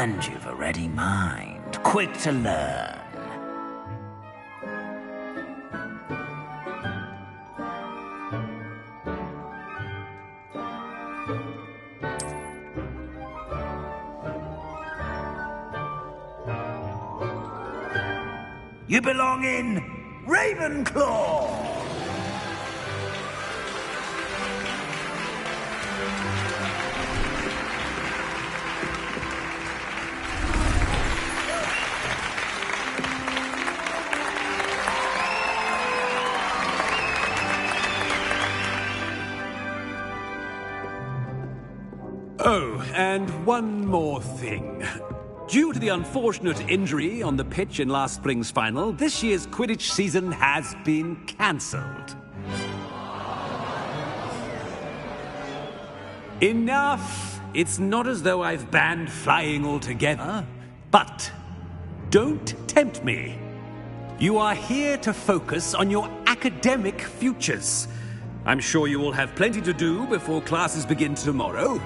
And you've a ready mind, quick to learn. You belong in Ravenclaw! Oh, and one more thing. Due to the unfortunate injury on the pitch in last spring's final, this year's Quidditch season has been cancelled. Enough! It's not as though I've banned flying altogether, but don't tempt me. You are here to focus on your academic futures. I'm sure you will have plenty to do before classes begin tomorrow.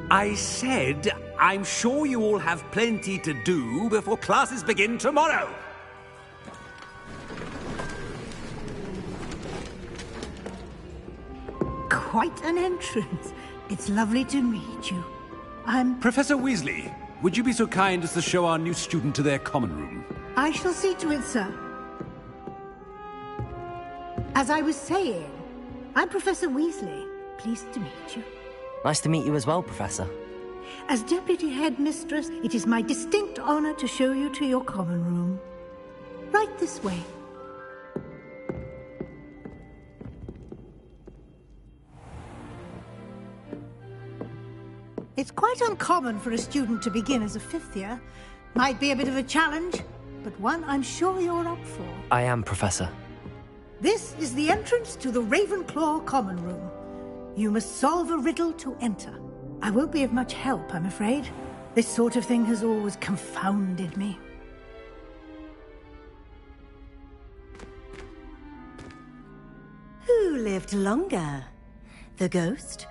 I said, I'm sure you all have plenty to do before classes begin tomorrow. Quite an entrance. It's lovely to meet you. I'm... Professor Weasley, would you be so kind as to show our new student to their common room? I shall see to it, sir. As I was saying, I'm Professor Weasley. Pleased to meet you. Nice to meet you as well, Professor. As Deputy Headmistress, it is my distinct honor to show you to your common room. Right this way. It's quite uncommon for a student to begin as a fifth year. Might be a bit of a challenge, but one I'm sure you're up for. I am, Professor. This is the entrance to the Ravenclaw common room. You must solve a riddle to enter. I won't be of much help, I'm afraid. This sort of thing has always confounded me. Who lived longer? The ghost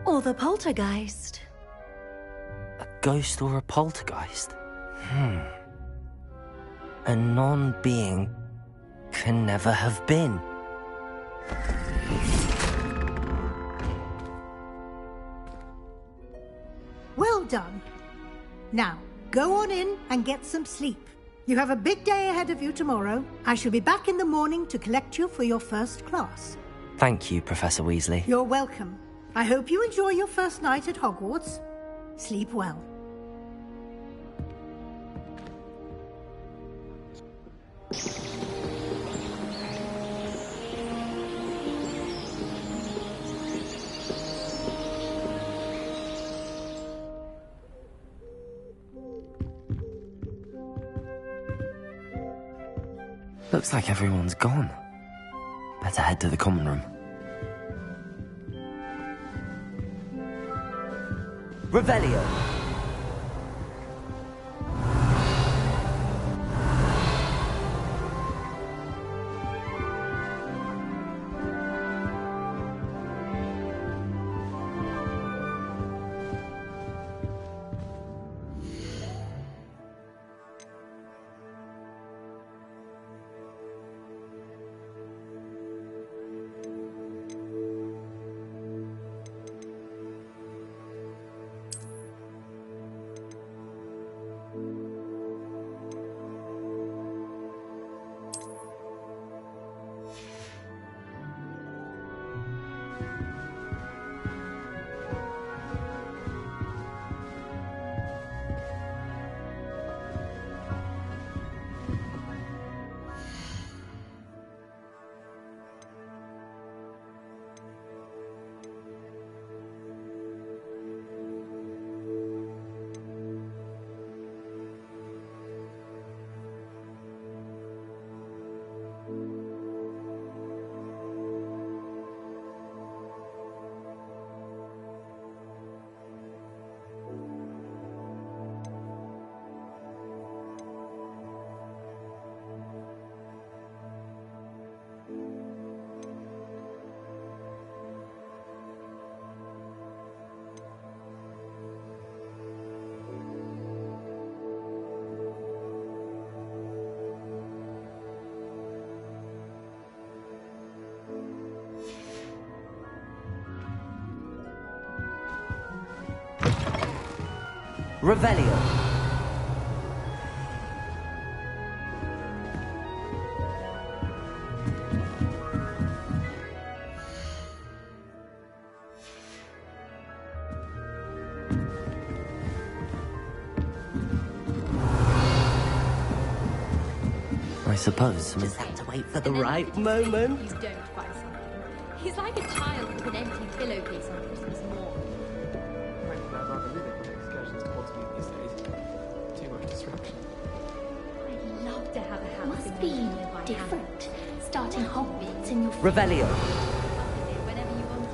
or the poltergeist? A ghost or a poltergeist? A non-being can never have been. Well done. Now, go on in and get some sleep. You have a big day ahead of you tomorrow. I shall be back in the morning to collect you for your first class. Thank you, Professor Weasley. You're welcome. I hope you enjoy your first night at Hogwarts. Sleep well. Looks like everyone's gone. Better head to the common room. Revelio. Revelio. I suppose. Just have to wait for the right moment. You don't buy something. He's like a child with an empty pillowcase on Christmas morn. Frankly, I'd rather live it than excursions to Portsmouth these days. Too much distraction. I'd love to have a house. Must be different. Starting Hogwarts in your Revelio. Whenever you want it.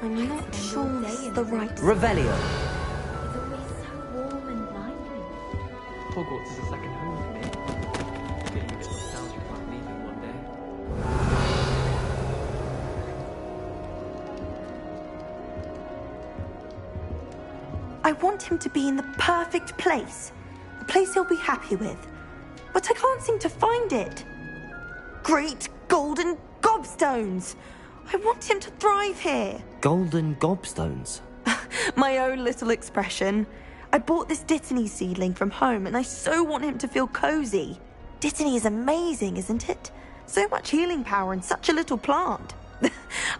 I'm not sure this is the right... Revelio. It's always so warm and lively. Hogwarts is a second home for me. Getting a bit nostalgic about leaving one day. I want him to be in the perfect place. A place he'll be happy with. But I can't seem to find it. Great golden gobstones! I want him to thrive here. Golden gobstones. My own little expression. I bought this Dittany seedling from home and I so want him to feel cozy. Dittany is amazing, isn't it? So much healing power in such a little plant.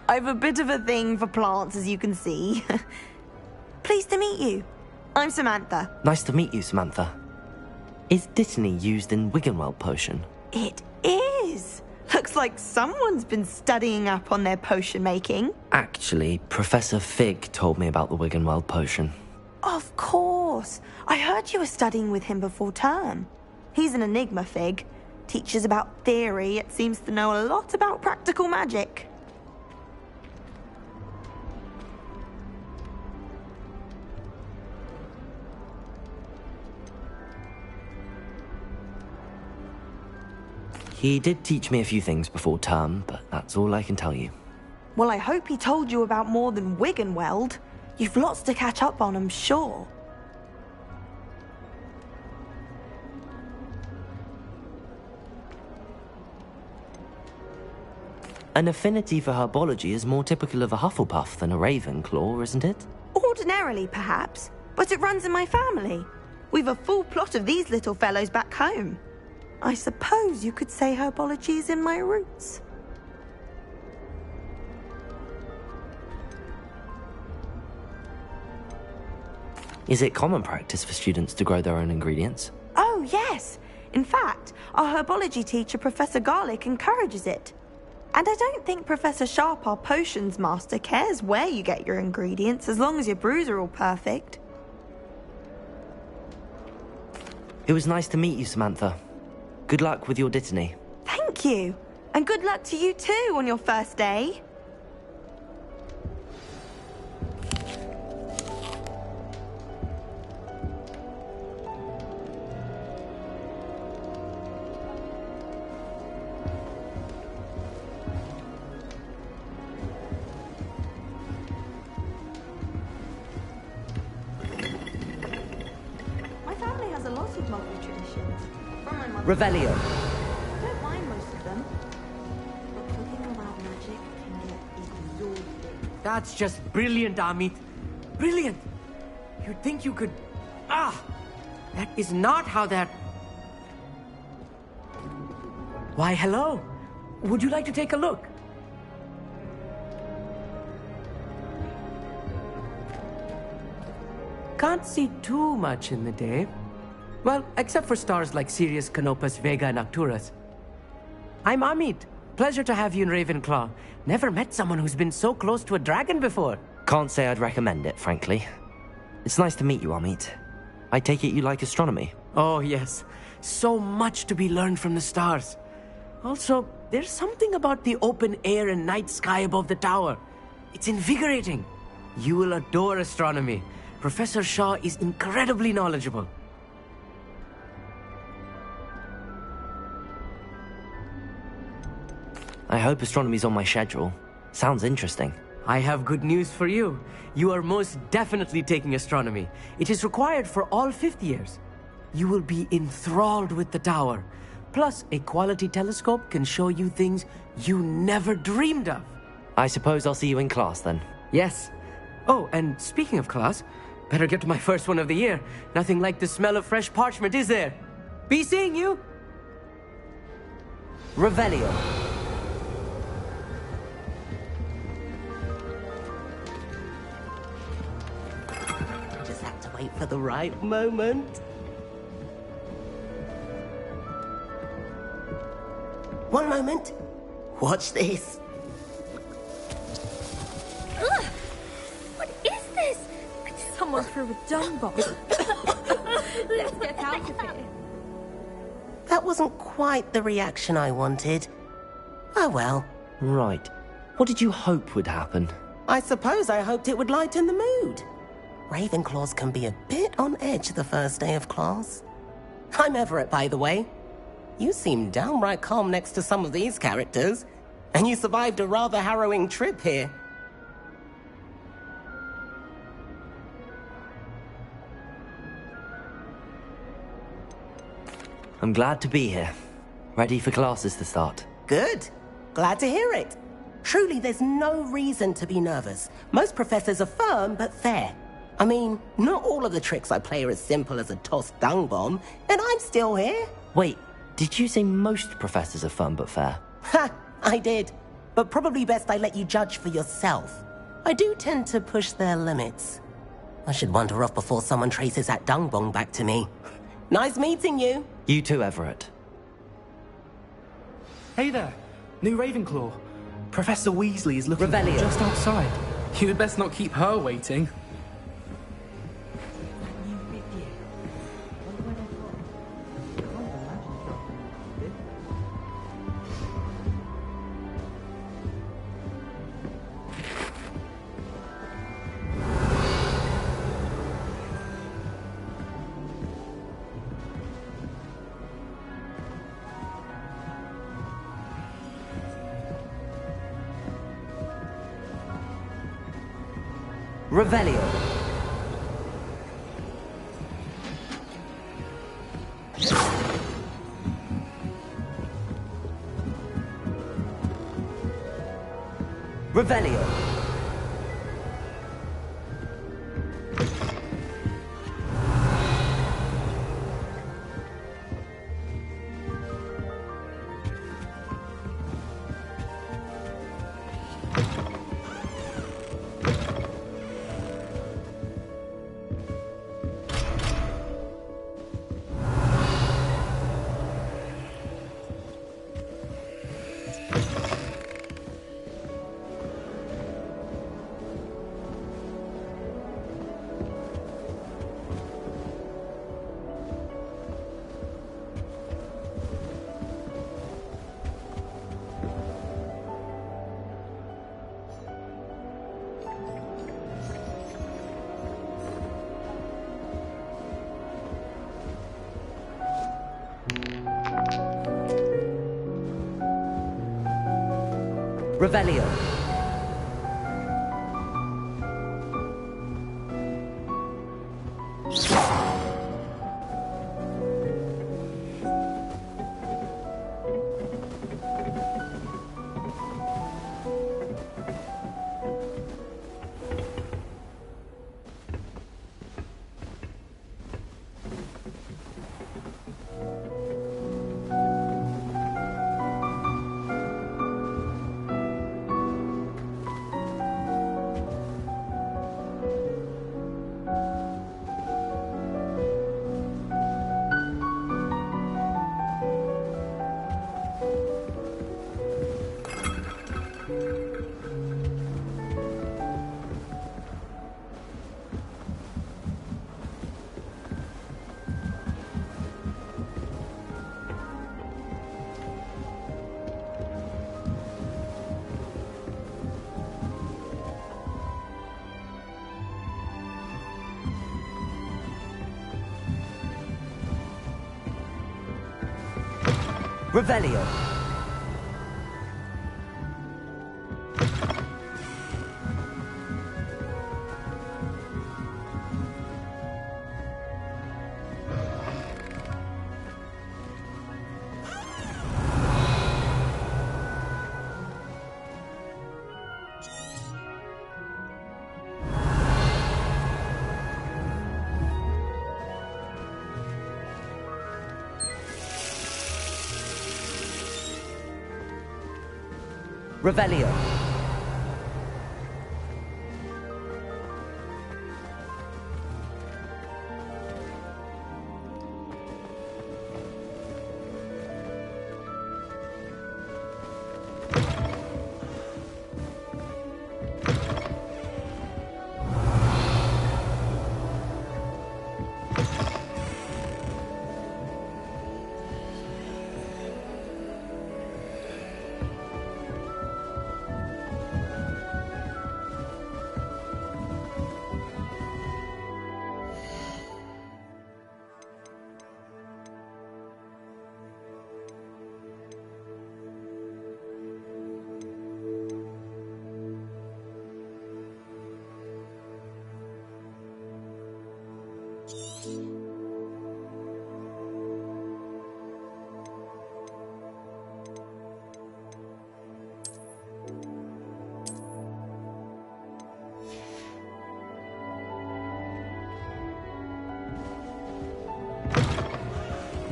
I've a bit of a thing for plants, as you can see. Pleased to meet you. I'm Samantha. Nice to meet you, Samantha. Is Dittany used in Wiggenweld potion? It is. Looks like someone's been studying up on their potion making. Actually, Professor Fig told me about the Wiggenweld potion. Of course. I heard you were studying with him before term. He's an enigma, Fig. Teaches about theory, yet seems to know a lot about practical magic. He did teach me a few things before term, but that's all I can tell you. Well, I hope he told you about more than Wiggenweld. You've lots to catch up on, I'm sure. An affinity for herbology is more typical of a Hufflepuff than a Ravenclaw, isn't it? Ordinarily, perhaps, but it runs in my family. We've a full plot of these little fellows back home. I suppose you could say herbology is in my roots. Is it common practice for students to grow their own ingredients? Oh, yes. In fact, our herbology teacher, Professor Garlick, encourages it. And I don't think Professor Sharp, our potions master, cares where you get your ingredients as long as your brews are all perfect. It was nice to meet you, Samantha. Good luck with your Dittany. Thank you. And good luck to you too on your first day. My family has a lot of Muggle traditions. From my mother. Revelio. I don't mind most of them, but talking about magic can get exhausting. That's just brilliant, Amit. Brilliant. You'd think you could... That is not how that... Why, hello. Would you like to take a look? Can't see too much in the day. Well, except for stars like Sirius, Canopus, Vega, and Arcturus. I'm Amit. pleasure to have you in Ravenclaw. Never met someone who's been so close to a dragon before. Can't say I'd recommend it, frankly. It's nice to meet you, Amit. I take it you like astronomy? Oh, yes. So much to be learned from the stars. Also, there's something about the open air and night sky above the tower. It's invigorating. You will adore astronomy. Professor Shaw is incredibly knowledgeable. I hope astronomy's on my schedule. Sounds interesting. I have good news for you. You are most definitely taking astronomy. It is required for all fifth years. You will be enthralled with the tower. Plus, a quality telescope can show you things you never dreamed of. I suppose I'll see you in class then. Yes. Oh, and speaking of class, better get to my first one of the year. Nothing like the smell of fresh parchment, is there? Be seeing you! Revelio. Just have to wait for the right moment. One moment. Watch this. Ugh! What is this? Someone threw a dung bomb. Let's get out of here. That wasn't quite the reaction I wanted. Oh well. Right. What did you hope would happen? I suppose I hoped it would lighten the mood. Ravenclaws can be a bit on edge the first day of class. I'm Everett, by the way. You seem downright calm next to some of these characters, and you survived a rather harrowing trip here. I'm glad to be here. Ready for classes to start. Good. Glad to hear it. Truly, there's no reason to be nervous. Most professors are firm but fair. I mean, not all of the tricks I play are as simple as a tossed dung bomb, and I'm still here. Wait, did you say most professors are fun but fair? Ha! I did. But probably best I let you judge for yourself. I do tend to push their limits. I should wander off before someone traces that dung bomb back to me. Nice meeting you. You too, Everett. Hey there, new Ravenclaw. Professor Weasley is looking Revelio. just outside. You had best not keep her waiting. Revelio. Revelio. Revelio. Revelio. Revelio.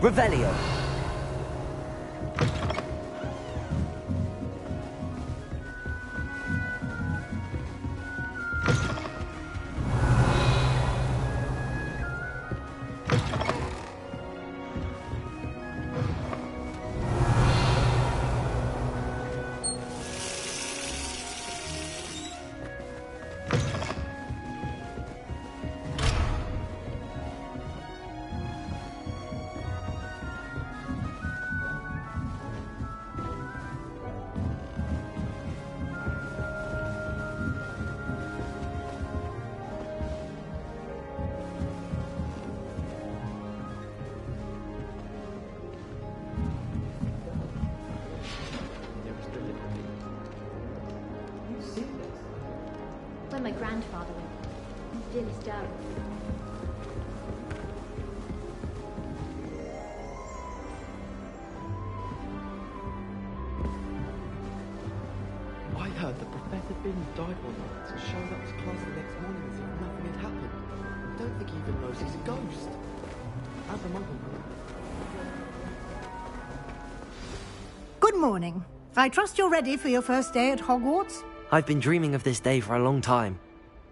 Revelio. When my grandfather went, dearest darling. I heard that Professor Bin died one night and showed up to class the next morning as if nothing had happened. I don't think he even knows he's a ghost. How's the muggle? Good morning. I trust you're ready for your first day at Hogwarts? I've been dreaming of this day for a long time.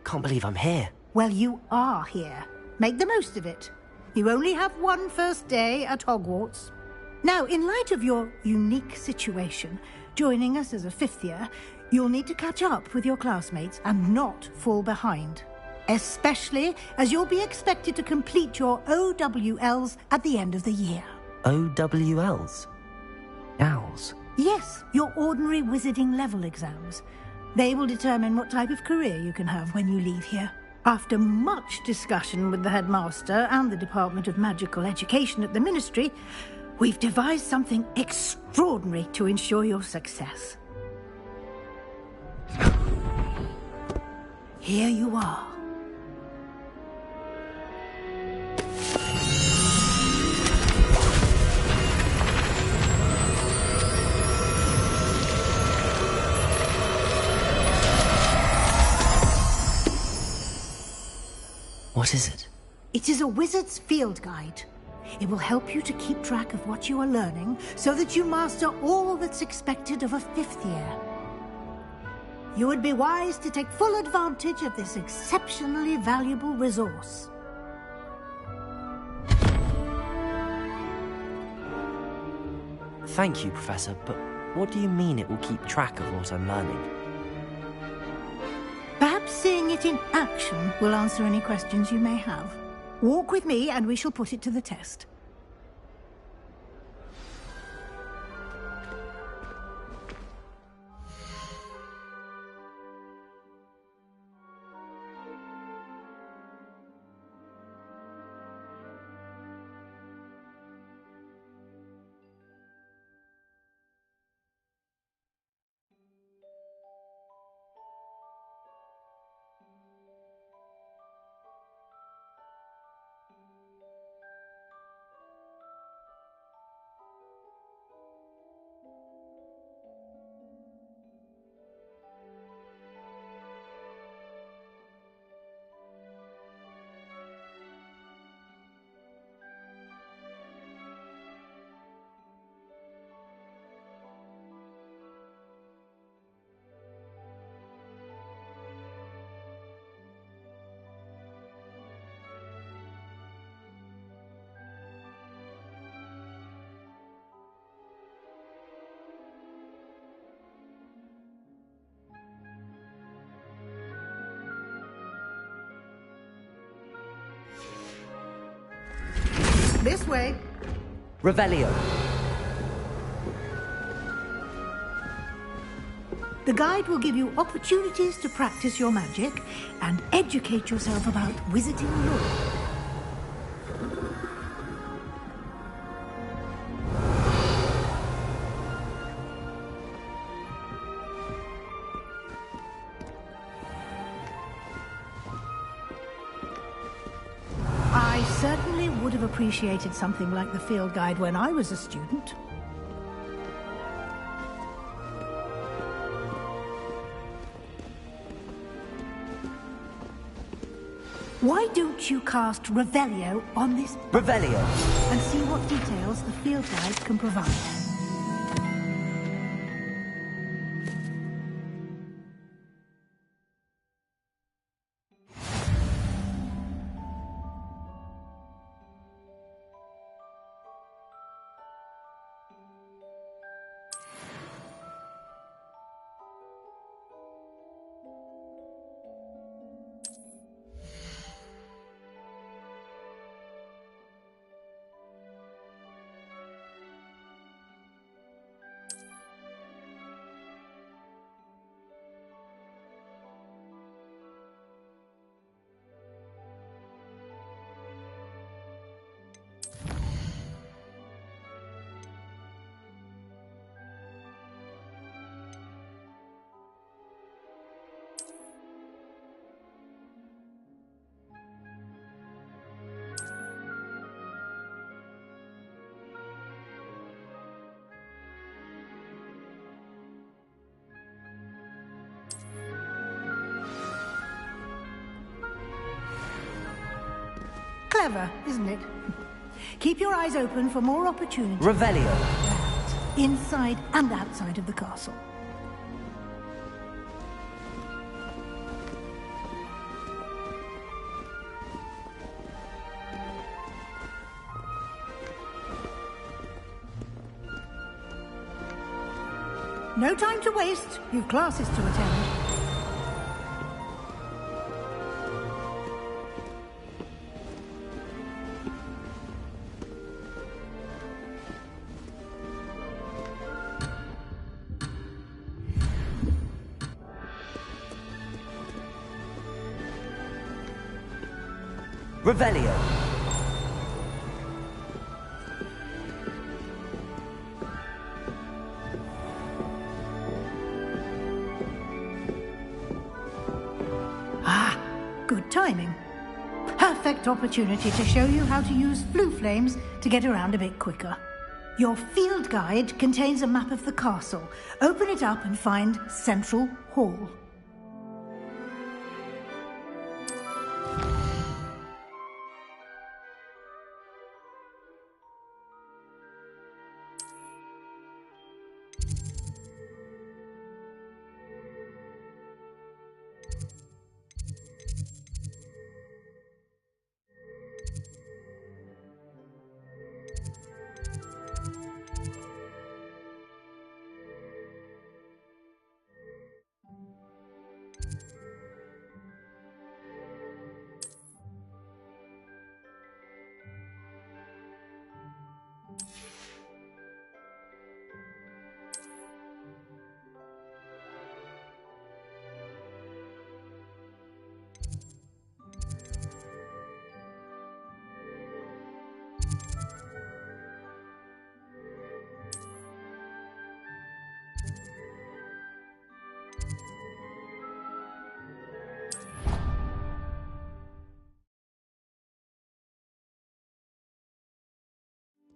Can't believe I'm here. Well, you are here. Make the most of it. You only have one first day at Hogwarts. Now, in light of your unique situation, joining us as a fifth year, you'll need to catch up with your classmates and not fall behind. Especially as you'll be expected to complete your OWLs at the end of the year. OWLs? Owls? Yes, your ordinary wizarding level exams. They will determine what type of career you can have when you leave here. After much discussion with the headmaster and the Department of Magical Education at the Ministry, we've devised something extraordinary to ensure your success. Here you are. What is it? It is a wizard's field guide. It will help you to keep track of what you are learning so that you master all that's expected of a fifth year. You would be wise to take full advantage of this exceptionally valuable resource. Thank you, Professor, but what do you mean it will keep track of what I'm learning? Perhaps seeing it in action will answer any questions you may have. Walk with me and we shall put it to the test. This way. Revelio. The guide will give you opportunities to practice your magic and educate yourself about wizarding lore. I certainly would have appreciated something like the field guide when I was a student. Why don't you cast Revelio on this Revelio. and see what details the field guide can provide? Clever, isn't it? Keep your eyes open for more opportunities. Revelio. Inside and outside of the castle. No time to waste. You've classes to attend. Revelio. Ah, good timing. Perfect opportunity to show you how to use flue flames to get around a bit quicker. Your field guide contains a map of the castle. Open it up and find Central Hall.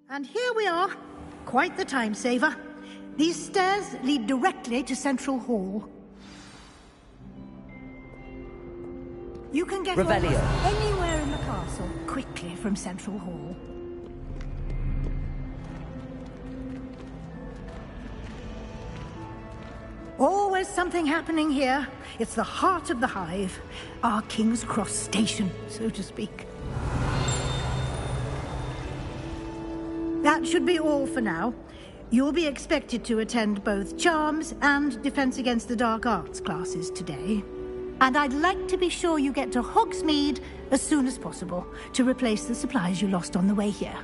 And here we are. Quite the time saver. These stairs lead directly to Central Hall. You can get almost anywhere in the castle quickly from Central Hall. Always something happening here. It's the heart of the hive. Our King's Cross station, so to speak. That should be all for now. You'll be expected to attend both Charms and Defense Against the Dark Arts classes today. And I'd like to be sure you get to Hogsmeade as soon as possible to replace the supplies you lost on the way here.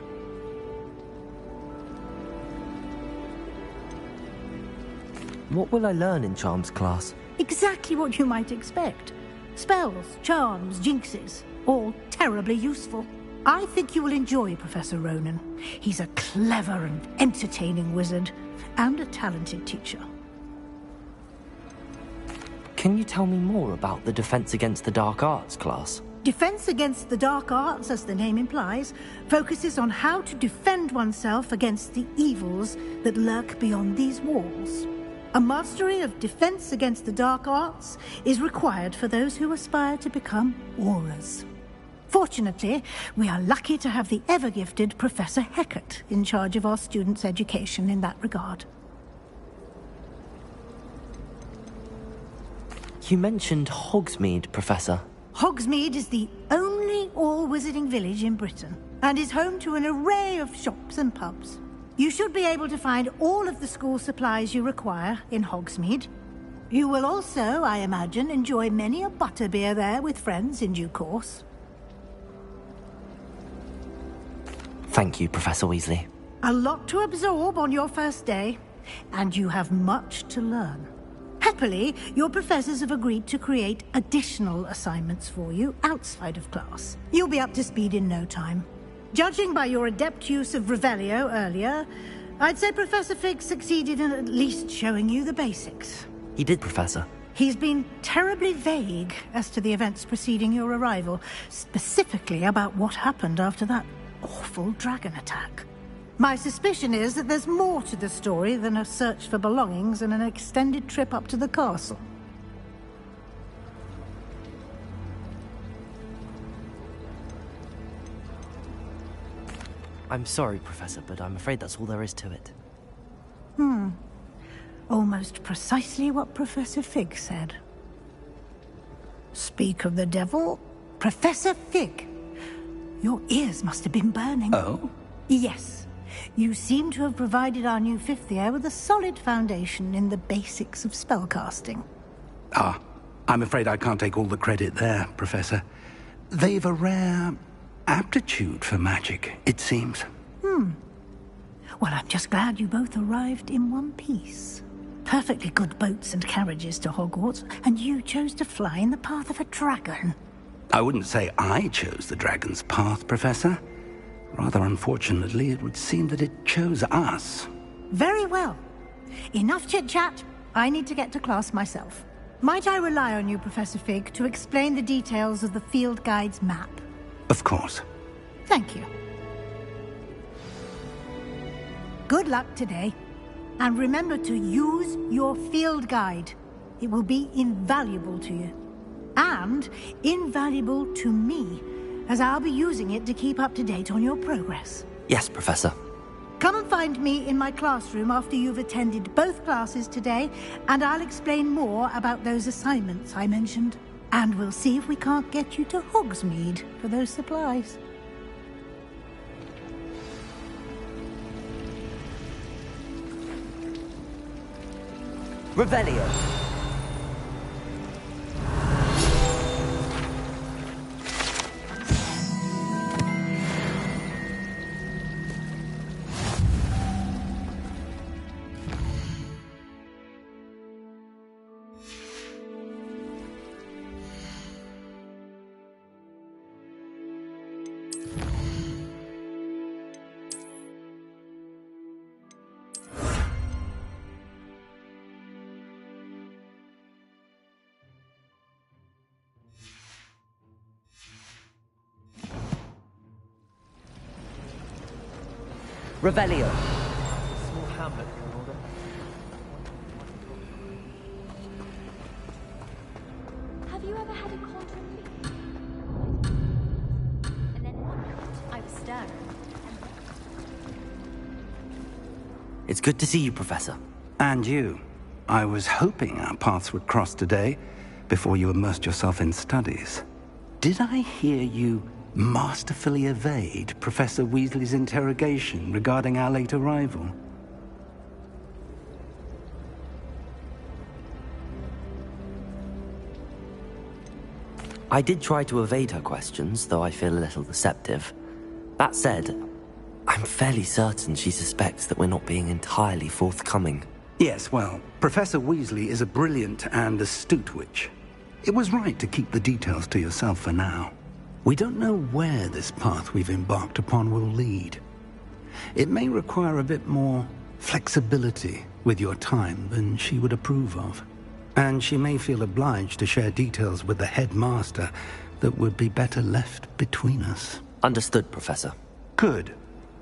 What will I learn in Charms class? Exactly what you might expect. Spells, charms, jinxes, all terribly useful. I think you will enjoy Professor Ronan. He's a clever and entertaining wizard, and a talented teacher. Can you tell me more about the Defense Against the Dark Arts class? Defense Against the Dark Arts, as the name implies, focuses on how to defend oneself against the evils that lurk beyond these walls. A mastery of Defense Against the Dark Arts is required for those who aspire to become Aurors. Fortunately, we are lucky to have the ever-gifted Professor Hecat in charge of our students' education in that regard. You mentioned Hogsmeade, Professor. Hogsmeade is the only all-wizarding village in Britain, and is home to an array of shops and pubs. You should be able to find all of the school supplies you require in Hogsmeade. You will also, I imagine, enjoy many a butterbeer there with friends in due course. Thank you, Professor Weasley. A lot to absorb on your first day, and you have much to learn. Happily, your professors have agreed to create additional assignments for you outside of class. You'll be up to speed in no time. Judging by your adept use of Revelio earlier, I'd say Professor Fig succeeded in at least showing you the basics. He did, Professor. He's been terribly vague as to the events preceding your arrival, specifically about what happened after that awful dragon attack. My suspicion is that there's more to the story than a search for belongings and an extended trip up to the castle. I'm sorry, Professor, but I'm afraid that's all there is to it. Almost precisely what Professor Fig said. Speak of the devil, Professor Fig. Your ears must have been burning. Oh? Yes. You seem to have provided our new fifth year with a solid foundation in the basics of spellcasting. Ah, I'm afraid I can't take all the credit there, Professor. They've a rare aptitude for magic, it seems. Well, I'm just glad you both arrived in one piece. Perfectly good boats and carriages to Hogwarts, and you chose to fly in the path of a dragon. I wouldn't say I chose the dragon's path, Professor. Rather unfortunately, it would seem that it chose us. Very well. Enough chit-chat. I need to get to class myself. Might I rely on you, Professor Fig, to explain the details of the field guide's map? Of course. Thank you. Good luck today. And remember to use your field guide. It will be invaluable to you. And invaluable to me, as I'll be using it to keep up to date on your progress. Yes, Professor. Come and find me in my classroom after you've attended both classes today, and I'll explain more about those assignments I mentioned. And we'll see if we can't get you to Hogsmeade for those supplies. Revelio. Revelio. Small hamlet in order. Have you ever had a contract? And then one night, I was stirring. It's good to see you, Professor. And you. I was hoping our paths would cross today, before you immersed yourself in studies. Did I hear you masterfully evade Professor Weasley's interrogation regarding our late arrival? I did try to evade her questions, though I feel a little deceptive. That said, I'm fairly certain she suspects that we're not being entirely forthcoming. Yes, well, Professor Weasley is a brilliant and astute witch. It was right to keep the details to yourself for now. We don't know where this path we've embarked upon will lead. It may require a bit more flexibility with your time than she would approve of. And she may feel obliged to share details with the headmaster that would be better left between us. Understood, Professor. Good.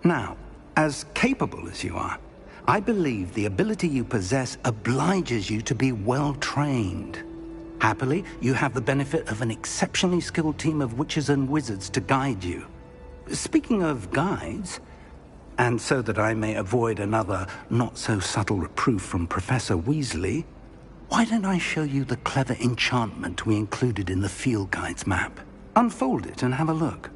Now, as capable as you are, I believe the ability you possess obliges you to be well trained. Happily, you have the benefit of an exceptionally skilled team of witches and wizards to guide you. Speaking of guides, and so that I may avoid another not-so-subtle reproof from Professor Weasley, why don't I show you the clever enchantment we included in the field guide's map? Unfold it and have a look.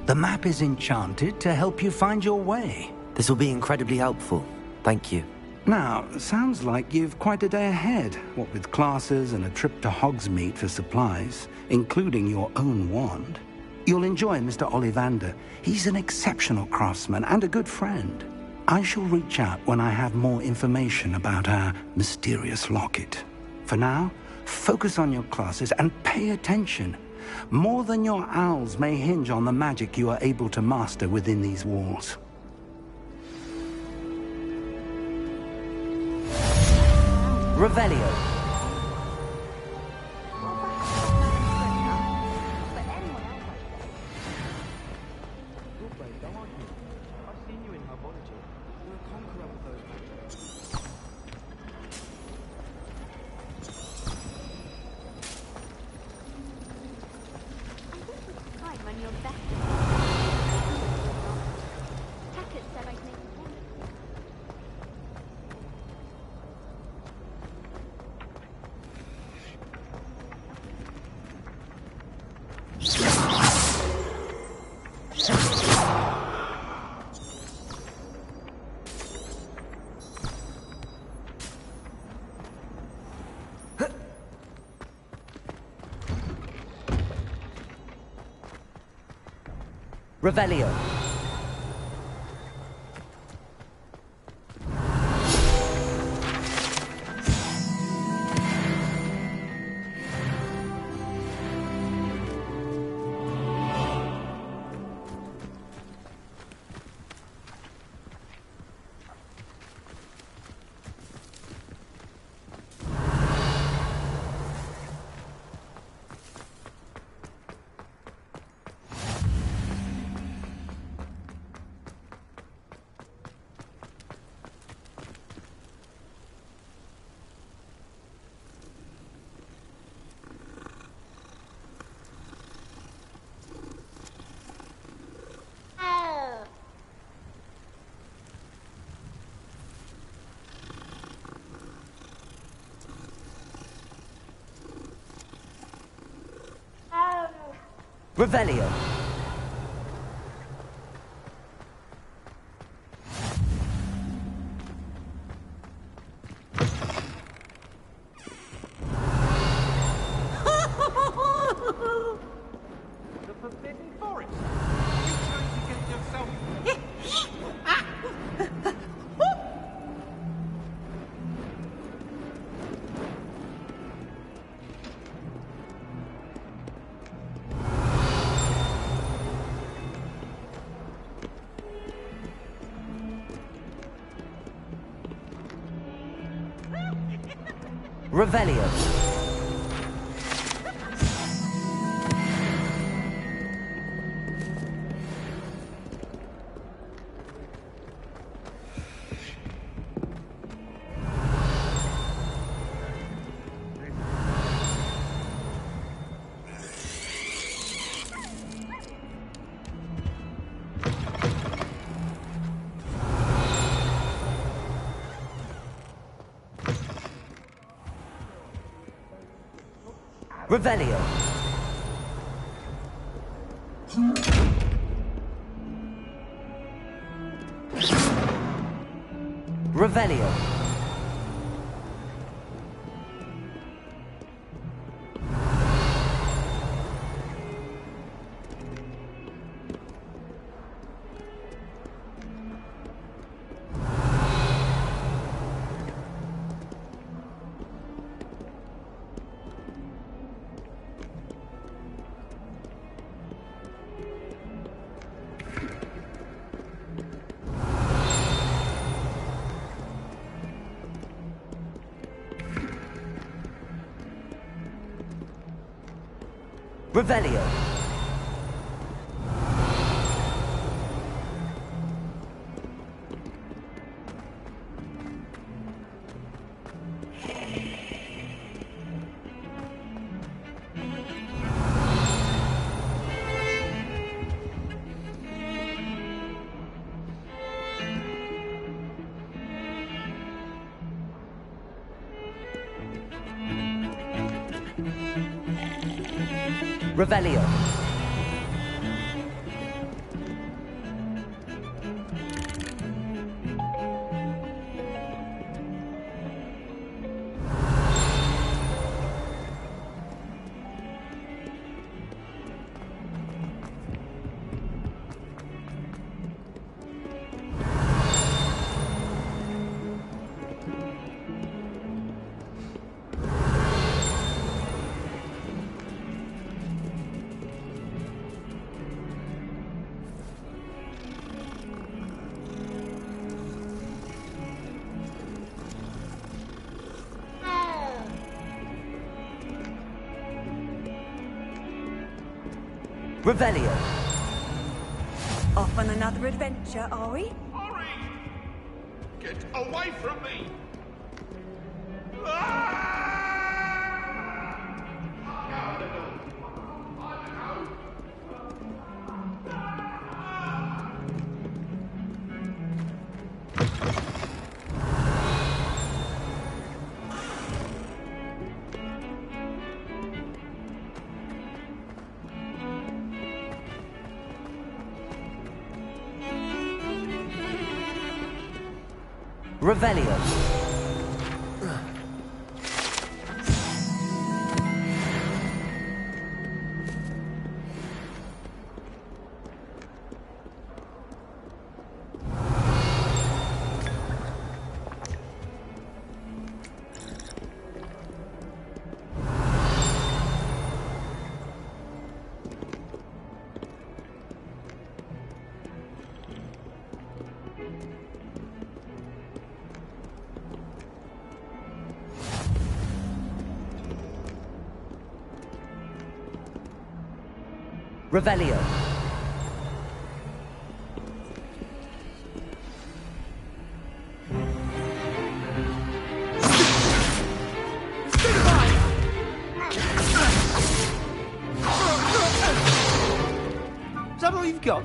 The map is enchanted to help you find your way. This will be incredibly helpful. Thank you. Now, sounds like you've quite a day ahead, what with classes and a trip to Hogsmeade for supplies, including your own wand. You'll enjoy Mr. Ollivander. He's an exceptional craftsman and a good friend. I shall reach out when I have more information about our mysterious locket. For now, focus on your classes and pay attention. More than your owls may hinge on the magic you are able to master within these walls. Revelio. Revelio. Revelio. The Forbidden Forest. You trying to get yourself... Revelio. Revelio. Revelio. Revelio. Revelio. Revelio. Off on another adventure, are we? Hurry! Get away from me! Revelio. Revelio. Is that all you've got?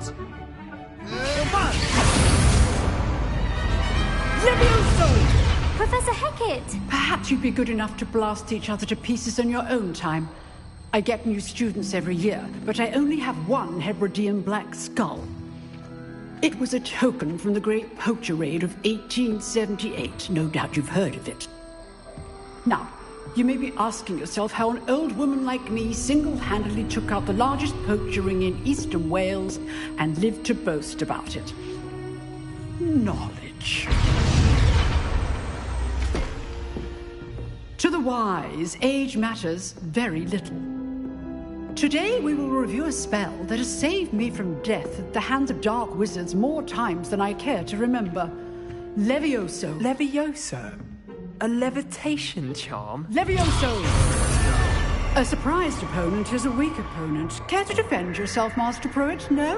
Levioso! Professor Hecat! Perhaps you'd be good enough to blast each other to pieces in your own time. I get new students every year, but I only have one Hebridean black skull. It was a token from the Great Poacher Raid of 1878. No doubt you've heard of it. Now, you may be asking yourself how an old woman like me single-handedly took out the largest poacher ring in eastern Wales and lived to boast about it. Knowledge. To the wise, age matters very little. Today we will review a spell that has saved me from death at the hands of dark wizards more times than I care to remember. Levioso. Levioso? A levitation charm? Levioso! A surprised opponent is a weak opponent. Care to defend yourself, Master Pruitt? No?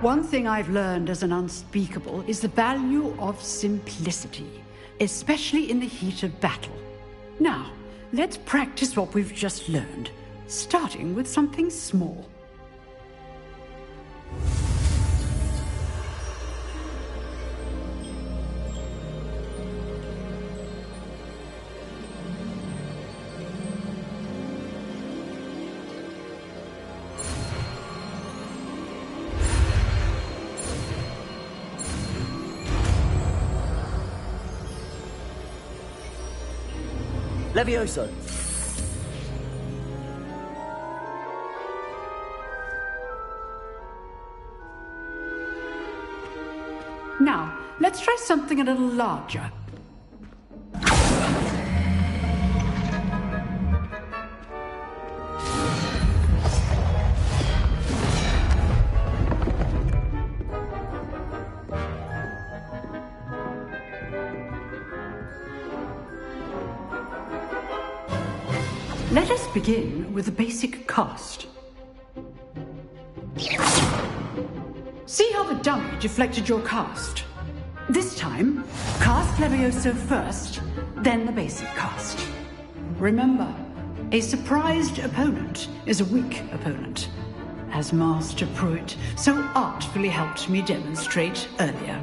One thing I've learned as an unspeakable is the value of simplicity, especially in the heat of battle. Now, let's practice what we've just learned, starting with something small. Levioso. Now, let's try something a little larger. Let us begin with the basic cast. See how the dummy deflected your cast? This time, cast Levioso first, then the basic cast. Remember, a surprised opponent is a weak opponent, as Master Pruitt so artfully helped me demonstrate earlier.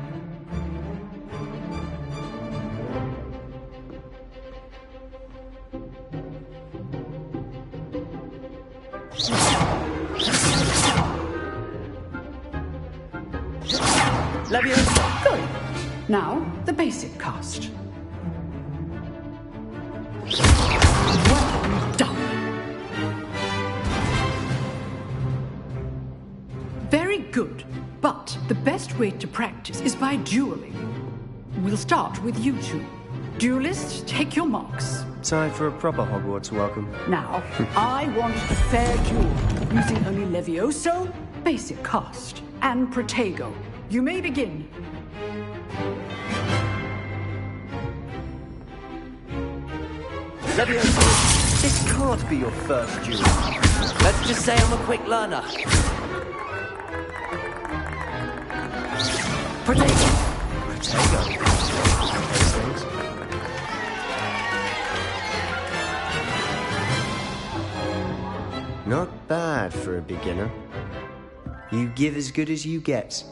Leviosa. Good. Now, the basic cast. Well done. Very good. But the best way to practice is by dueling. We'll start with you two. Duelists, take your marks. Time for a proper Hogwarts welcome. Now, I want a fair duel, using only Levioso, basic cast, and Protego. You may begin. Levioso, this can't be your first duel. Let's just say I'm a quick learner. Protego. Not bad for a beginner. You give as good as you get.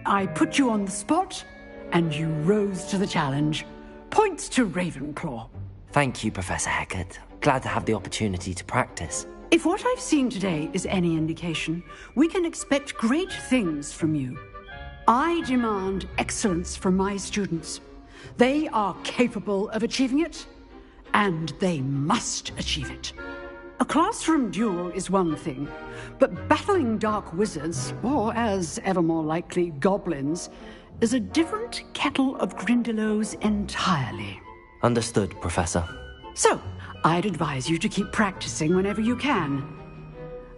I put you on the spot, and you rose to the challenge. Points to Ravenclaw. Thank you, Professor Hecat. Glad to have the opportunity to practice. If what I've seen today is any indication, we can expect great things from you. I demand excellence from my students. They are capable of achieving it, and they must achieve it. A classroom duel is one thing, but battling dark wizards, or as ever more likely, goblins, is a different kettle of Grindylows entirely. Understood, Professor. So, I'd advise you to keep practicing whenever you can.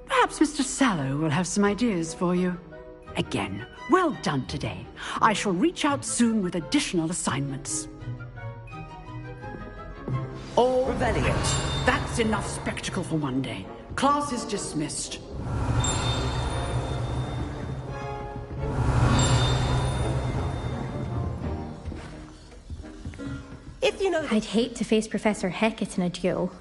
Perhaps Mr. Sallow will have some ideas for you. Again, well done today. I shall reach out soon with additional assignments. All Revelio. That's enough spectacle for one day. Class is dismissed. If you know... I'd hate to face Professor Hecat in a duel.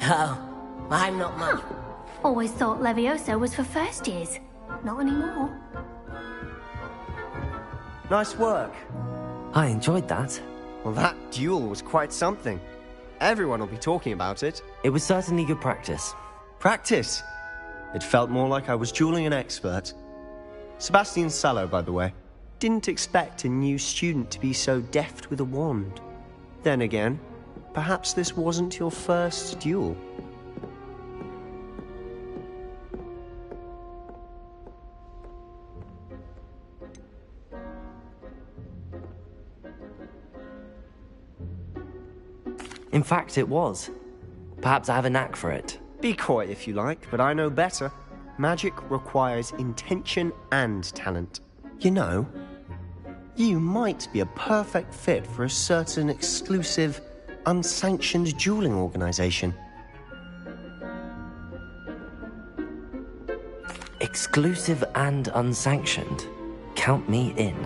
Oh, I'm not much. Always thought Levioso was for first years. Not anymore. Nice work. I enjoyed that. Well, that duel was quite something. Everyone will be talking about it. It was certainly good practice. Practice? It felt more like I was dueling an expert. Sebastian Sallow, by the way. Didn't expect a new student to be so deft with a wand. Then again, perhaps this wasn't your first duel. In fact, it was. Perhaps I have a knack for it. Be coy if you like, but I know better. Magic requires intention and talent. You know, you might be a perfect fit for a certain exclusive, unsanctioned dueling organization. Exclusive and unsanctioned. Count me in.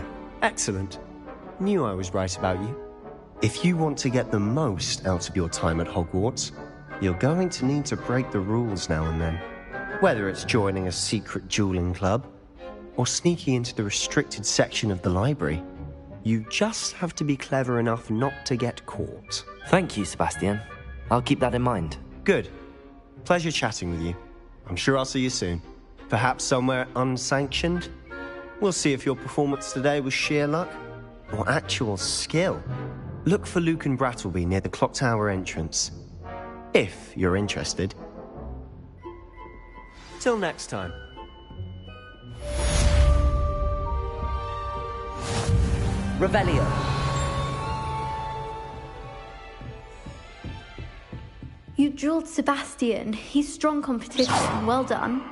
Excellent. Knew I was right about you. If you want to get the most out of your time at Hogwarts, you're going to need to break the rules now and then. Whether it's joining a secret dueling club, or sneaking into the restricted section of the library. You just have to be clever enough not to get caught. Thank you, Sebastian. I'll keep that in mind. Good. Pleasure chatting with you. I'm sure I'll see you soon. Perhaps somewhere unsanctioned? We'll see if your performance today was sheer luck or actual skill. Look for Luke and Brattleby near the clock tower entrance. If you're interested. Till next time. Revelio. You drilled Sebastian. He's strong competition. Well done.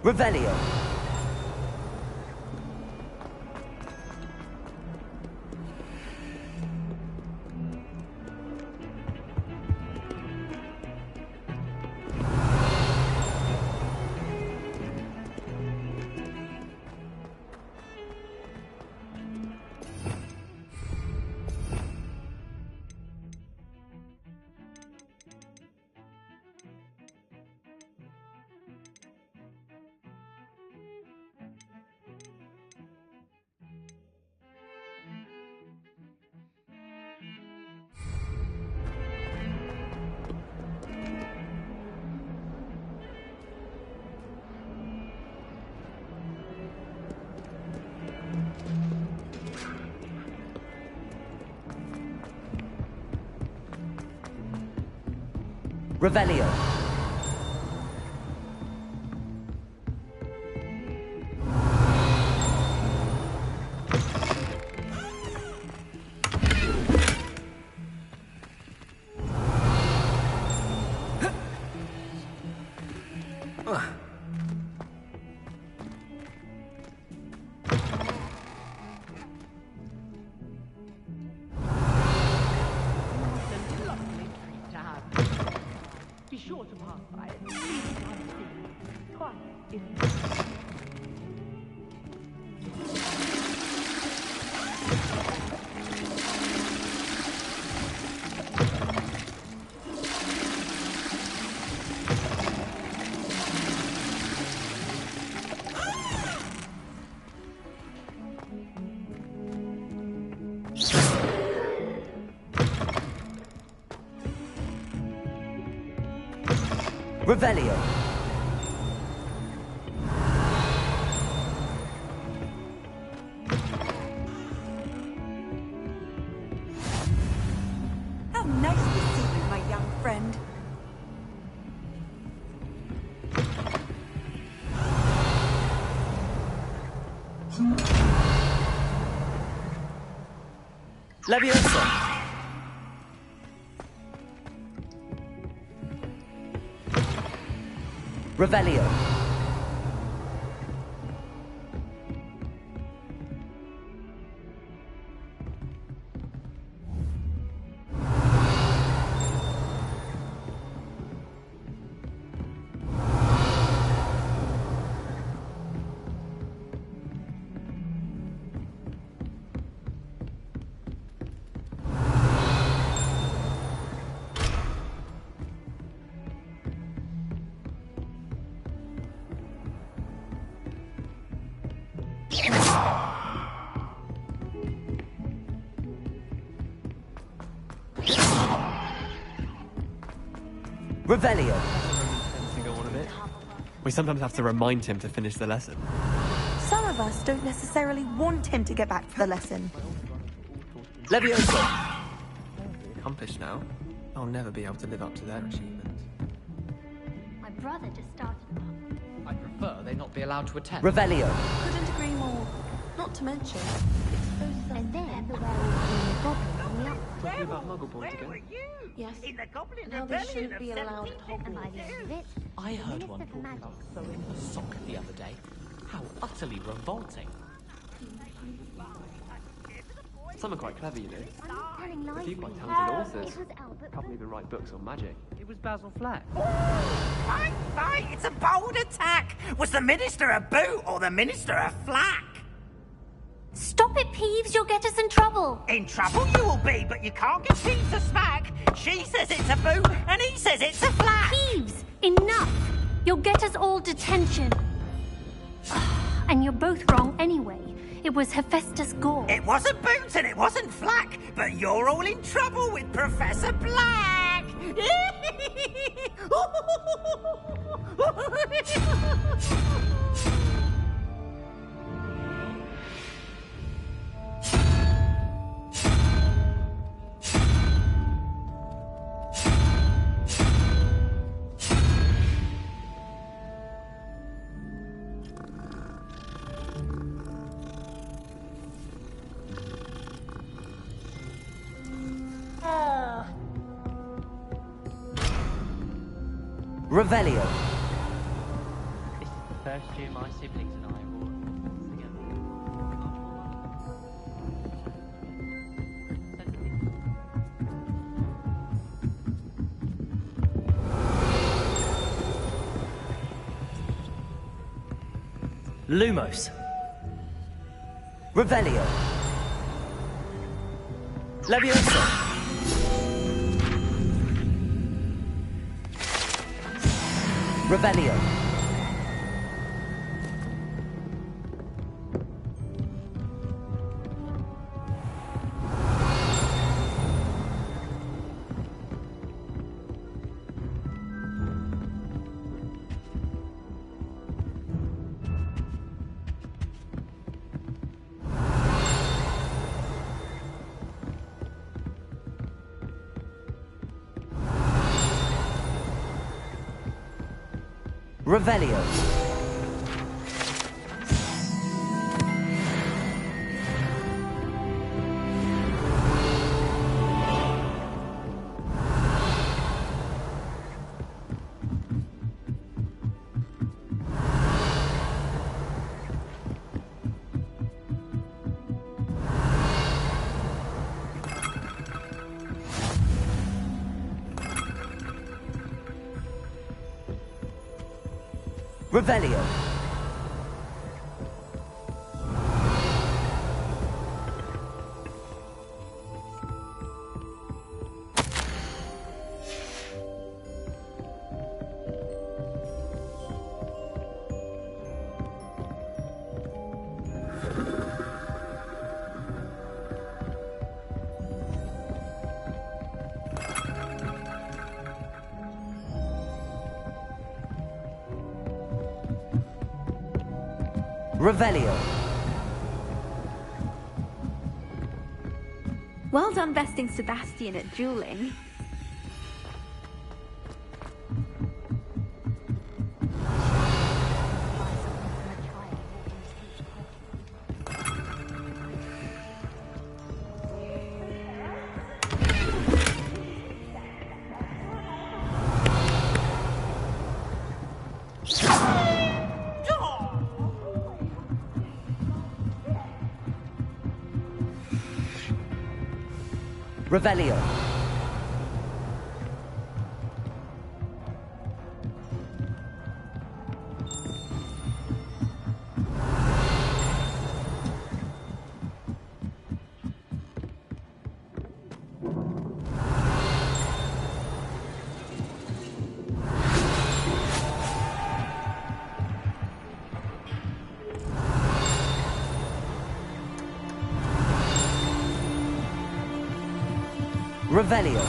Revelio. Revelio. Be sure to pass by it. Twice, if Revelio. How nice to see you, my young friend. Leviosa. Revelio. Revelio. To go on a bit. We sometimes have to remind him to finish the lesson. Some of us don't necessarily want him to get back to the lesson. Leviosa. Accomplished now. I'll never be able to live up to their achievements. My brother just started. I prefer they not be allowed to attend. Revelio. Couldn't agree more. Not to mention, And then the werewolf and the goblin on the up. Talking about Muggleborn again. yes, in the Goblin and how they shouldn't be allowed at And by Hogwarts. the end of it, I heard one Minister for talking Magic. about throwing a sock the other day. How utterly revolting. Some are quite clever, you know. I'm not telling A lies. few quite Lee. talented authors. It was Albert. Can't even write books on magic. It was Basil Flack. Fight, fight! It's a bold attack! Was the Minister a boot or the Minister a flack? Stop it, Peeves, you'll get us in trouble. In trouble you will be, but you can't get Peeves to smack. She says it's a boot, and he says it's a flat. Peeves, enough. You'll get us all detention. And you're both wrong anyway. It was Hephaestus Gore. It wasn't Boots and it wasn't Flack, but you're all in trouble with Professor Black. Revelio. This is the first year my siblings and I are all together. Lumos. Revelio. Leviosa. Revelio. Revelio. Revelio. Revelio. Well done besting Sebastian at dueling. Revelio. Revelio.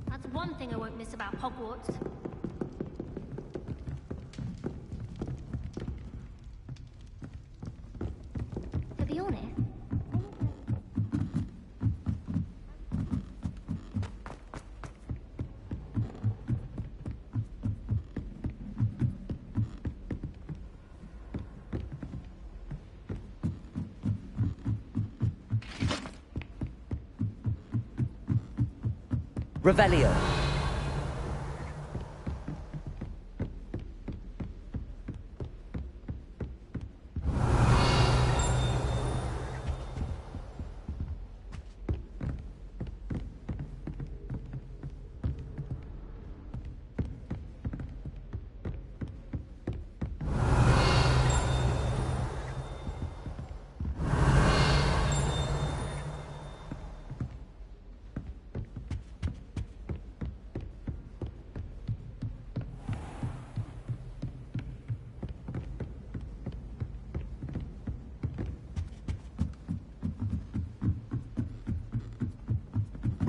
That's one thing I won't miss about Hogwarts. To be honest, Revelio.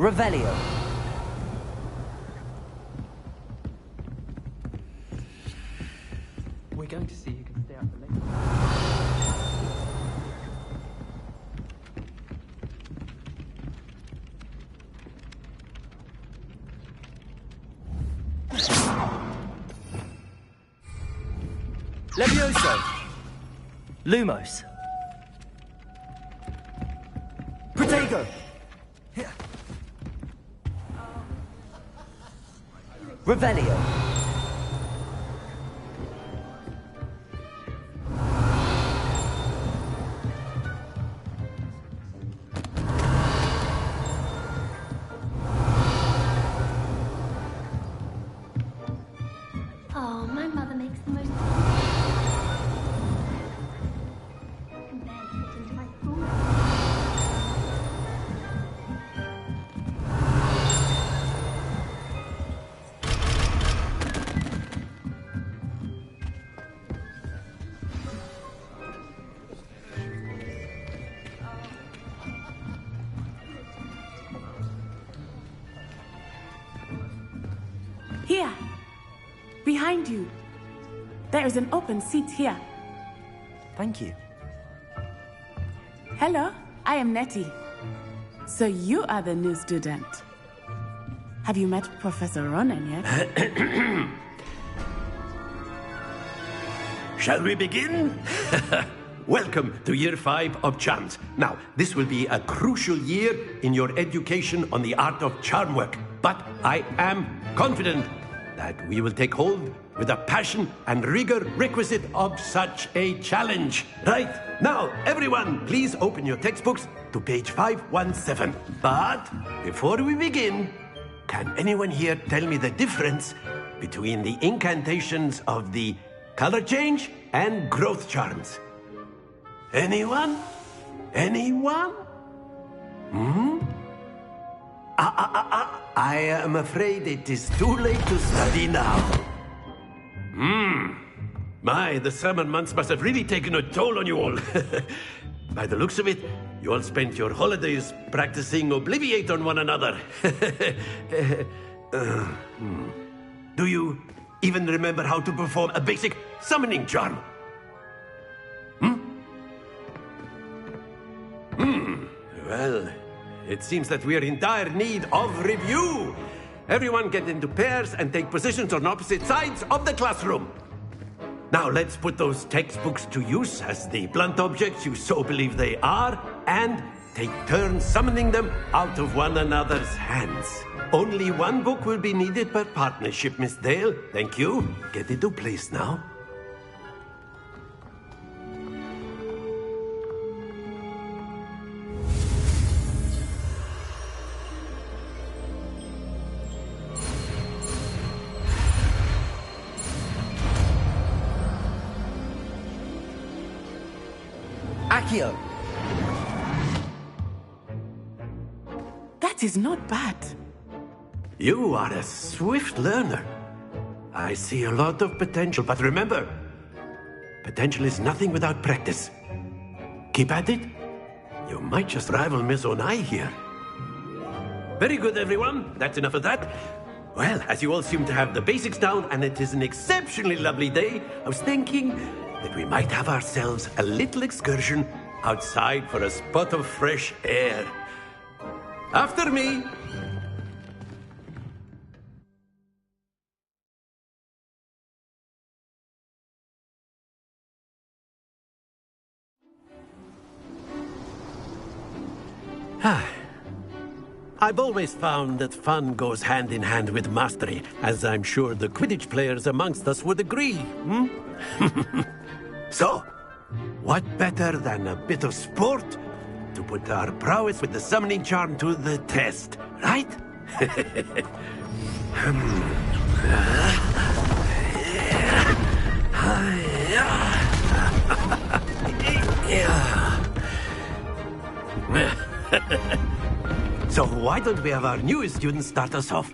Revelio. We're going to see who can stay up for later. Levioso. Lumos. Protego. Revelio. Oh, my mother makes the most. I can barely fit into my food. Here. Behind you. There is an open seat here. Thank you. Hello, I am Nettie. So you are the new student. Have you met Professor Ronan yet? Shall we begin? Welcome to Year 5 of Charms. Now, this will be a crucial year in your education on the art of charm work. But I am confident that we will take hold with the passion and rigor requisite of such a challenge. Right, now, everyone, please open your textbooks to page 517. But before we begin, can anyone here tell me the difference between the incantations of the color change and growth charms? Anyone? Anyone? I am afraid it is too late to study now. My, the summer months must have really taken a toll on you all. By the looks of it, you all spent your holidays practicing Obliviate on one another. Do you even remember how to perform a basic summoning charm? Well, it seems that we are in dire need of review. Everyone get into pairs and take positions on opposite sides of the classroom. Now let's put those textbooks to use as the blunt objects you so believe they are, and take turns summoning them out of one another's hands. Only one book will be needed per partnership, Miss Dale. Thank you. Get into place now. Accio. That is not bad. You are a swift learner. I see a lot of potential, but remember, potential is nothing without practice. Keep at it. You might just rival Miss Onai here. Very good, everyone. That's enough of that. Well, as you all seem to have the basics down, and it is an exceptionally lovely day, I was thinking that we might have ourselves a little excursion outside for a spot of fresh air. After me. I've always found that fun goes hand in hand with mastery, as I'm sure the Quidditch players amongst us would agree. So, what better than a bit of sport to put our prowess with the summoning charm to the test, right? So why don't we have our newest student start us off?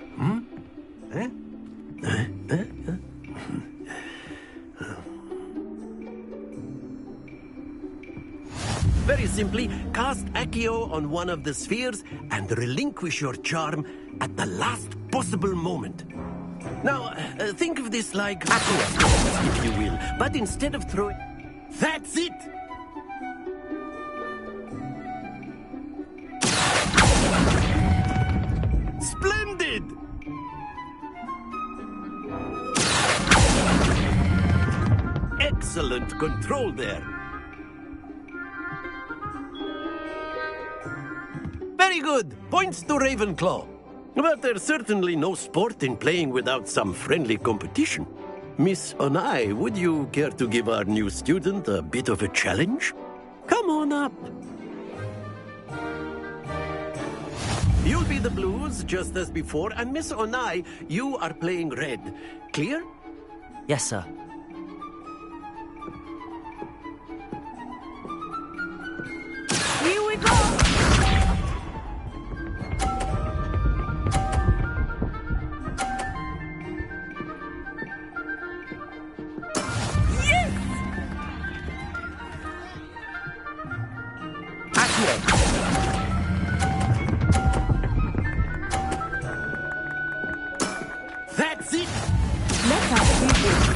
Very simply cast Accio on one of the spheres and relinquish your charm at the last possible moment. Now, think of this like Accio stones, if you will, but instead of throwing... That's it! Splendid! Excellent control there. Very good. Points to Ravenclaw. But there's certainly no sport in playing without some friendly competition. Miss Onai, would you care to give our new student a bit of a challenge? Come on up. You'll be the blues, just as before, and Miss Onai, you are playing red. Clear? Yes, sir. Here we go! Yes! That's it! Let us do this.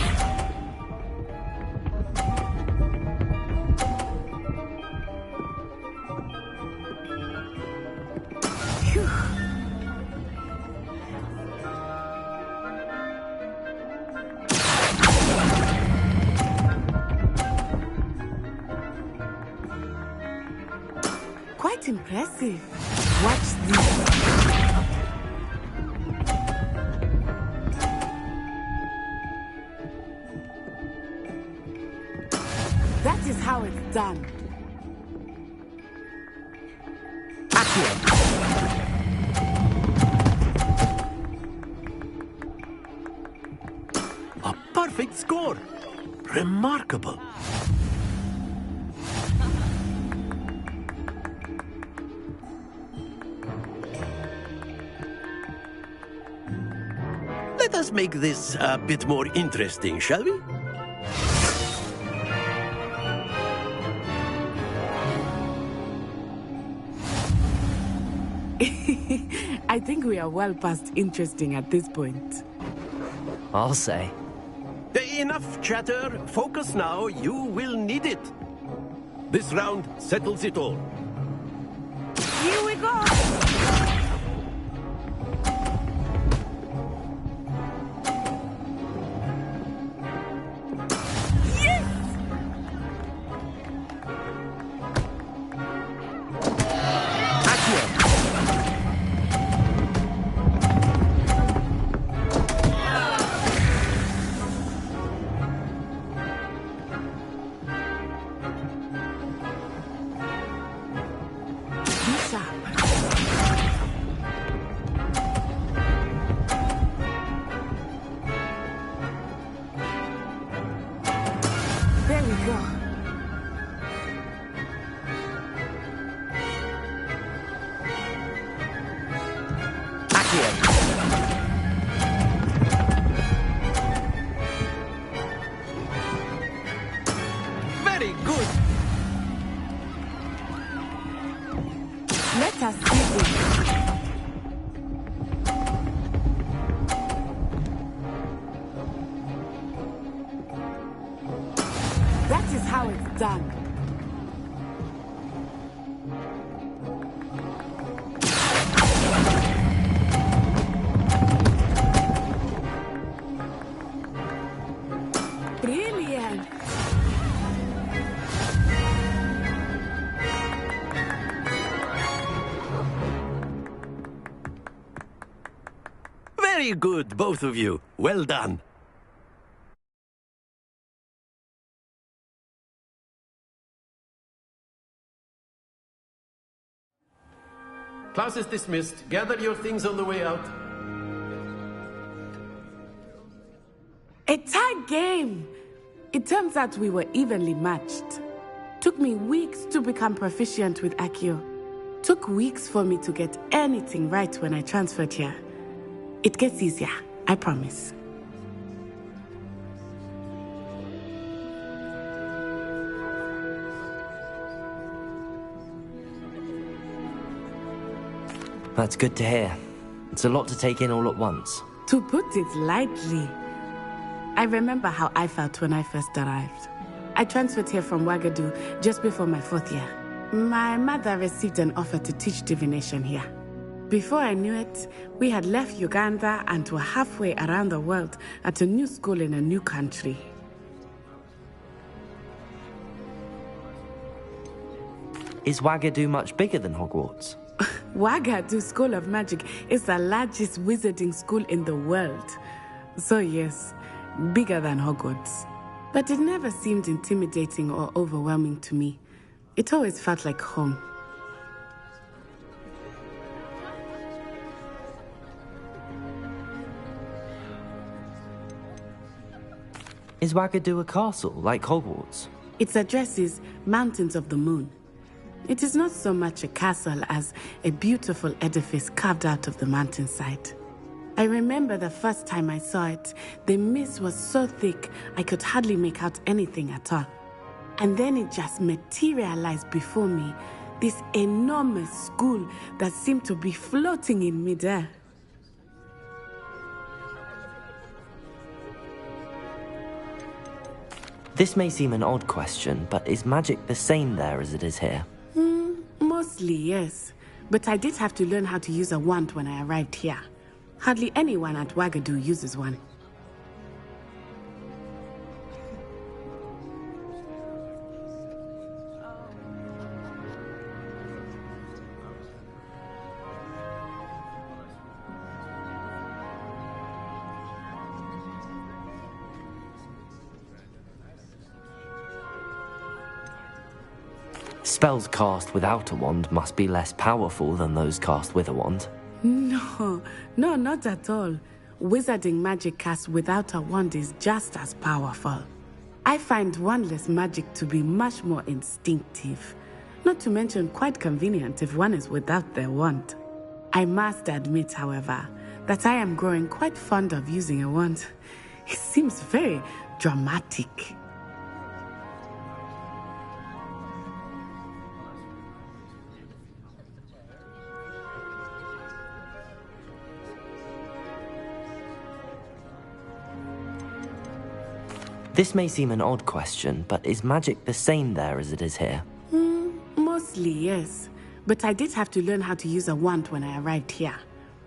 Quite impressive. Watch this. That is how it's done. A perfect score. Remarkable. Let us make this a bit more interesting, shall we? I think we are well past interesting at this point. I'll say. Enough chatter. Focus now. You will need it. This round settles it all. Here we go! There we go. Very good. Let us see this. That is how it's done. Brilliant. Very good, both of you. Well done. Class is dismissed. Gather your things on the way out. A tight game. It turns out we were evenly matched. Took me weeks to become proficient with Accio. Took weeks for me to get anything right when I transferred here. It gets easier, I promise. That's good to hear. It's a lot to take in all at once. To put it lightly, I remember how I felt when I first arrived. I transferred here from Ouagadougou just before my 4th year. My mother received an offer to teach divination here. Before I knew it, we had left Uganda and were halfway around the world at a new school in a new country. Is Ouagadougou much bigger than Hogwarts? Ouagadougou School of Magic is the largest wizarding school in the world. So yes, bigger than Hogwarts. But it never seemed intimidating or overwhelming to me. It always felt like home. Is Ouagadougou a castle, like Hogwarts? Its address is Mountains of the Moon. It is not so much a castle as a beautiful edifice carved out of the mountainside. I remember the first time I saw it, the mist was so thick I could hardly make out anything at all. And then it just materialized before me, this enormous school that seemed to be floating in midair. This may seem an odd question, but is magic the same there as it is here? Mostly, yes. But I did have to learn how to use a wand when I arrived here. Hardly anyone at Ouagadougou uses one. Spells cast without a wand must be less powerful than those cast with a wand. No, not at all. Wizarding magic cast without a wand is just as powerful. I find wandless magic to be much more instinctive. Not to mention quite convenient if one is without their wand. I must admit, however, that I am growing quite fond of using a wand. It seems very dramatic. This may seem an odd question, but is magic the same there as it is here? Mostly, yes. But I did have to learn how to use a wand when I arrived here.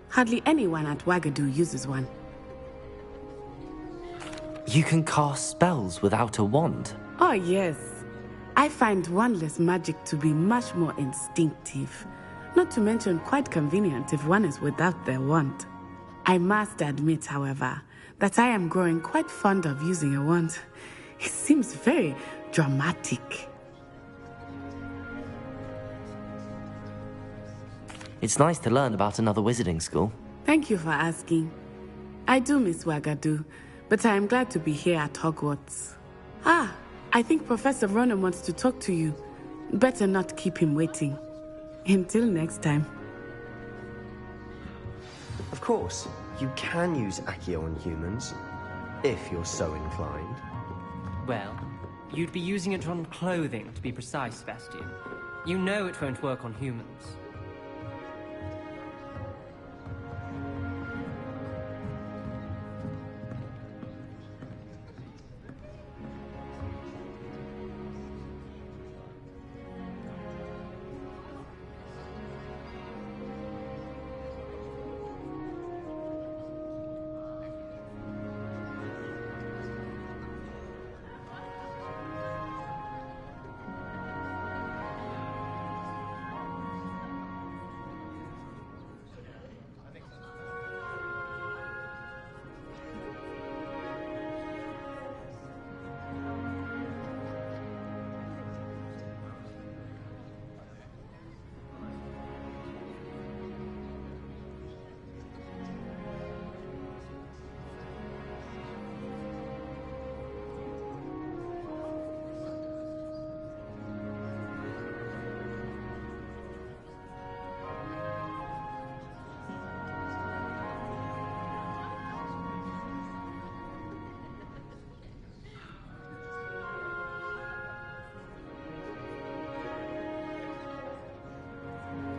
Hardly anyone at Ouagadougou uses one. You can cast spells without a wand? Oh, yes. I find wandless magic to be much more instinctive. Not to mention quite convenient if one is without their wand. I must admit, however, that I am growing quite fond of using a wand. It seems very dramatic. It's nice to learn about another wizarding school. Thank you for asking. I do miss Ouagadougou, but I am glad to be here at Hogwarts. I think Professor Ronan wants to talk to you. Better not keep him waiting. Until next time. Of course, you can use Accio on humans, if you're so inclined. Well, you'd be using it on clothing, to be precise, Sebastian. You know it won't work on humans.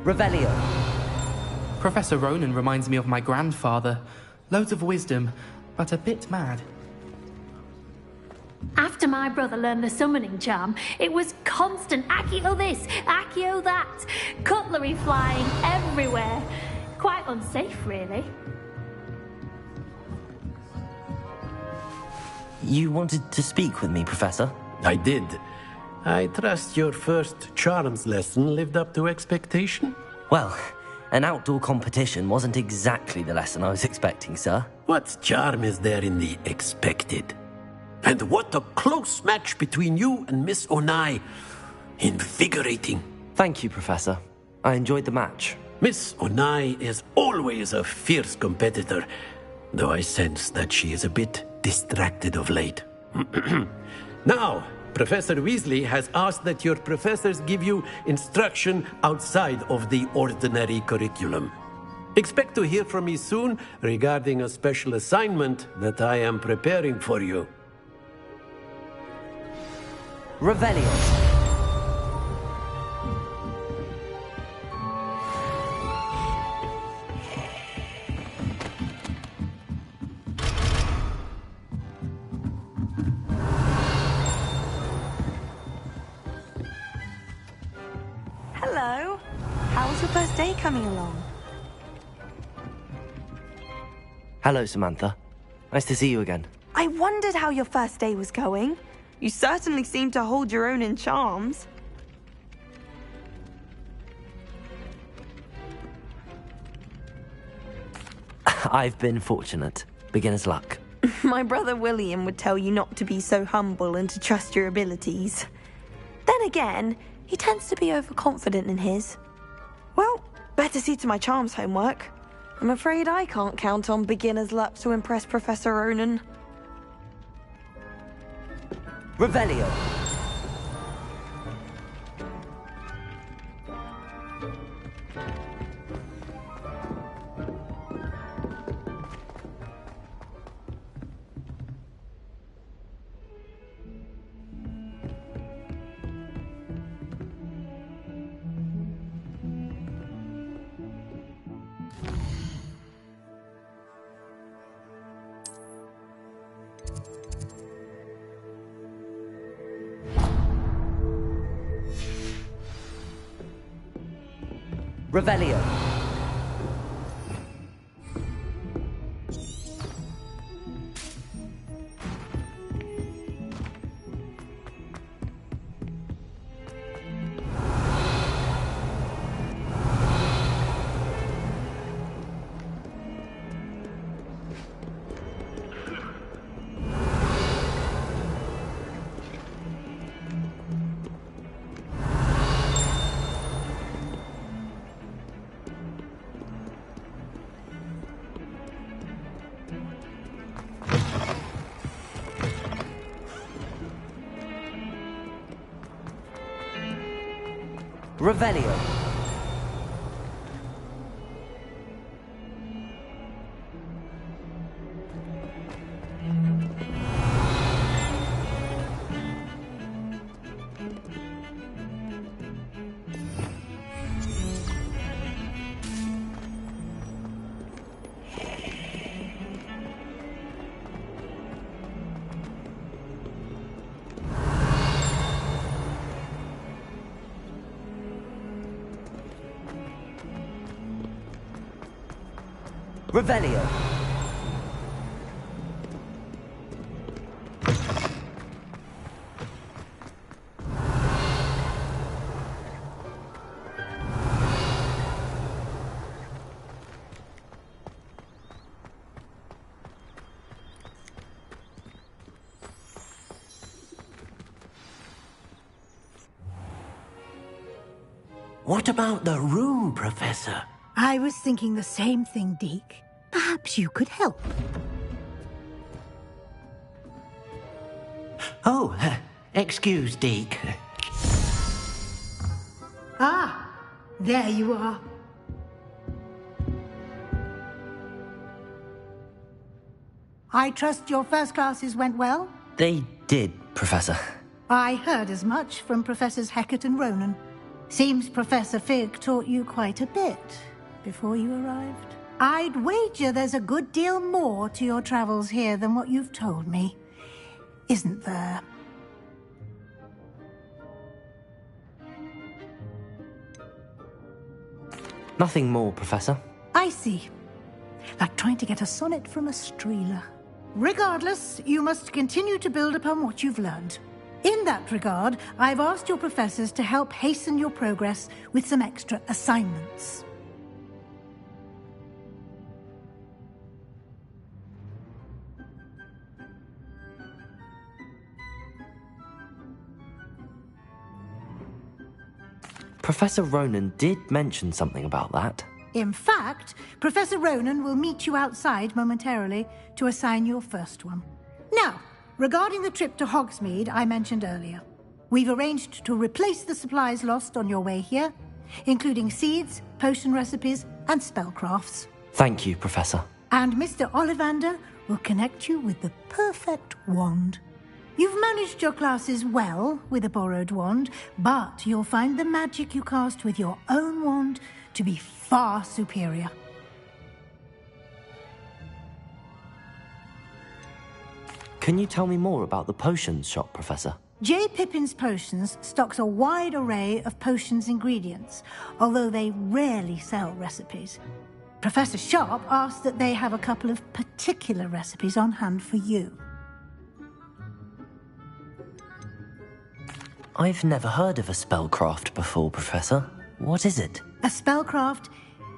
Revelio. Professor Ronan reminds me of my grandfather. Loads of wisdom, but a bit mad. After my brother learned the summoning charm, it was constant Accio this, Accio that, cutlery flying everywhere. Quite unsafe, really. You wanted to speak with me, Professor? I did. I trust your first charms lesson lived up to expectation? Well, an outdoor competition wasn't exactly the lesson I was expecting, sir. What charm is there in the expected? And what a close match between you and Miss Onai. Invigorating. Thank you, Professor. I enjoyed the match. Miss Onai is always a fierce competitor, though I sense that she is a bit distracted of late. Now, Professor Weasley has asked that your professors give you instruction outside of the ordinary curriculum. Expect to hear from me soon regarding a special assignment that I am preparing for you. Revelio. Hello. How's your first day coming along? Hello, Samantha. Nice to see you again. I wondered how your first day was going. You certainly seem to hold your own in charms. I've been fortunate. Beginner's luck. My brother William would tell you not to be so humble and to trust your abilities. Then again, he tends to be overconfident in his. Well, better see to my charms homework. I'm afraid I can't count on beginner's luck to impress Professor Ronan. Revelio. Revelio. Revelio. Revelio. What about the room, Professor? I was thinking the same thing, Deke. Perhaps you could help. Oh, excuse, Deke. Ah, there you are. I trust your first classes went well? They did, Professor. I heard as much from Professors Hecat and Ronan. Seems Professor Fig taught you quite a bit. before you arrived. I'd wager there's a good deal more to your travels here than what you've told me. Isn't there? Nothing more, Professor. I see. Like trying to get a sonnet from a streeler. Regardless, you must continue to build upon what you've learned. In that regard, I've asked your professors to help hasten your progress with some extra assignments. Professor Ronan did mention something about that. In fact, Professor Ronan will meet you outside momentarily to assign your first one. Now, regarding the trip to Hogsmeade I mentioned earlier, we've arranged to replace the supplies lost on your way here, including seeds, potion recipes, and spellcrafts. Thank you, Professor. And Mr. Ollivander will connect you with the perfect wand. You've managed your classes well with a borrowed wand, but you'll find the magic you cast with your own wand to be far superior. Can you tell me more about the potions shop, Professor? J. Pippin's Potions stocks a wide array of potions ingredients, although they rarely sell recipes. Professor Sharp asked that they have a couple of particular recipes on hand for you. I've never heard of a spellcraft before, Professor. What is it? A spellcraft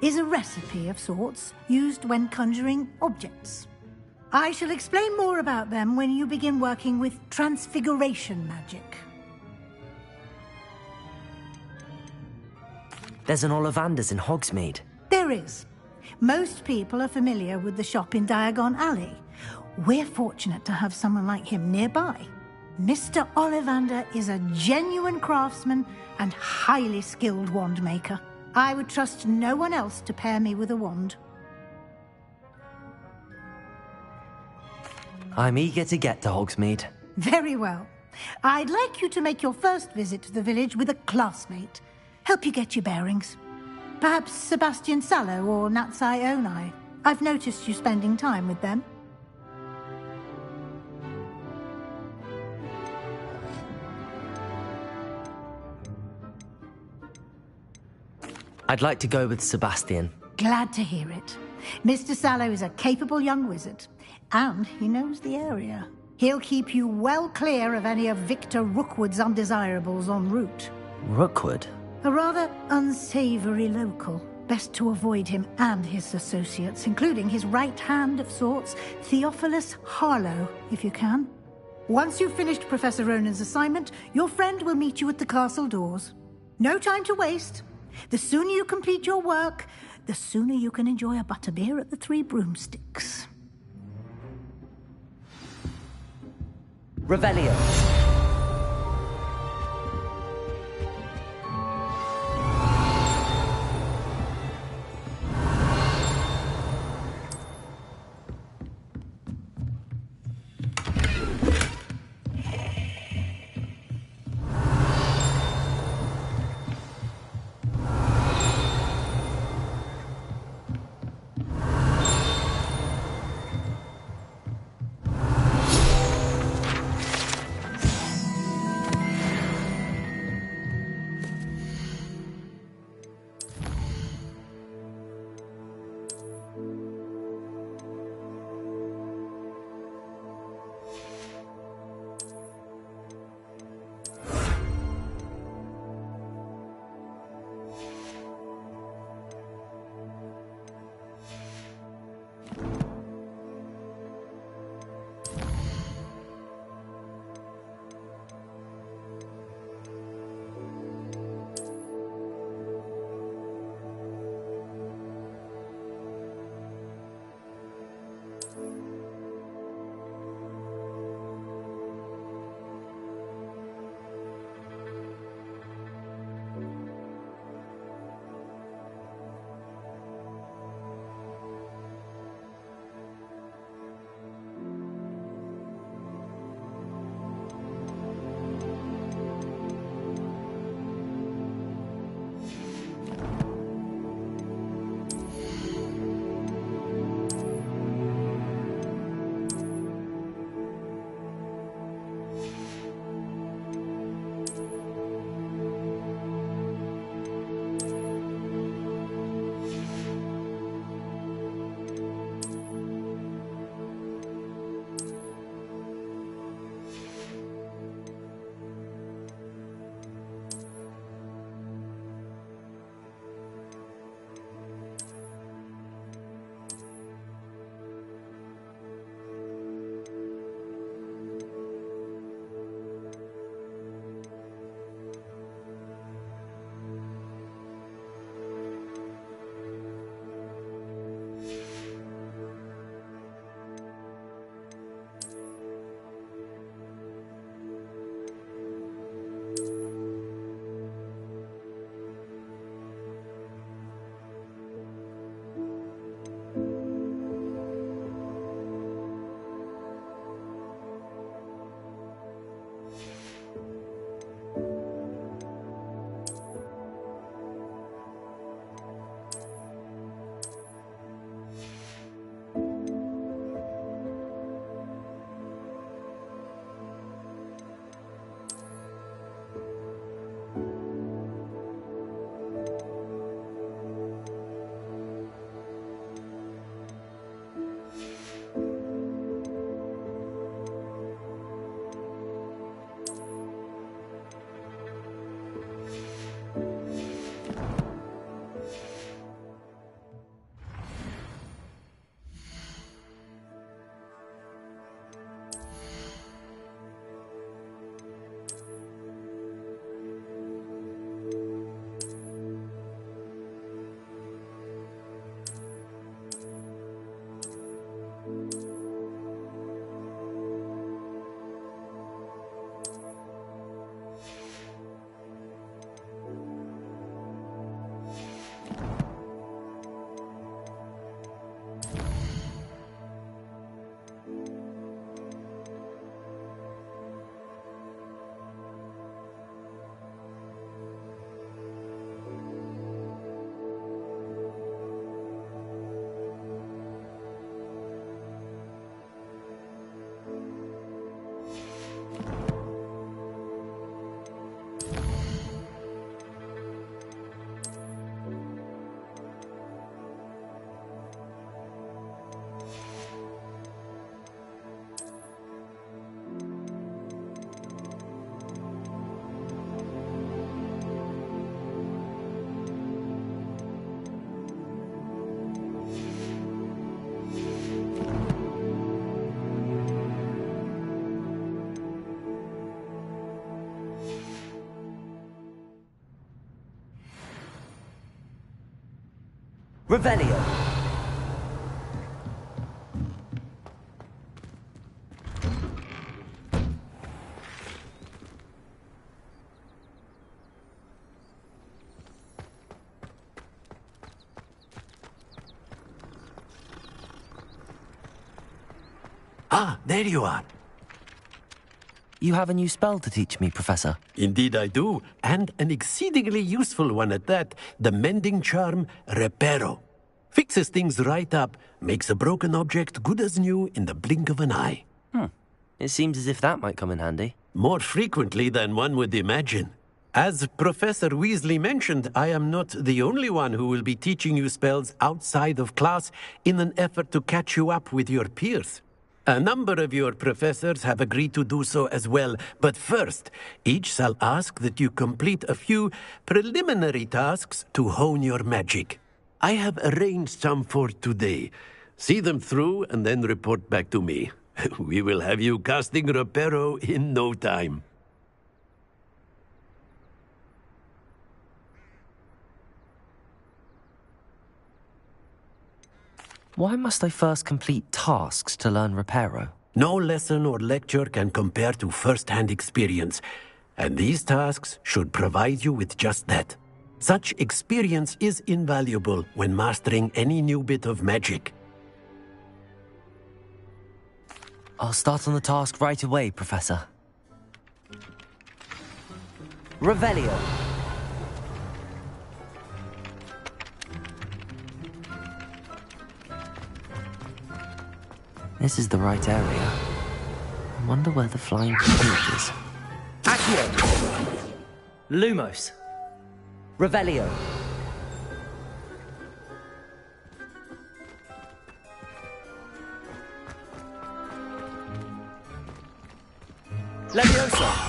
is a recipe of sorts used when conjuring objects. I shall explain more about them when you begin working with transfiguration magic. There's an Ollivander's in Hogsmeade. There is. Most people are familiar with the shop in Diagon Alley. We're fortunate to have someone like him nearby. Mr. Ollivander is a genuine craftsman and highly skilled wand maker. I would trust no one else to pair me with a wand. I'm eager to get to Hogsmeade. Very well. I'd like you to make your first visit to the village with a classmate. Help you get your bearings. Perhaps Sebastian Sallow or Natsai Onai. I've noticed you spending time with them. I'd like to go with Sebastian. Glad to hear it. Mr. Sallow is a capable young wizard, and he knows the area. He'll keep you well clear of any of Victor Rookwood's undesirables en route. Rookwood? A rather unsavory local. Best to avoid him and his associates, including his right hand of sorts, Theophilus Harlow, if you can. Once you've finished Professor Ronan's assignment, your friend will meet you at the castle doors. No time to waste. The sooner you complete your work, the sooner you can enjoy a butterbeer at the Three Broomsticks. Revelio. Revelio. Ah, there you are. You have a new spell to teach me, Professor. Indeed I do, and an exceedingly useful one at that. The mending charm, Reparo. Fixes things right up, makes a broken object good as new in the blink of an eye. It seems as if that might come in handy. More frequently than one would imagine. As Professor Weasley mentioned, I am not the only one who will be teaching you spells outside of class in an effort to catch you up with your peers. A number of your professors have agreed to do so as well, but first, each shall ask that you complete a few preliminary tasks to hone your magic. I have arranged some for today. See them through and then report back to me. We will have you casting Reparo in no time. Why must I first complete tasks to learn Reparo? No lesson or lecture can compare to first-hand experience, and these tasks should provide you with just that. Such experience is invaluable when mastering any new bit of magic. I'll start on the task right away, Professor. Revelio. This is the right area. I wonder where the flying cage is. Accio! Lumos. Revelio. Leviosa.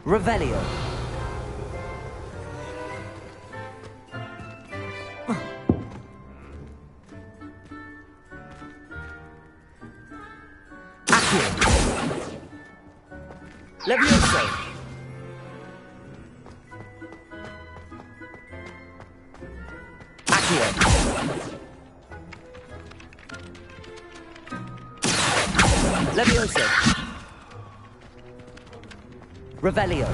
Revelio. Accio. Levioso. Accio. Levioso. Revelio.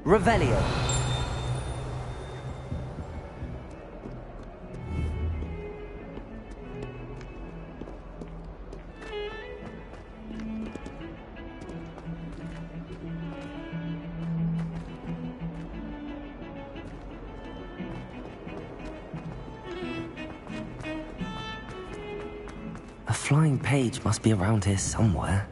Revelio. flying page must be around here somewhere.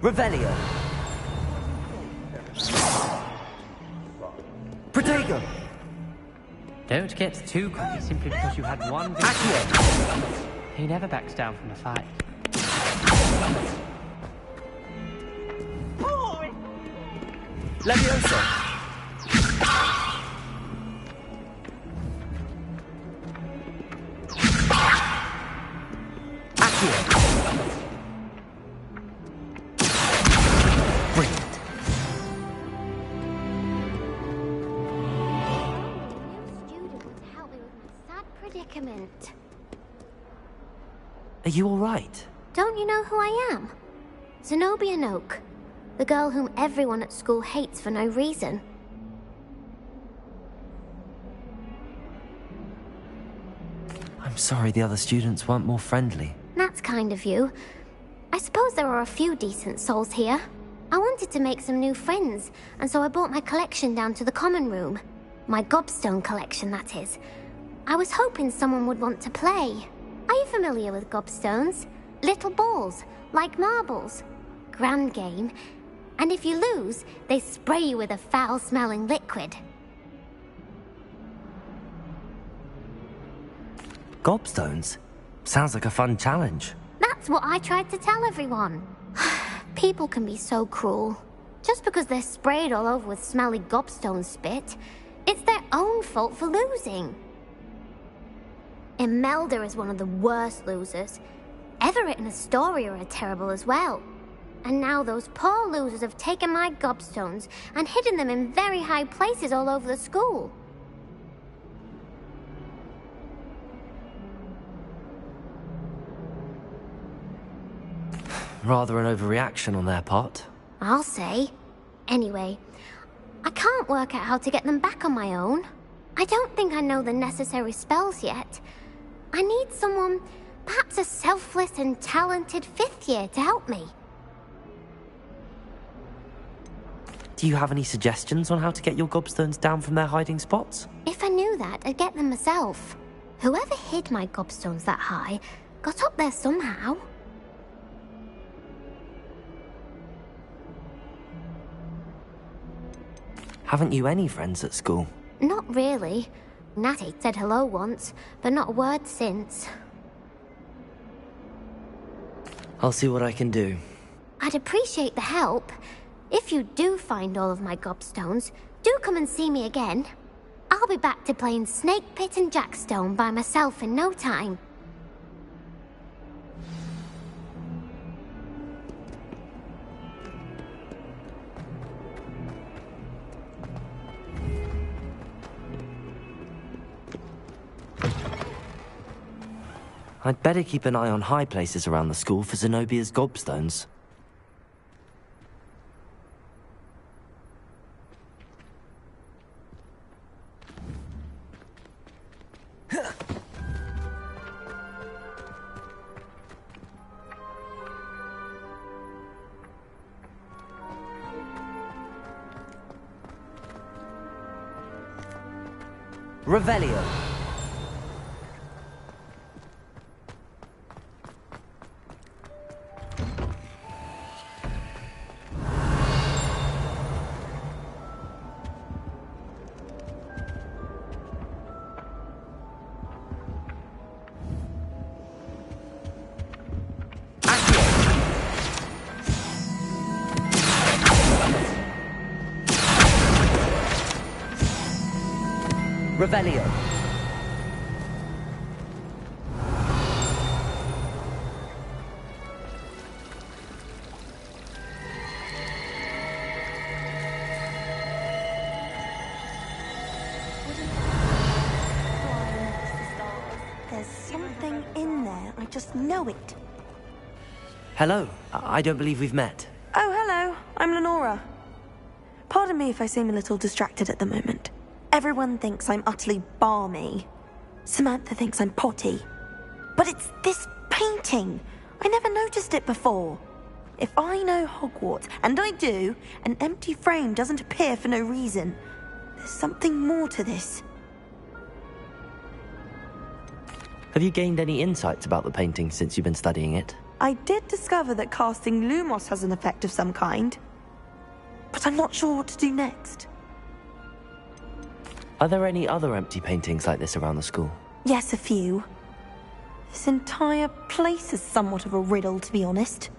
Revelio. Protego. Don't get too cocky simply because you had one Accio. He never backs down from a fight. Levioso. Accio. Brilliant. Predicament. Are you all right? Don't you know who I am? Zenobia Noak, the girl whom everyone at school hates for no reason. I'm sorry the other students weren't more friendly. That's kind of you. I suppose there are a few decent souls here. I wanted to make some new friends, and so I brought my collection down to the common room. My gobstone collection, that is. I was hoping someone would want to play. Are you familiar with gobstones? Little balls, like marbles. Grand game. And if you lose, they spray you with a foul-smelling liquid. Gobstones? Sounds like a fun challenge. That's what I tried to tell everyone. People can be so cruel. Just because they're sprayed all over with smelly gobstone spit, it's their own fault for losing. Imelda is one of the worst losers. Everett and Astoria are terrible as well. And now those poor losers have taken my gobstones and hidden them in very high places all over the school. Rather an overreaction on their part. I'll say. Anyway, I can't work out how to get them back on my own. I don't think I know the necessary spells yet. I need someone, perhaps a selfless and talented fifth year to help me. Do you have any suggestions on how to get your gobstones down from their hiding spots? If I knew that, I'd get them myself. Whoever hid my gobstones that high got up there somehow. Haven't you any friends at school? Not really. Natty said hello once, but not a word since. I'll see what I can do. I'd appreciate the help. If you do find all of my gobstones, do come and see me again. I'll be back to playing Snake Pit and Jackstone by myself in no time. I'd better keep an eye on high places around the school for Zenobia's gobstones. Revelio. Revelio. There's something in there. I just know it. Hello. I don't believe we've met. Oh, hello. I'm Lenora. Pardon me if I seem a little distracted at the moment. Everyone thinks I'm utterly balmy. Samantha thinks I'm potty. But it's this painting. I never noticed it before. If I know Hogwarts, and I do, an empty frame doesn't appear for no reason. There's something more to this. Have you gained any insights about the painting since you've been studying it? I did discover that casting Lumos has an effect of some kind, but I'm not sure what to do next. Are there any other empty paintings like this around the school? Yes, a few. This entire place is somewhat of a riddle, to be honest.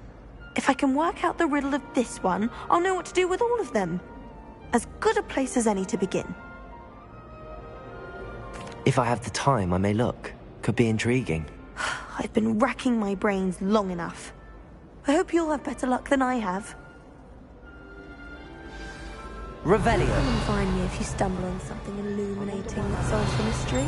If I can work out the riddle of this one, I'll know what to do with all of them. As good a place as any to begin. If I have the time, I may look. Could be intriguing. I've been racking my brains long enough. I hope you'll have better luck than I have. Revelio. Come and find me if you stumble on something illuminating that solves the mystery.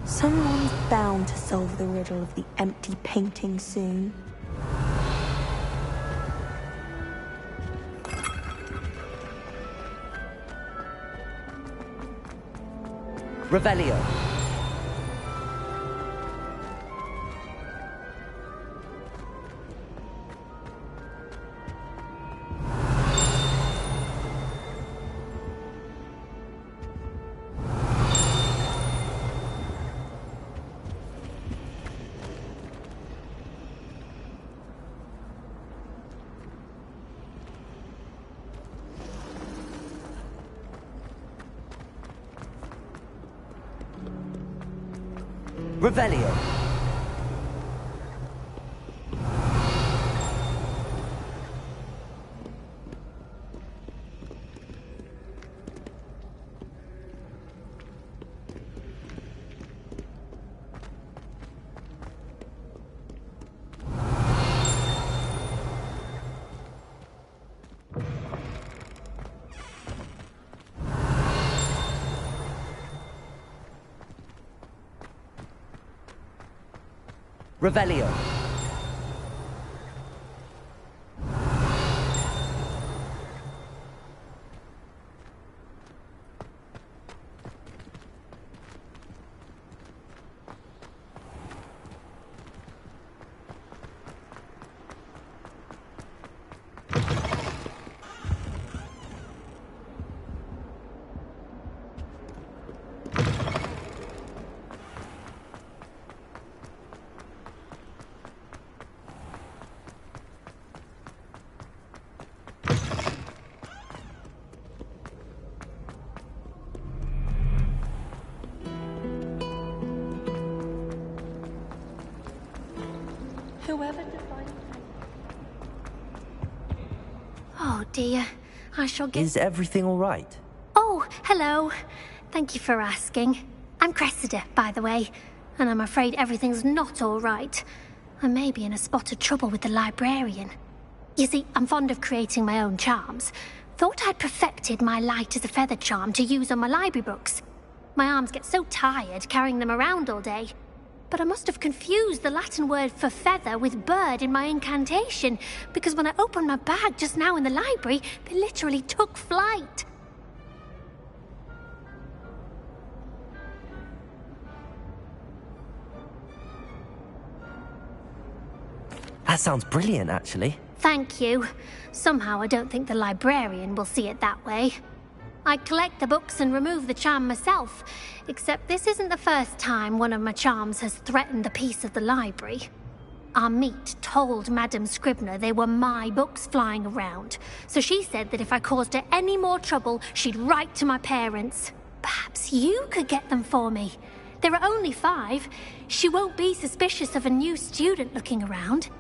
Someone's bound to solve the riddle of the empty painting soon. Revelio. Revelio. Revelio. Whoever defines... Oh dear, I shall get... Is everything all right? Oh, hello. Thank you for asking. I'm Cressida, by the way, and I'm afraid everything's not all right. I may be in a spot of trouble with the librarian. You see, I'm fond of creating my own charms. Thought I'd perfected my light as a feather charm to use on my library books. My arms get so tired carrying them around all day. But I must have confused the Latin word for feather with bird in my incantation, because when I opened my bag just now in the library, they literally took flight. That sounds brilliant, actually. Thank you. Somehow I don't think the librarian will see it that way. I collect the books and remove the charm myself, except this isn't the first time one of my charms has threatened the peace of the library. Amit told Madame Scribner they were my books flying around, so she said that if I caused her any more trouble, she'd write to my parents. Perhaps you could get them for me. There are only 5. She won't be suspicious of a new student looking around.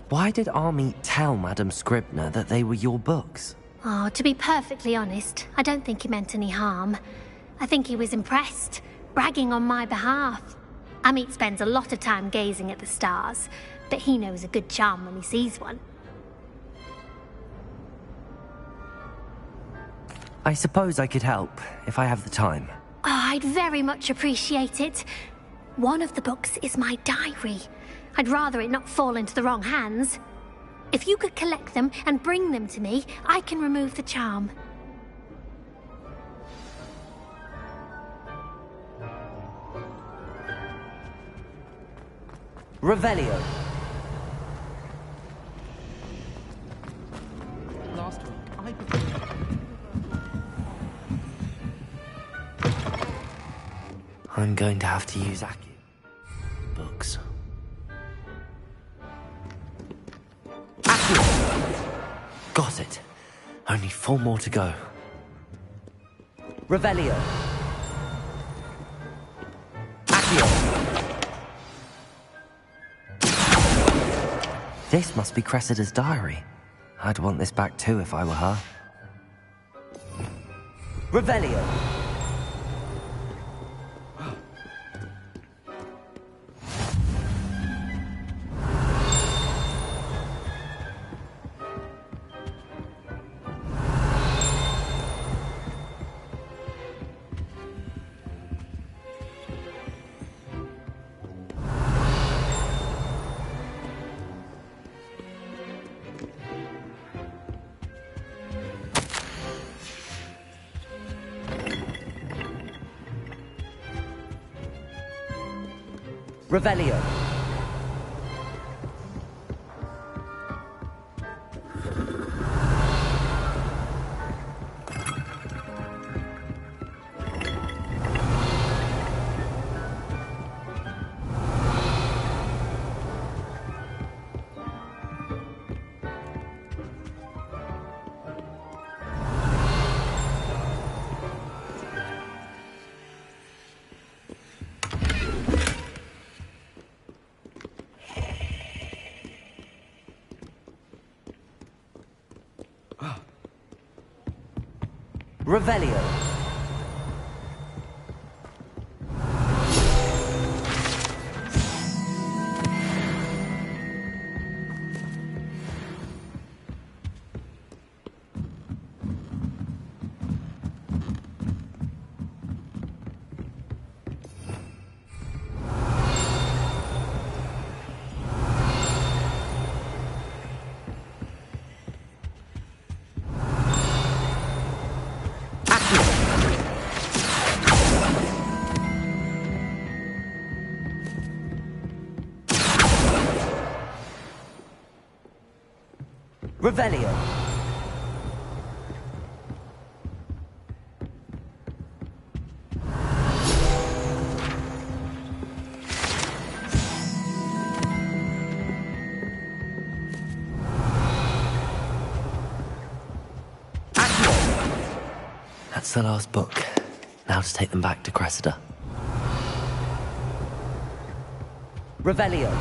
Why did Army tell Madame Scribner that they were your books? Oh, to be perfectly honest, I don't think he meant any harm. I think he was impressed, bragging on my behalf. Amit spends a lot of time gazing at the stars, but he knows a good charm when he sees one. I suppose I could help, if I have the time. I'd very much appreciate it. One of the books is my diary. I'd rather it not fall into the wrong hands. If you could collect them and bring them to me, I can remove the charm. Revelio. Last one. I'm going to have to use Aki. Books. Got it. Only 4 more to go. Revelio. This must be Cressida's diary. I'd want this back too if I were her. Revelio. Revelio. Revelio. Revelio. That's the last book. Now to take them back to Cressida. Revelio.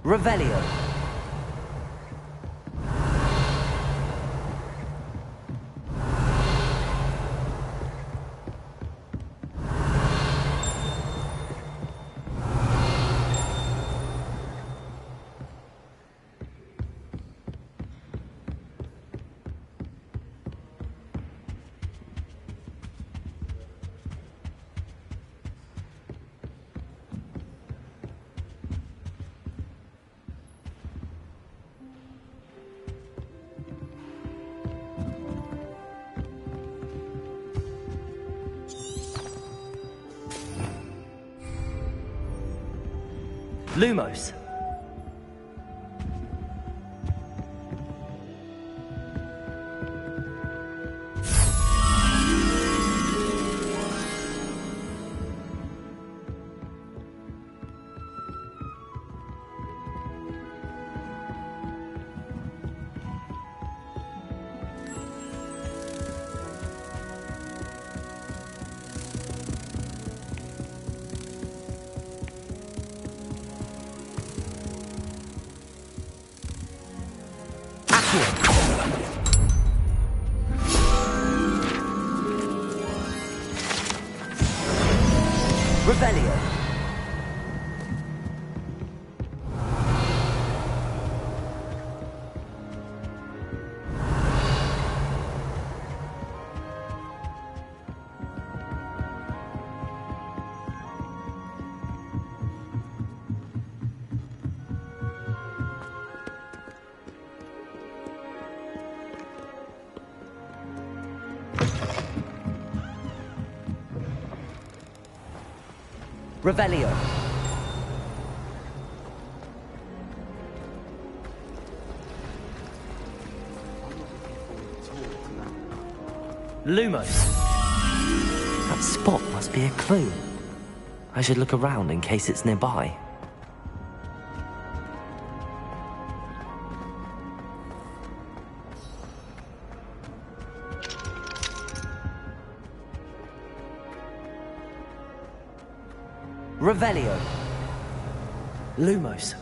Revelio. Lumos. Revelio. Revelio. Lumos. That spot must be a clue. I should look around in case it's nearby. Revelio. Lumos.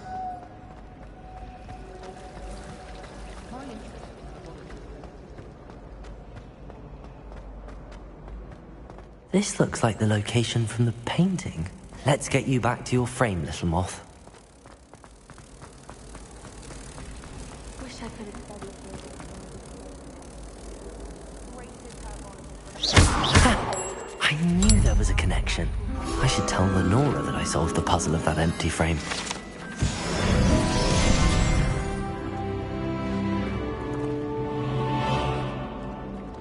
This looks like the location from the painting. Let's get you back to your frame, little moth. Wish I could have I knew there was a connection. I should tell Lenora that I solved the puzzle of that empty frame.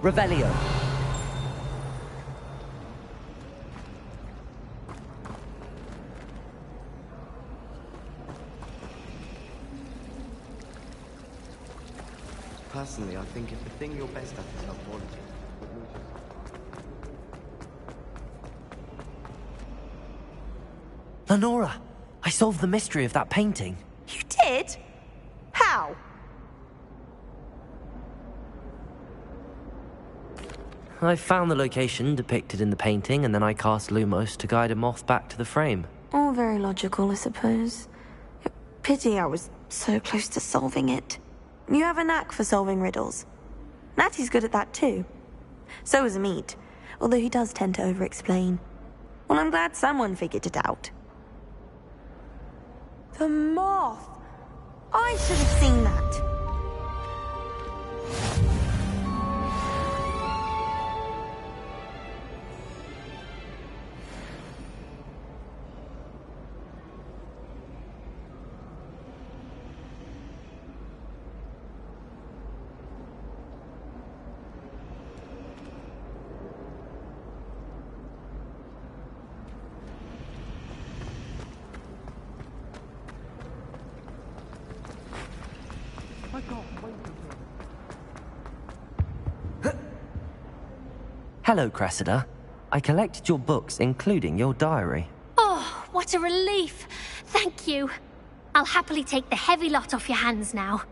Revelio. Personally, I think if the thing you're best at is avoiding, Lenora, I solved the mystery of that painting. You did? How? I found the location depicted in the painting, and then I cast Lumos to guide a moth back to the frame. All very logical, I suppose. Pity I was so close to solving it. You have a knack for solving riddles. Natty's good at that too. So is Amit, although he does tend to over-explain. Well, I'm glad someone figured it out. The moth! I should have seen that. Hello, Cressida. I collected your books, including your diary. Oh, what a relief. Thank you. I'll happily take the heavy lot off your hands now.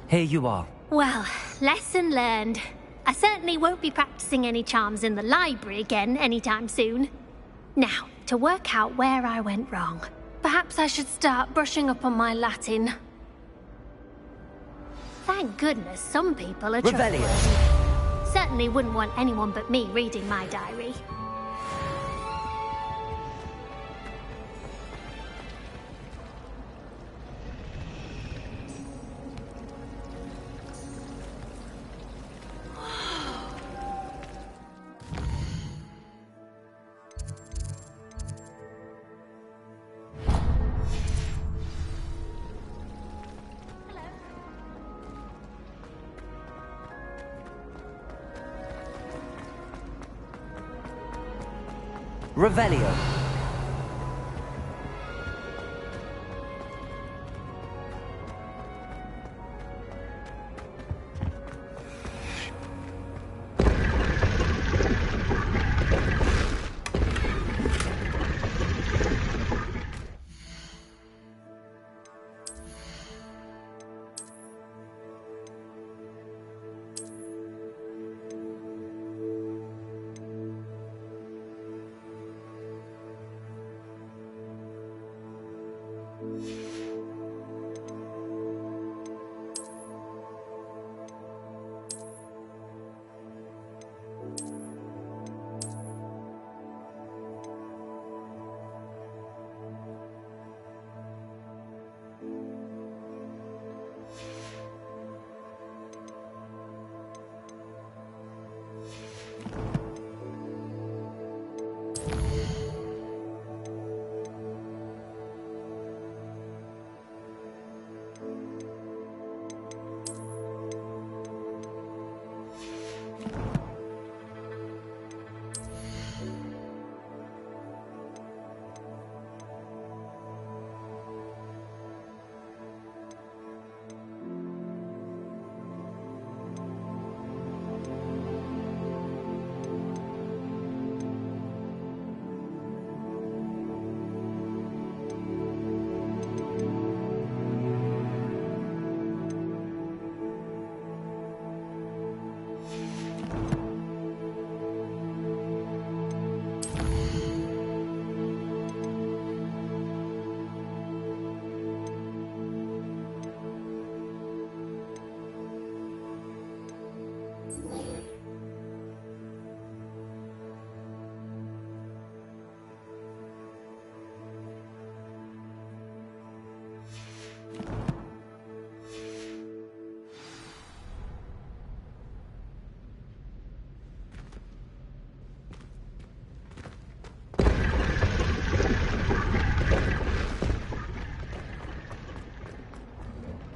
Here you are. Well, lesson learned. I certainly won't be practicing any charms in the library again anytime soon. Now, to work out where I went wrong. Perhaps I should start brushing up on my Latin. Thank goodness some people are trustworthy. Certainly wouldn't want anyone but me reading my diary. Revelio.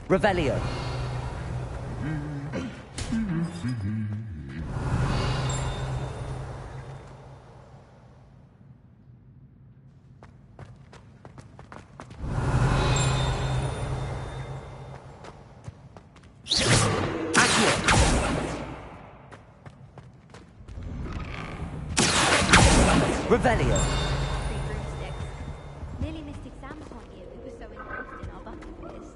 Revelio. Revelio. Nearly missed exam point you. We were so engrossed in our bucket list.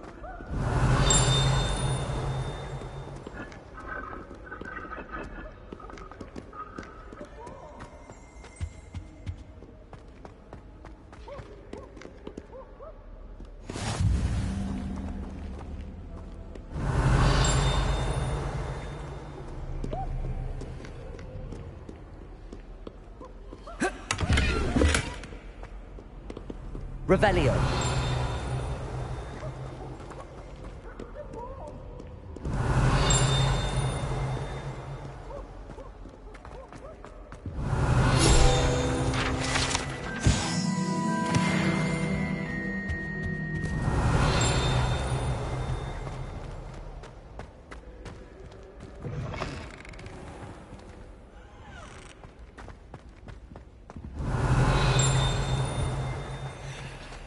Revelio.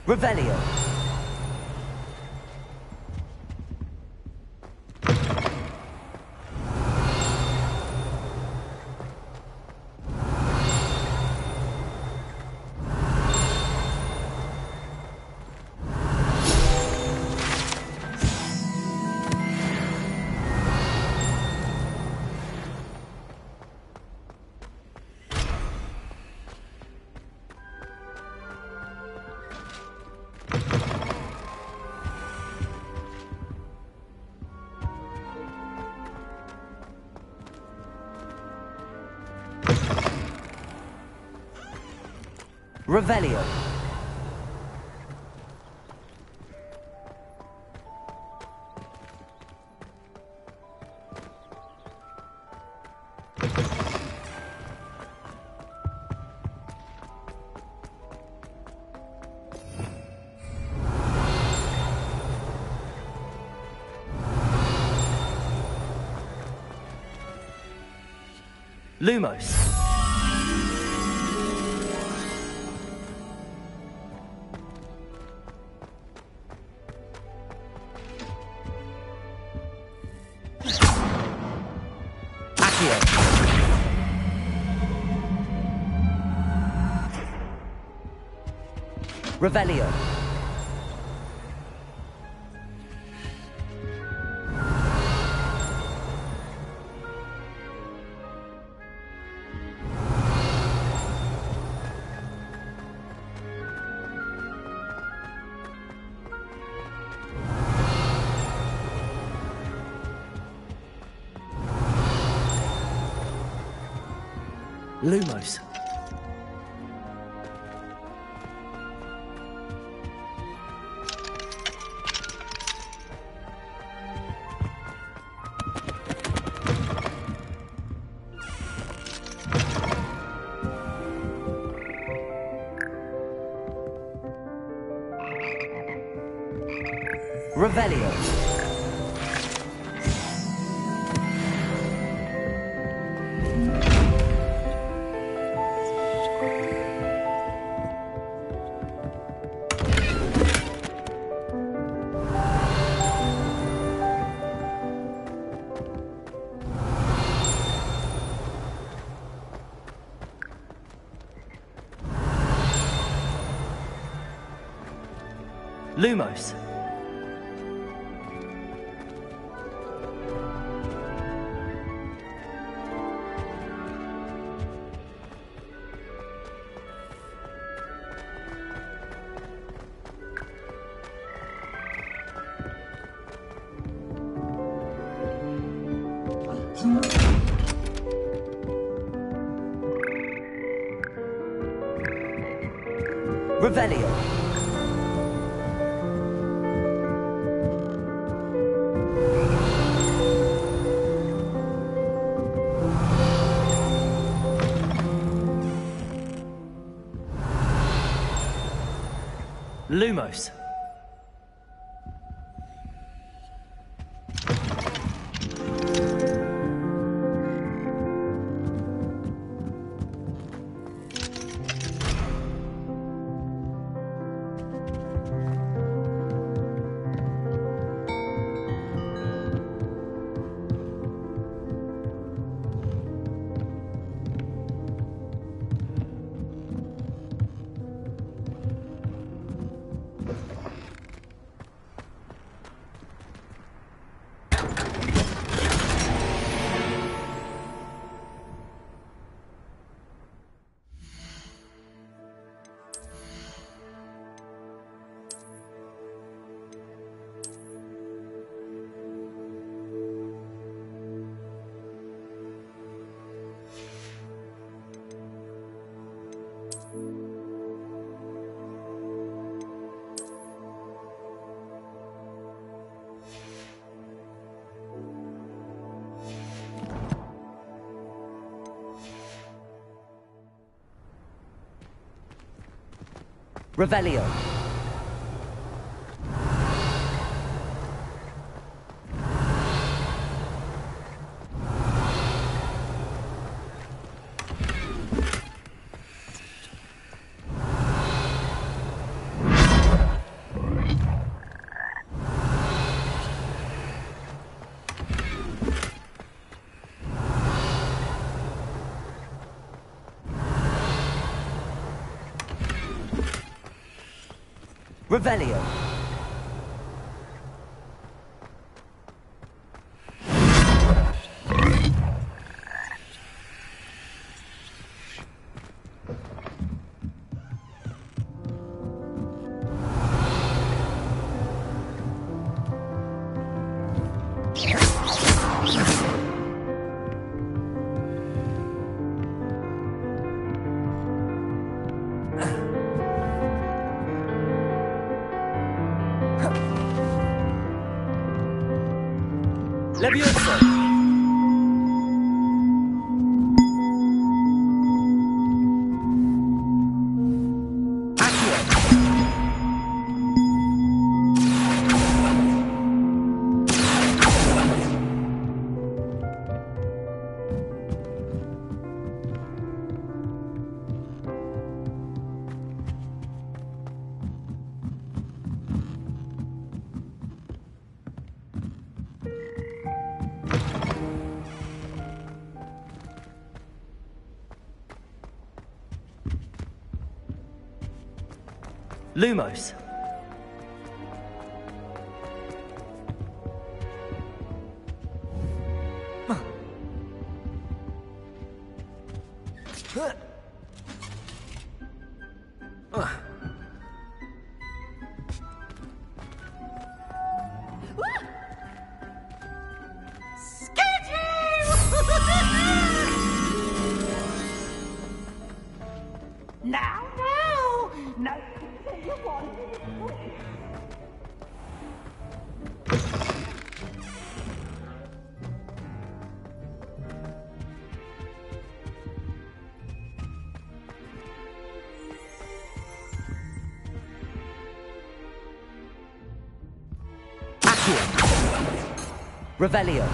Revelio. Revelio. Lumos. Revelio. Lumos. Revelio. Lumos. Revelio. Lumos. Revelio. Revelio. Levioso. Lumos. Now, no. You want Revelio.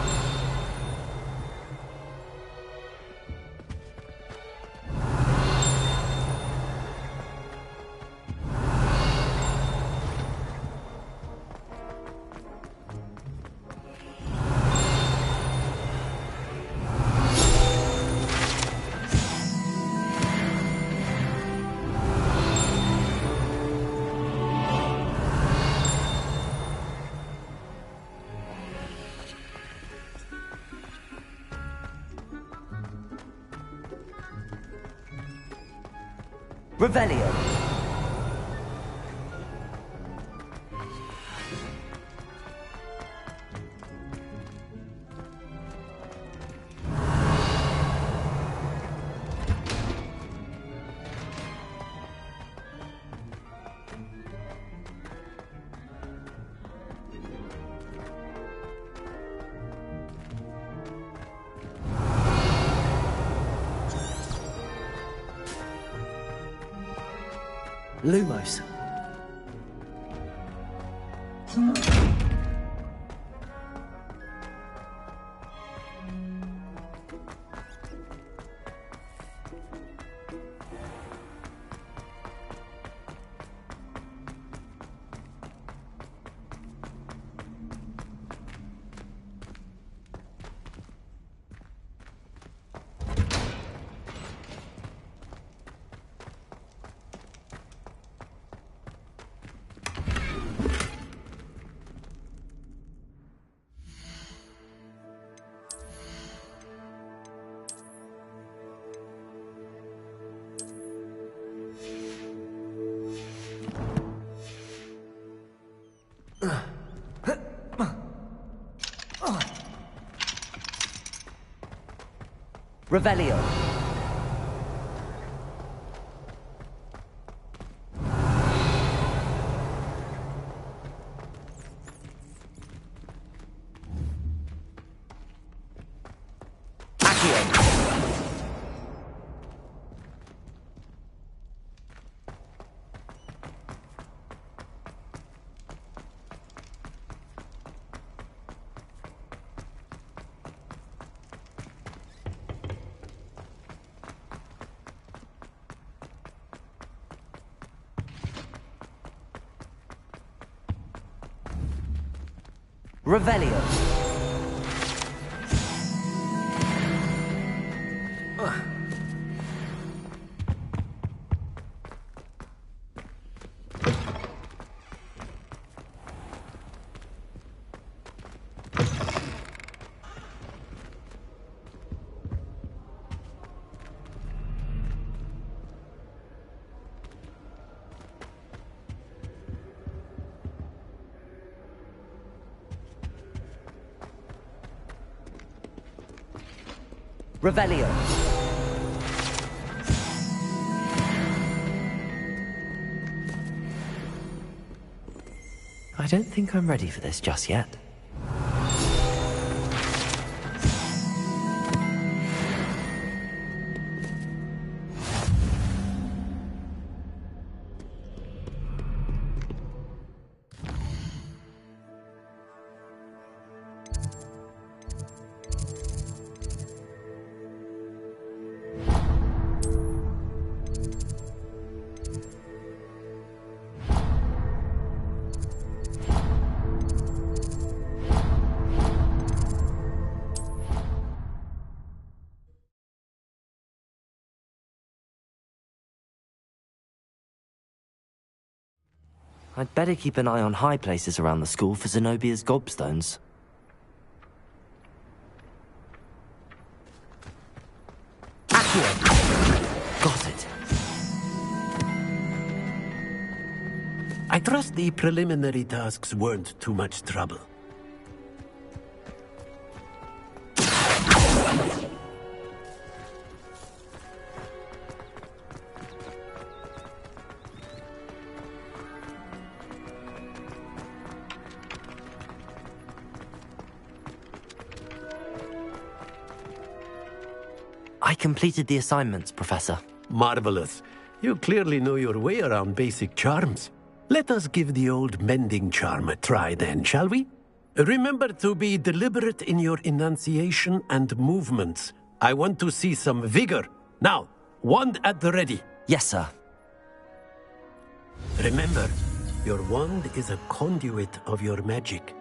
Revelio. Lumos. Revelio. Revelio. Revelio. I don't think I'm ready for this just yet. I'd better keep an eye on high places around the school for Zenobia's gobstones. Accio! Got it. I trust the preliminary tasks weren't too much trouble. I completed the assignments, Professor. Marvelous. You clearly know your way around basic charms. Let us give the old mending charm a try then, shall we? Remember to be deliberate in your enunciation and movements. I want to see some vigor. Now, wand at the ready. Yes, sir. Remember, your wand is a conduit of your magic.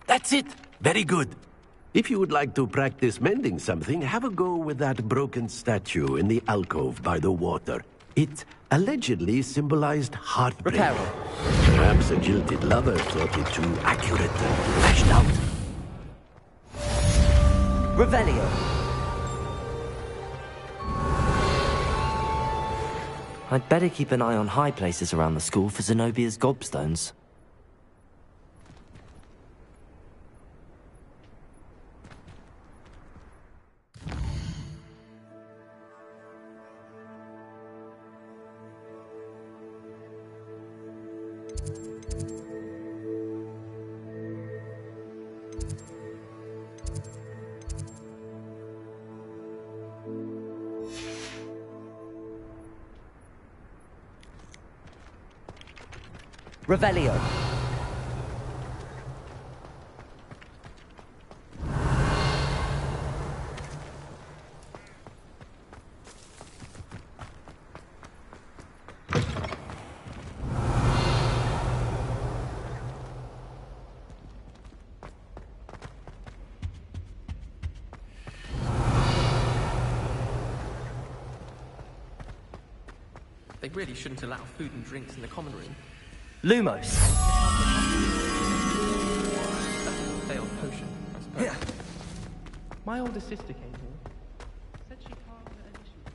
That's it! Very good. If you would like to practice mending something, have a go with that broken statue in the alcove by the water. It allegedly symbolized heartbreak. Reparo. Perhaps a jilted lover thought it too accurate and lashed out. Revelio. I'd better keep an eye on high places around the school for Zenobia's gobstones. Revelio. They really shouldn't allow food and drinks in the common room. Lumos. Failed potion, I suppose. Yeah. My older sister came here. Said she carved her initials.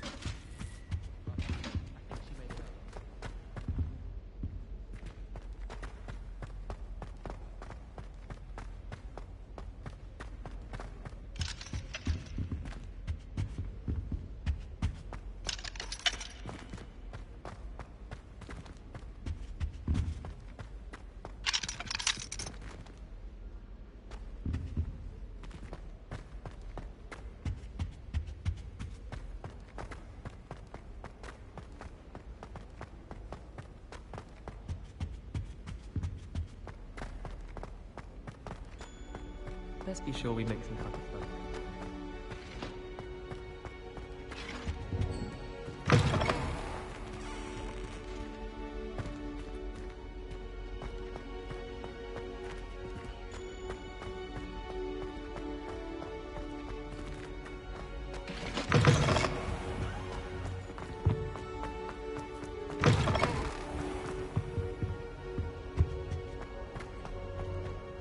I think she made it up. Best be sure we make some kind of fun.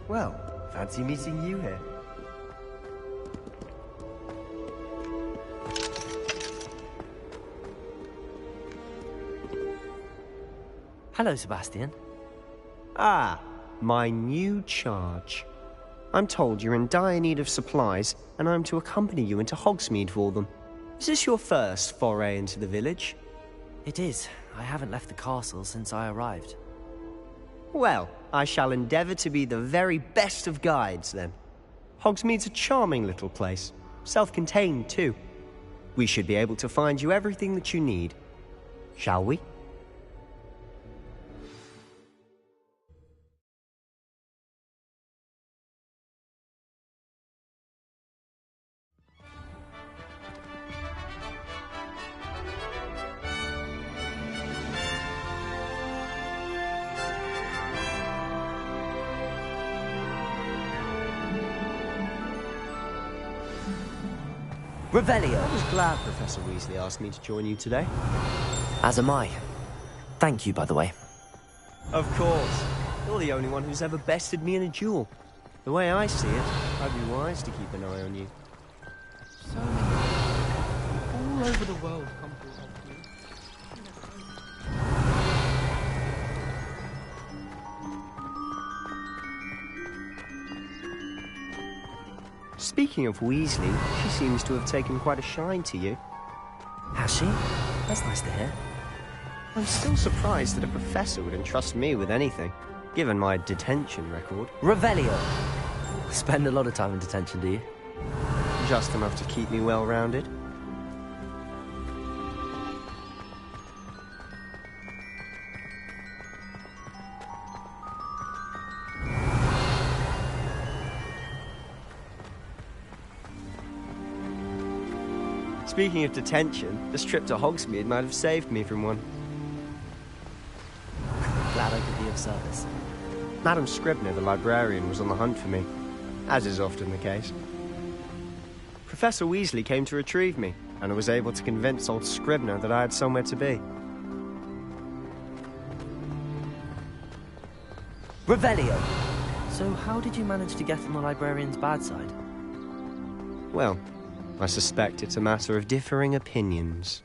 Well, fancy meeting you here. Hello, Sebastian. Ah, my new charge. I'm told you're in dire need of supplies, and I'm to accompany you into Hogsmeade for them. Is this your first foray into the village? It is. I haven't left the castle since I arrived. Well, I shall endeavour to be the very best of guides, then. Hogsmeade's a charming little place. Self-contained, too. We should be able to find you everything that you need. Shall we? Revelio! I was glad Professor Weasley asked me to join you today. As am I. Thank you, by the way. Of course. You're the only one who's ever bested me in a duel. The way I see it, I'd be wise to keep an eye on you. So many all over the world come through Hogsmeade. Speaking of Weasley, she seems to have taken quite a shine to you. Has she? That's nice to hear. I'm still surprised that a professor would entrust me with anything, given my detention record. Revelio! Spend a lot of time in detention, do you? Just enough to keep me well-rounded. Speaking of detention, this trip to Hogsmeade might have saved me from one. Glad I could be of service. Madam Scribner, the librarian, was on the hunt for me, as is often the case. Professor Weasley came to retrieve me, and I was able to convince old Scribner that I had somewhere to be. Revelio! So how did you manage to get on the librarian's bad side? Well, I suspect it's a matter of differing opinions.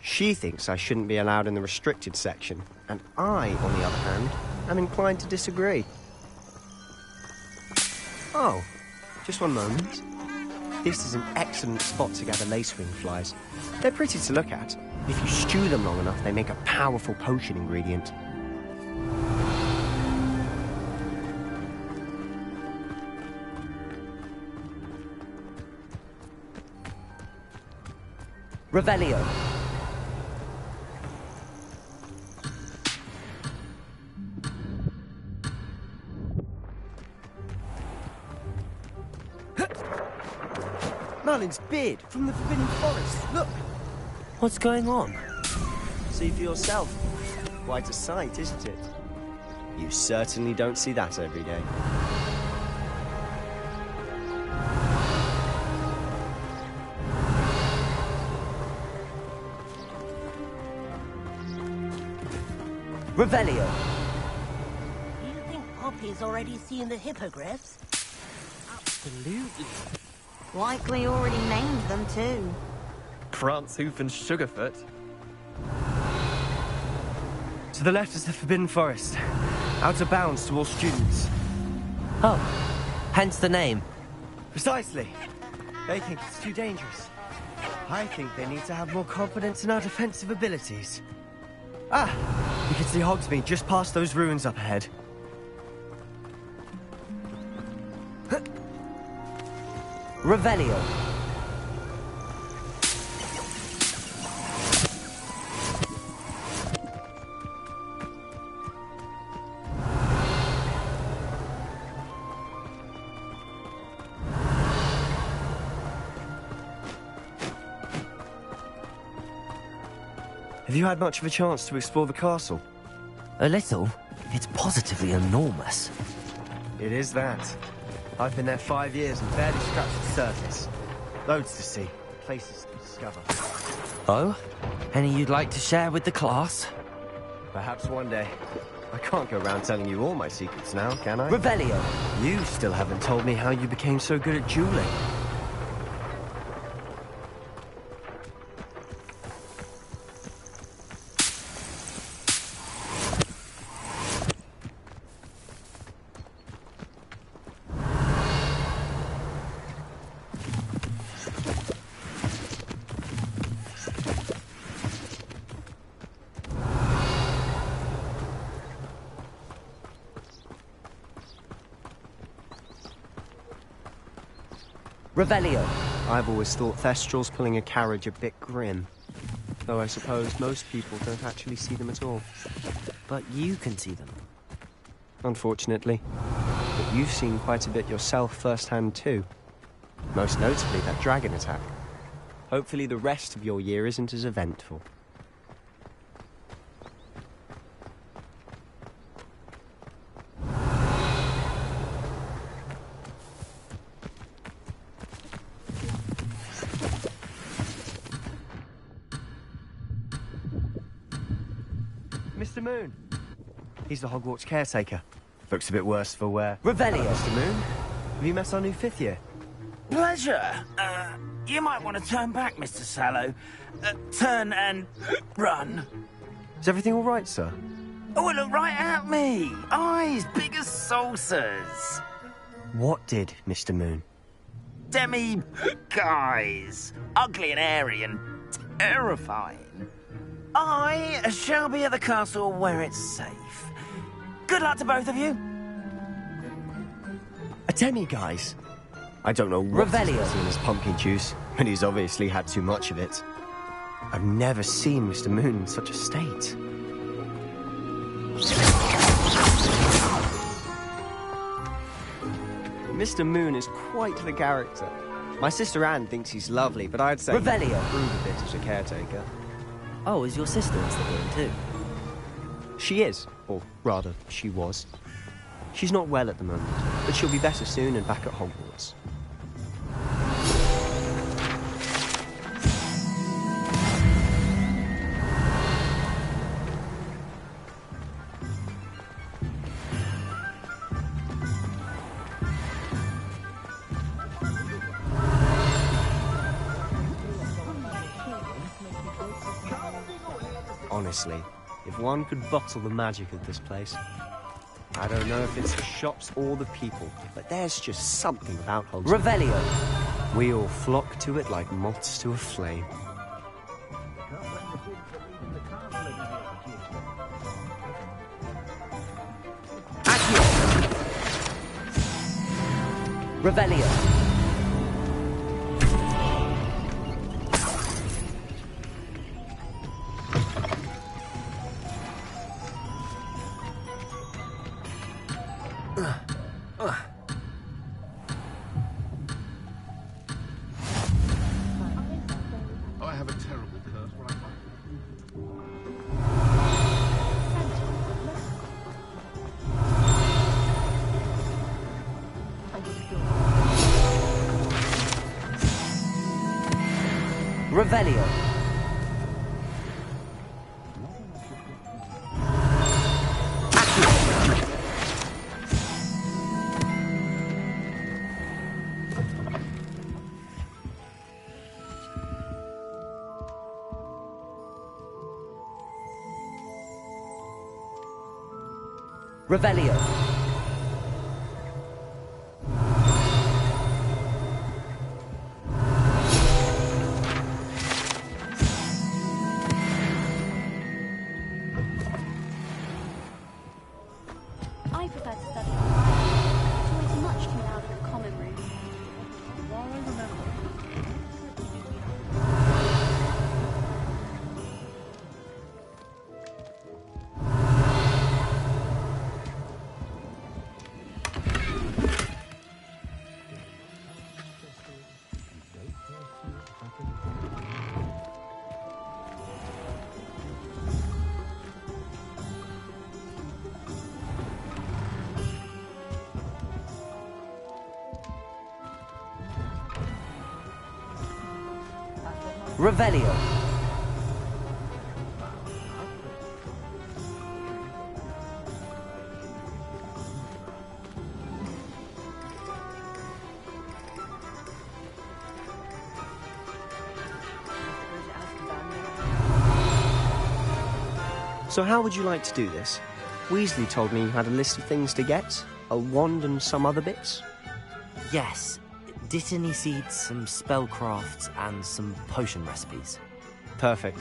She thinks I shouldn't be allowed in the restricted section, and I, on the other hand, am inclined to disagree. Oh, just one moment. This is an excellent spot to gather lacewing flies. They're pretty to look at. If you stew them long enough, they make a powerful potion ingredient. Revelio! Merlin's beard from the Forbidden Forest. Look! What's going on? See for yourself. Quite a sight, isn't it? You certainly don't see that every day. Revelio! Do you think Poppy's already seen the hippogriffs? Absolutely. Likely already named them too. Prance, Hoof and Sugarfoot. To the left is the Forbidden Forest. Out of bounds to all students. Oh, hence the name. Precisely. They think it's too dangerous. I think they need to have more confidence in our defensive abilities. Ah! You can see Hogsmeade just past those ruins up ahead. Revelio! Have you had much of a chance to explore the castle? A little. It's positively enormous. It is that. I've been there 5 years and barely scratched the surface. Loads to see, places to discover. Oh? Any you'd like to share with the class? Perhaps one day. I can't go around telling you all my secrets now, can I? Revelio! You still haven't told me how you became so good at dueling. Revelio. I've always thought Thestrals pulling a carriage a bit grim. Though I suppose most people don't actually see them at all. But you can see them. Unfortunately. But you've seen quite a bit yourself firsthand too. Most notably that dragon attack. Hopefully the rest of your year isn't as eventful. Mr. Moon. He's the Hogwarts caretaker. Looks a bit worse for wear. Revelio. Mr. Moon, have you met our new 5th year? Pleasure. You might want to turn back, Mr. Sallow. Turn and run. Is everything all right, sir? Oh, look right at me. Eyes big as saucers. What did, Mr. Moon? Guys. Ugly and airy and terrifying. I shall be at the castle where it's safe. Good luck to both of you. A demi-guise? I don't know what he's in his pumpkin juice, but he's obviously had too much of it. I've never seen Mr. Moon in such a state. Mr. Moon is quite the character. My sister Anne thinks he's lovely, but I'd say Revelio. he's improved a bit as a caretaker. Oh, is your sister in Slytherin too? She is, or rather, she was. She's not well at the moment, but she'll be better soon and back at Hogwarts. Honestly, if one could bottle the magic of this place. I don't know if it's the shops or the people, but there's just something about Hogwarts. Revelio. We all flock to it like moths to a flame. Revelio. I have a terrible curse where I find Revelio. Revelio. I prefer to study online. It's always much too loud in the common room. Revelio. So how would you like to do this? Weasley told me you had a list of things to get, a wand and some other bits. Yes, Dittany seeds, some spellcrafts, and some potion recipes. Perfect.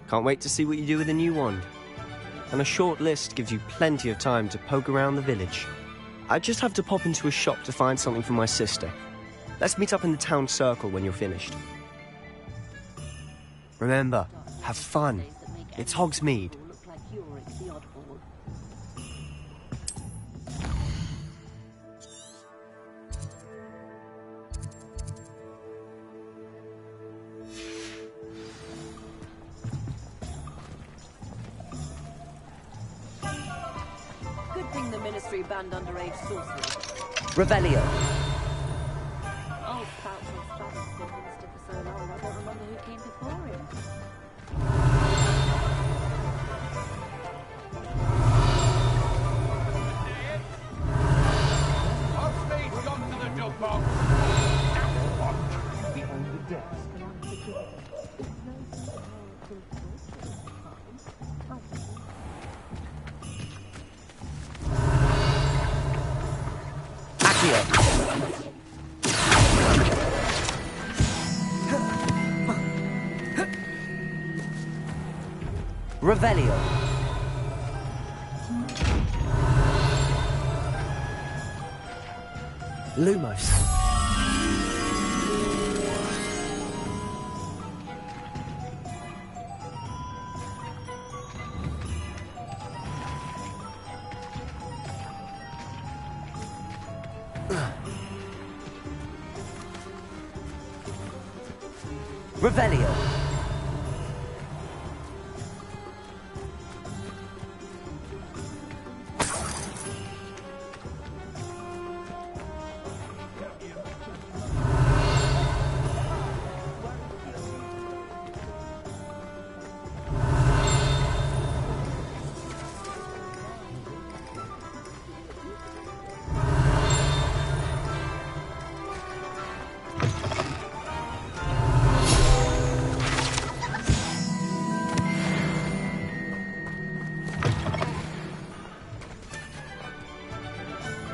Can't wait to see what you do with the new wand. And a short list gives you plenty of time to poke around the village. I just have to pop into a shop to find something for my sister. Let's meet up in the town circle when you're finished. Remember, have fun. It's Hogsmeade. Good thing the Ministry banned underage sorcery. Revelio. Oh, Spouts and Spouts has been minister for so long, I don't remember who came before him. Hogsmeade, come to the jug box. Behind the desk. Revelio. Lumos. Revelio.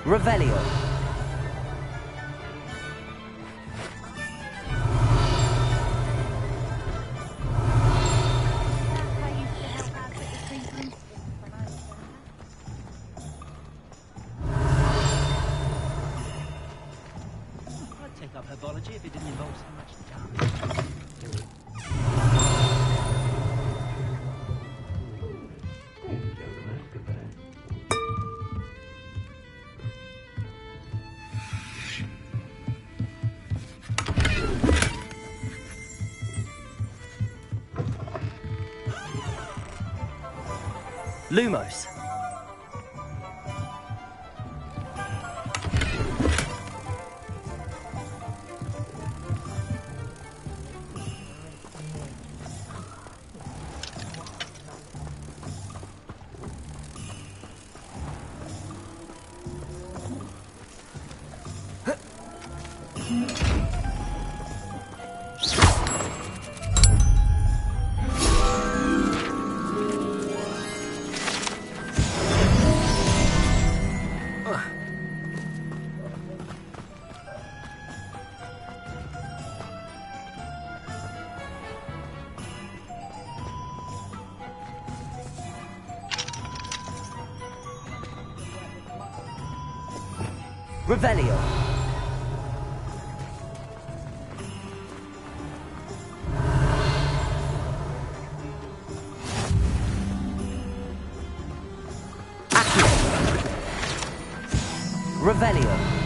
Revelio. I'd take up herbology if it didn't involve so much time. Lumos. Revelio. Revelio.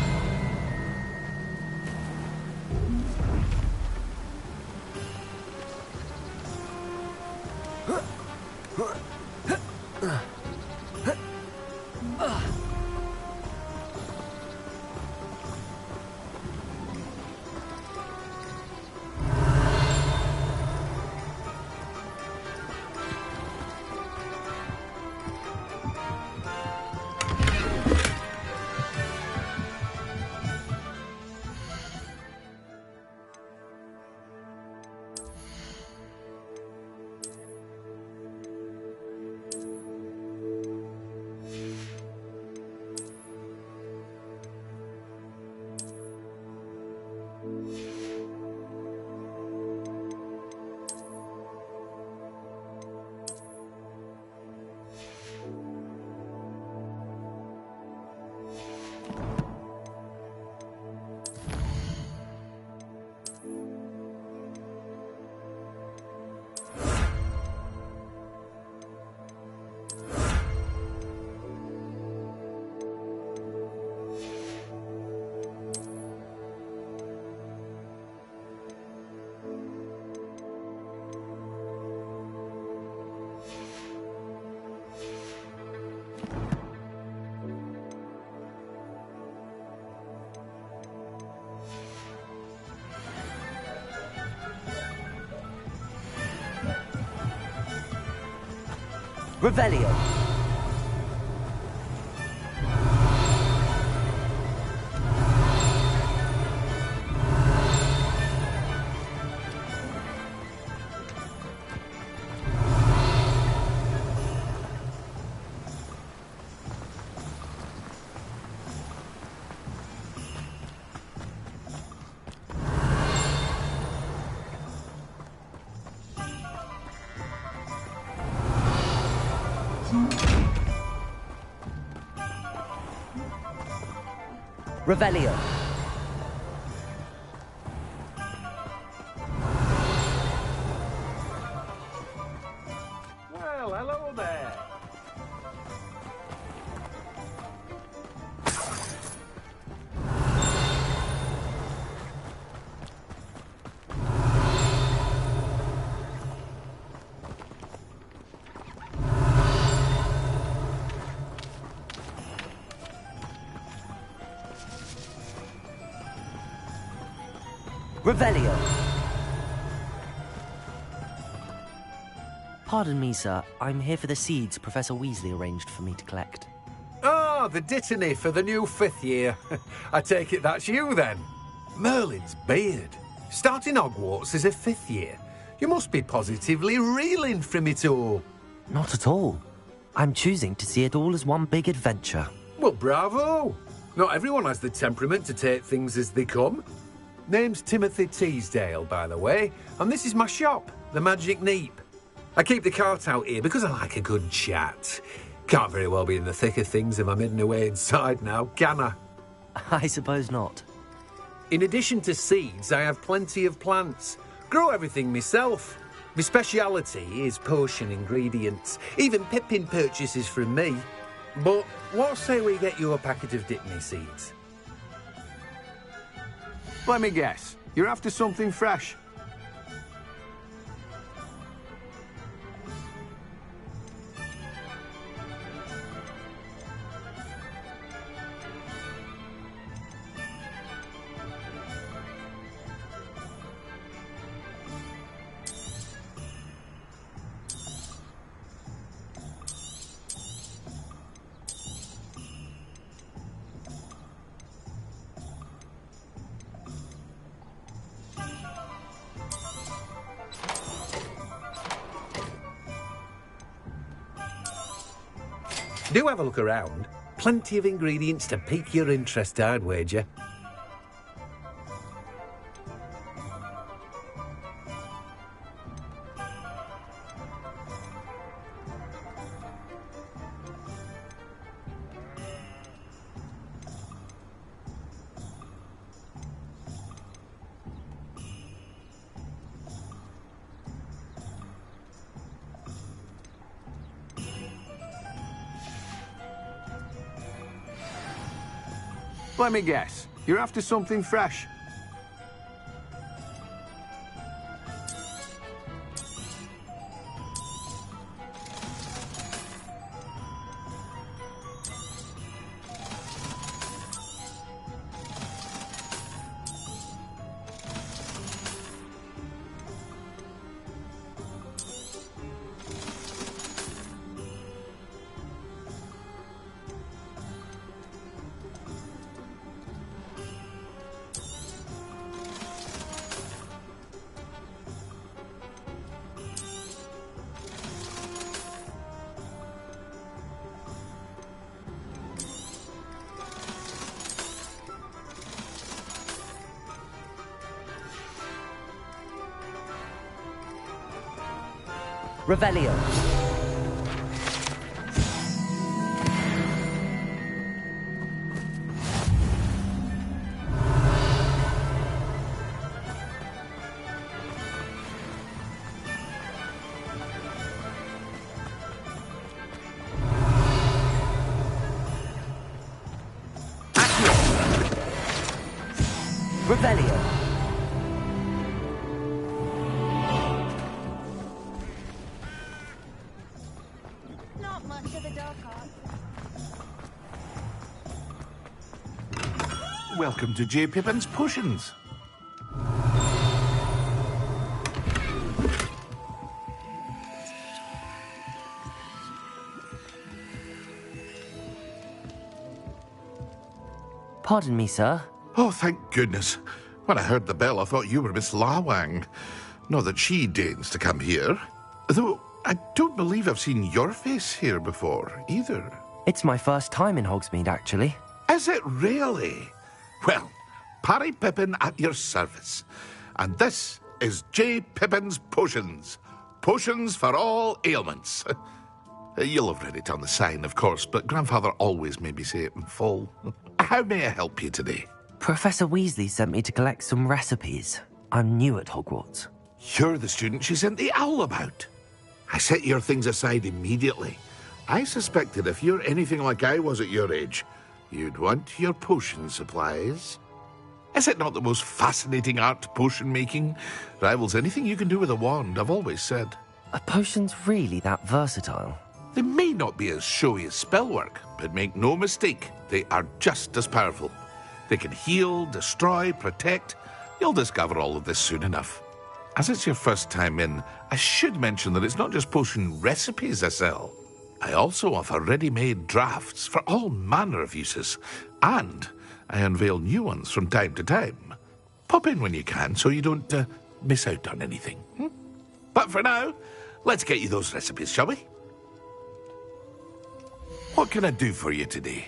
Revelio. Revelio. Well, hello there. Revelio. Pardon me, sir. I'm here for the seeds Professor Weasley arranged for me to collect. Ah, the dittany for the new 5th year. I take it that's you, then. Merlin's beard. Starting Hogwarts as a 5th year. You must be positively reeling from it all. Not at all. I'm choosing to see it all as one big adventure. Well, bravo. Not everyone has the temperament to take things as they come. Name's Timothy Teasdale, by the way, and this is my shop, the Magic Neep. I keep the cart out here because I like a good chat. Can't very well be in the thick of things if I'm hidden away inside now, can I? I suppose not. In addition to seeds, I have plenty of plants. Grow everything myself. My speciality is potion ingredients. Even Pippin purchases from me. But what say we get you a packet of Dittany seeds? Let me guess. You're after something fresh. Do have a look around. Plenty of ingredients to pique your interest, I'd wager. Let me guess. You're after something fresh. Revelio. Revelio. Not much of the dark arts. Welcome to J. Pippin's Potions. Pardon me, sir. Oh, thank goodness. When I heard the bell, I thought you were Miss Lawang. Not that she deigns to come here. Though I don't believe I've seen your face here before, either. It's my first time in Hogsmeade, actually. Is it really? Well, Parry Pippin at your service. And this is J. Pippin's Potions. Potions for all ailments. You'll have read it on the sign, of course, but Grandfather always made me say it in full. How may I help you today? Professor Weasley sent me to collect some recipes. I'm new at Hogwarts. You're the student she sent the owl about. I set your things aside immediately. I suspected if you're anything like I was at your age, you'd want your potion supplies. Is it not the most fascinating art, potion making? Rivals anything you can do with a wand, I've always said. Are potions really that versatile? They may not be as showy as spellwork, but make no mistake, they are just as powerful. They can heal, destroy, protect. You'll discover all of this soon enough. As it's your first time in, I should mention that it's not just potion recipes I sell. I also offer ready-made drafts for all manner of uses, and I unveil new ones from time to time. Pop in when you can so you don't miss out on anything. But for now, let's get you those recipes, shall we? What can I do for you today?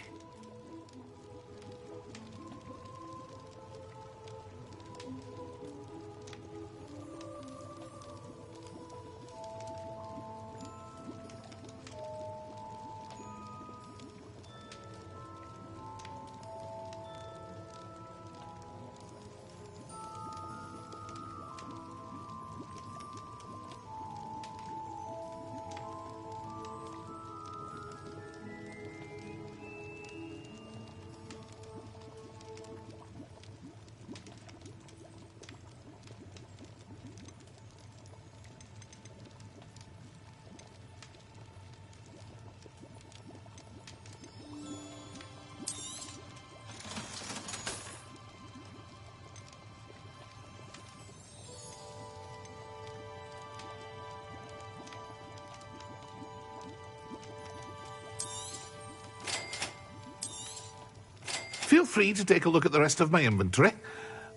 Feel free to take a look at the rest of my inventory,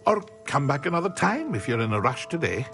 or come back another time if you're in a rush today.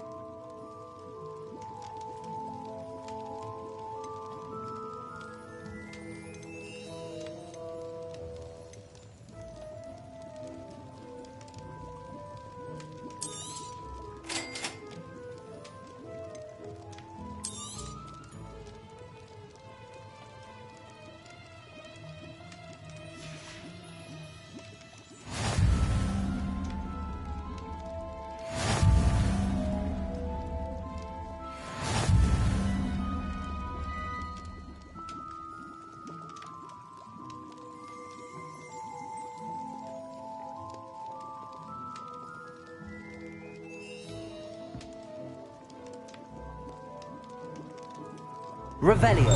Revelio.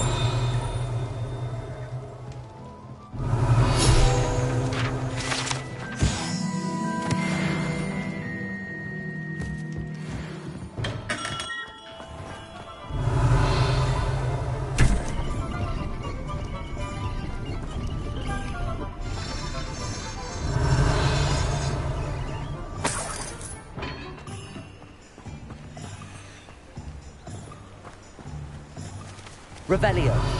Revelio.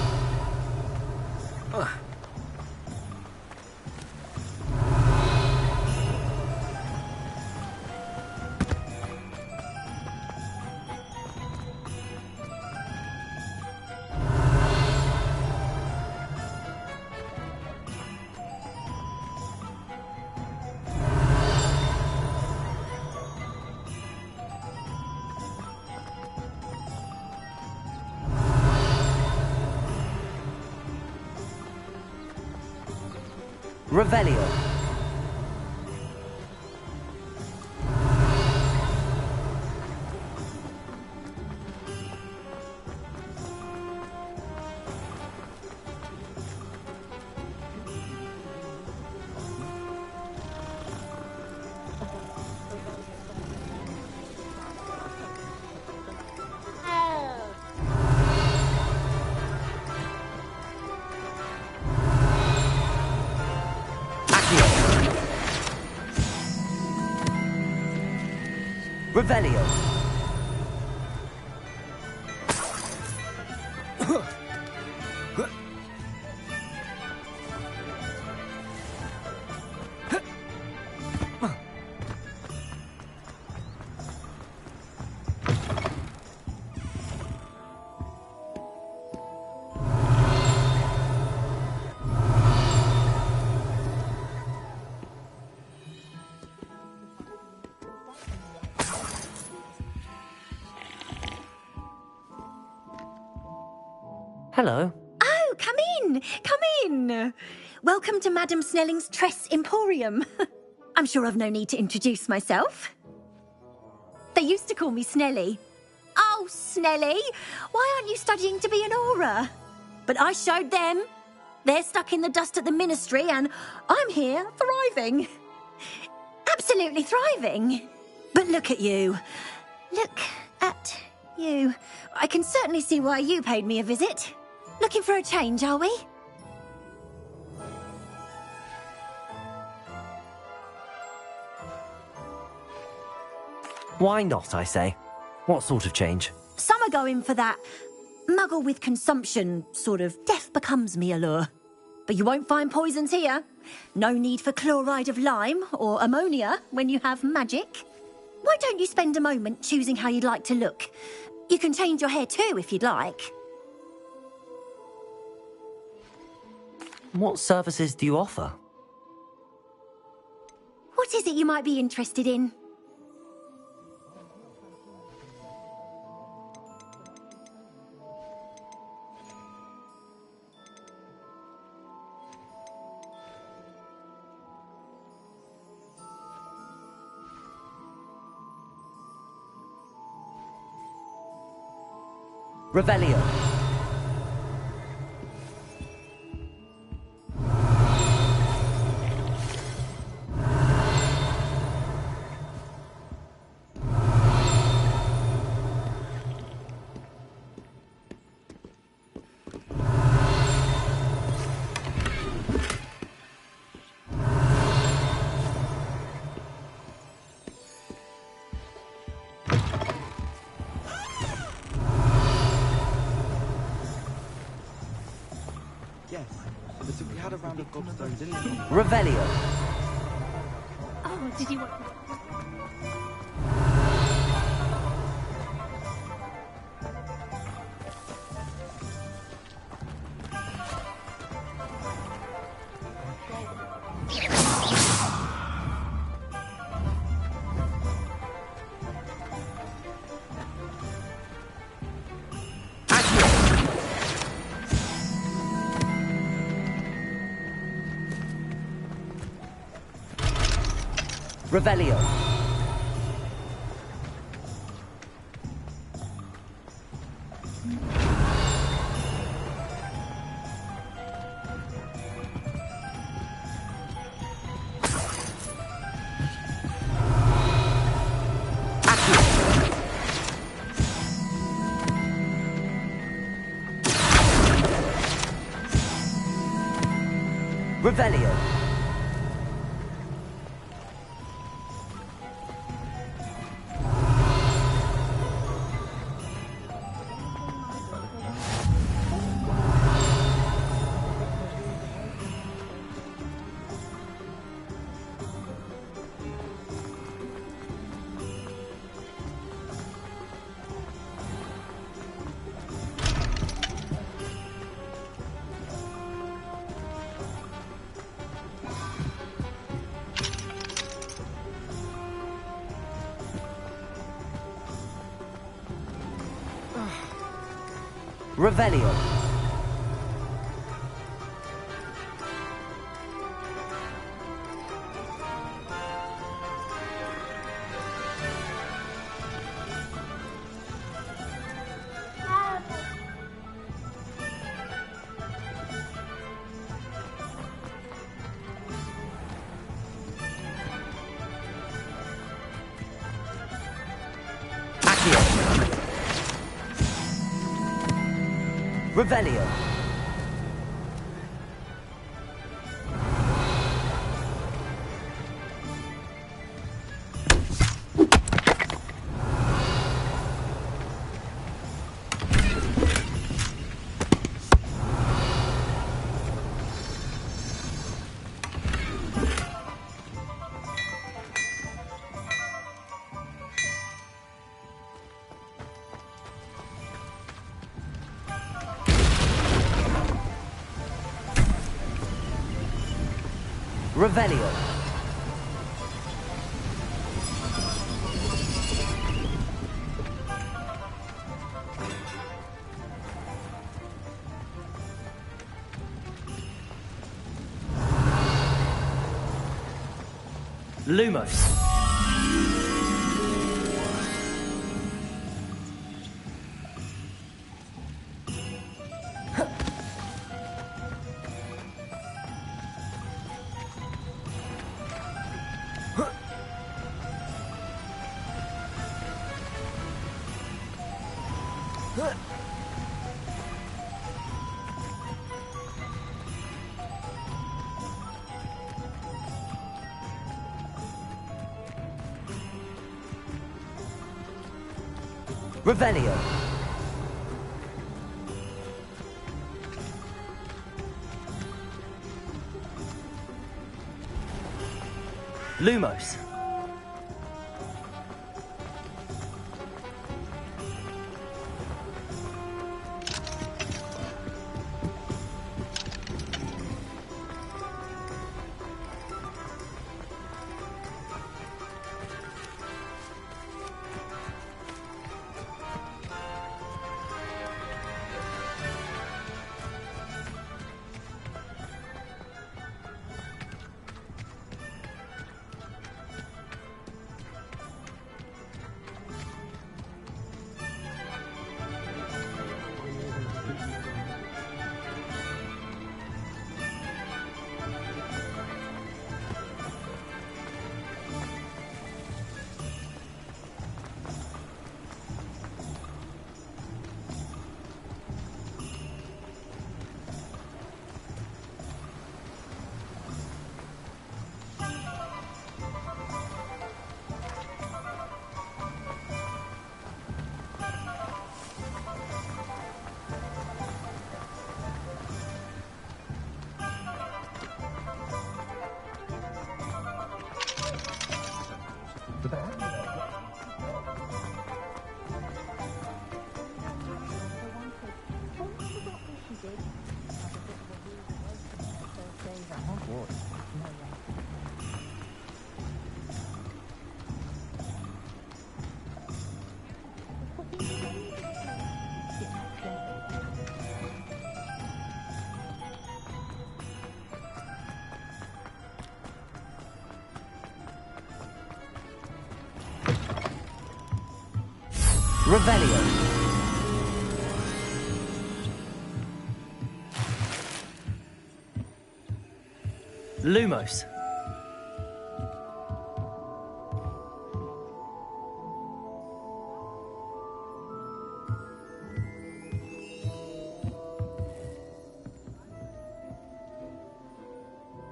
Revelio. Accio. Revelio. Hello. Oh, come in! Come in! Welcome to Madame Snelling's Tress Emporium. I'm sure I've no need to introduce myself. They used to call me Snelly. Oh, Snelly, why aren't you studying to be an aura? But I showed them. They're stuck in the dust at the Ministry, and I'm here thriving. Absolutely thriving. But look at you. Look at you. I can certainly see why you paid me a visit. Looking for a change, are we? Why not, I say? What sort of change? Some are going for that muggle with consumption, sort of death becomes me allure. But you won't find poisons here. No need for chloride of lime or ammonia when you have magic. Why don't you spend a moment choosing how you'd like to look? You can change your hair too if you'd like. What services do you offer? What is it you might be interested in? Revelio. Revelio. Oh, did you want... Revelio. Revelio. Revelio. Revelio. Revelio. Lumos. Revelio. Lumos. Revelio. Lumos.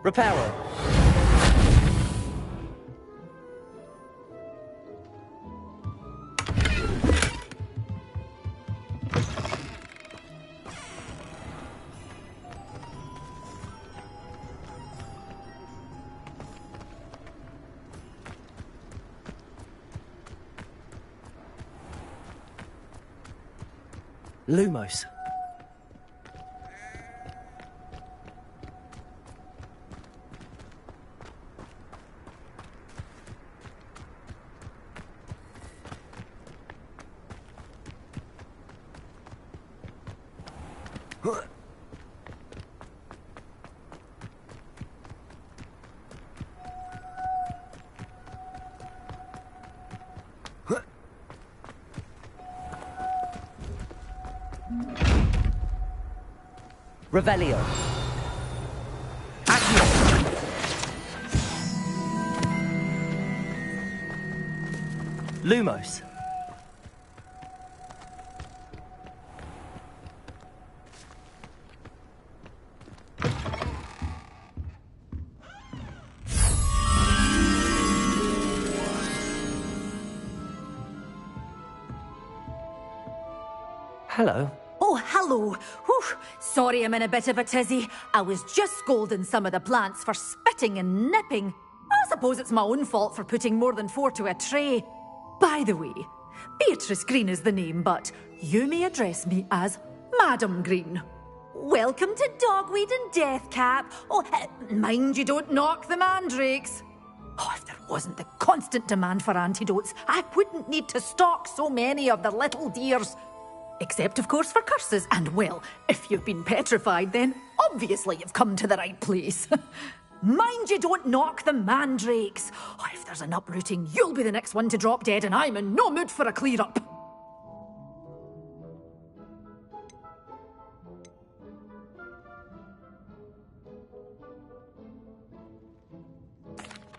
Reparo. Lumos. Revelio. Accio. Lumos. Hello. Oh, hello. Whew. Sorry I'm in a bit of a tizzy. I was just scolding some of the plants for spitting and nipping. I suppose it's my own fault for putting more than 4 to a tray. By the way, Beatrice Green is the name, but you may address me as Madam Green. welcome to Dogweed and Deathcap. Oh, mind you don't knock the mandrakes. Oh, if there wasn't the constant demand for antidotes, I wouldn't need to stock so many of the little dears. Except, of course, for curses. And, well, if you've been petrified, then obviously you've come to the right place. Mind you don't knock the mandrakes. Oh, if there's an uprooting, you'll be the next one to drop dead, and I'm in no mood for a clear-up.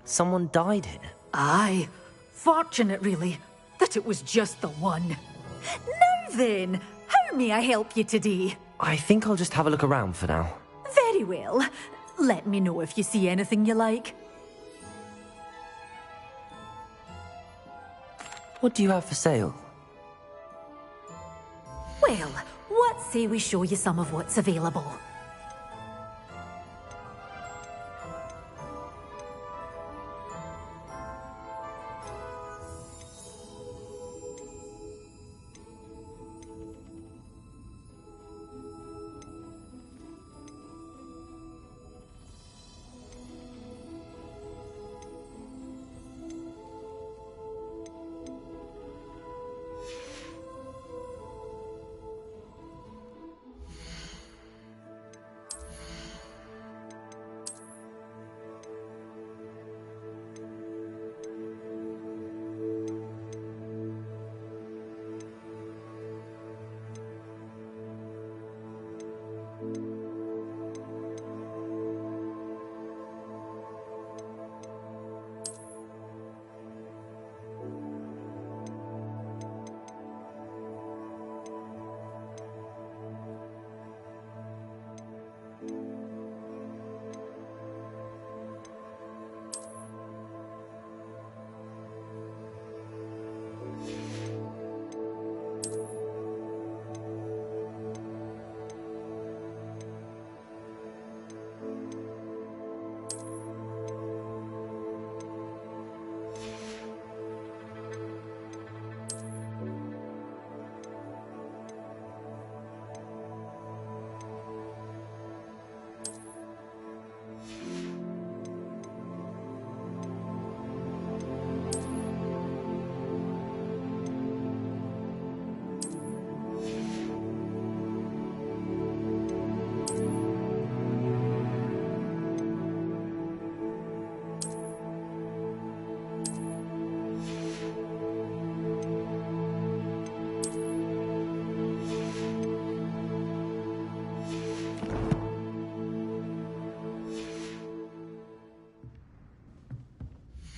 Someone died here? Aye. Fortunate, really, that it was just the one. Now then, how may I help you today? I think I'll just have a look around for now. Very well. Let me know if you see anything you like. What do you have for sale? Well, what say we show you some of what's available?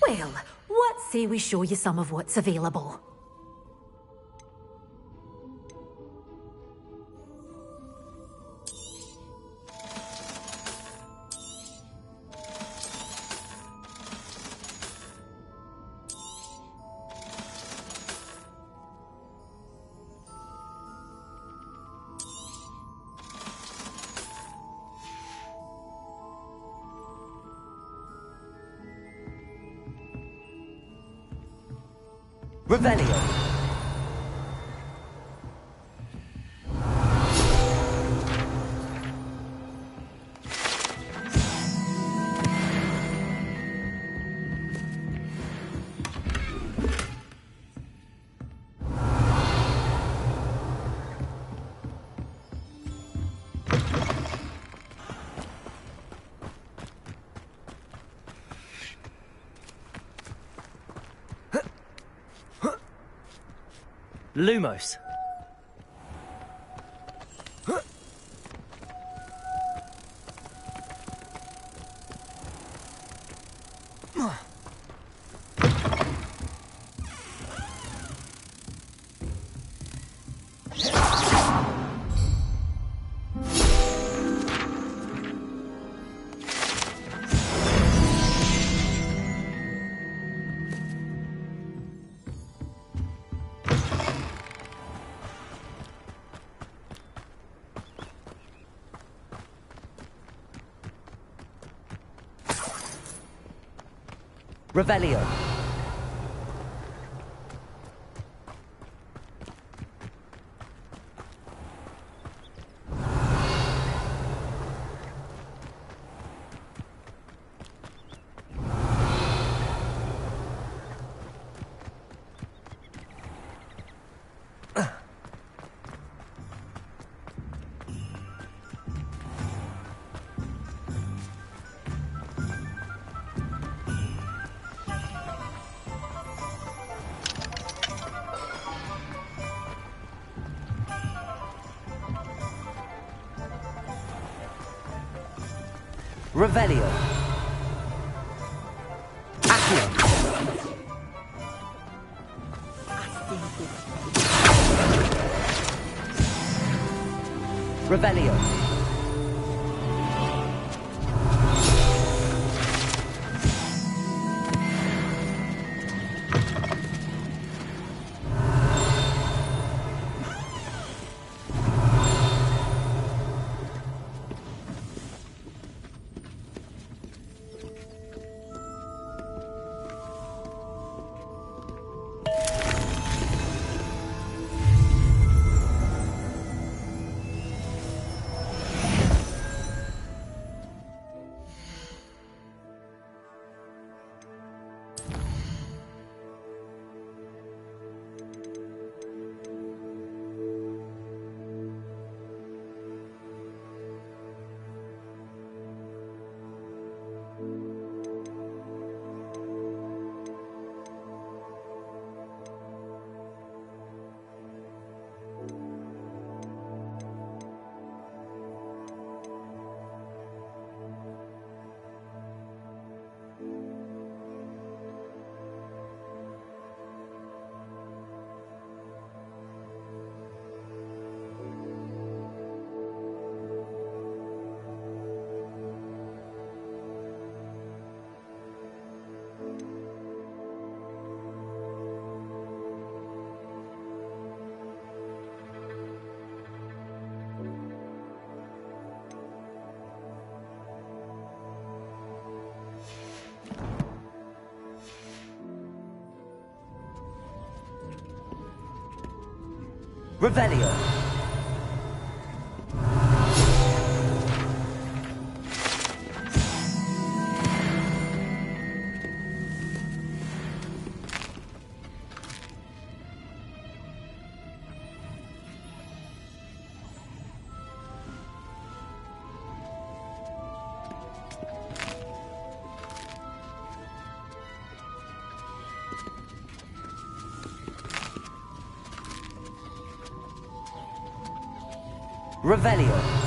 Well, what say we show you some of what's available? Revelio. Lumos. Revelio. Revelio. Accio. Revelio. Revelio. Revelio.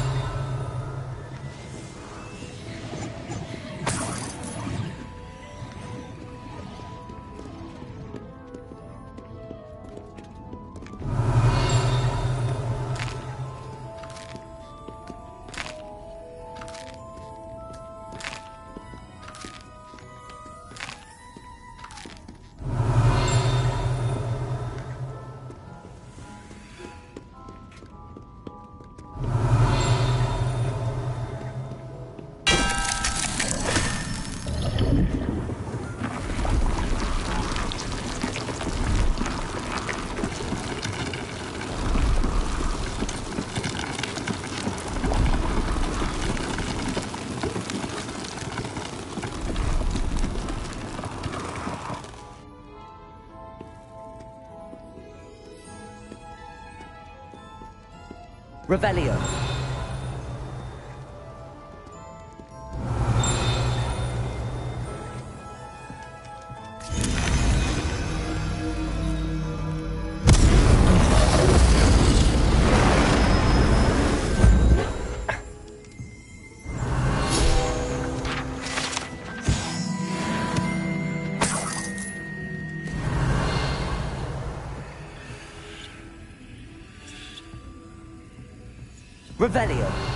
Revelio. Revelio.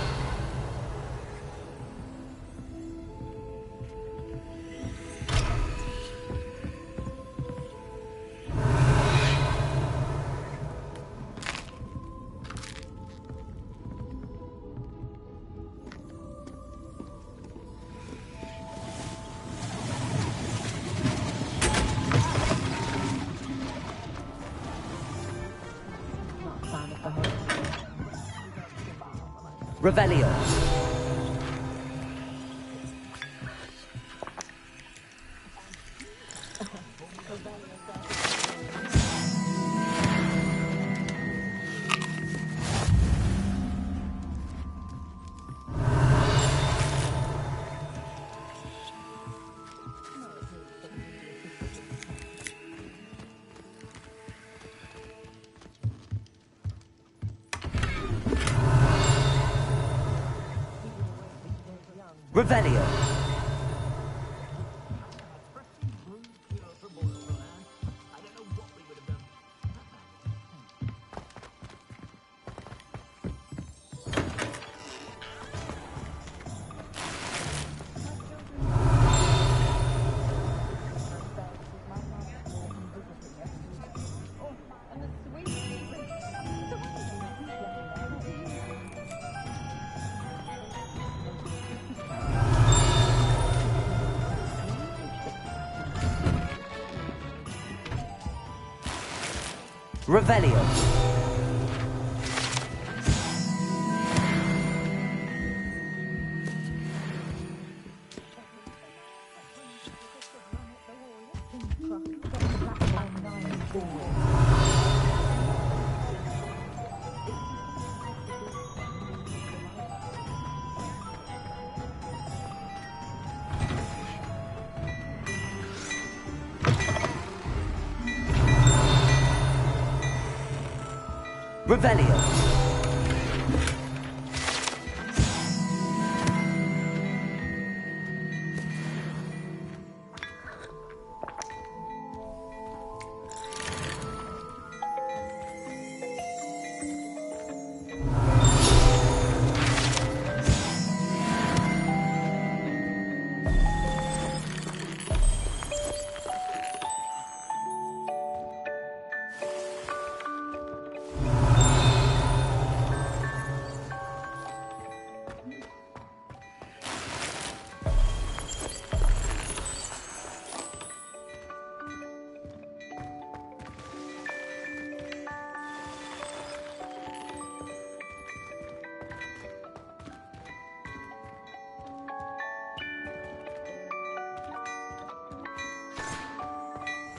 Revelio. Revelio. Revelio. Revelio.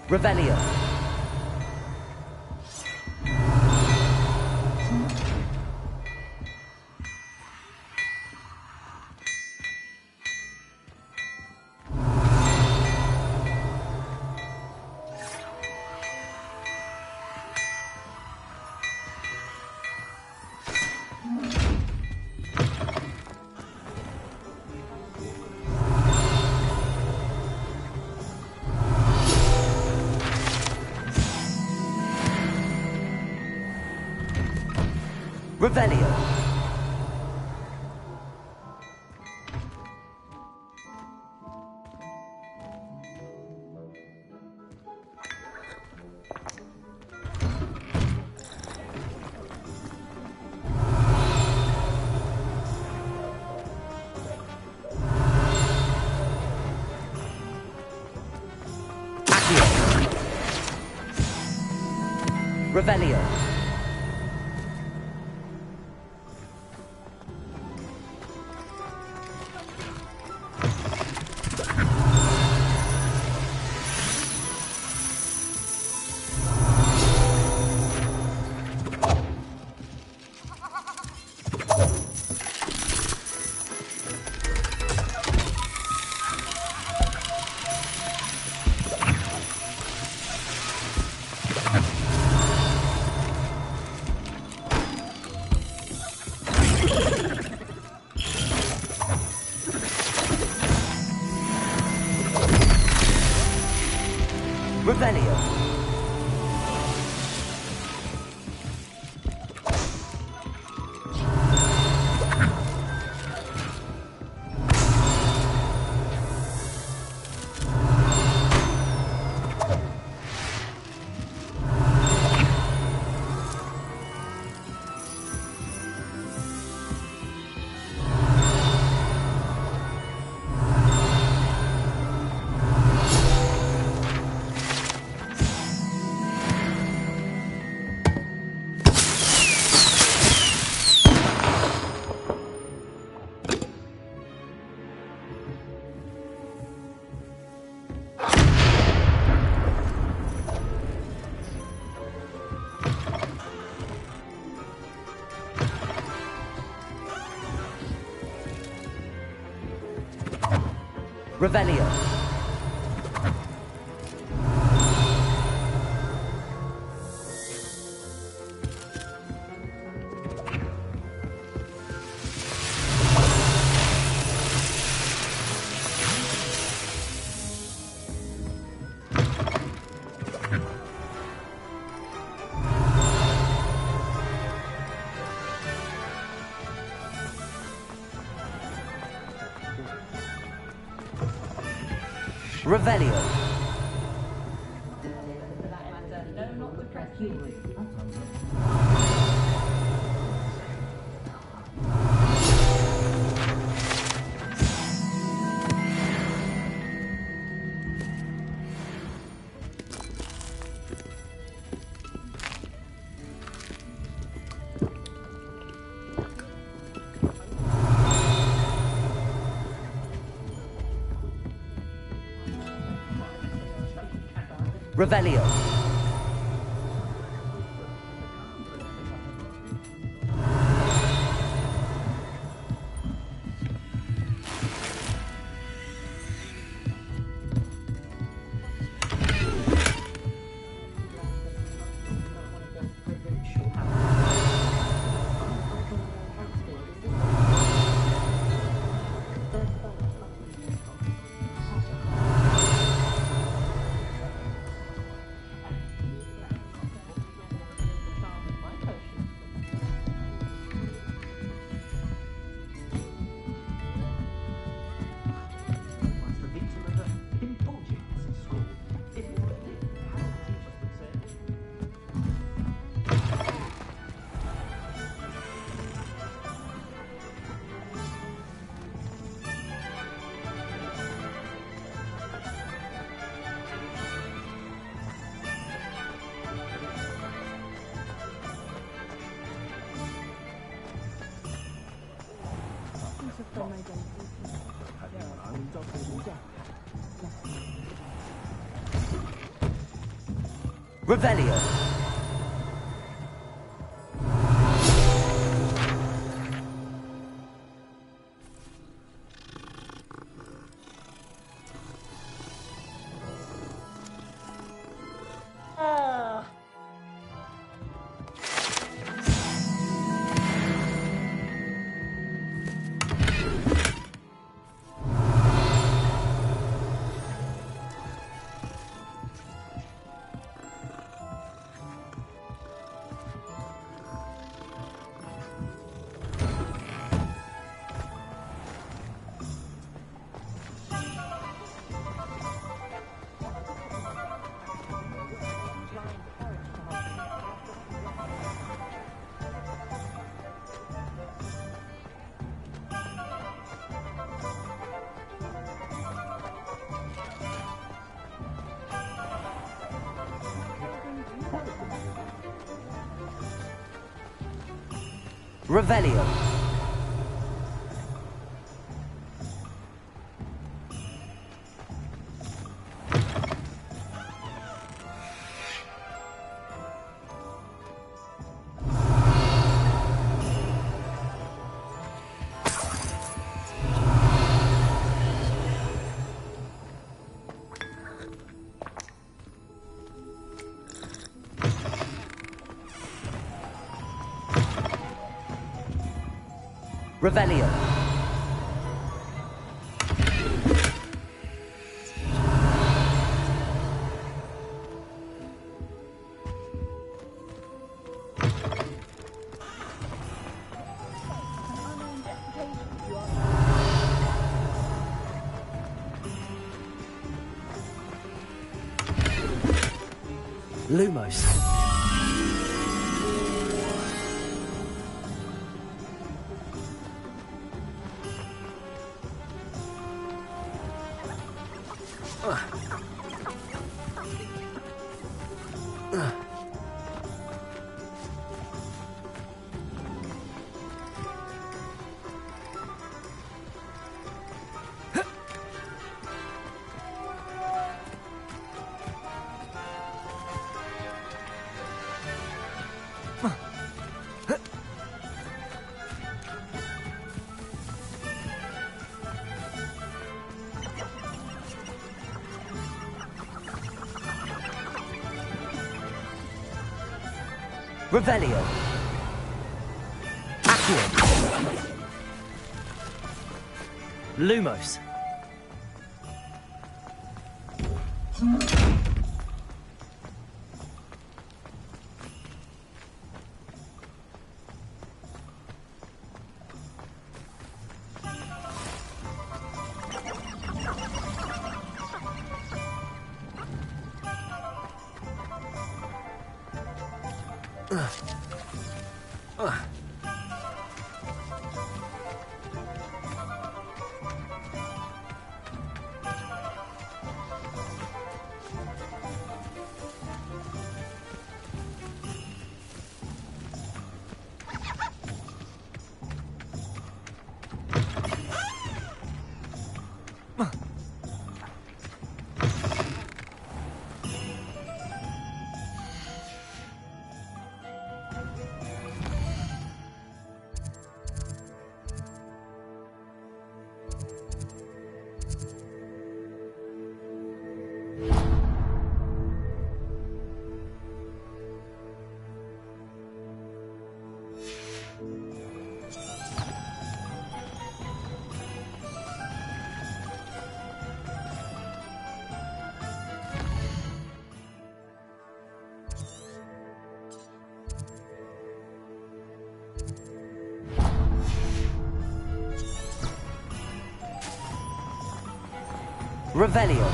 Revelio. Revelio. Accio. Revelio. Revelio. Revelio. Revelio. Revelio. Revelio. Revelio. Revelio. Lumos. Revelio. Accio. Lumos. Revelio.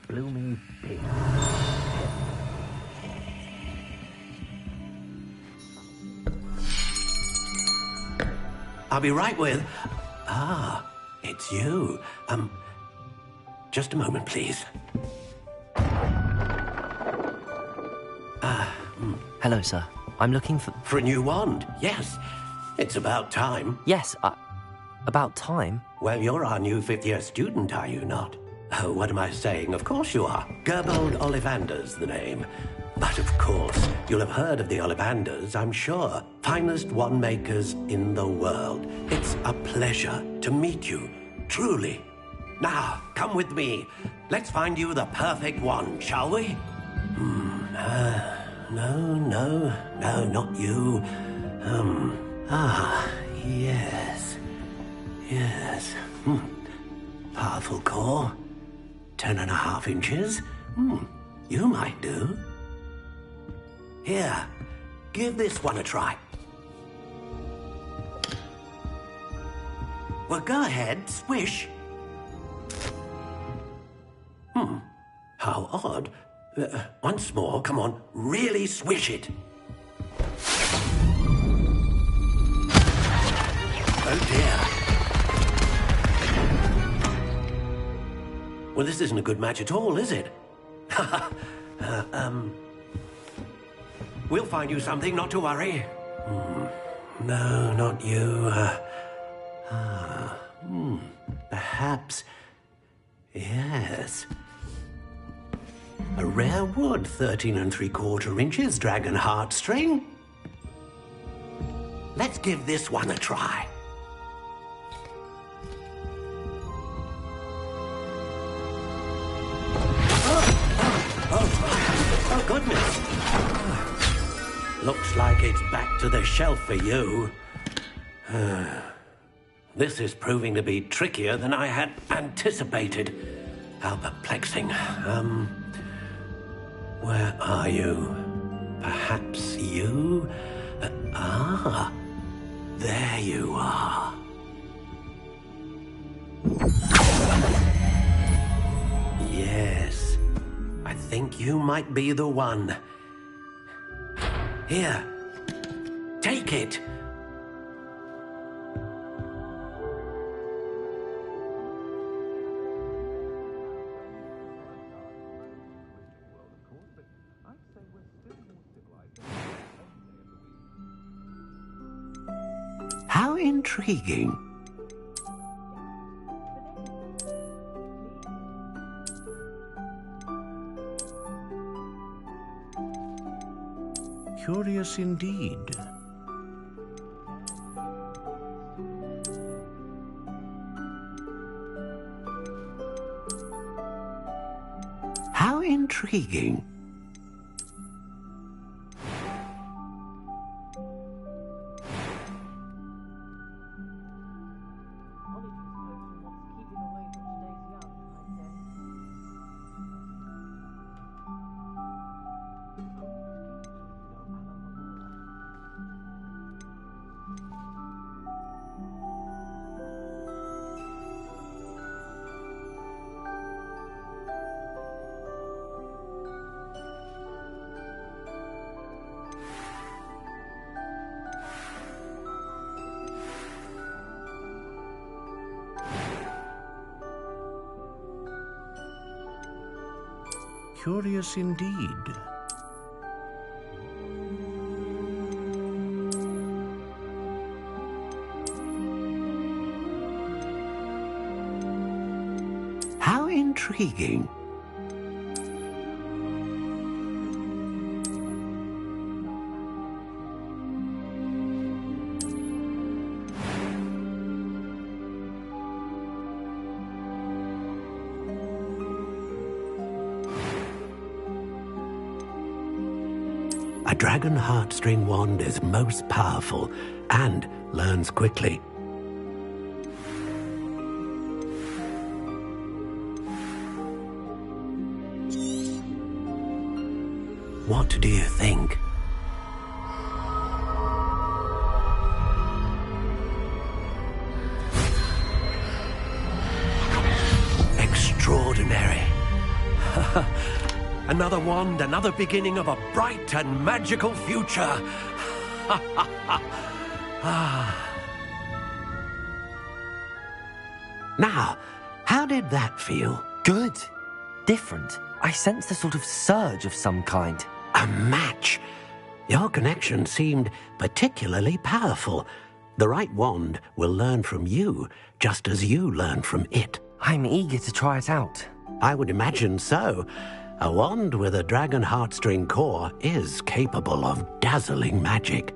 Blooming pig. I'll be right with... Ah, it's you. Just a moment, please. Hello, sir. I'm looking for... For a new wand, yes. It's about time. Yes, about time? Well, you're our new fifth-year student, are you not? Oh, what am I saying? Of course you are. Gerbold Ollivander's the name. But of course, you'll have heard of the Ollivanders, I'm sure. Finest wand makers in the world. It's a pleasure to meet you, truly. Now, come with me. Let's find you the perfect wand, shall we? No, not you. Yes. Powerful core. 10.5 inches. You might do. Here, give this one a try. Well, go ahead, swish. How odd. Once more, come on, really swish it. Oh dear. Well, this isn't a good match at all, is it? We'll find you something, not to worry. No, not you. Perhaps... Yes. A rare wood, 13 3/4 inches, dragon heartstring. Let's give this one a try. Oh, goodness. Looks like it's back to the shelf for you. This is proving to be trickier than I had anticipated. How perplexing. Where are you? Perhaps you? There you are. Yes, I think you might be the one. Here, take it. How intriguing. Curious indeed. How intriguing. Curious indeed. How intriguing. A dragon heartstring wand is most powerful and learns quickly. What do you think? Extraordinary. Another wand, another beginning of a bright and magical future. Now, how did that feel? Good. Different. I sensed a sort of surge of some kind. A match. Your connection seemed particularly powerful. The right wand will learn from you, just as you learn from it. I'm eager to try it out. I would imagine so. A wand with a dragon heartstring core is capable of dazzling magic.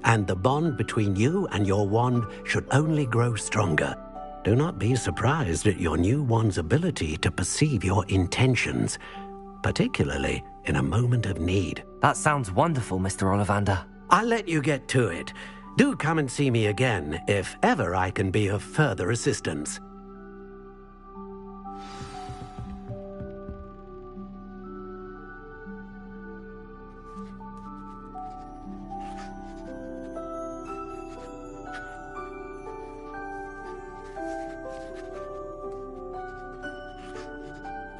And the bond between you and your wand should only grow stronger. Do not be surprised at your new wand's ability to perceive your intentions, particularly in a moment of need. That sounds wonderful, Mr. Ollivander. I'll let you get to it. Do come and see me again if ever I can be of further assistance.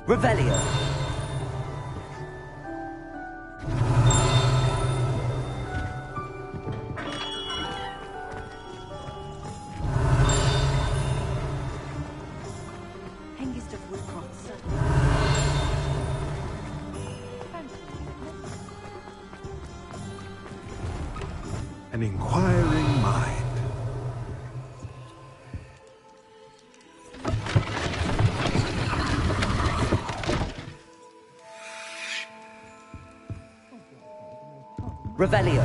Revelio. An inquiring mind. Revelio.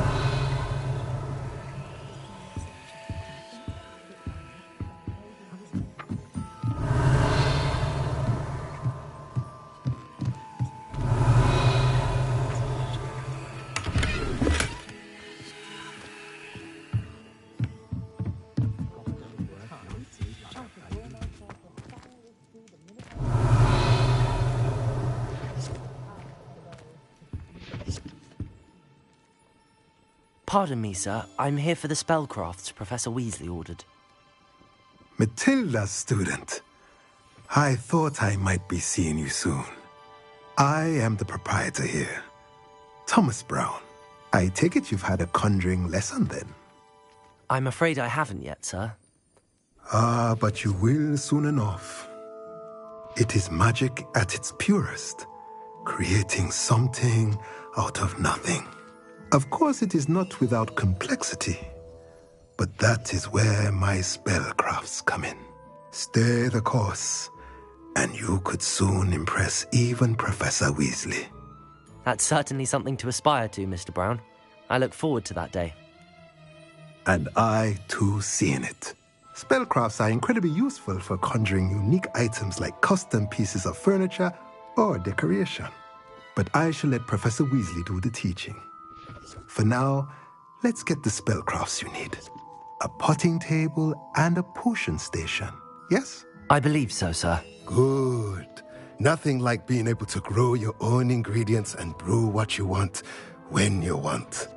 Pardon me, sir. I'm here for the spellcrafts Professor Weasley ordered. Matilda's student. I thought I might be seeing you soon. I am the proprietor here, Thomas Brown. I take it you've had a conjuring lesson then? I'm afraid I haven't yet, sir. Ah, but you will soon enough. It is magic at its purest, creating something out of nothing. Of course, it is not without complexity, but that is where my spellcrafts come in. Stay the course, and you could soon impress even Professor Weasley. That's certainly something to aspire to, Mr. Brown. I look forward to that day. And I, too, seeing it. Spellcrafts are incredibly useful for conjuring unique items like custom pieces of furniture or decoration. But I shall let Professor Weasley do the teaching. For now, let's get the spellcrafts you need. A potting table and a potion station, yes? I believe so, sir. Good. Nothing like being able to grow your own ingredients and brew what you want when you want.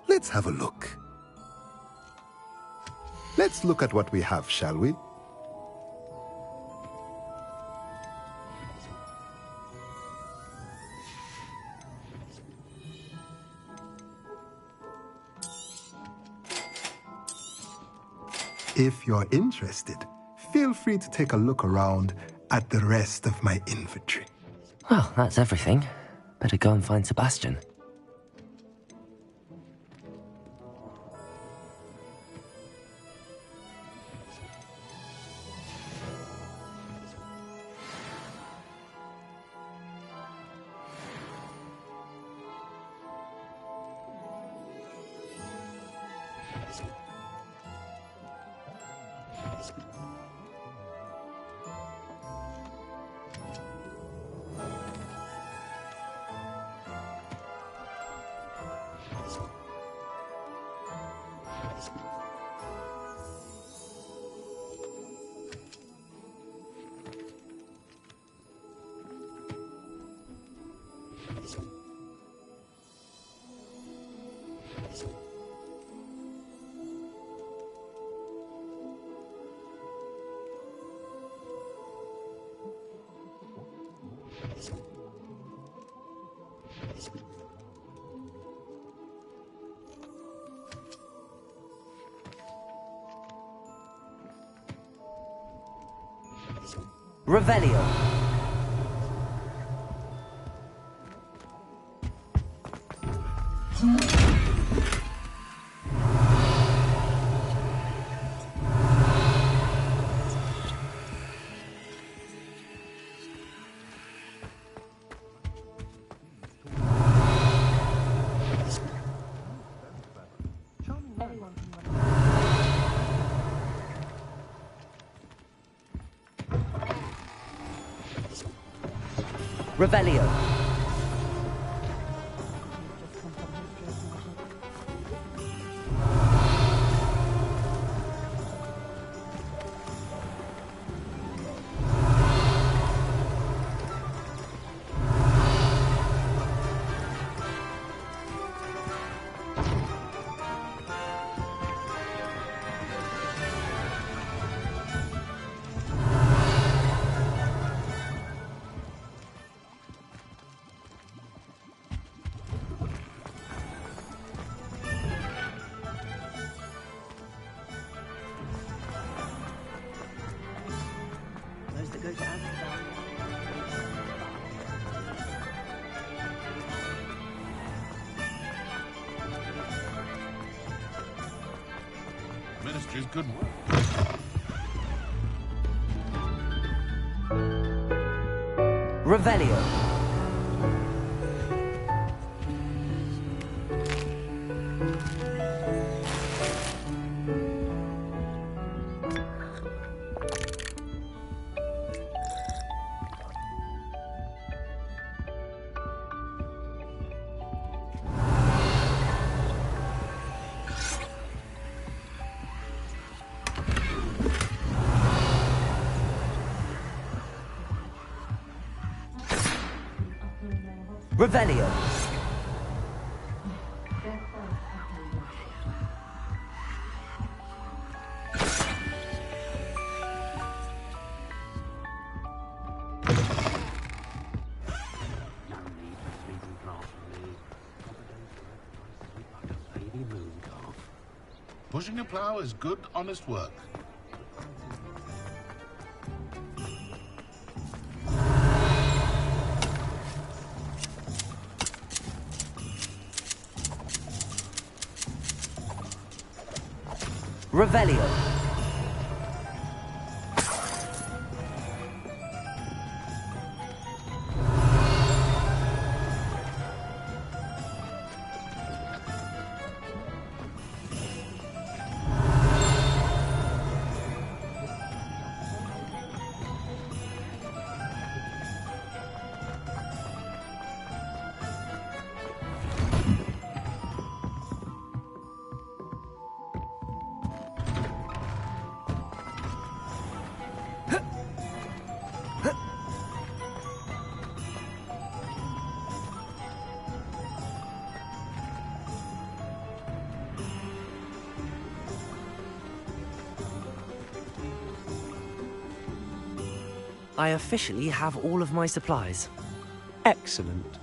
Let's have a look. Let's look at what we have, shall we? If you're interested, feel free to take a look around at the rest of my inventory. Well, that's everything. Better go and find Sebastian. Revelio. Revelio. Ministry's good work. Revelio. Revelio. Pushing a plough is good, honest work. Revelio. I officially have all of my supplies. Excellent.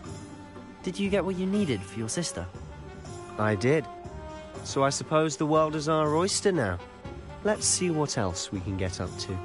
Did you get what you needed for your sister? I did. So I suppose the world is our oyster now. Let's see what else we can get up to.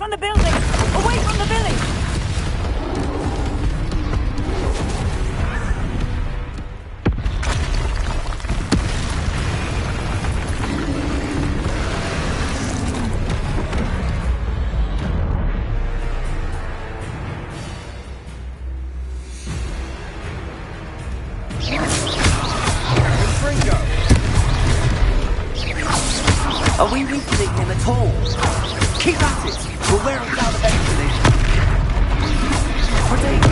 Around the building! Away from the village! Are we weakening him at all? Keep at it! We'll wear him down eventually. Protect!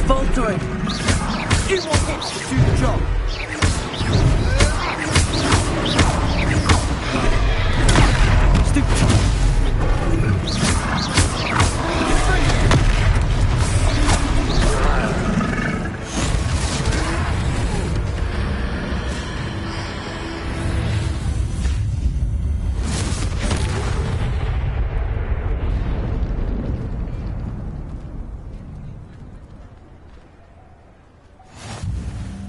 Faltering. Few more hits to do the job. Stupid.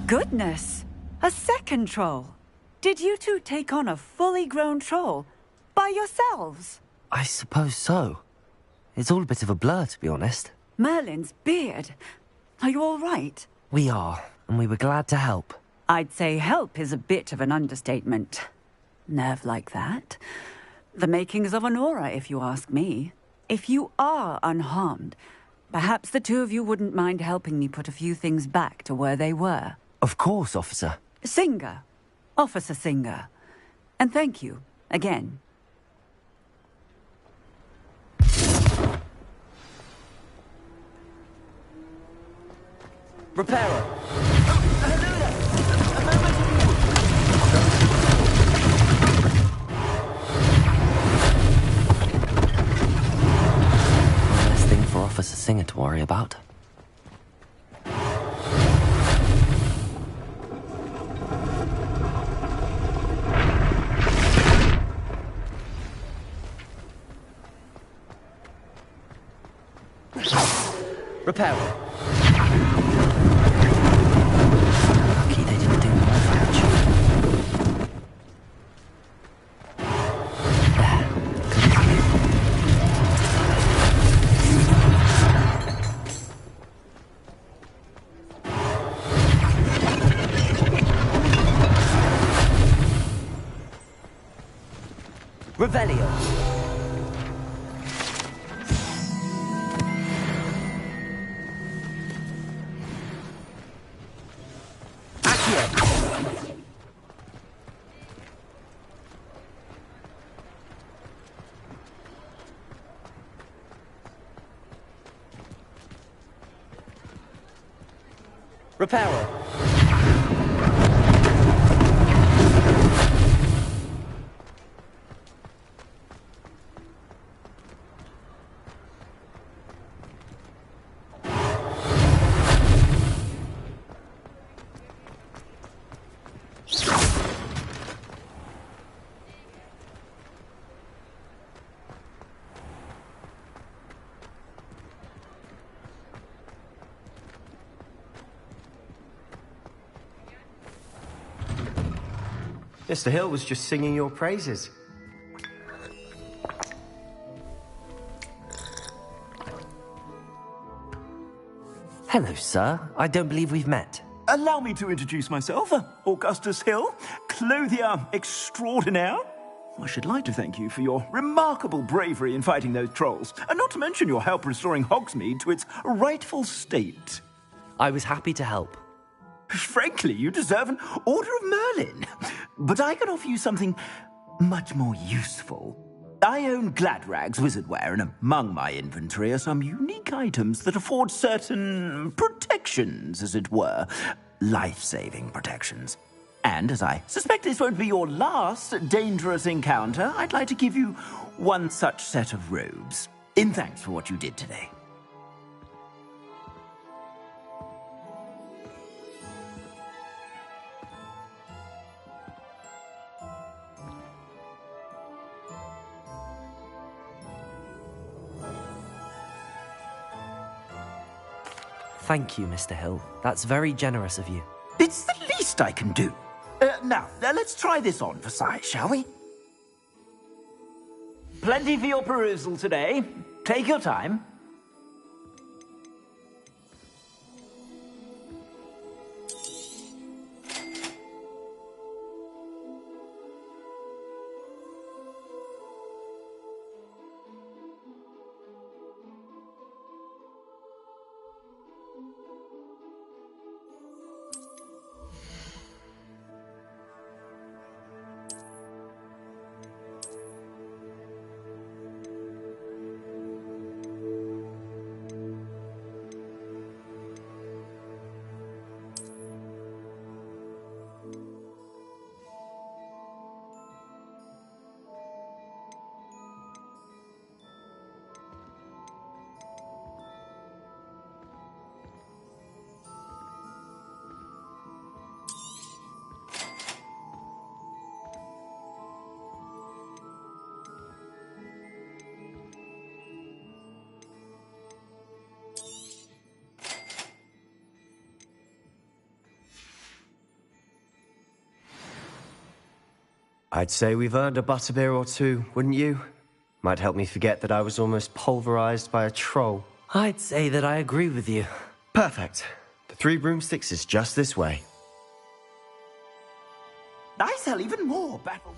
Goodness! A second troll! Did you two take on a fully grown troll? By yourselves? I suppose so. It's all a bit of a blur, to be honest. Merlin's beard. Are you all right? We are, and we were glad to help. I'd say help is a bit of an understatement. Nerve like that. The makings of an aura, if you ask me. If you are unharmed, perhaps the two of you wouldn't mind helping me put a few things back to where they were. Of course, officer. Singer. Officer Singer. And thank you, again. Repairer. One less thing for Officer Singer to worry about. Repairer. Lucky they didn't do more damage. There. Revelio. Repairer. Mr. Hill was just singing your praises. Hello, sir. I don't believe we've met. Allow me to introduce myself, Augustus Hill, clothier extraordinaire. I should like to thank you for your remarkable bravery in fighting those trolls, and not to mention your help restoring Hogsmeade to its rightful state. I was happy to help. Frankly, you deserve an Order of Merlin. But I can offer you something much more useful. I own Gladrag's wizardware, and among my inventory are some unique items that afford certain protections, as it were. Life-saving protections. And as I suspect this won't be your last dangerous encounter, I'd like to give you one such set of robes, in thanks for what you did today. Thank you, Mr. Hill. That's very generous of you. It's the least I can do. Now, let's try this on for size, shall we? Plenty for your perusal today. Take your time. I'd say we've earned a butterbeer or two, wouldn't you? Might help me forget that I was almost pulverized by a troll. I'd say that I agree with you. Perfect. The 3 broomsticks is just this way. I sell even more battle.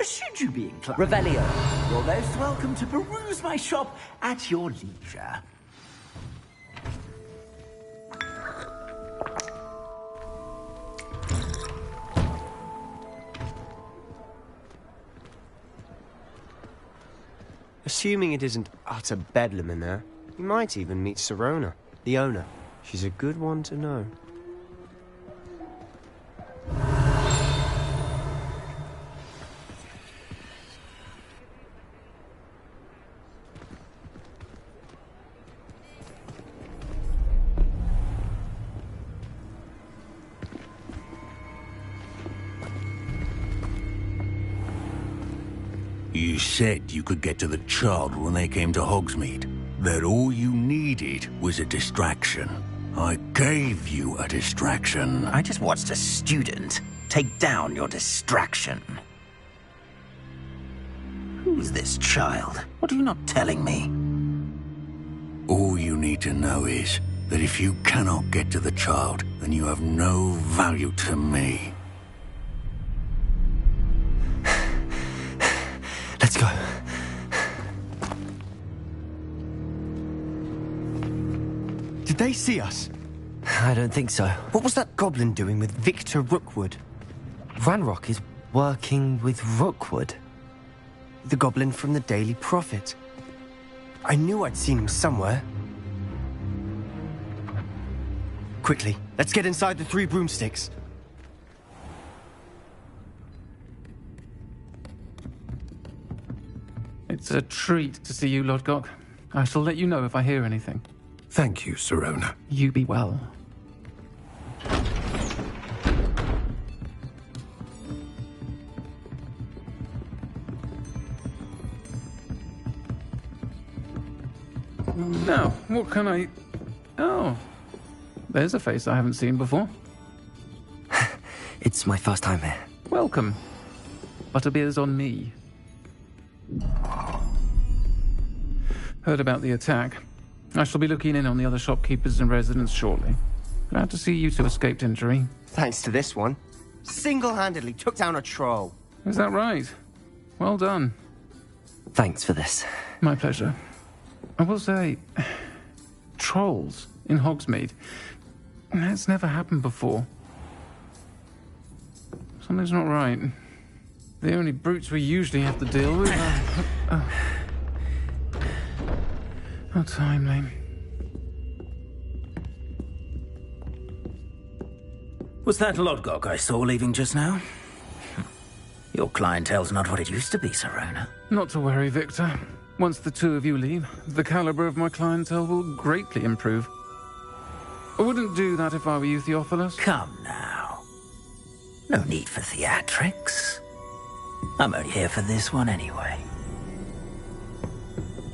Should you be inclined? Revelio. You're most welcome to peruse my shop at your leisure. Assuming it isn't utter bedlam in there, you might even meet Sirona, the owner. She's a good one to know. You said you could get to the child when they came to Hogsmeade. That all you needed was a distraction. I gave you a distraction. I just watched a student take down your distraction. Who's this child? What are you not telling me? All you need to know is that if you cannot get to the child, then you have no value to me. Let's go. Did they see us? I don't think so. What was that goblin doing with Victor Rookwood? Ranrock is working with Rookwood. The goblin from the Daily Prophet. I knew I'd seen him somewhere. Quickly, let's get inside the 3 broomsticks. It's a treat to see you, Lodgok. I shall let you know if I hear anything. Thank you, Sirona. You be well. Now, what can I... Oh, there's a face I haven't seen before. It's my first time here. Welcome. Butterbeer's on me. Heard about the attack. I shall be looking in on the other shopkeepers and residents shortly. Glad to see you two escaped injury. Thanks to this one. Single-handedly took down a troll. Is that right? Well done. Thanks for this. My pleasure. I will say, trolls in Hogsmeade. That's never happened before. Something's not right. The only brutes we usually have to deal with are... How timely. Was that Lodgok I saw leaving just now? Your clientele's not what it used to be, Sirona. Not to worry, Victor. Once the two of you leave, the caliber of my clientele will greatly improve. I wouldn't do that if I were you, Theophilus. Come now. No need for theatrics. I'm only here for this one anyway.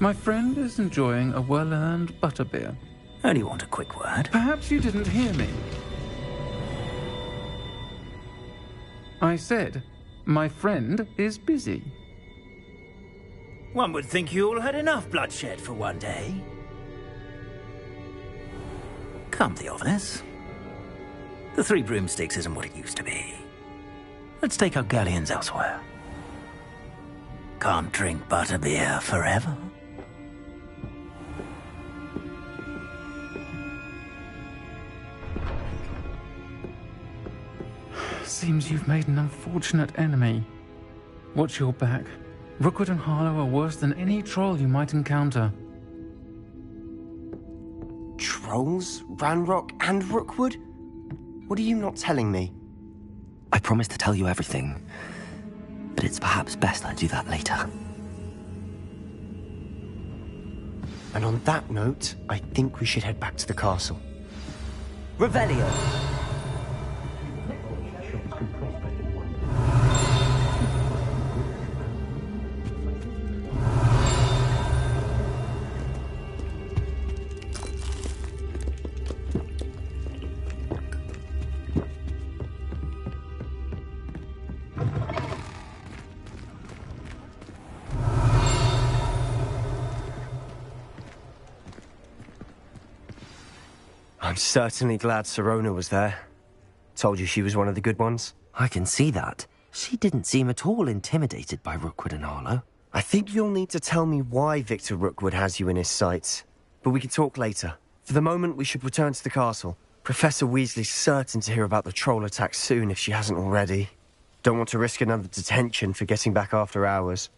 My friend is enjoying a well-earned butterbeer. Only want a quick word. Perhaps you didn't hear me. I said, my friend is busy. One would think you all had enough bloodshed for one day. Come, Theophilus. The 3 broomsticks isn't what it used to be. Let's take our galleons elsewhere. Can't drink butterbeer forever. Seems you've made an unfortunate enemy. Watch your back. Rookwood and Harlow are worse than any troll you might encounter. Trolls? Ranrock and Rookwood? What are you not telling me? I promised to tell you everything, but it's perhaps best I do that later. And on that note, I think we should head back to the castle. Revelio. I'm certainly glad Sirona was there. Told you she was one of the good ones. I can see that. She didn't seem at all intimidated by Rookwood and Harlow. I think you'll need to tell me why Victor Rookwood has you in his sights. But we can talk later. For the moment, we should return to the castle. Professor Weasley's certain to hear about the troll attack soon if she hasn't already. Don't want to risk another detention for getting back after hours.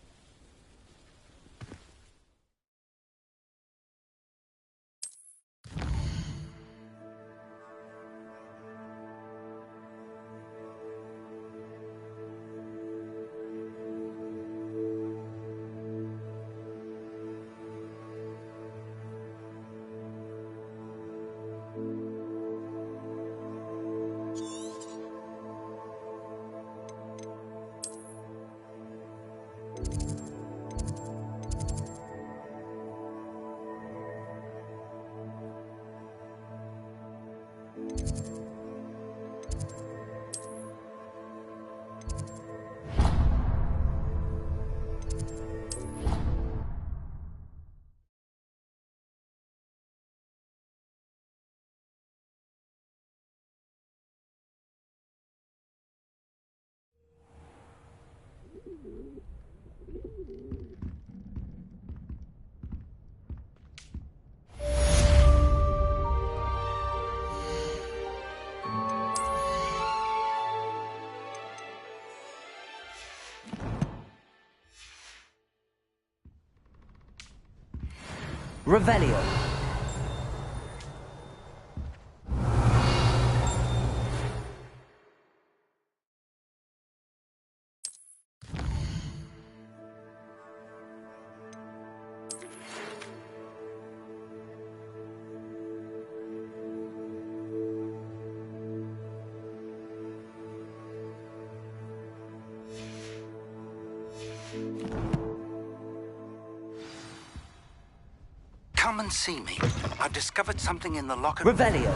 Revelio. Come and see me. I've discovered something in the locker. Revelio.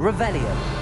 Revelio.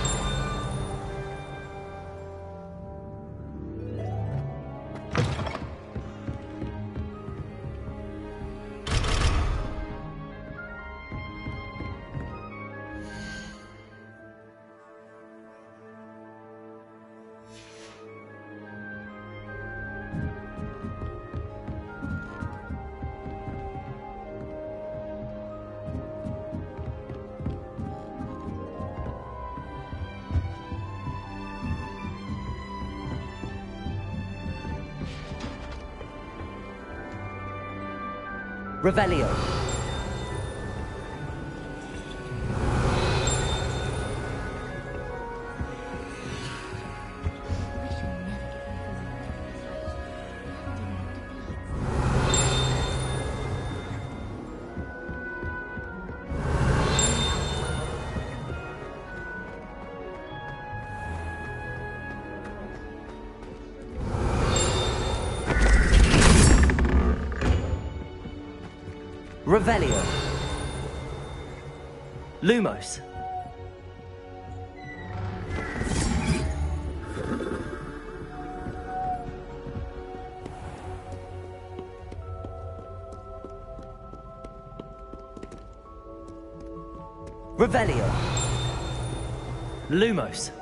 Revelio. Revelio. Lumos. Revelio. Lumos.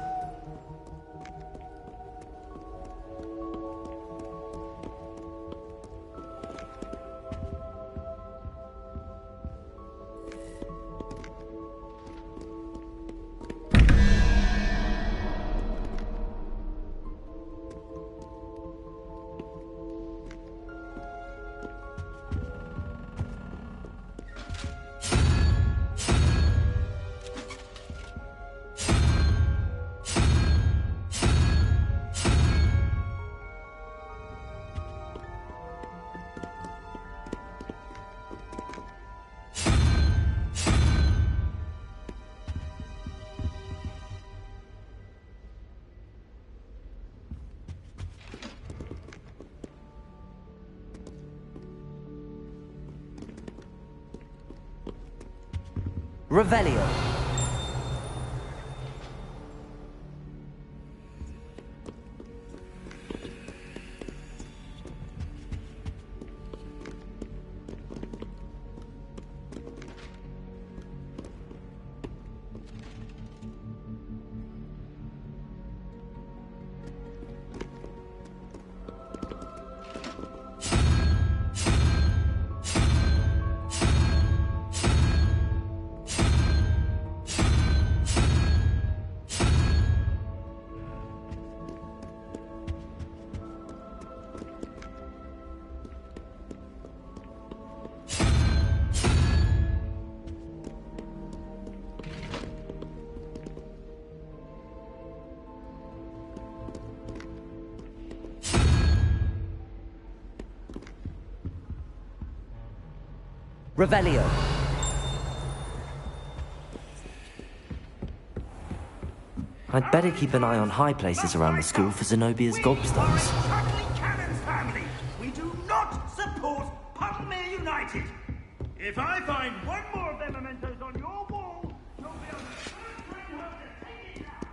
Revelio. Revelio. I'd better keep an eye on high places around the school for Zenobia's gobstones. Cannons family, we do not support Puddlemere United. If I find one more of their mementos on your wall, you'll be on the first train home to take it down.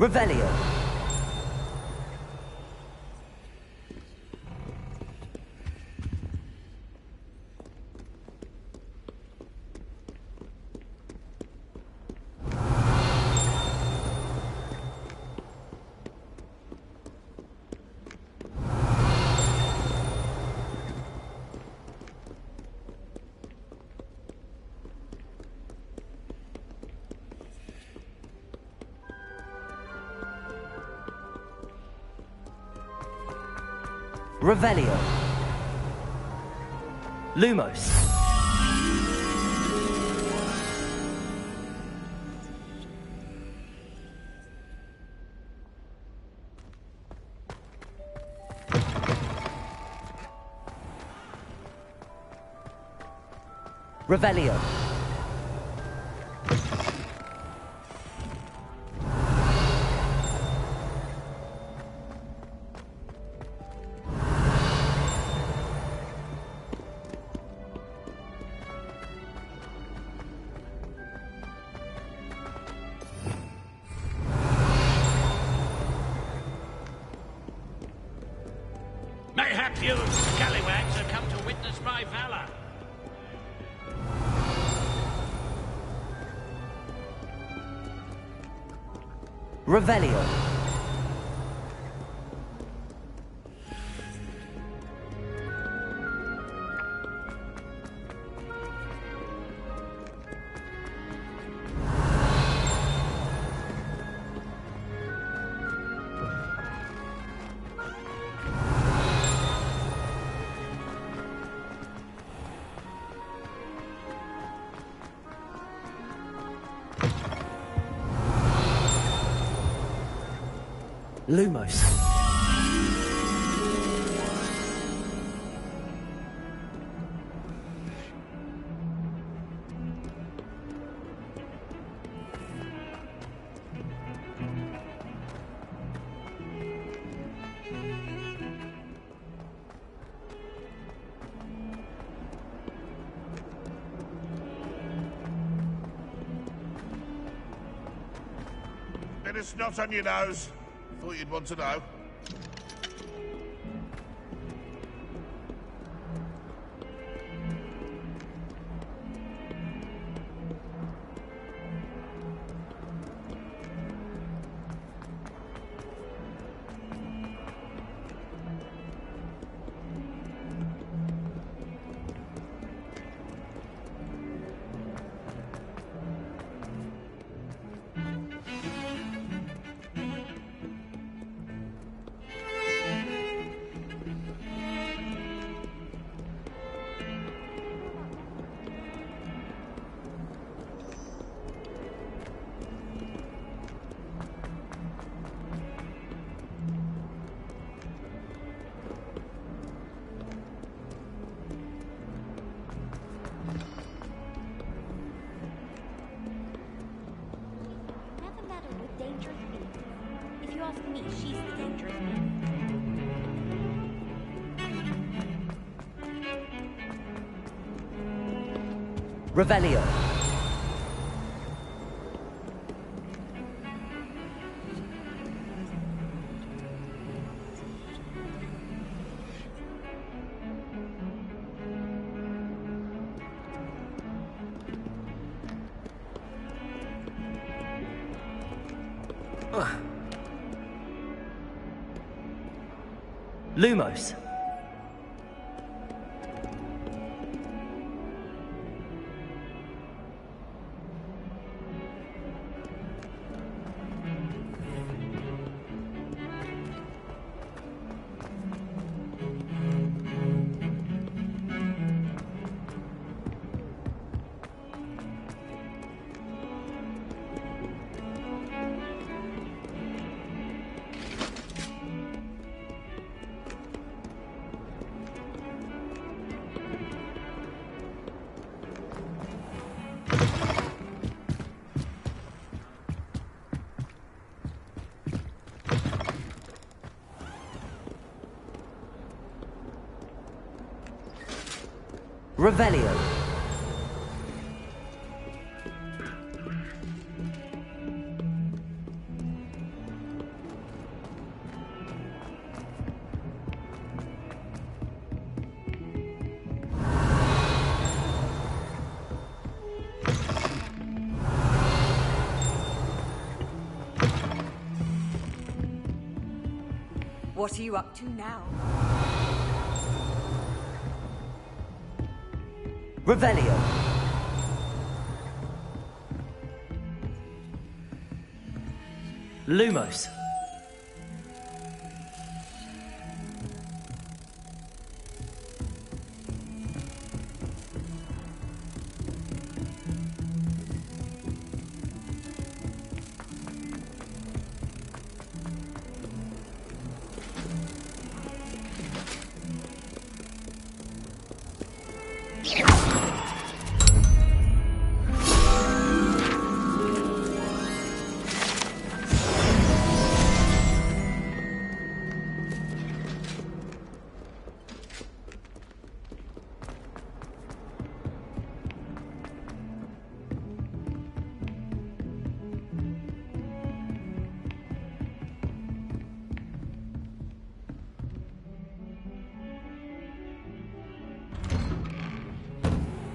Revelio. Revelio. Lumos. Revelio. Mayhap you scallywags have come to witness my valor. Revelio. Lumos. Bit of snot on your nose. Thought you'd want to know. Never meddle with dangerous beasts. If you ask me, she's the dangerous beast. Revelio. Lumos. Revelio. What are you up to now? Revelio. Lumos.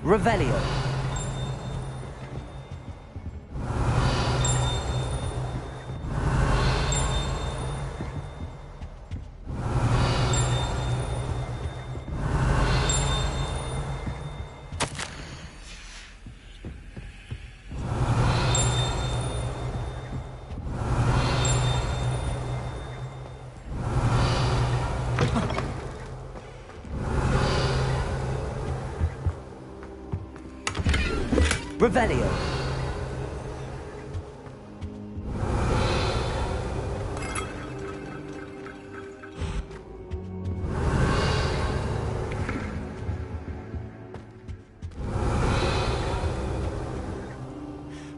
Revelio. Revelio.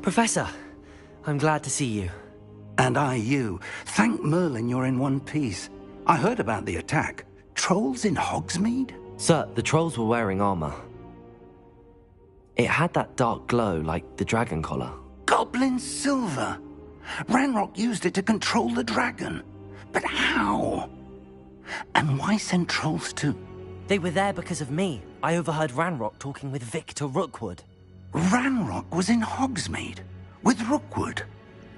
Professor, I'm glad to see you. And I you. Thank Merlin you're in one piece. I heard about the attack. Trolls in Hogsmeade? Sir, the trolls were wearing armor. It had that dark glow like the dragon collar. Goblin silver. Ranrock used it to control the dragon. But how? And why send trolls to... They were there because of me. I overheard Ranrock talking with Victor Rookwood. Ranrock was in Hogsmeade? With Rookwood?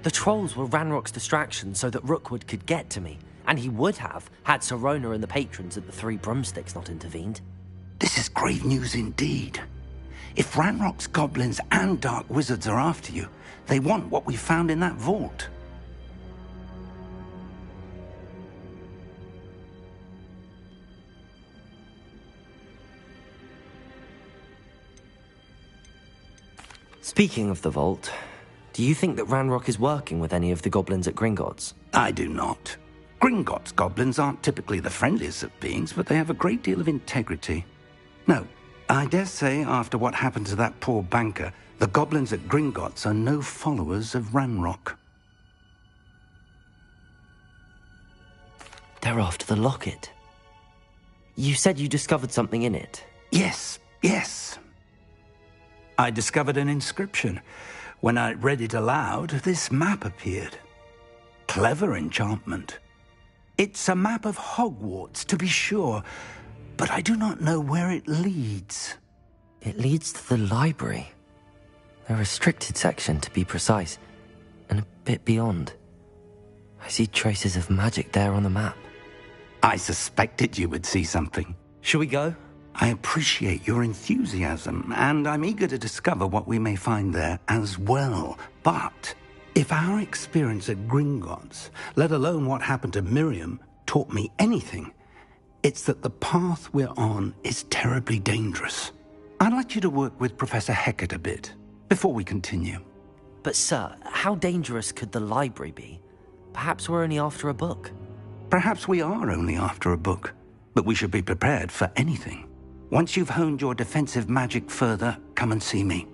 The trolls were Ranrock's distraction so that Rookwood could get to me. And he would have, had Sirona and the patrons at the Three Broomsticks not intervened. This is grave news indeed. If Ranrock's goblins and dark wizards are after you, they want what we found in that vault. Speaking of the vault, do you think that Ranrock is working with any of the goblins at Gringotts? I do not. Gringotts goblins aren't typically the friendliest of beings, but they have a great deal of integrity. No, I dare say after what happened to that poor banker, the goblins at Gringotts are no followers of Ranrock. They're after the locket. You said you discovered something in it. Yes. I discovered an inscription. When I read it aloud, this map appeared. Clever enchantment. It's a map of Hogwarts, to be sure, but I do not know where it leads. It leads to the library. The restricted section, to be precise, and a bit beyond. I see traces of magic there on the map. I suspected you would see something. Shall we go? I appreciate your enthusiasm, and I'm eager to discover what we may find there as well. But if our experience at Gringotts, let alone what happened to Miriam, taught me anything, it's that the path we're on is terribly dangerous. I'd like you to work with Professor Hecat a bit before we continue. But sir, how dangerous could the library be? Perhaps we're only after a book. Perhaps we are only after a book, but we should be prepared for anything. Once you've honed your defensive magic further, come and see me.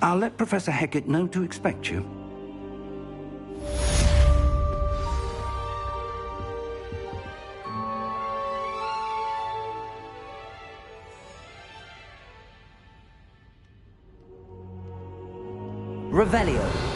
I'll let Professor Hecat know to expect you. Revelio.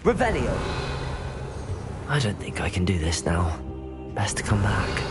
Revelio! I don't think I can do this now. Best to come back.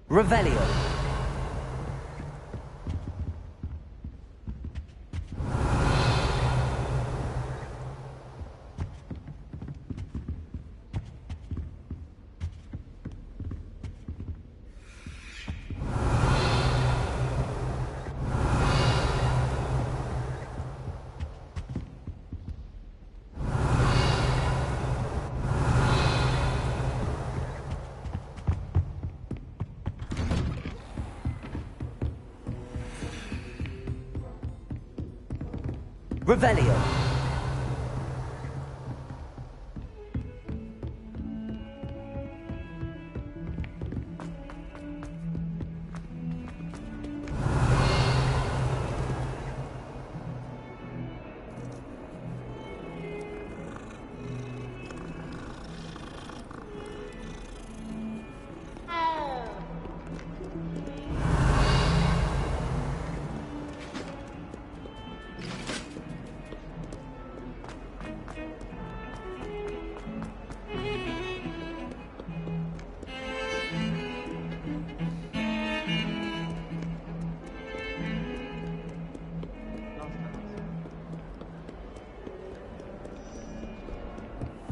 Revelio. Revelio.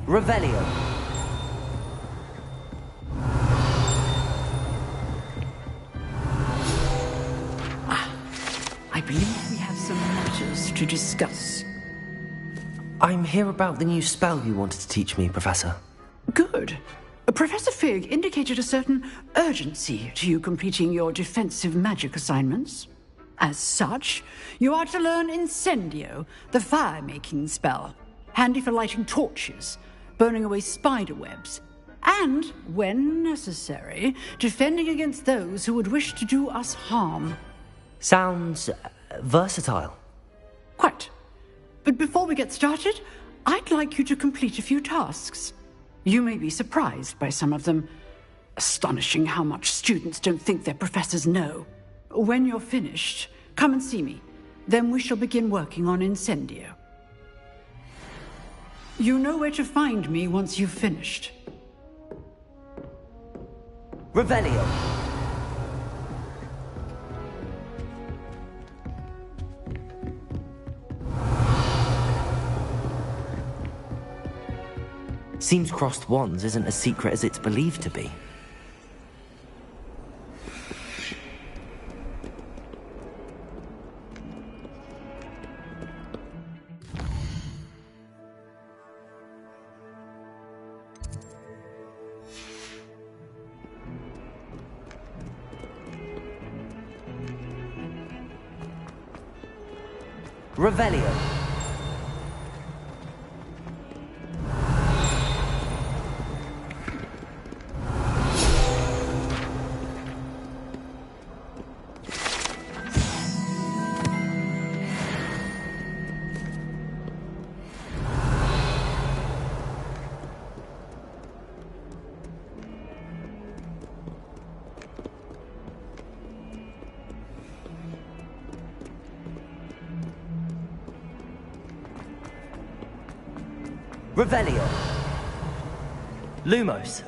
Revelio. I believe we have some matters to discuss. I'm here about the new spell you wanted to teach me, Professor. Good. Professor Fig indicated a certain urgency to you completing your defensive magic assignments. As such, you are to learn Incendio, the fire-making spell, handy for lighting torches, burning away spider webs, and, when necessary, defending against those who would wish to do us harm. Sounds versatile. Quite. But before we get started, I'd like you to complete a few tasks. You may be surprised by some of them. Astonishing how much students don't think their professors know. When you're finished, come and see me. Then we shall begin working on Incendio. You know where to find me once you've finished. Revelio. Seems crossed wands isn't as secret as it's believed to be. Revelio. Revelio. Lumos.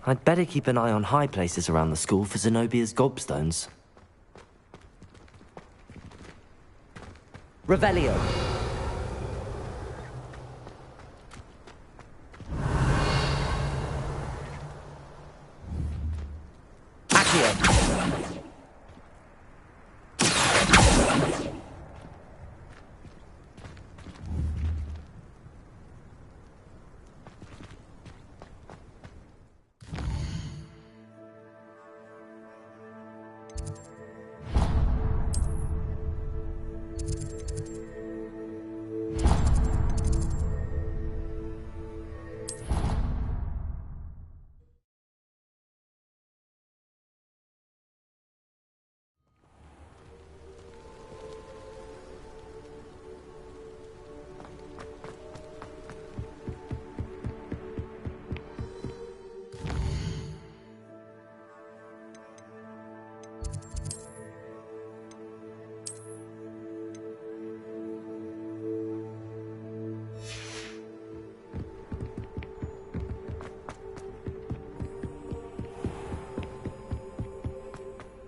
I'd better keep an eye on high places around the school for Zenobia's gobstones. Revelio.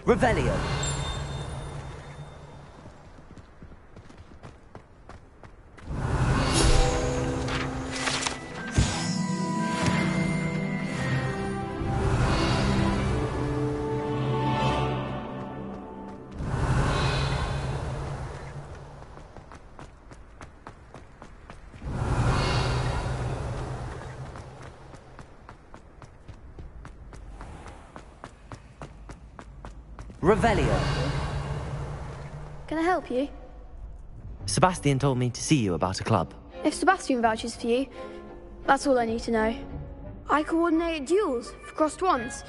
Revelio. Revelio. Can I help you? Sebastian told me to see you about a club. If Sebastian vouches for you, that's all I need to know. I coordinate duels for crossed wands.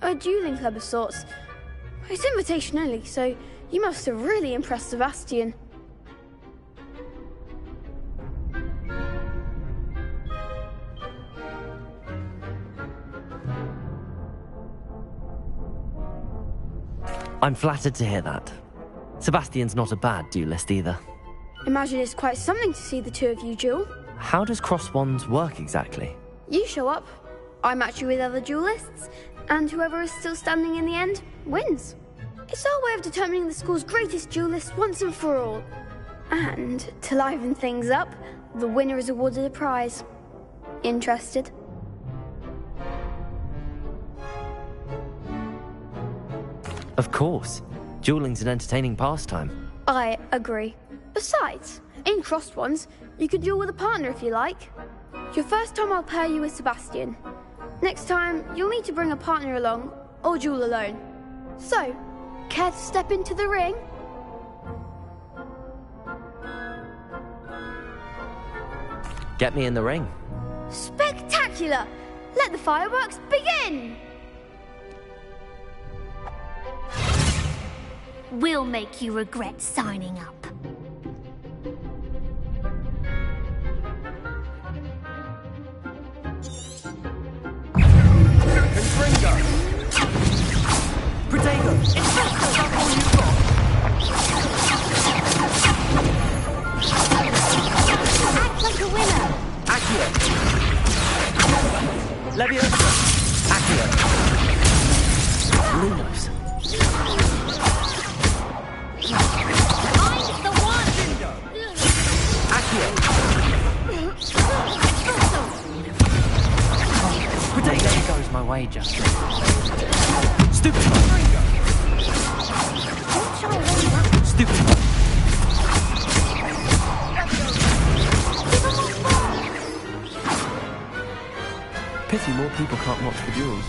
A dueling club of sorts. It's invitation only, so you must have really impressed Sebastian. I'm flattered to hear that. Sebastian's not a bad duelist either. Imagine it's quite something to see the two of you duel. How does cross wands work exactly? You show up, I match you with other duelists, and whoever is still standing in the end wins. It's our way of determining the school's greatest duelist once and for all. And to liven things up, the winner is awarded a prize. Interested? Of course. Dueling's an entertaining pastime. I agree. Besides, in crossed ones, you could duel with a partner if you like. Your first time I'll pair you with Sebastian. Next time, you'll need to bring a partner along, or duel alone. So, care to step into the ring? Get me in the ring. Spectacular! Let the fireworks begin! We'll make you regret signing up. Protego! Act like a winner! Accio! Leviosa! Accio! Lumos! I'm people can't watch the duels.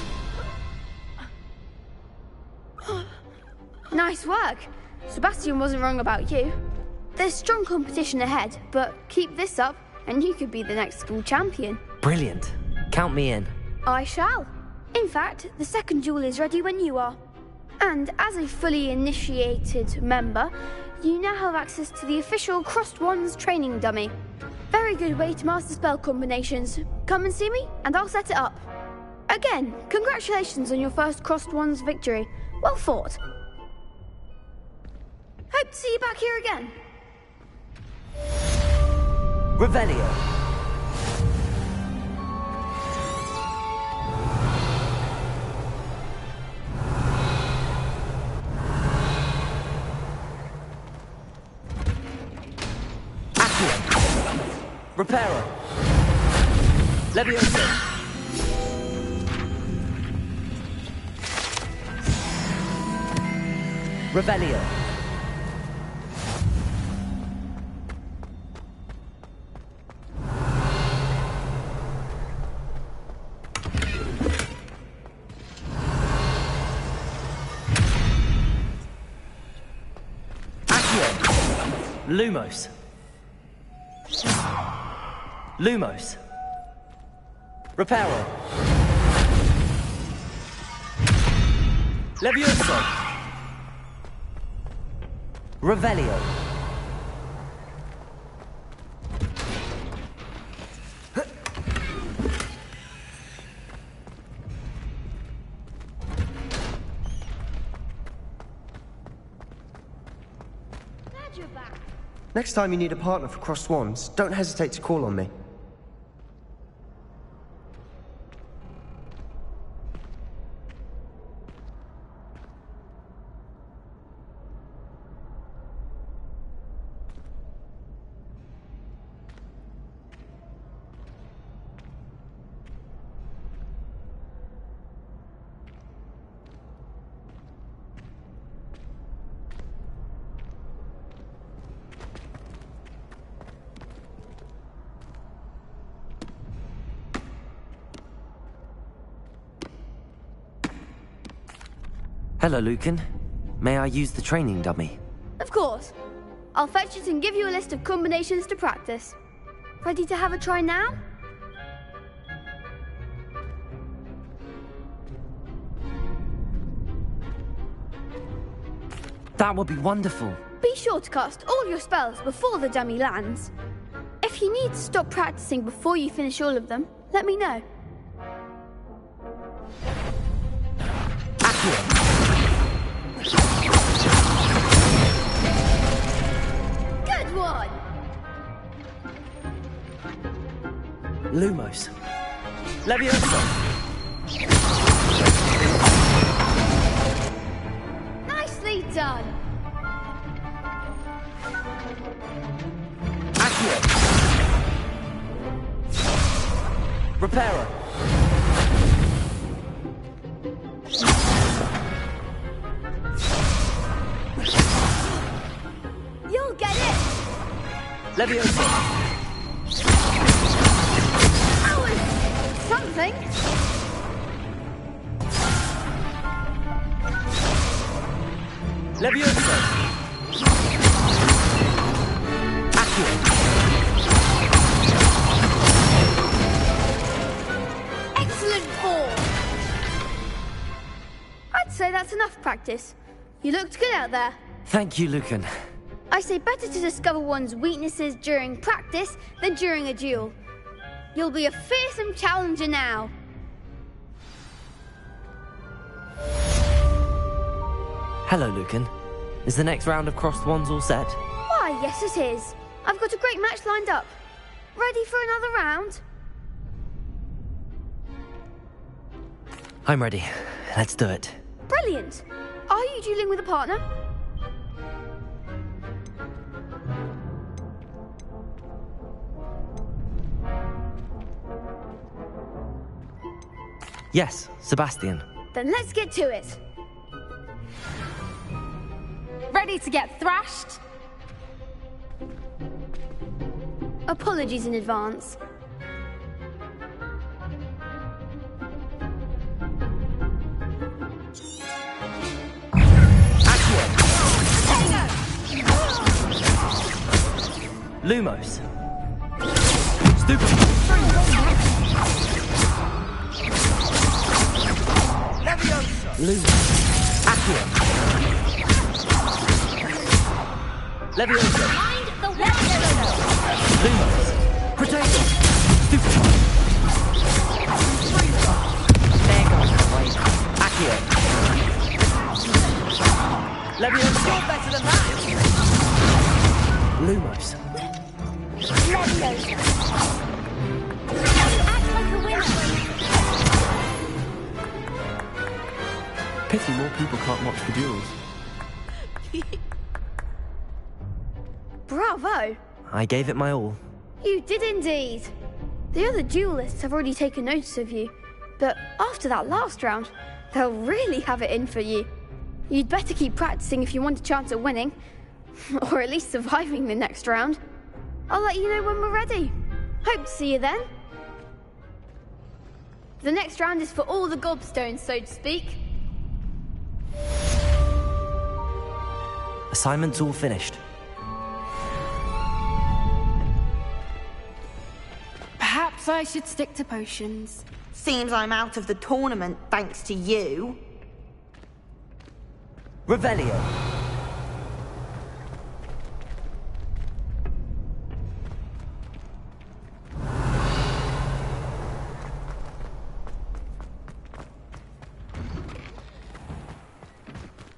Nice work. Sebastian wasn't wrong about you. There's strong competition ahead, but keep this up and you could be the next school champion. Brilliant. Count me in. I shall. In fact, the second duel is ready when you are. And as a fully initiated member, you now have access to the official Crossed Wands training dummy. Very good way to master spell combinations. Come and see me, and I'll set it up. Again, congratulations on your first Crossed Wands victory. Well fought. Hope to see you back here again. Revelio. Reparo. Levioso. Revelio. Lumos. Lumos. Reparo. Levioso. Revelio. Next time you need a partner for Crossed Swans, don't hesitate to call on me. Hello, Lucan. May I use the training dummy? Of course. I'll fetch it and give you a list of combinations to practice. Ready to have a try now? That would be wonderful. Be sure to cast all your spells before the dummy lands. If you need to stop practicing before you finish all of them, let me know. Good one! Lumos. Levioso. Nicely done! Accio. Reparo. You'll get it! Levioso. That was something. Levioso. Accio. Excellent ball! I'd say that's enough practice. You looked good out there. Thank you, Lucan. I say better to discover one's weaknesses during practice than during a duel. You'll be a fearsome challenger now. Hello, Lucan. Is the next round of Crossed Wands all set? Why, yes it is. I've got a great match lined up. Ready for another round? I'm ready. Let's do it. Brilliant. Are you dueling with a partner? Yes, Sebastian. Then let's get to it. Ready to get thrashed? Apologies in advance. Lumos. Stupid. Leviosa! Lumos. Accio. Leviosa. Mind the Leviosa! Lumos. Potato. Stupid. There goes the way. Accio. Leviosa. You're better than that. Lumos. Leviosa! Act like a winner! Pity more people can't watch the duels. Bravo! I gave it my all. You did indeed. The other duelists have already taken notice of you, but after that last round, they'll really have it in for you. You'd better keep practicing if you want a chance at winning, or at least surviving the next round. I'll let you know when we're ready. Hope to see you then. The next round is for all the gobstones, so to speak. Assignment's all finished. Perhaps I should stick to potions. Seems I'm out of the tournament thanks to you. Revelio.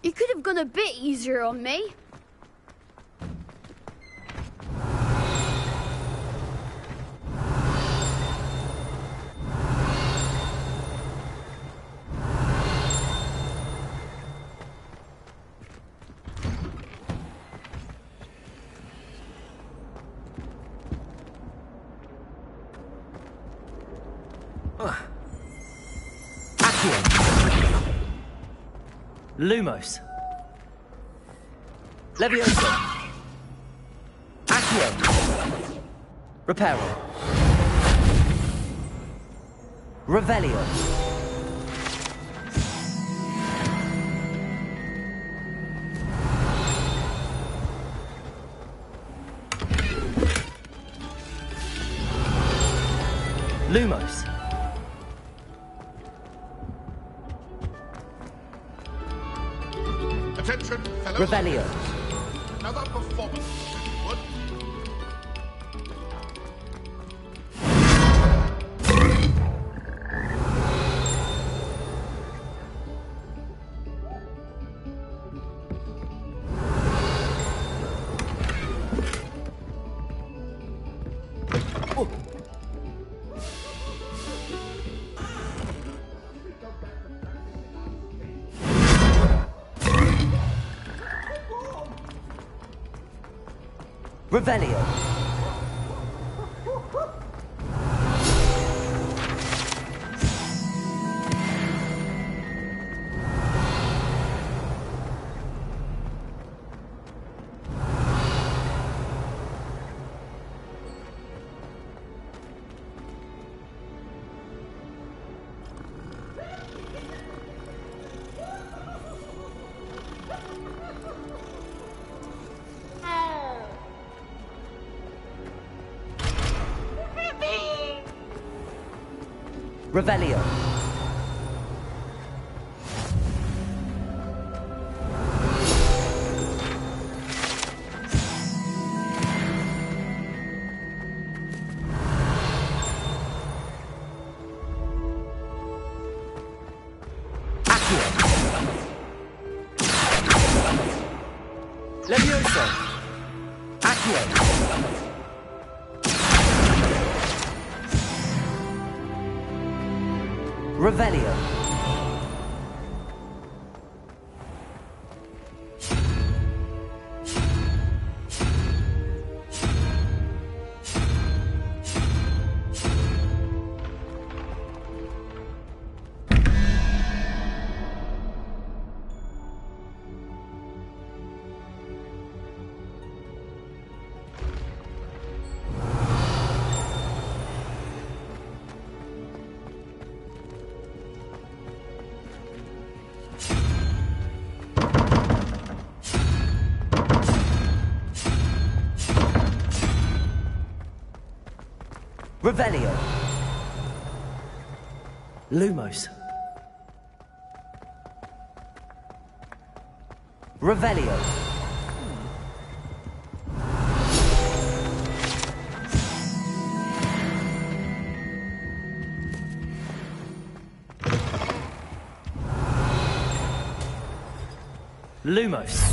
You could have gone a bit easier on me. Accio. Lumos. Leviosa. Accio. Reparo. Revelio. Lumos. Attention, fellows. Revelio. Another performance, if you would. Revelio. Revelio. Accio. Leviosa. Accio. Revelio. Revelio. Lumos. Revelio. Lumos.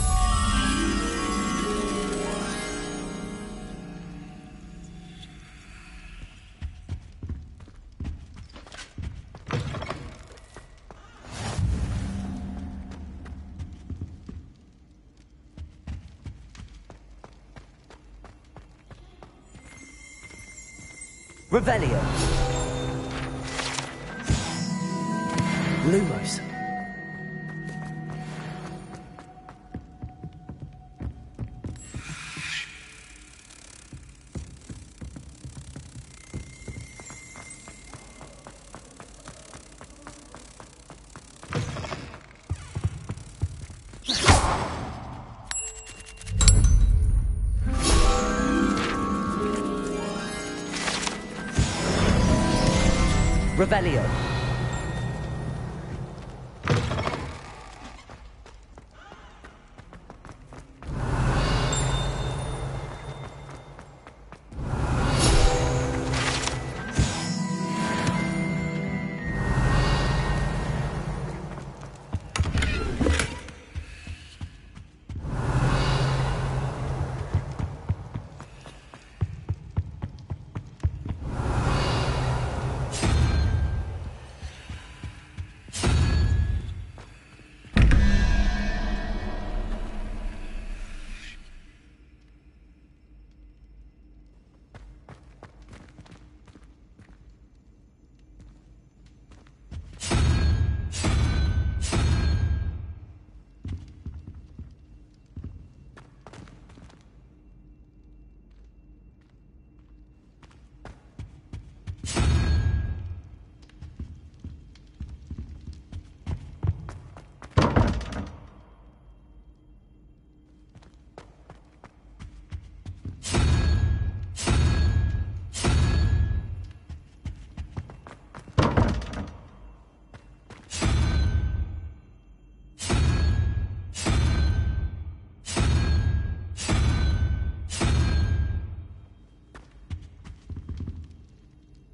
Revelio. Lumos. Revelio.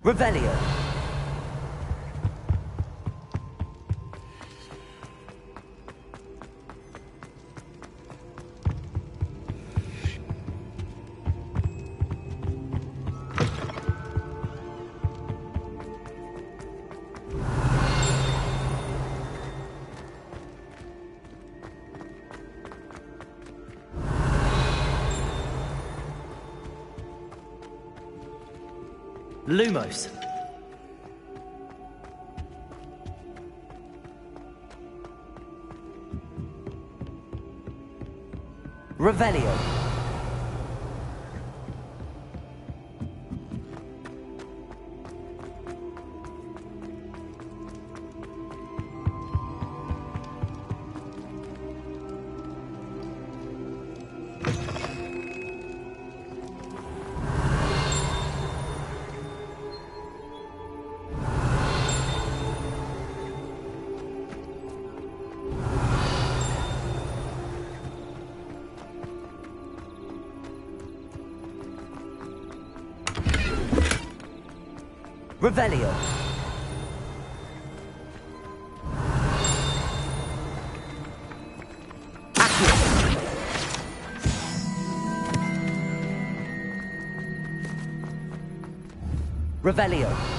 Revelio. Lumos. Revelio. Revelio. Revelio.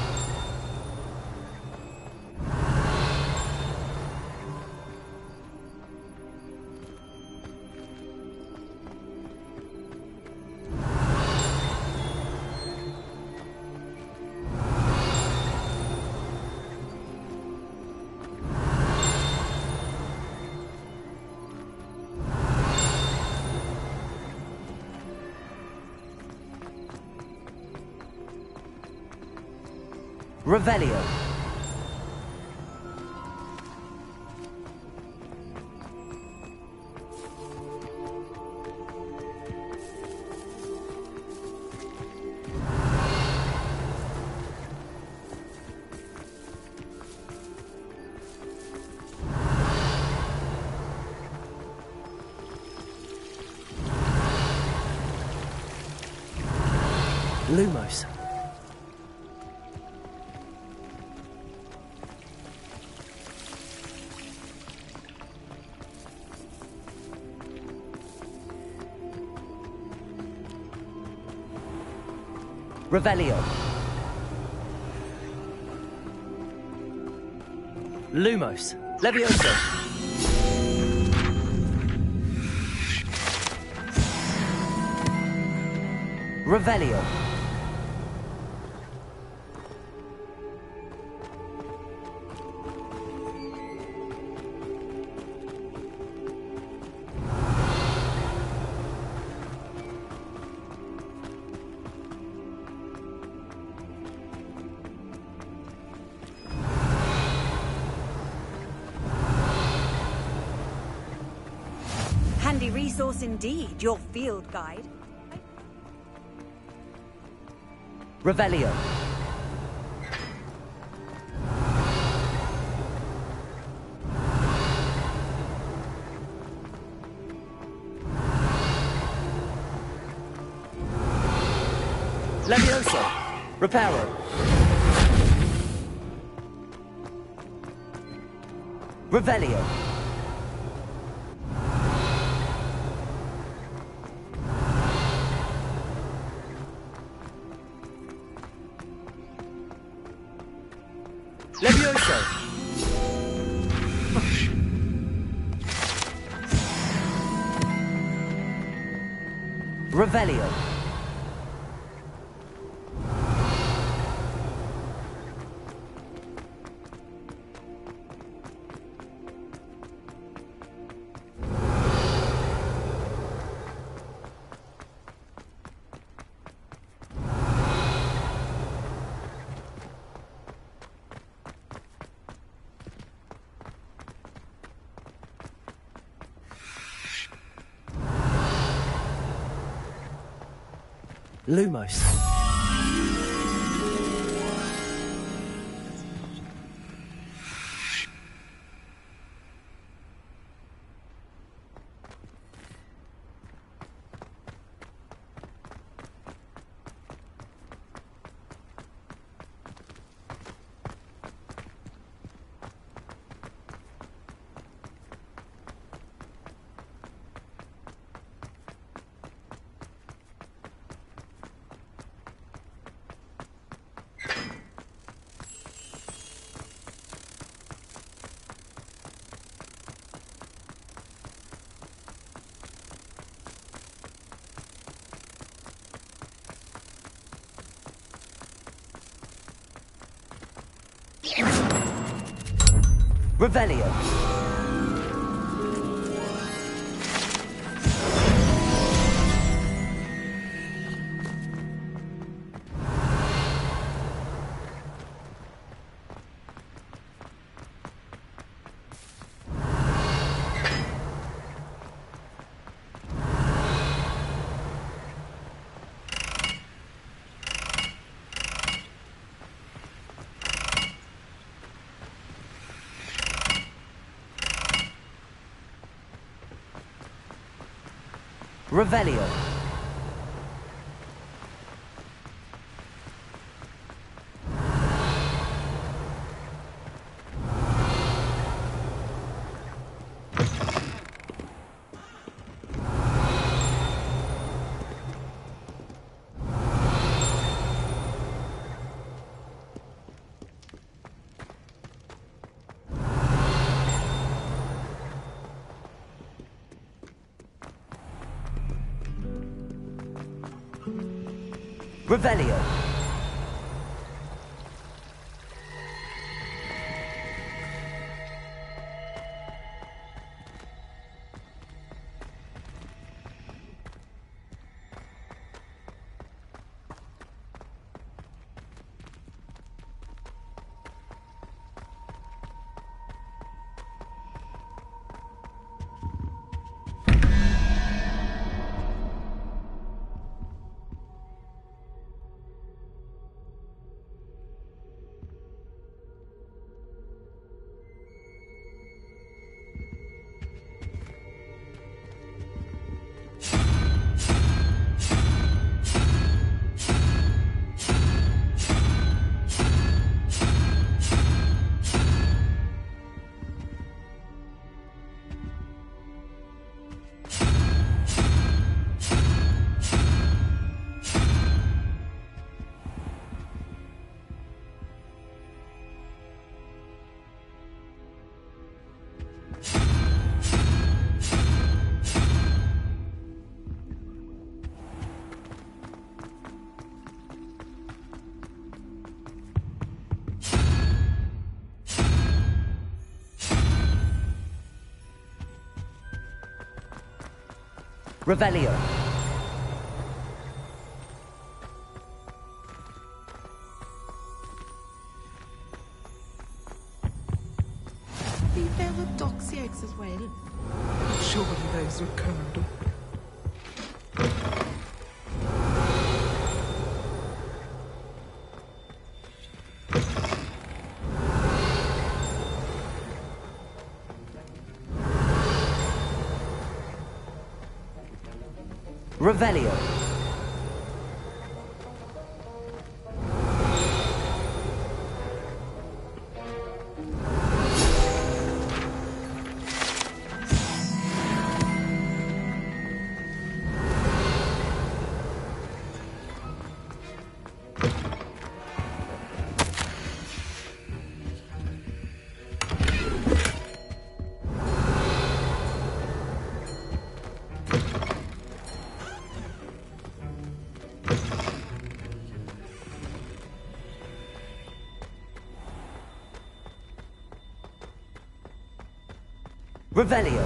Revelio. Lumos. Revelio. Lumos. Levioso. Revelio. Handy resource indeed, your field guide. Revelio. Levioso. Reparo. Revelio. Levioso. Revelio. Lumos. Revelio. Revelio. Revelio. Revelio. There were doxy eggs as well. Surely those were curdled. Revelio. Revelio.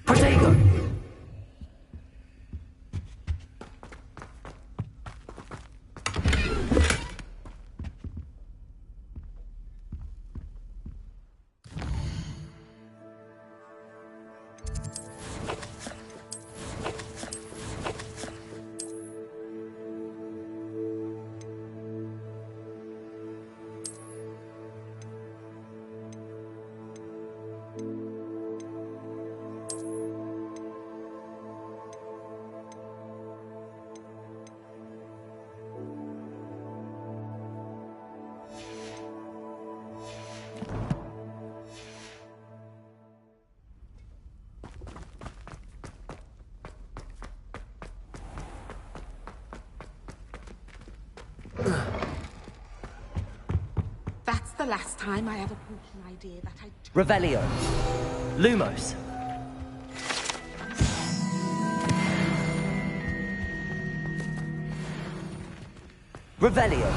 Protego. That's the last time I have a potion idea that I... Revelio. Lumos. Revelio.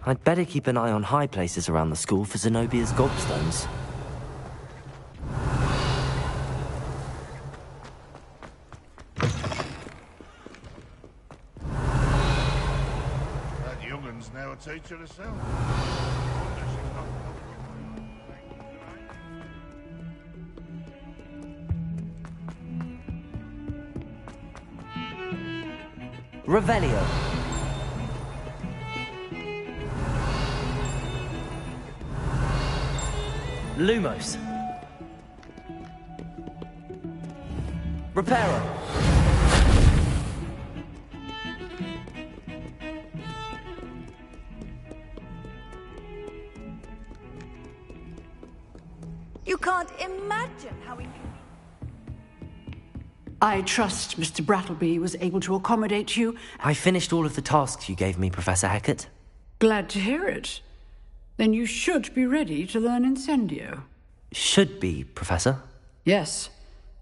I'd better keep an eye on high places around the school for Zenobia's gobstones. That youngun's now a teacher herself. Revelio. Lumos. Reparo. You can't imagine how I trust Mr. Brattleby was able to accommodate you. I finished all of the tasks you gave me, Professor Hackett. Glad to hear it. Then you should be ready to learn Incendio. Should be, Professor. Yes.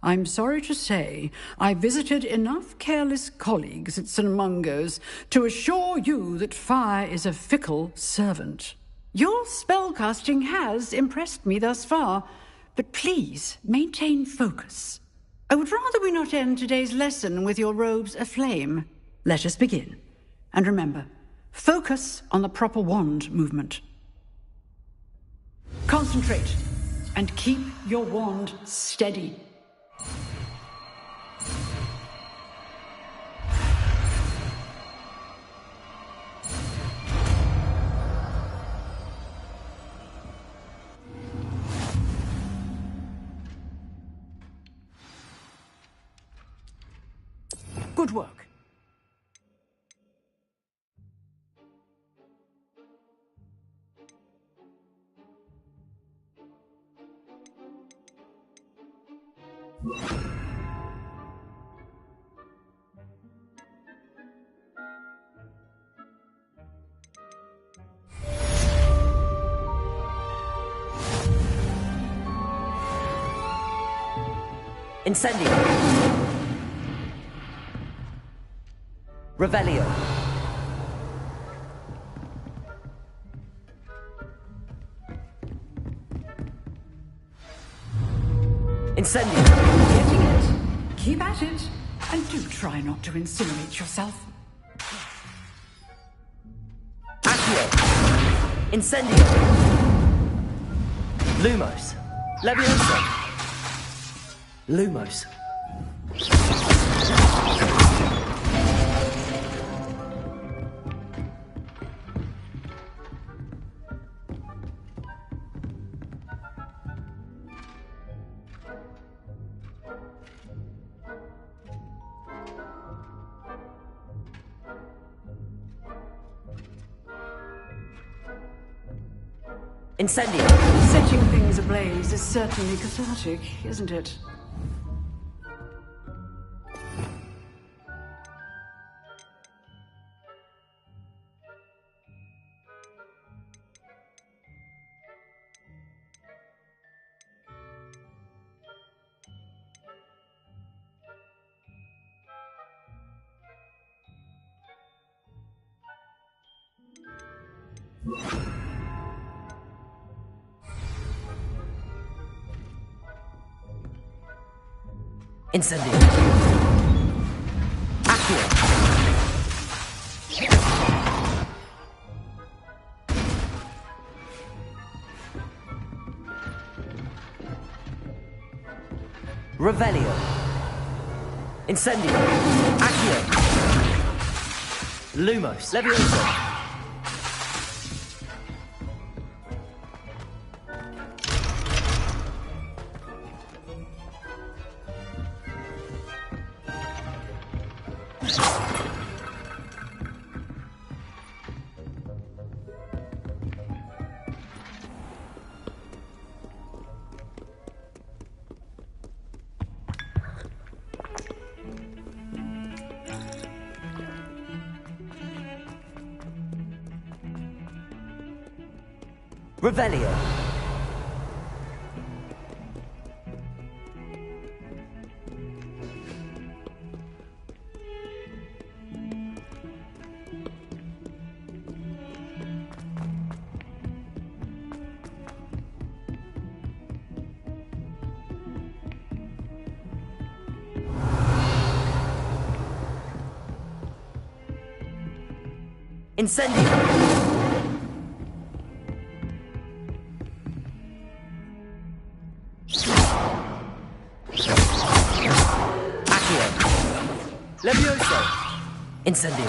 I'm sorry to say I visited enough careless colleagues at St. Mungo's to assure you that fire is a fickle servant. Your spellcasting has impressed me thus far, but please maintain focus. I would rather we not end today's lesson with your robes aflame. Let us begin. And remember, focus on the proper wand movement. Concentrate, and keep your wand steady. Good work. Incendio. Revelio. Incendio. Getting it. Keep at it. And do try not to incinerate yourself. Accio. Incendio. Lumos. Leviosa. Lumos. Incendio. Setting things ablaze is certainly cathartic, isn't it? Incendio. Accio. Revelio. Incendio. Accio. Lumos. Leviosa. Revelio. Incendio. Leviosa. Incendio.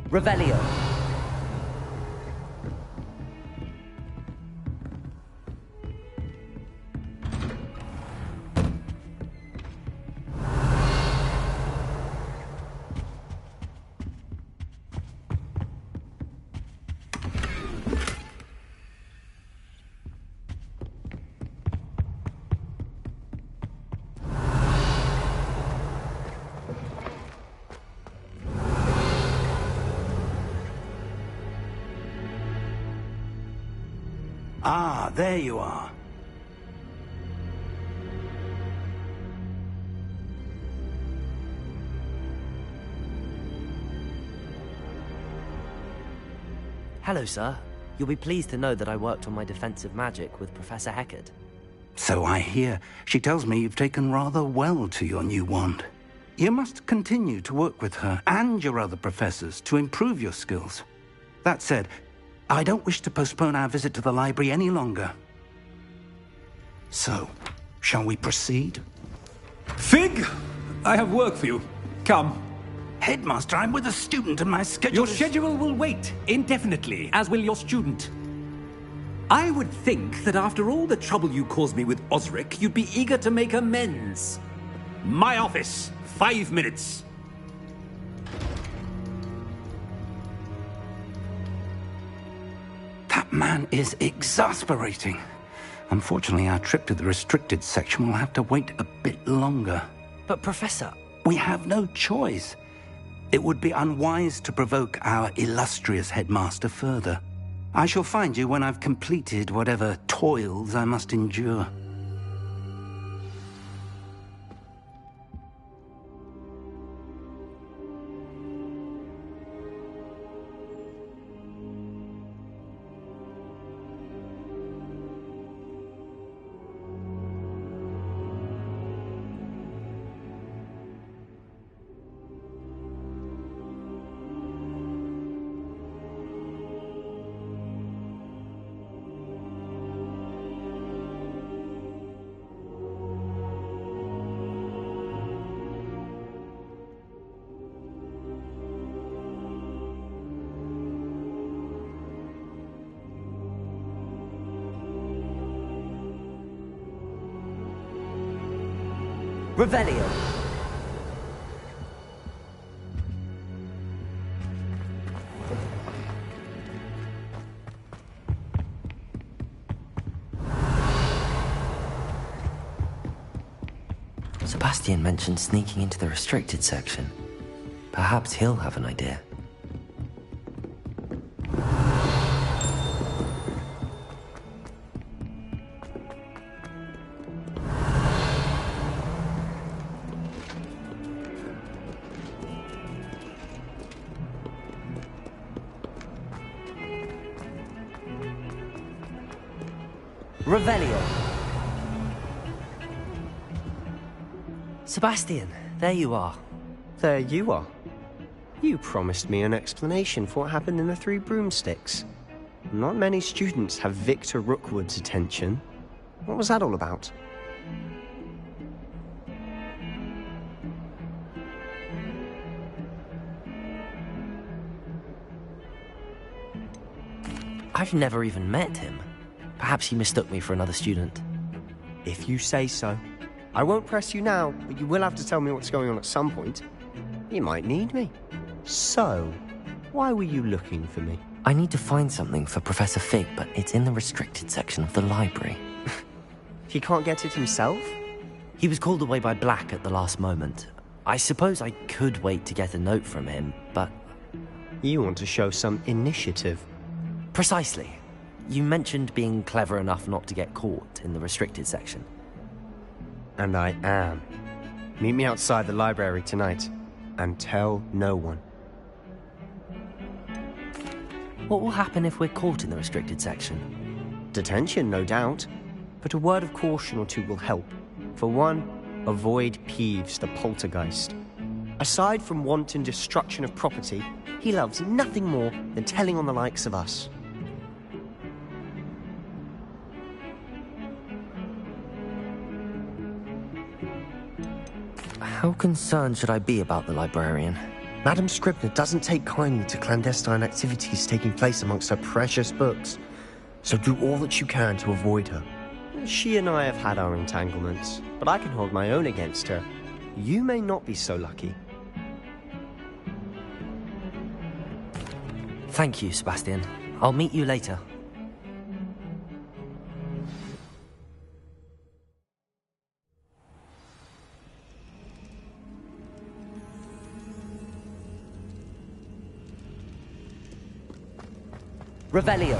Revelio. Ah, there you are. Hello, sir. You'll be pleased to know that I worked on my defensive magic with Professor Heckard. So I hear. She tells me you've taken rather well to your new wand. You must continue to work with her and your other professors to improve your skills. That said, I don't wish to postpone our visit to the library any longer. So, shall we proceed? Fig! I have work for you. Come. Headmaster, I'm with a student and my schedule Your schedule will wait indefinitely, as will your student. I would think that after all the trouble you caused me with Osric, you'd be eager to make amends. My office, 5 minutes. That man is exasperating. Unfortunately, our trip to the restricted section will have to wait a bit longer. But, Professor... We have no choice. It would be unwise to provoke our illustrious headmaster further. I shall find you when I've completed whatever toils I must endure. Revelio. Sebastian mentioned sneaking into the restricted section. Perhaps he'll have an idea. Revelio. Sebastian, there you are. There you are. You promised me an explanation for what happened in the Three Broomsticks. Not many students have Victor Rookwood's attention. What was that all about? I've never even met him. Perhaps he mistook me for another student. If you say so. I won't press you now, but you will have to tell me what's going on at some point. You might need me. So, why were you looking for me? I need to find something for Professor Fig, but it's in the restricted section of the library. He can't get it himself? He was called away by Black at the last moment. I suppose I could wait to get a note from him, but... You want to show some initiative. Precisely. You mentioned being clever enough not to get caught in the restricted section. And I am. Meet me outside the library tonight, and tell no one. What will happen if we're caught in the restricted section? Detention, no doubt. But a word of caution or two will help. For one, avoid Peeves the poltergeist. Aside from wanton destruction of property, he loves nothing more than telling on the likes of us. How concerned should I be about the librarian? Madam Scribner doesn't take kindly to clandestine activities taking place amongst her precious books, so do all that you can to avoid her. She and I have had our entanglements, but I can hold my own against her. You may not be so lucky. Thank you, Sebastian. I'll meet you later. Revelio.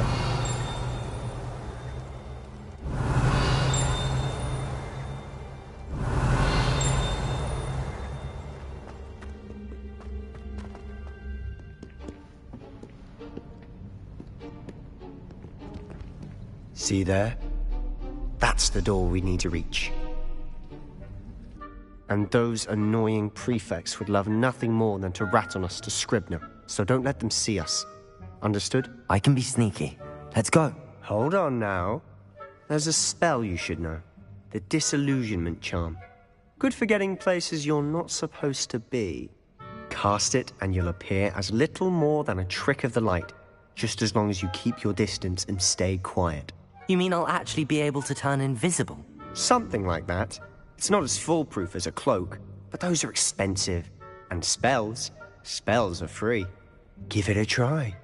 See there? That's the door we need to reach. And those annoying prefects would love nothing more than to rat on us to Scribner, so don't let them see us. Understood? I can be sneaky. Let's go. Hold on now. There's a spell you should know. The Disillusionment Charm. Good for getting places you're not supposed to be. Cast it and you'll appear as little more than a trick of the light, just as long as you keep your distance and stay quiet. You mean I'll actually be able to turn invisible? Something like that. It's not as foolproof as a cloak, but those are expensive. And spells are free. Give it a try.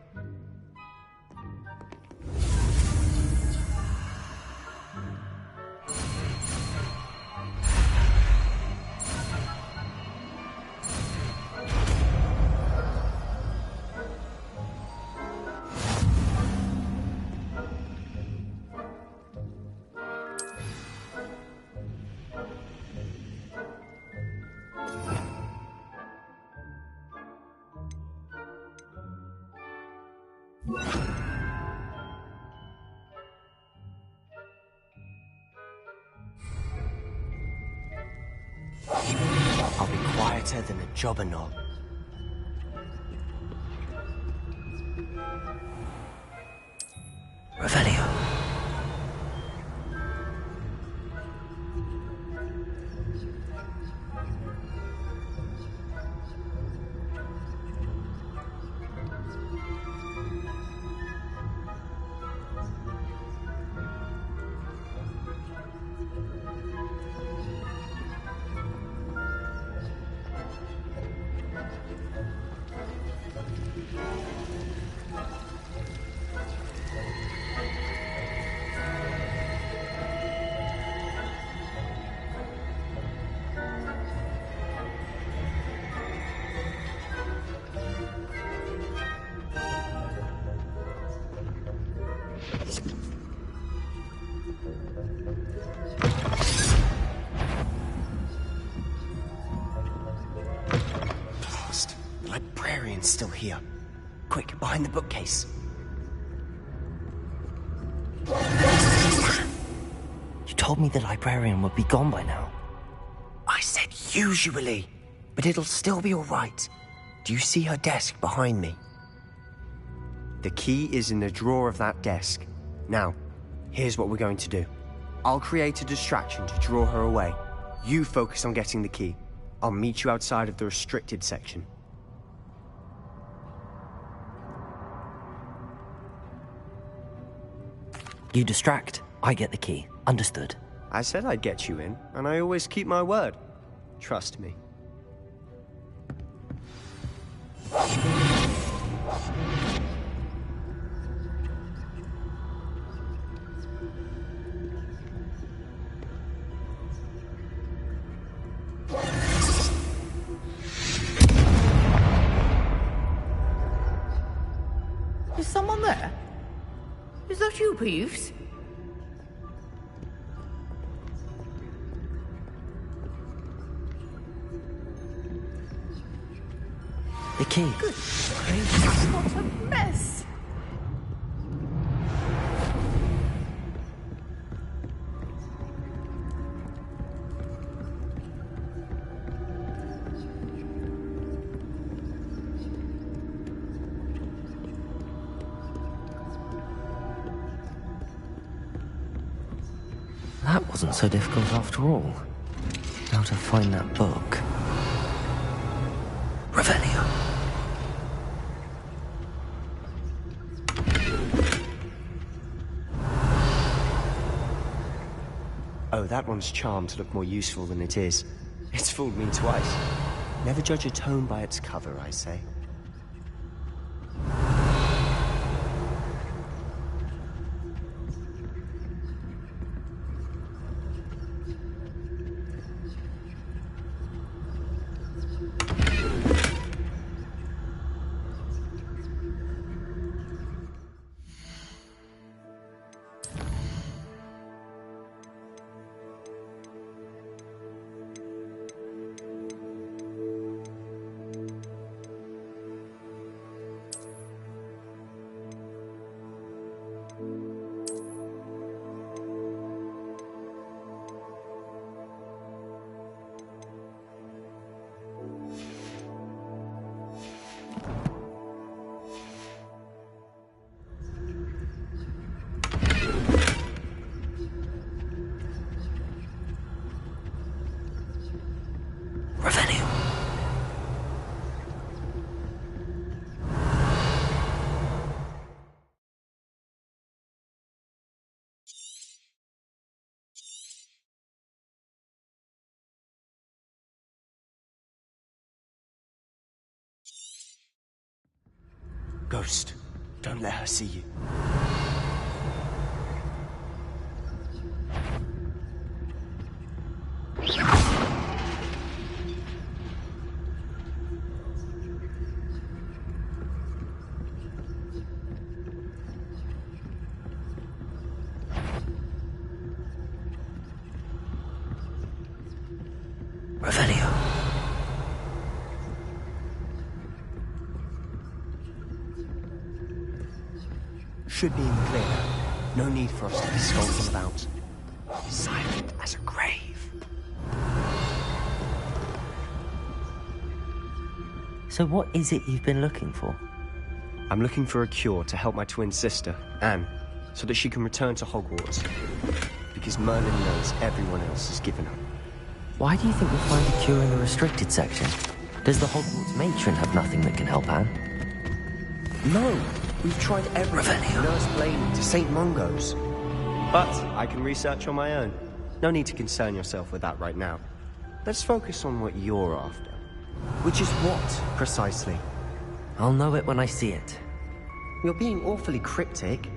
I'll be quieter than a jobberknoll. Revelio. The librarian's still here. Quick, behind the bookcase. You told me the librarian would be gone by now. I said usually, but it'll still be all right. Do you see her desk behind me? The key is in the drawer of that desk. Now, here's what we're going to do. I'll create a distraction to draw her away. You focus on getting the key. I'll meet you outside of the restricted section. You distract, I get the key. Understood. I said I'd get you in, and I always keep my word. Trust me. Is someone there? Is that you, Peeves? The key. Good gracious, what a mess! That wasn't so difficult after all. Now to find that book. Revelio. Oh, that one's charmed to look more useful than it is. It's fooled me twice. Never judge a tome by its cover, I say. Ghost, don't let her see you. Revelio. should be in the clear now. No need for us to be skulking about. Silent as a grave. So what is it you've been looking for? I'm looking for a cure to help my twin sister, Anne, so that she can return to Hogwarts. Because Merlin knows everyone else has given up. Why do you think we'll find a cure in the restricted section? Does the Hogwarts matron have nothing that can help Anne? No! We've tried everything from Nurse Blaney to St. Mungo's. But I can research on my own. No need to concern yourself with that right now. Let's focus on what you're after. Which is what, precisely? I'll know it when I see it. You're being awfully cryptic.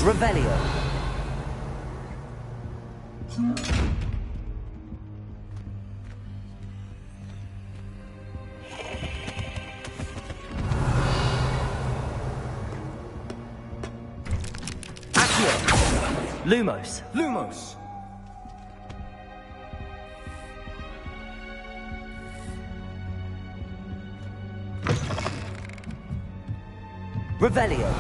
Revelio. Lumos. Lumos! Revelio.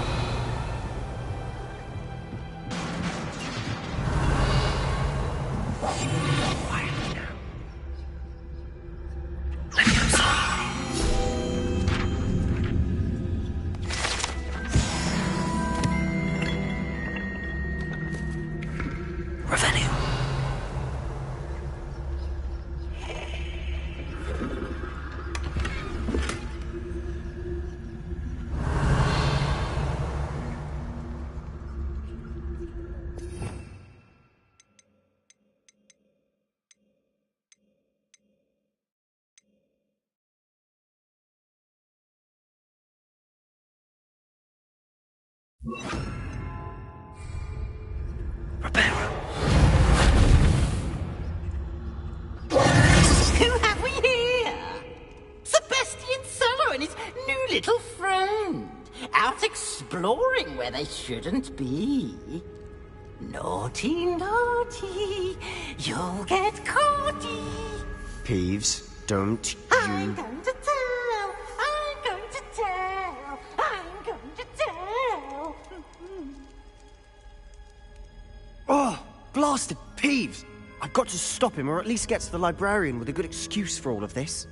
Who have we here? Sebastian Sallow and his new little friend. Out exploring where they shouldn't be. Naughty, naughty. You'll get caughty. Peeves, don't you... I'm going to tell. I'm going to tell. I'm going to tell. Oh, blasted Peeves! I've got to stop him, or at least get to the librarian with a good excuse for all of this.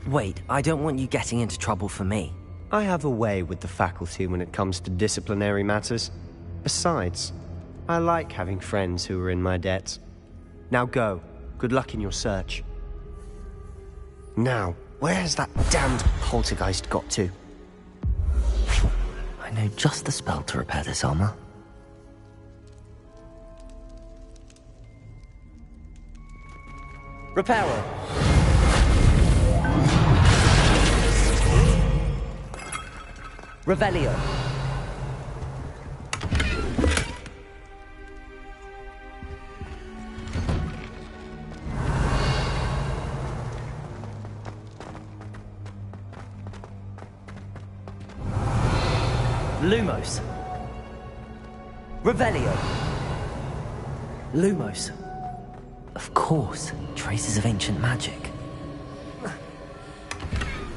Wait, I don't want you getting into trouble for me. I have a way with the faculty when it comes to disciplinary matters. Besides, I like having friends who are in my debt. Now go. Good luck in your search. Now, where has that damned poltergeist got to? I know just the spell to repair this armor. Reparo. Revelio. Lumos. Revelio. Lumos. Of course, traces of ancient magic.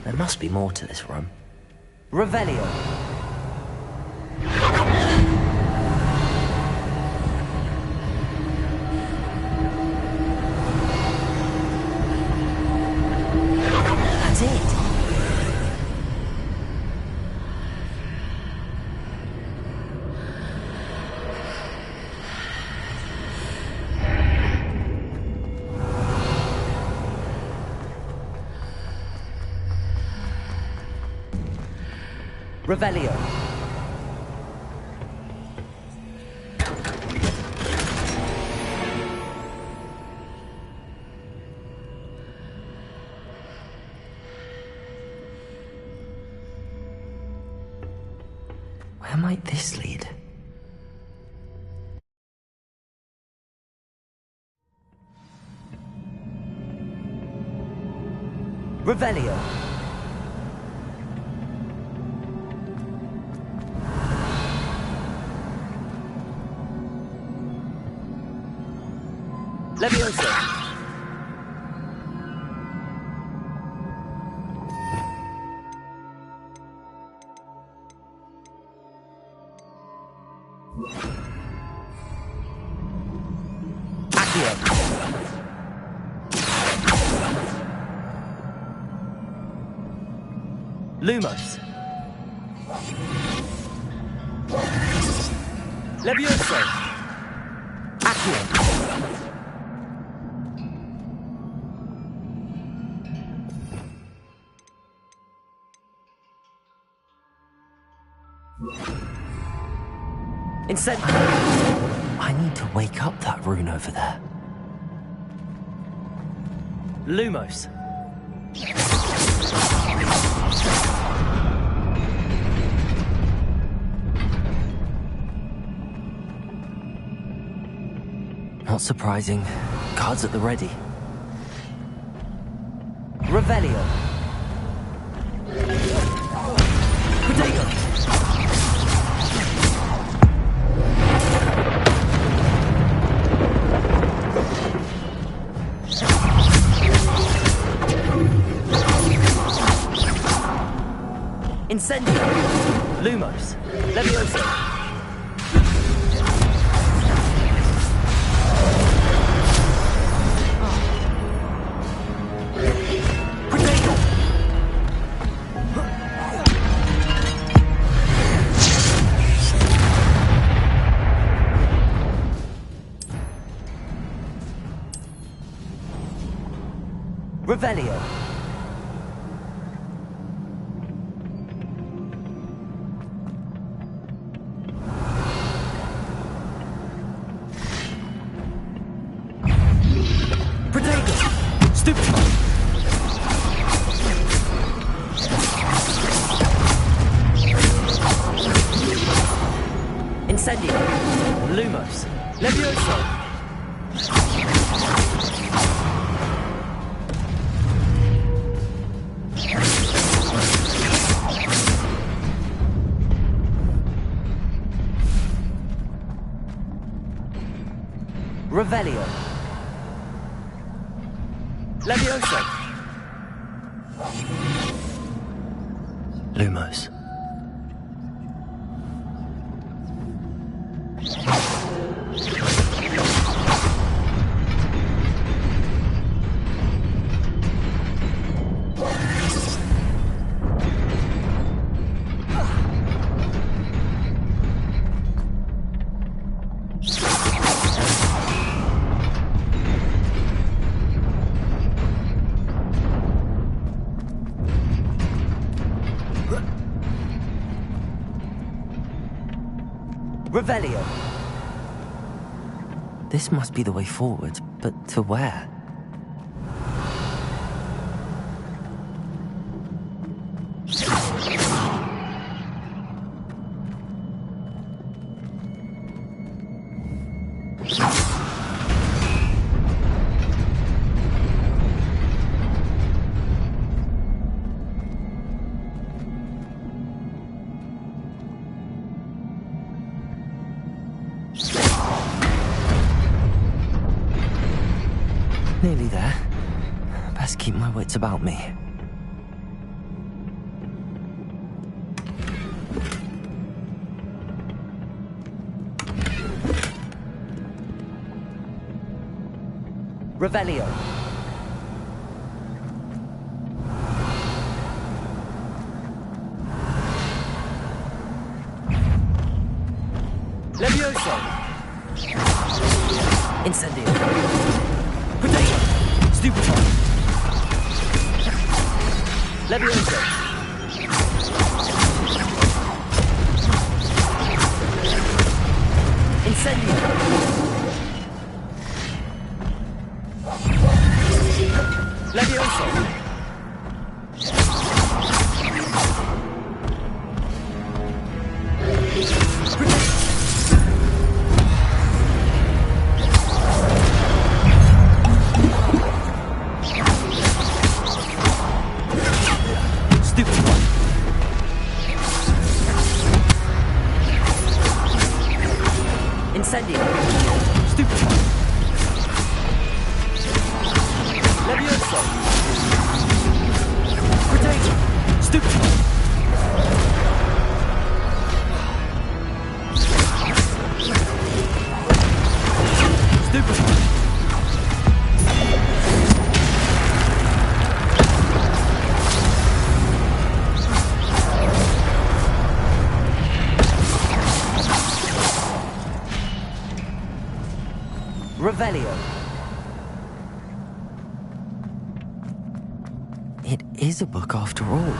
There must be more to this room. Revelio. That's it. Revelio. Where might this lead? Revelio. Levioso. Accio. Lumos. Levioso. Accio. I need to wake up that rune over there. Lumos. Not surprising. Cards at the ready. Revelio. Protego. Incendio. Lumos. Levioso. Protego. Revelio. Incendio. Lumos. Levioso. Revelio. Levioso. Lumos. Revelio. This must be the way forward, but to where? Nearly there. Best keep my wits about me. Revelio. Levioso. Incendio. Protego. Stupefy. Levioso. Incendio. Levioso. Revelio. It is a book after all.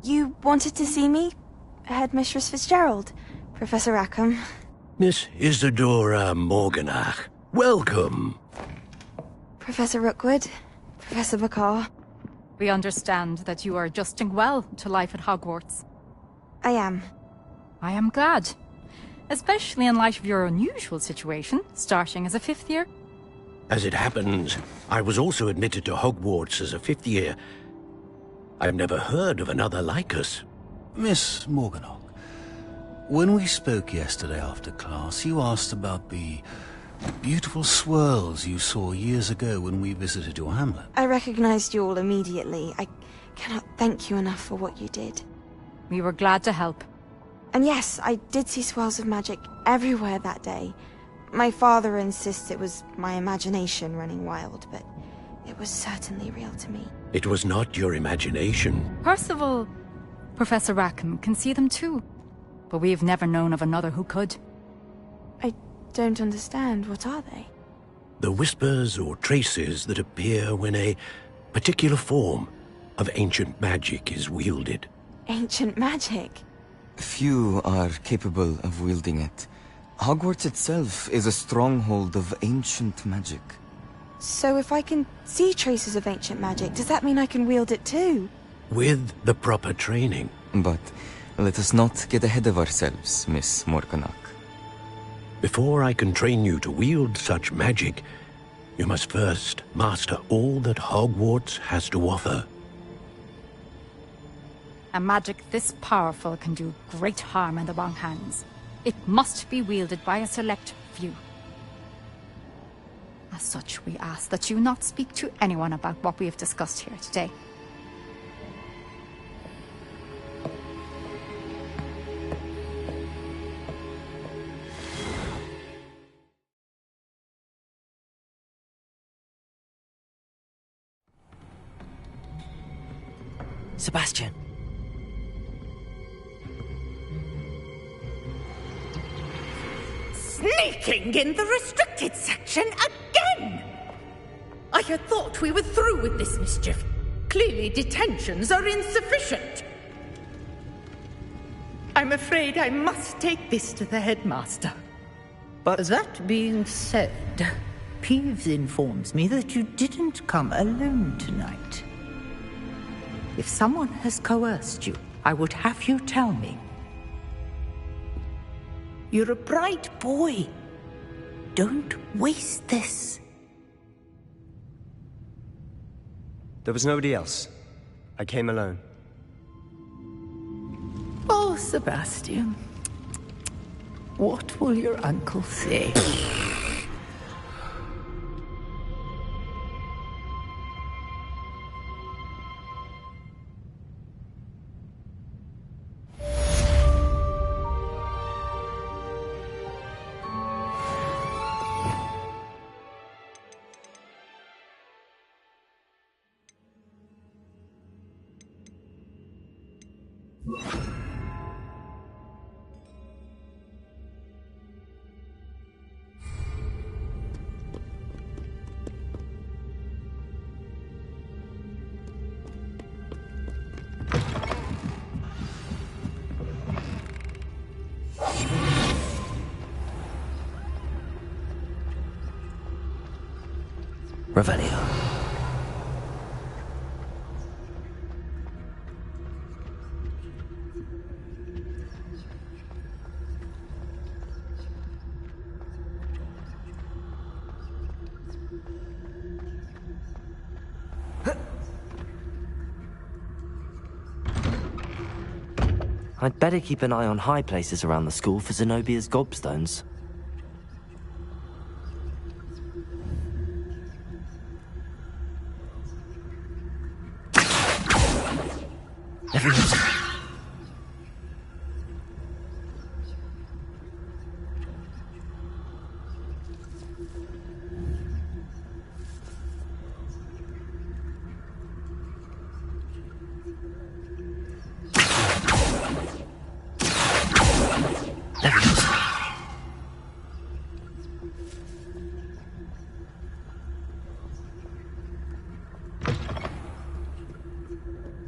You wanted to see me? Headmistress Fitzgerald? Professor Rackham? Miss Isadora Morganach, welcome. Professor Rookwood? Professor Bakar? We understand that you are adjusting well to life at Hogwarts. I am. I am glad. Especially in light of your unusual situation, starting as a 5th year. As it happens, I was also admitted to Hogwarts as a 5th year. I've never heard of another like us. Miss Morganach, when we spoke yesterday after class, you asked about the beautiful swirls you saw years ago when we visited your hamlet. I recognized you all immediately. I cannot thank you enough for what you did. We were glad to help. And yes, I did see swirls of magic everywhere that day. My father insists it was my imagination running wild, but it was certainly real to me. It was not your imagination. Percival, Professor Rackham can see them too. But we've never known of another who could. I don't understand. What are they? The whispers or traces that appear when a particular form of ancient magic is wielded. Ancient magic? Few are capable of wielding it. Hogwarts itself is a stronghold of ancient magic. So if I can see traces of ancient magic, does that mean I can wield it too? With the proper training. But let us not get ahead of ourselves, Miss Morganach. Before I can train you to wield such magic, you must first master all that Hogwarts has to offer. A magic this powerful can do great harm in the wrong hands. It must be wielded by a select few. As such, we ask that you not speak to anyone about what we have discussed here today. Sebastian. Sneaking in the restricted section again! I had thought we were through with this mischief. Clearly detentions are insufficient. I'm afraid I must take this to the headmaster. But that being said, Peeves informs me that you didn't come alone tonight. If someone has coerced you, I would have you tell me. You're a bright boy. Don't waste this. There was nobody else. I came alone. Oh, Sebastian. What will your uncle say? Revelio. I'd better keep an eye on high places around the school for Zenobia's gobstones.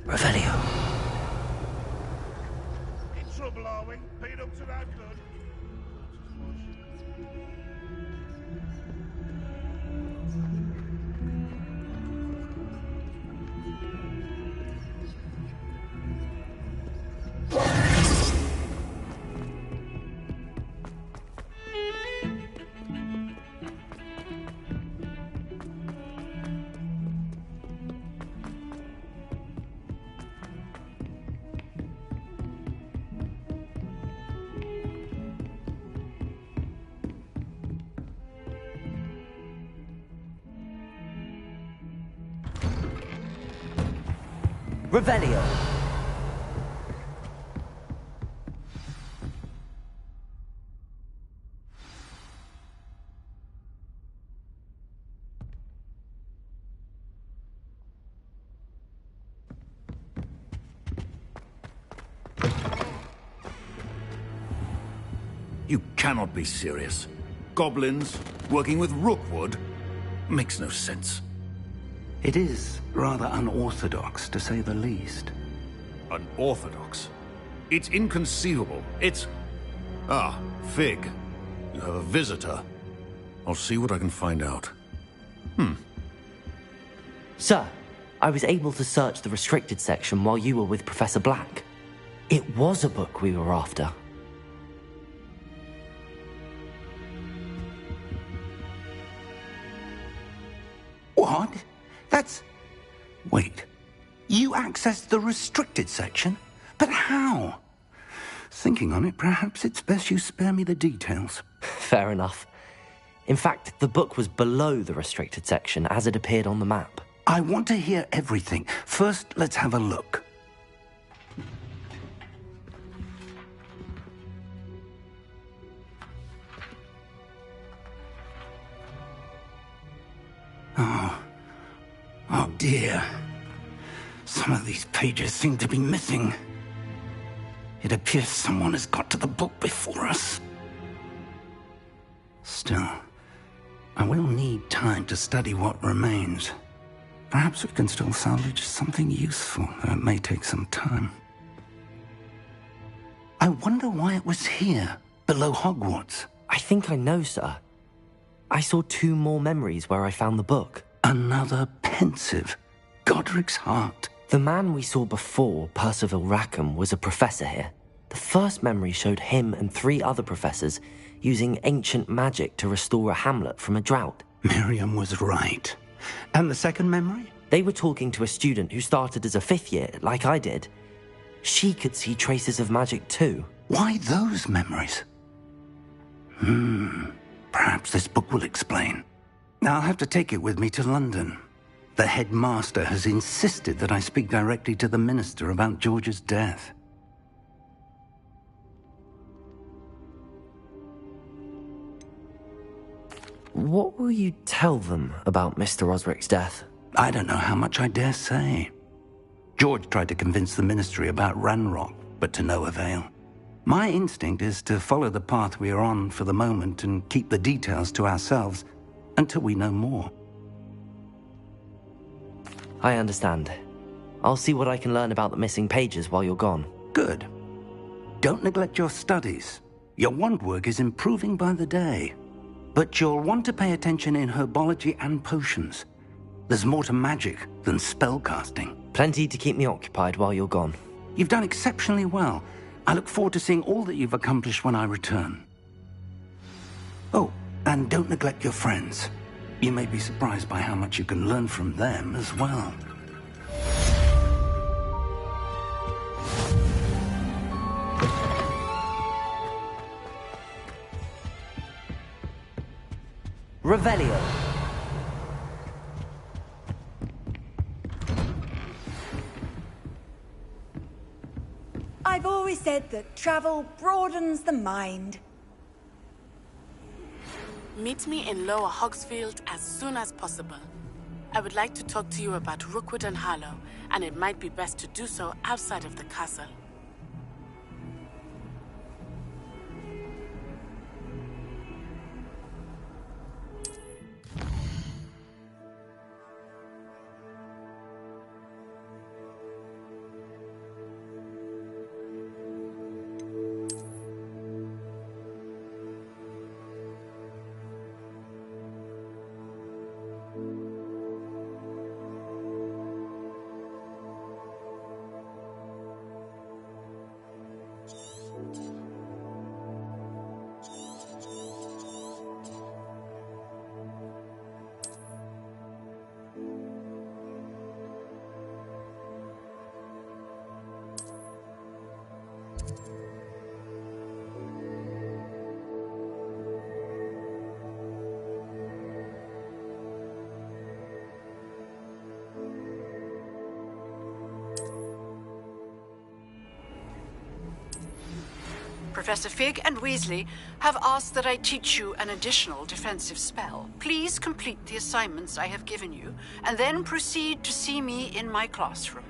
Revelio. In trouble, are we? Beat up to that good. Revelio. You cannot be serious. Goblins working with Rookwood makes no sense. It is rather unorthodox, to say the least. Unorthodox? It's inconceivable. It's... Ah, Fig. You have a visitor. I'll see what I can find out. Sir, I was able to search the restricted section while you were with Professor Black. It was a book we were after. What? That's... Wait. You accessed the restricted section? But how? Thinking on it, perhaps it's best you spare me the details. Fair enough. In fact, the book was below the restricted section as it appeared on the map. I want to hear everything. First, let's have a look. Oh dear. Some of these pages seem to be missing. It appears someone has got to the book before us. Still, I will need time to study what remains. Perhaps we can still salvage something useful, though it may take some time. I wonder why it was here, below Hogwarts. I think I know, sir. I saw 2 more memories where I found the book. Another pensive. Godric's heart. The man we saw before, Percival Rackham, was a professor here. The first memory showed him and 3 other professors using ancient magic to restore a hamlet from a drought. Miriam was right. And the second memory? They were talking to a student who started as a 5th year, like I did. She could see traces of magic too. Why those memories? Perhaps this book will explain. I'll have to take it with me to London. The headmaster has insisted that I speak directly to the minister about George's death. What will you tell them about Mr. Osric's death? I don't know how much I dare say. George tried to convince the ministry about Ranrock, but to no avail. My instinct is to follow the path we are on for the moment and keep the details to ourselves until we know more. I understand. I'll see what I can learn about the missing pages while you're gone. Good. Don't neglect your studies. Your wand work is improving by the day. But you'll want to pay attention in herbology and potions. There's more to magic than spellcasting. Plenty to keep me occupied while you're gone. You've done exceptionally well. I look forward to seeing all that you've accomplished when I return. Oh, and don't neglect your friends. You may be surprised by how much you can learn from them as well. Revelio. I've always said that travel broadens the mind. Meet me in Lower Hogsfield as soon as possible. I would like to talk to you about Rookwood and Harlow, and it might be best to do so outside of the castle. Professor Fig and Weasley have asked that I teach you an additional defensive spell. Please complete the assignments I have given you, and then proceed to see me in my classroom.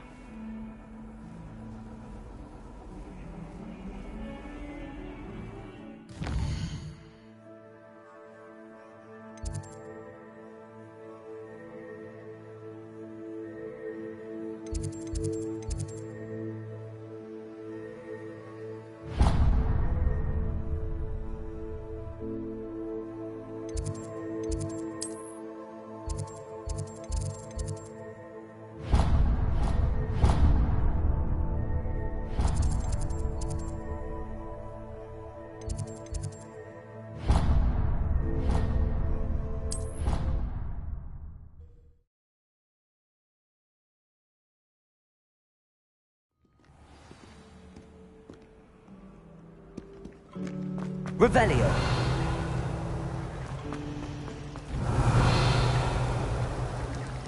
Revelio.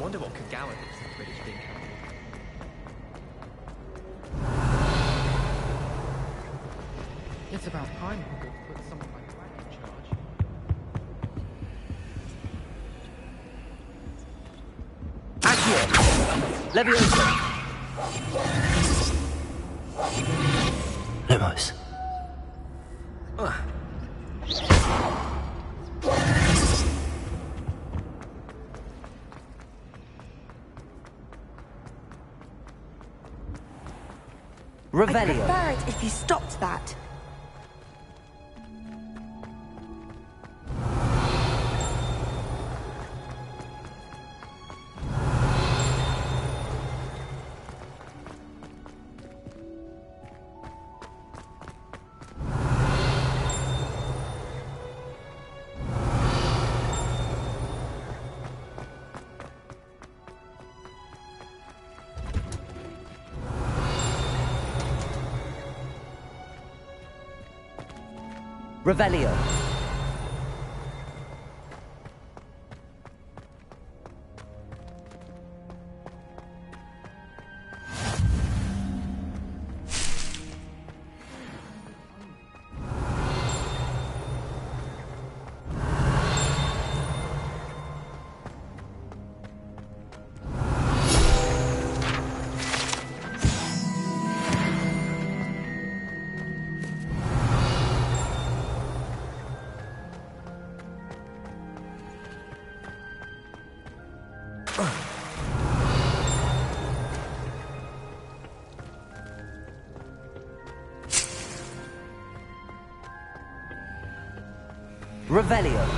Wonder what Kagawa thinks of Quidditch being cancelled. It's about time Hogwarts put someone like Quack in charge. Accio. Levioso. Lumos. I'd prefer it if you stopped that. Revelio. Revelio.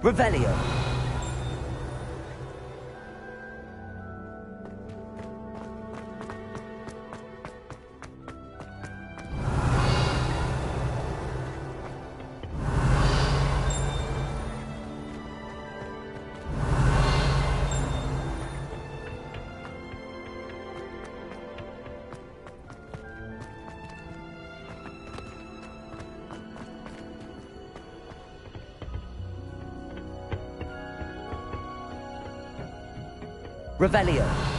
Revelio. Revelio.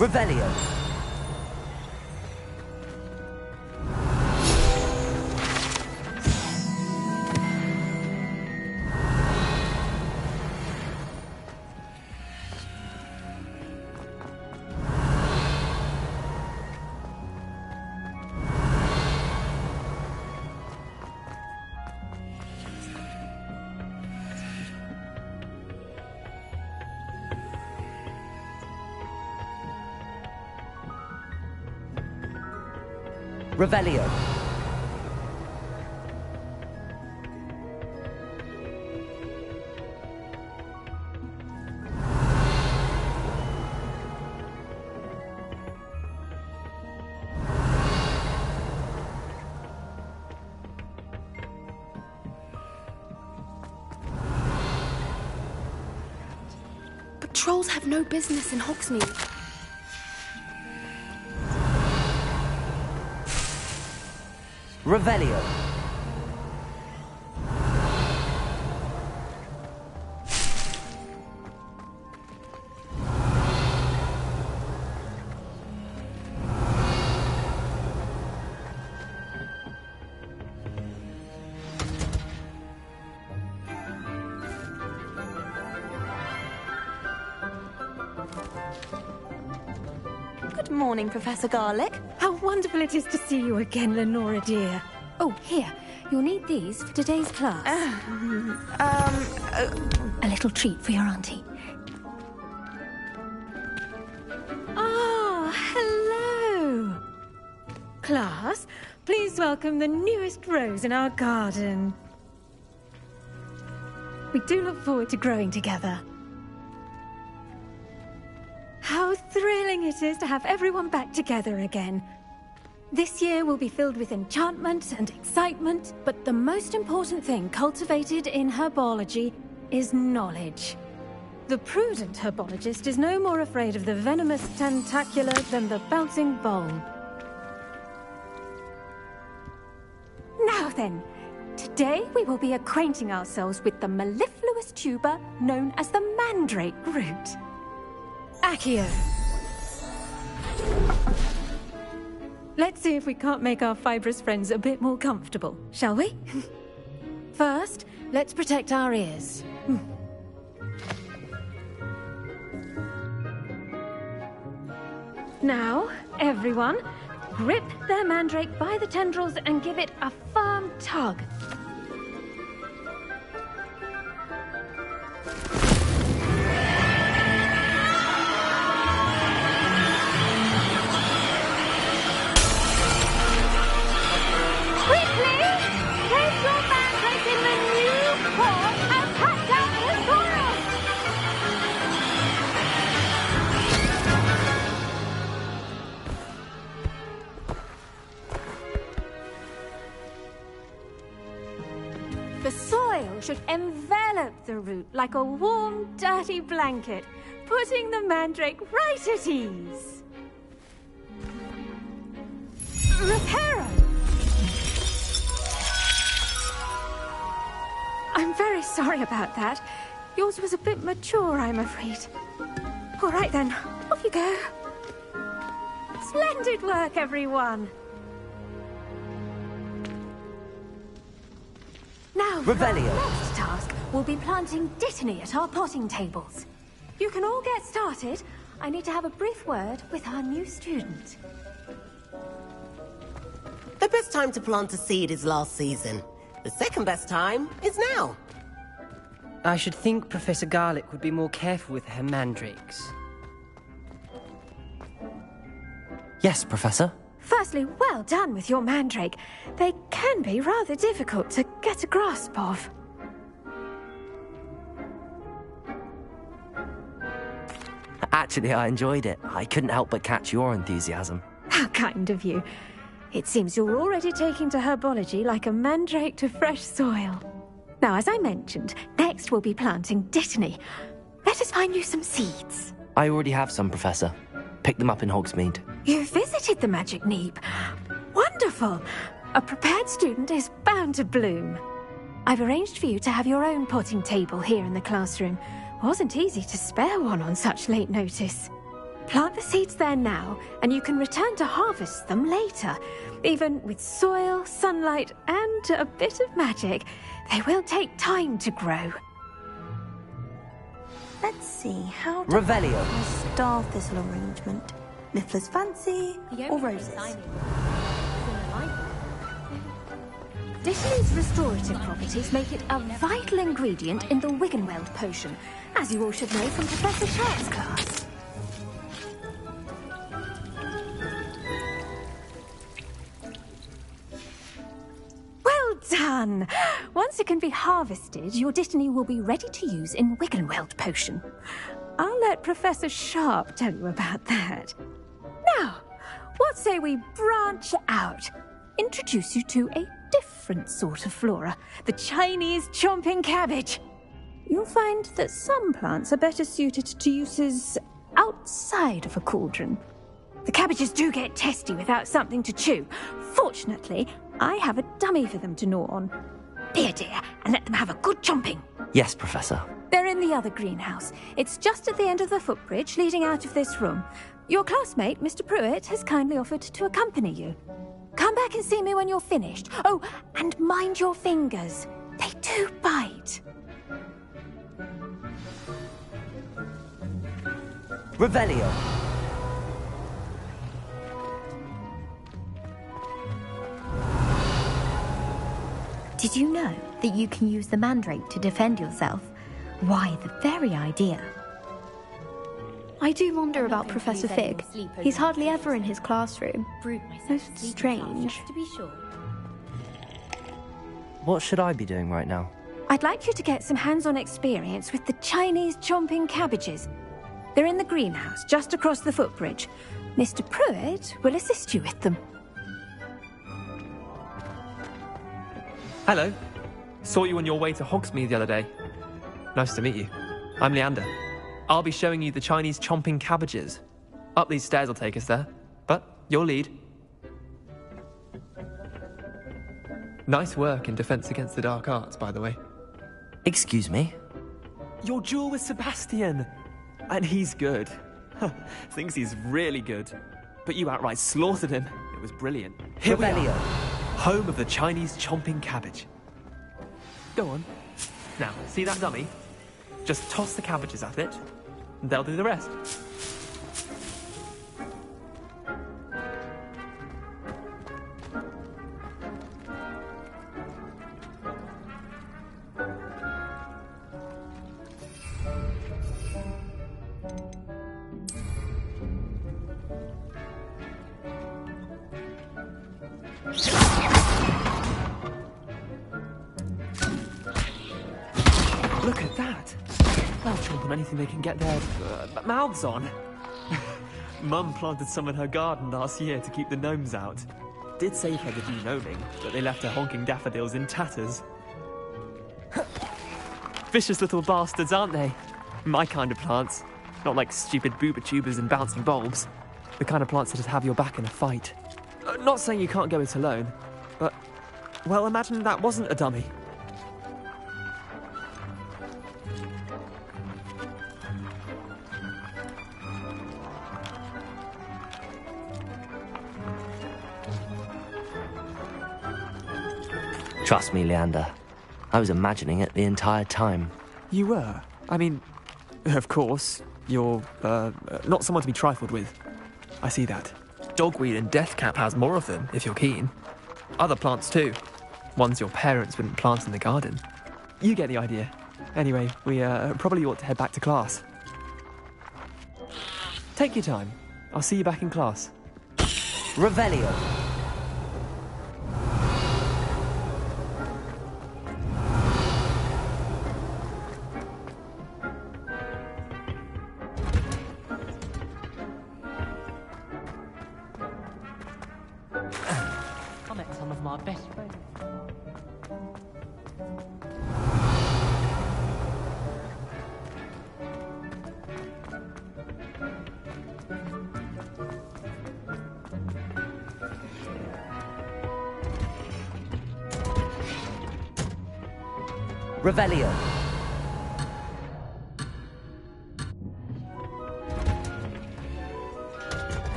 Revelio. Revelio. But trolls have no business in Hogsmeade. Revelio. Good morning, Professor Garlick. How wonderful it is to see you again, Lenora dear. Oh, here. You'll need these for today's class. A little treat for your auntie. Ah, hello. Class, please welcome the newest rose in our garden. We do look forward to growing together. How thrilling it is to have everyone back together again. This year will be filled with enchantment and excitement, but the most important thing cultivated in herbology is knowledge. The prudent herbologist is no more afraid of the venomous tentacula than the bouncing bulb. Now then, today we will be acquainting ourselves with the mellifluous tuber known as the mandrake root. Accio. Let's see if we can't make our fibrous friends a bit more comfortable, shall we? First, let's protect our ears. Now, everyone, grip their mandrake by the tendrils and give it a firm tug. Quickly! Place your mandrake in the new pot and cut down the soil! The soil should envelop the root like a warm, dirty blanket, putting the mandrake right at ease. Reparo! I'm very sorry about that. Yours was a bit mature, I'm afraid. All right then, off you go. Splendid work, everyone. Now, Revelio. our next task will be planting dittany at our potting tables. You can all get started. I need to have a brief word with our new student. The best time to plant a seed is last season. The second best time is now. I should think Professor Garlick would be more careful with her mandrakes. Yes, Professor. Firstly, well done with your mandrake. They can be rather difficult to get a grasp of. Actually, I enjoyed it. I couldn't help but catch your enthusiasm. How kind of you. It seems you're already taking to herbology like a mandrake to fresh soil. Now, as I mentioned, next we'll be planting dittany. Let us find you some seeds. I already have some, Professor. Picked them up in Hogsmeade. You visited the Magic Neep. Wonderful! A prepared student is bound to bloom. I've arranged for you to have your own potting table here in the classroom. Wasn't easy to spare one on such late notice. Plant the seeds there now, and you can return to harvest them later. Even with soil, sunlight, and a bit of magic, they will take time to grow. Let's see, how do Revelio. I star thistle arrangement? Miffler's Fancy or Roses? Dittany's restorative properties make it a vital ingredient in the Wiggenweld potion, as you all should know from Professor Sharp's class. Well done! Once it can be harvested, your dittany will be ready to use in Wiggenweld potion. I'll let Professor Sharp tell you about that. Now, what say we branch out? Introduce you to a different sort of flora, the Chinese chomping cabbage. You'll find that some plants are better suited to uses outside of a cauldron. The cabbages do get testy without something to chew. Fortunately, I have a dummy for them to gnaw on. Dear, and let them have a good chomping. Yes, Professor. They're in the other greenhouse. It's just at the end of the footbridge leading out of this room. Your classmate, Mr. Pruitt, has kindly offered to accompany you. Come back and see me when you're finished. Oh, and mind your fingers. They do bite. Revelio. Did you know that you can use the mandrake to defend yourself? Why, the very idea. I do wonder about Professor Fig. He's hardly ever in his classroom. Most strange. What should I be doing right now? I'd like you to get some hands-on experience with the Chinese chomping cabbages. They're in the greenhouse, just across the footbridge. Mr. Pruitt will assist you with them. Hello. Saw you on your way to Hogsmeade the other day. Nice to meet you. I'm Leander. I'll be showing you the Chinese chomping cabbages. Up these stairs will take us there, but your lead. Nice work in Defense Against the Dark Arts, by the way. Excuse me? Your duel with Sebastian! And he's good. Thinks he's really good. But you outright slaughtered him. It was brilliant. Here we are. Home of the Chinese chomping cabbage. Go on. Now, see that dummy? Just toss the cabbages at it, and they'll do the rest. Look at that! They'll chomp on anything they can get their mouths on. Mum planted some in her garden last year to keep the gnomes out. Did save her the de-gnoming, but they left her honking daffodils in tatters. Vicious little bastards, aren't they? My kind of plants. Not like stupid booba tubers and bouncing bulbs. The kind of plants that just have your back in a fight. Not saying you can't go it alone, but... well, imagine that wasn't a dummy. Trust me, Leander. I was imagining it the entire time. You were? I mean, of course, you're, not someone to be trifled with. I see that. Dogweed and deathcap has more of them, if you're keen. Other plants too. Ones your parents wouldn't plant in the garden. You get the idea. Anyway, we, probably ought to head back to class. Take your time. I'll see you back in class. Revelio. I met some of my best friends. Revelio.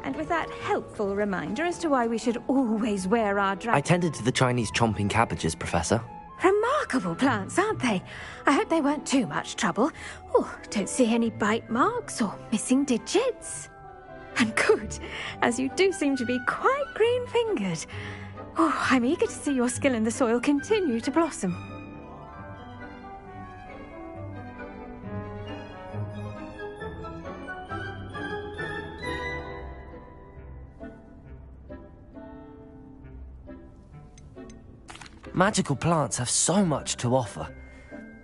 And with that helpful reminder as to why we should always wear our I tended to the Chinese chomping cabbages, Professor. Remarkable plants, aren't they? I hope they weren't too much trouble. Oh, don't see any bite marks or missing digits. And good, as you do seem to be quite green-fingered. Oh, I'm eager to see your skill in the soil continue to blossom. Magical plants have so much to offer.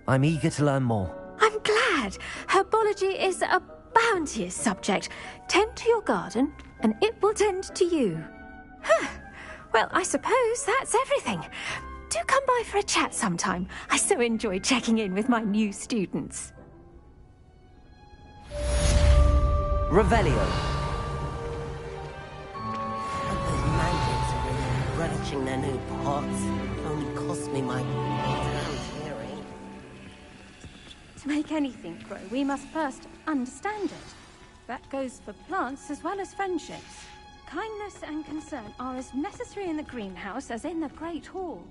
I'm eager to learn more. I'm glad. Herbology is a bounteous subject. Tend to your garden, and it will tend to you. Well, I suppose that's everything. Do come by for a chat sometime. I so enjoy checking in with my new students. Revelio. Those mandrake are really relishing their new pots. Only cost me my damn hearing. To make anything grow, we must first understand it. That goes for plants as well as friendships. Kindness and concern are as necessary in the greenhouse as in the Great Hall.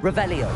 Revelio.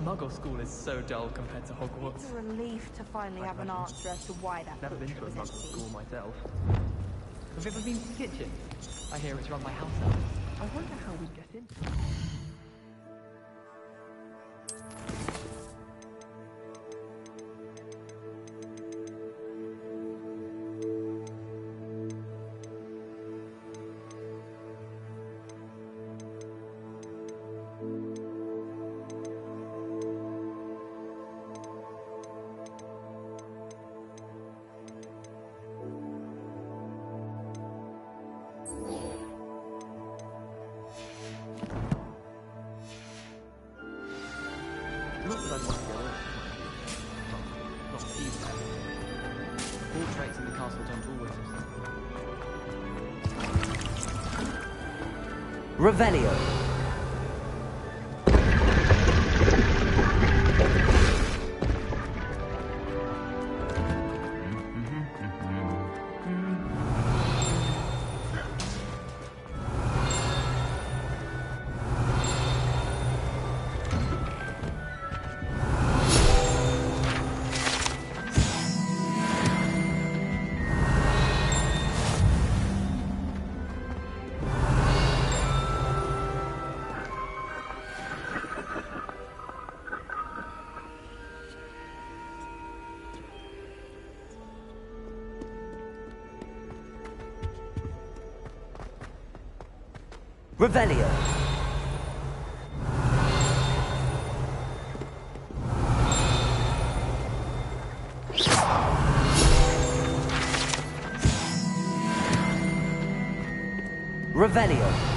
Muggle school is so dull compared to Hogwarts. It's a relief to finally have an answer as to why that Never been to a was Muggle empty. school myself. Have you ever been to the kitchen? I hear it's run by house elves. I wonder how we get in. Not that I'd want to go in. Not thieves. All traits in the castle don't always exist. Revelio. Revelio. Revelio.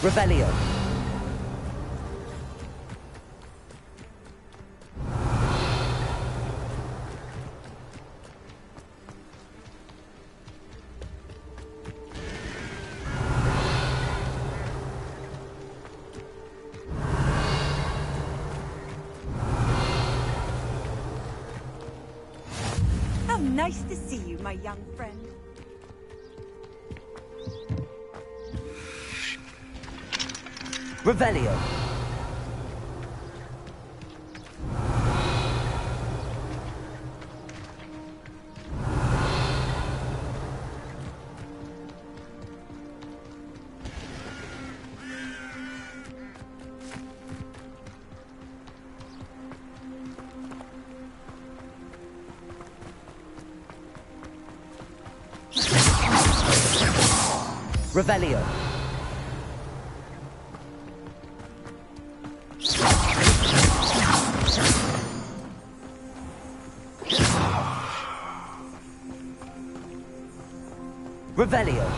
Revelio. Nice to see you, my young friend. Revelio. Revelio. Revelio.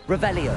Revelio.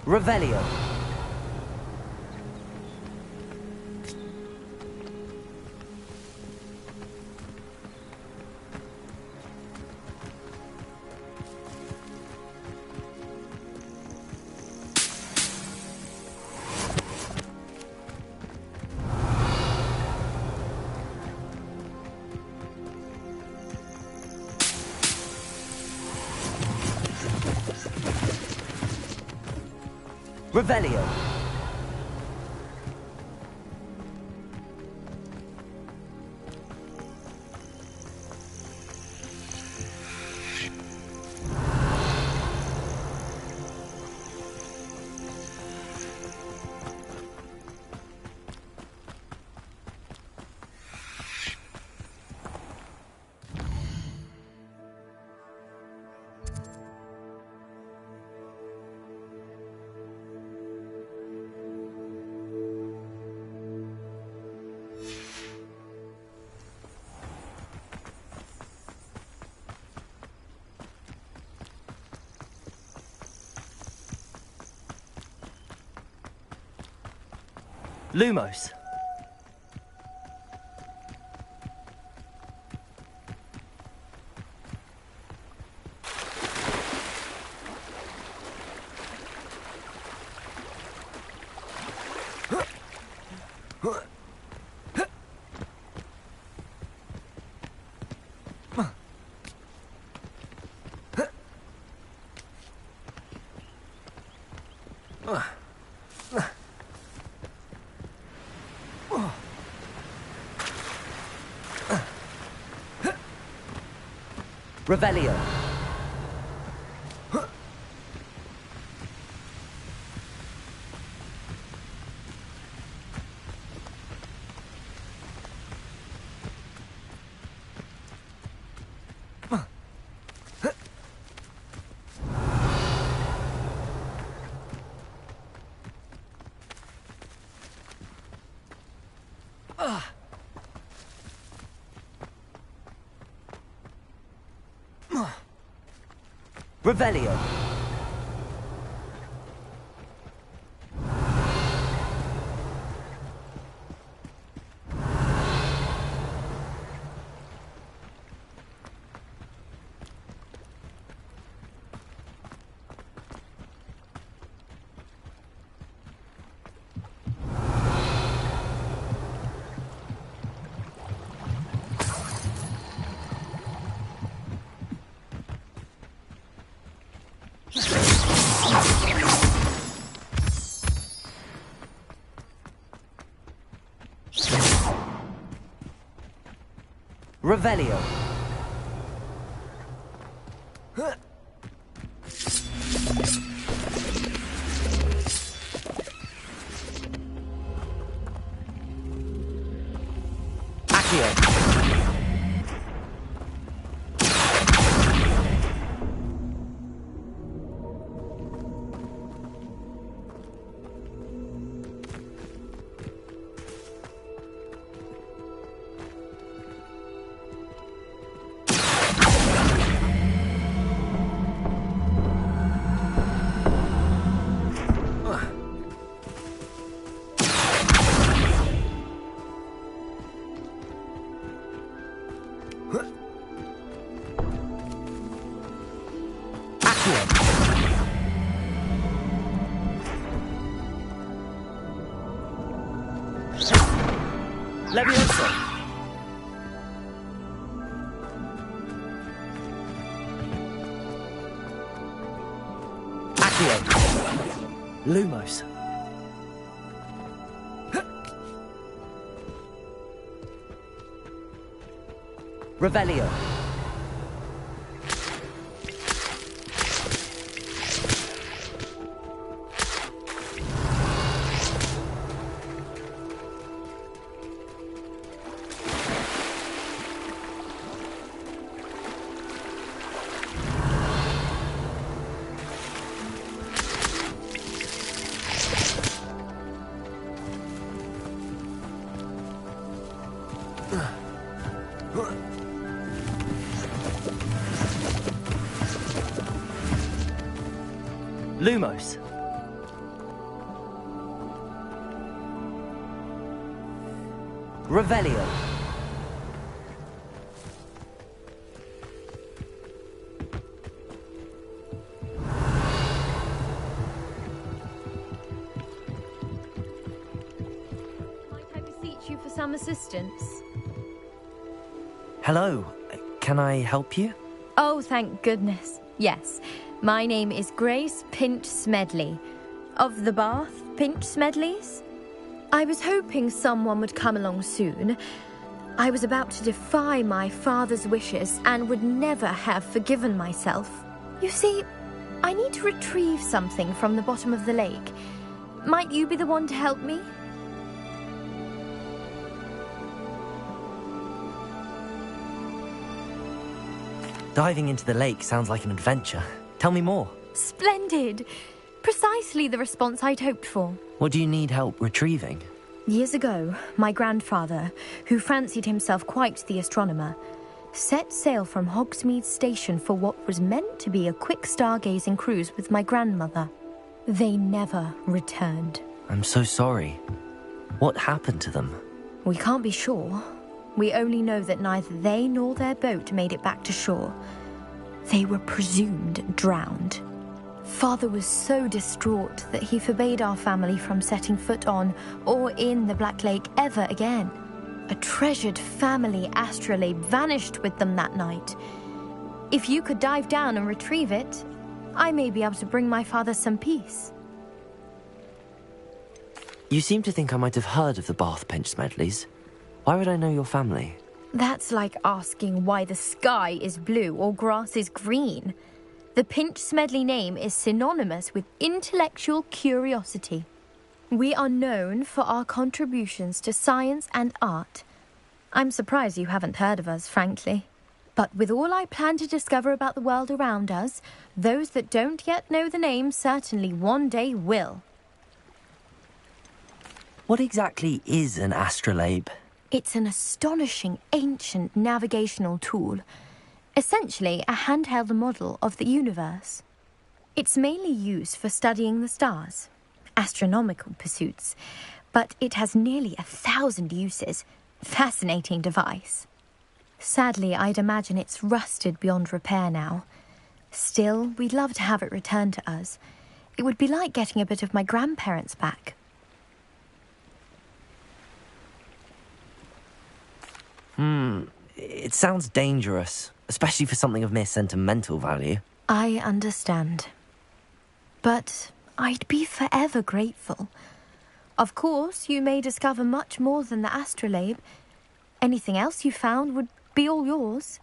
Revelio. Revelio. Lumos. Revelio. Revelio. Revelio. Accio. Levioso. Accio. Lumos. Revelio. Lumos. Revelio. Might I beseech you for some assistance? Hello. Can I help you? Oh, thank goodness. Yes. My name is Grace Pinch Smedley, of the Bath Pinch Smedleys. I was hoping someone would come along soon. I was about to defy my father's wishes and would never have forgiven myself. You see, I need to retrieve something from the bottom of the lake. Might you be the one to help me? Diving into the lake sounds like an adventure. Tell me more. Splendid! Precisely the response I'd hoped for. What do you need help retrieving? Years ago, my grandfather, who fancied himself quite the astronomer, set sail from Hogsmeade Station for what was meant to be a quick stargazing cruise with my grandmother. They never returned. I'm so sorry. What happened to them? We can't be sure. We only know that neither they nor their boat made it back to shore. They were presumed drowned. Father was so distraught that he forbade our family from setting foot on or in the Black Lake ever again. A treasured family astrolabe vanished with them that night. If you could dive down and retrieve it, I may be able to bring my father some peace. You seem to think I might have heard of the Bath Pinch Smedleys. Why would I know your family? That's like asking why the sky is blue or grass is green. The Pinch Smedley name is synonymous with intellectual curiosity. We are known for our contributions to science and art. I'm surprised you haven't heard of us, frankly. But with all I plan to discover about the world around us, those that don't yet know the name certainly one day will. What exactly is an astrolabe? It's an astonishing ancient navigational tool. Essentially, a handheld model of the universe. It's mainly used for studying the stars, astronomical pursuits, but it has nearly 1,000 uses. Fascinating device. Sadly, I'd imagine it's rusted beyond repair now. Still, we'd love to have it returned to us. It would be like getting a bit of my grandparents back. It sounds dangerous, especially for something of mere sentimental value. I understand. But I'd be forever grateful. Of course, you may discover much more than the astrolabe. Anything else you found would be all yours.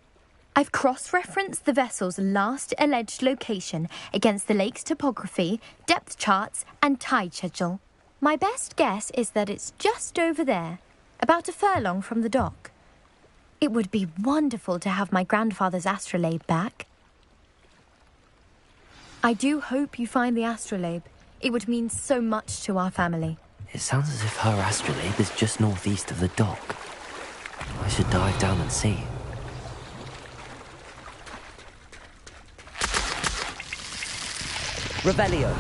I've cross-referenced the vessel's last alleged location against the lake's topography, depth charts, and tide schedule. My best guess is that it's just over there, about a furlong from the dock. It would be wonderful to have my grandfather's astrolabe back. I do hope you find the astrolabe. It would mean so much to our family. It sounds as if her astrolabe is just northeast of the dock. I should dive down and see. Revelio.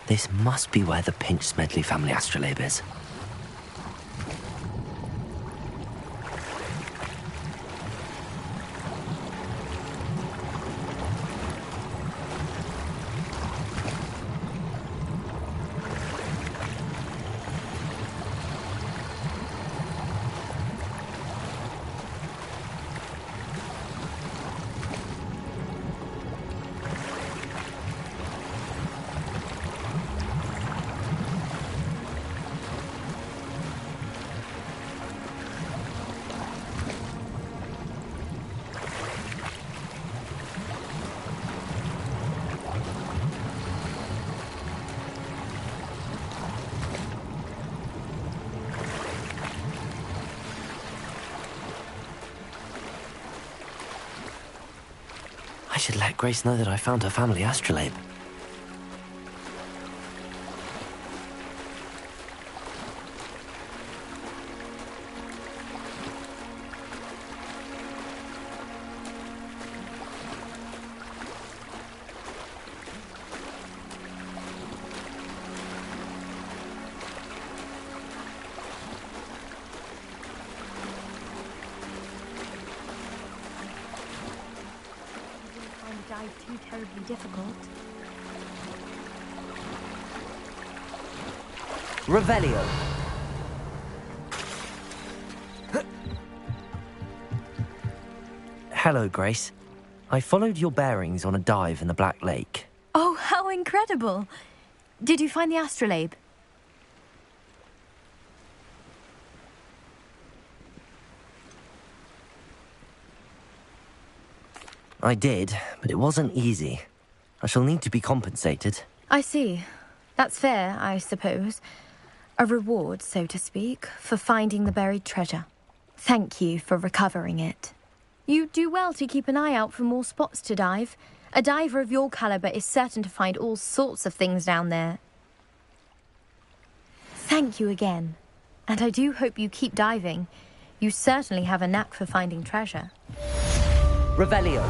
This must be where the Pinch-Smedley family astrolabe is. I should let Grace know that I found her family astrolabe. Too terribly difficult. Revelio. Hello, Grace. I followed your bearings on a dive in the Black Lake. Oh, how incredible! Did you find the astrolabe? I did, but it wasn't easy. I shall need to be compensated. I see. That's fair, I suppose. A reward, so to speak, for finding the buried treasure. Thank you for recovering it. You do well to keep an eye out for more spots to dive. A diver of your caliber is certain to find all sorts of things down there. Thank you again. And I do hope you keep diving. You certainly have a knack for finding treasure. Revelio.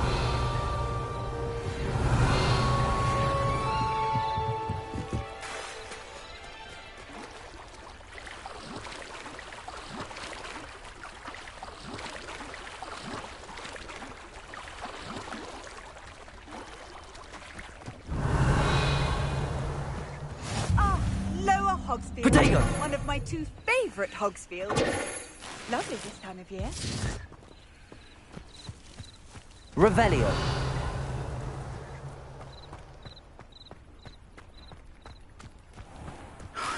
Lower Hogsfield. Potato. One of my two favourite Hogsfields. Lovely this time of year. Revelio.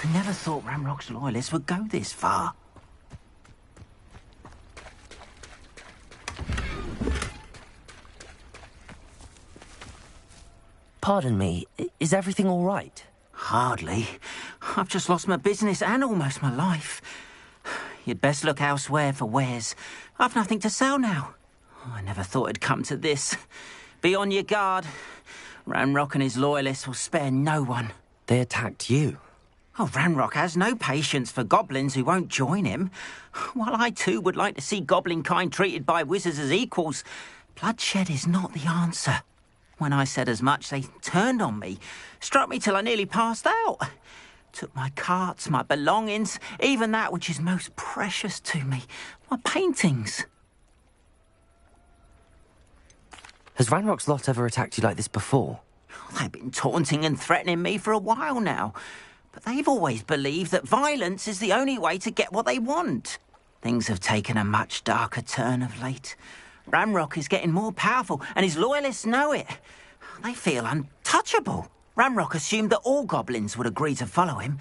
I never thought Ranrock's loyalists would go this far. Pardon me, is everything all right? Hardly. I've just lost my business and almost my life. You'd best look elsewhere for wares. I've nothing to sell now. I never thought it'd come to this. Be on your guard. Ranrock and his loyalists will spare no one. They attacked you? Oh, Ranrock has no patience for goblins who won't join him. While I too would like to see goblin kind treated by wizards as equals, bloodshed is not the answer. When I said as much, they turned on me, struck me till I nearly passed out. Took my carts, my belongings, even that which is most precious to me, my paintings. Has Ranrock's lot ever attacked you like this before? They've been taunting and threatening me for a while now, but they've always believed that violence is the only way to get what they want. Things have taken a much darker turn of late. Ranrock is getting more powerful, and his loyalists know it. They feel untouchable. Ranrock assumed that all goblins would agree to follow him,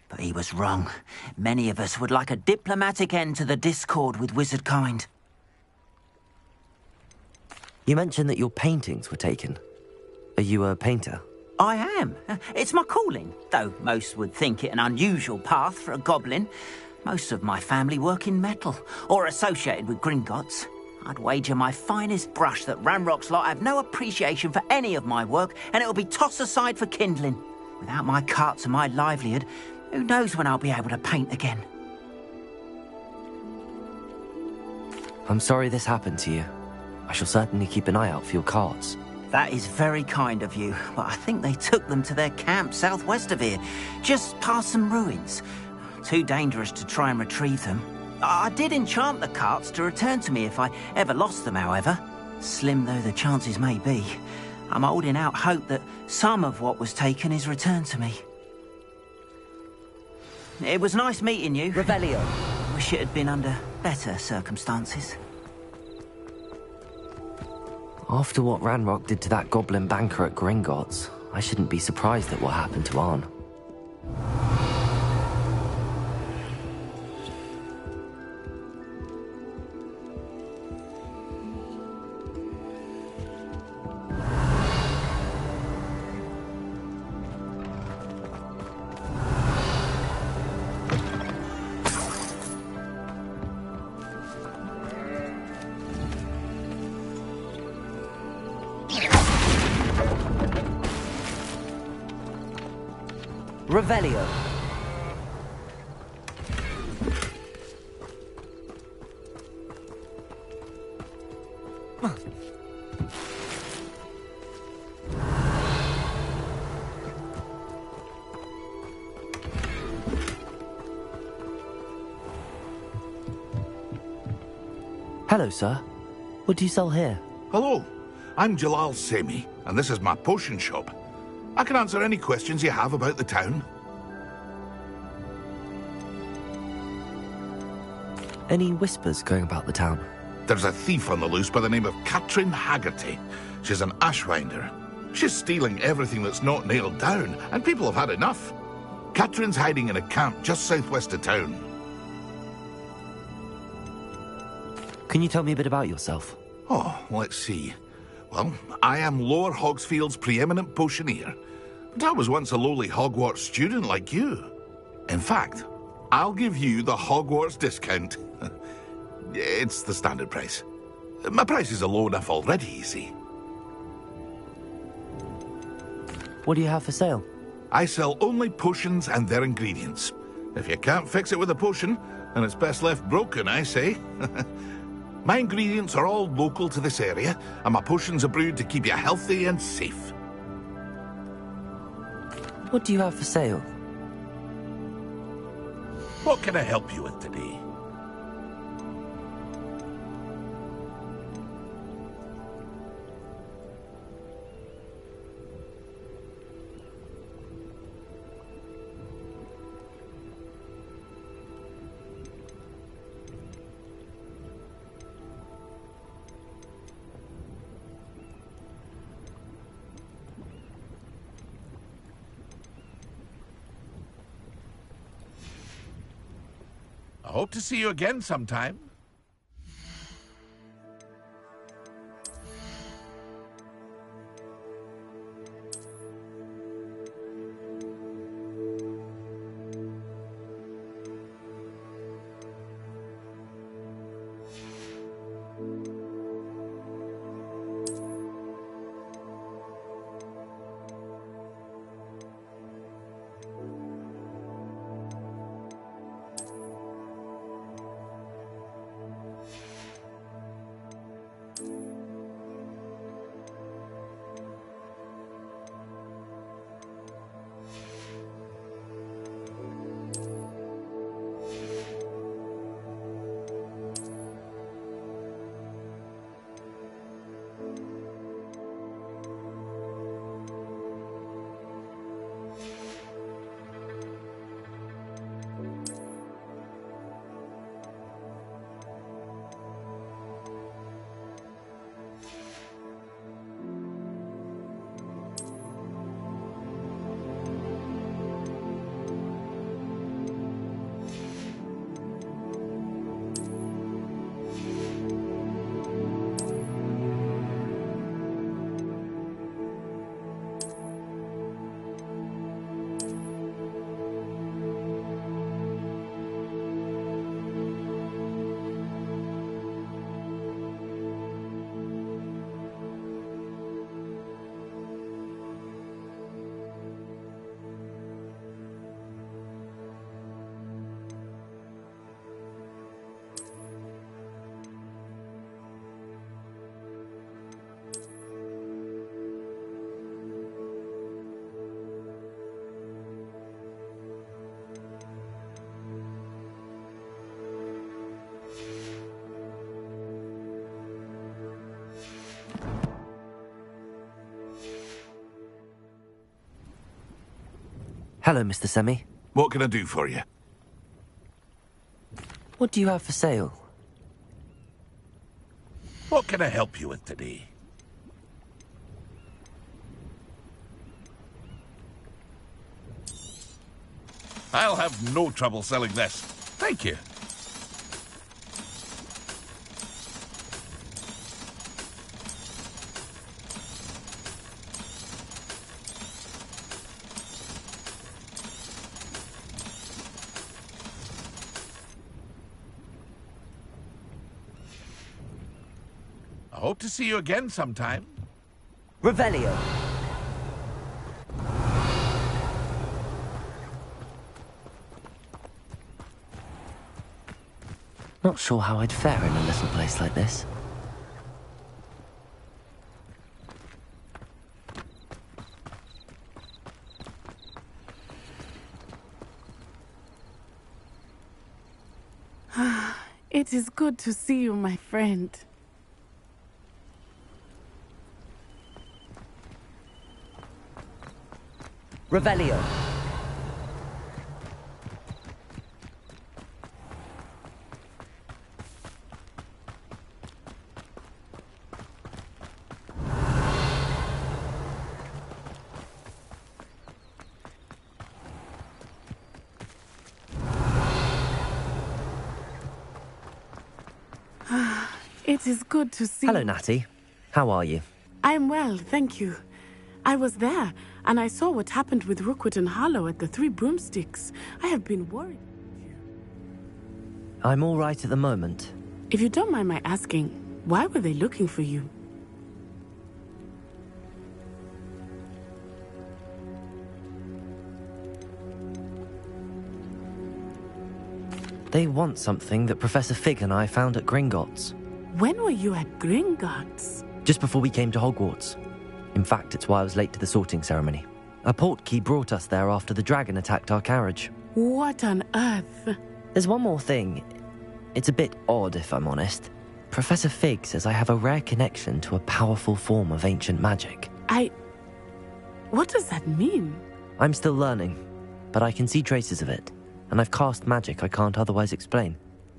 but he was wrong. Many of us would like a diplomatic end to the discord with wizard kind. You mentioned that your paintings were taken. Are you a painter? I am. It's my calling, though most would think it an unusual path for a goblin. Most of my family work in metal, or associated with Gringotts. I'd wager my finest brush that Ranrock's lot have no appreciation for any of my work, and it'll be tossed aside for kindling. Without my carts and my livelihood, who knows when I'll be able to paint again? I'm sorry this happened to you. I shall certainly keep an eye out for your carts. That is very kind of you, but I think they took them to their camp southwest of here, just past some ruins. Too dangerous to try and retrieve them. I did enchant the carts to return to me if I ever lost them, however. Slim though the chances may be, I'm holding out hope that some of what was taken is returned to me. It was nice meeting you. Revelio. Wish it had been under better circumstances. After what Ranrock did to that goblin banker at Gringotts, I shouldn't be surprised at what happened to Arn. Revelio. Hello, sir. What do you sell here? Hello, I'm Jalal Semi, and this is my potion shop. I can answer any questions you have about the town. Any whispers going about the town? There's a thief on the loose by the name of Katrin Haggerty. She's an ashwinder. She's stealing everything that's not nailed down, and people have had enough. Katrin's hiding in a camp just southwest of town. Can you tell me a bit about yourself? Oh, let's see. Well, I am Lower Hogsfield's preeminent potioneer, but I was once a lowly Hogwarts student like you. In fact, I'll give you the Hogwarts discount. It's the standard price. My prices are low enough already, you see. What do you have for sale? I sell only potions and their ingredients. If you can't fix it with a potion, then it's best left broken, I say. My ingredients are all local to this area, and my potions are brewed to keep you healthy and safe. What do you have for sale? What can I help you with today? hope to see you again sometime. Hello, Mr. Semi. What can I do for you? What do you have for sale? What can I help you with today? I'll have no trouble selling this. Thank you. I hope to see you again sometime. Revelio. Not sure how I'd fare in a little place like this. It is good to see you, my friend. Revelio. It is good to see Hello, you. Natty. How are you? I'm well, thank you. I was there, and I saw what happened with Rookwood and Harlow at the Three Broomsticks. I have been worried. I'm all right at the moment. If you don't mind my asking, why were they looking for you? They want something that Professor Fig and I found at Gringotts. When were you at Gringotts? Just before we came to Hogwarts. In fact, it's why I was late to the sorting ceremony. A portkey brought us there after the dragon attacked our carriage. What on earth? There's one more thing. It's a bit odd, if I'm honest. Professor Fig says I have a rare connection to a powerful form of ancient magic. What does that mean? I'm still learning, but I can see traces of it, and I've cast magic I can't otherwise explain.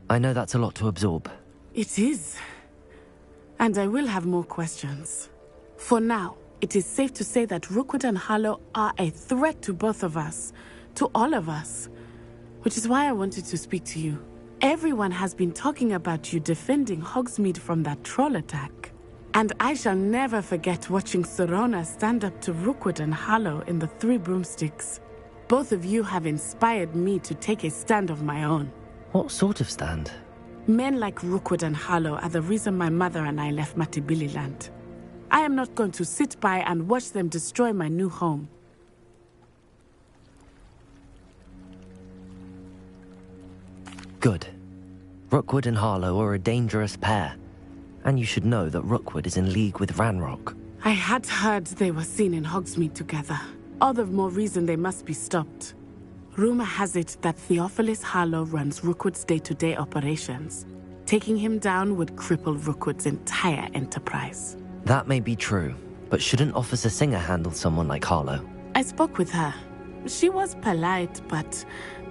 I know that's a lot to absorb. It is. And I will have more questions. For now, it is safe to say that Rookwood and Harlow are a threat to both of us, to all of us, which is why I wanted to speak to you. Everyone has been talking about you defending Hogsmeade from that troll attack. And I shall never forget watching Serona stand up to Rookwood and Harlow in the Three Broomsticks. Both of you have inspired me to take a stand of my own. What sort of stand? Men like Rookwood and Harlow are the reason my mother and I left Matibililand. I am not going to sit by and watch them destroy my new home. Good. Rookwood and Harlow are a dangerous pair. And you should know that Rookwood is in league with Ranrock. I had heard they were seen in Hogsmeade together. All the more reason they must be stopped. Rumor has it that Theophilus Harlow runs Rookwood's day-to-day operations. Taking him down would cripple Rookwood's entire enterprise. That may be true, but shouldn't Officer Singer handle someone like Harlow? I spoke with her. She was polite, but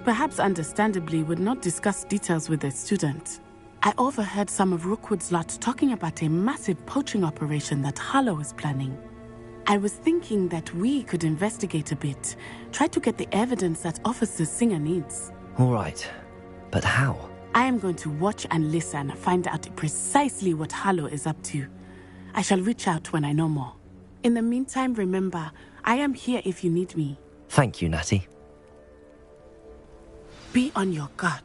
perhaps understandably would not discuss details with a student. I overheard some of Rookwood's lot talking about a massive poaching operation that Harlow is planning. I was thinking that we could investigate a bit, try to get the evidence that Officer Singer needs. All right, but how? I am going to watch and listen, find out precisely what Harlow is up to. I shall reach out when I know more. In the meantime, remember, I am here if you need me. Thank you, Natty. Be on your guard.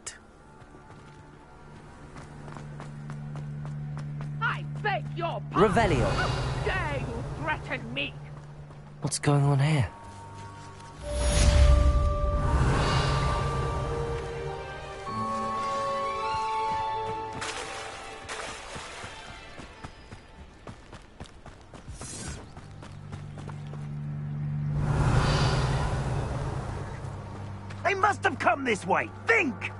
I beg your pardon. Revelio. How dare you threaten me? What's going on here? They must have come this way. Think!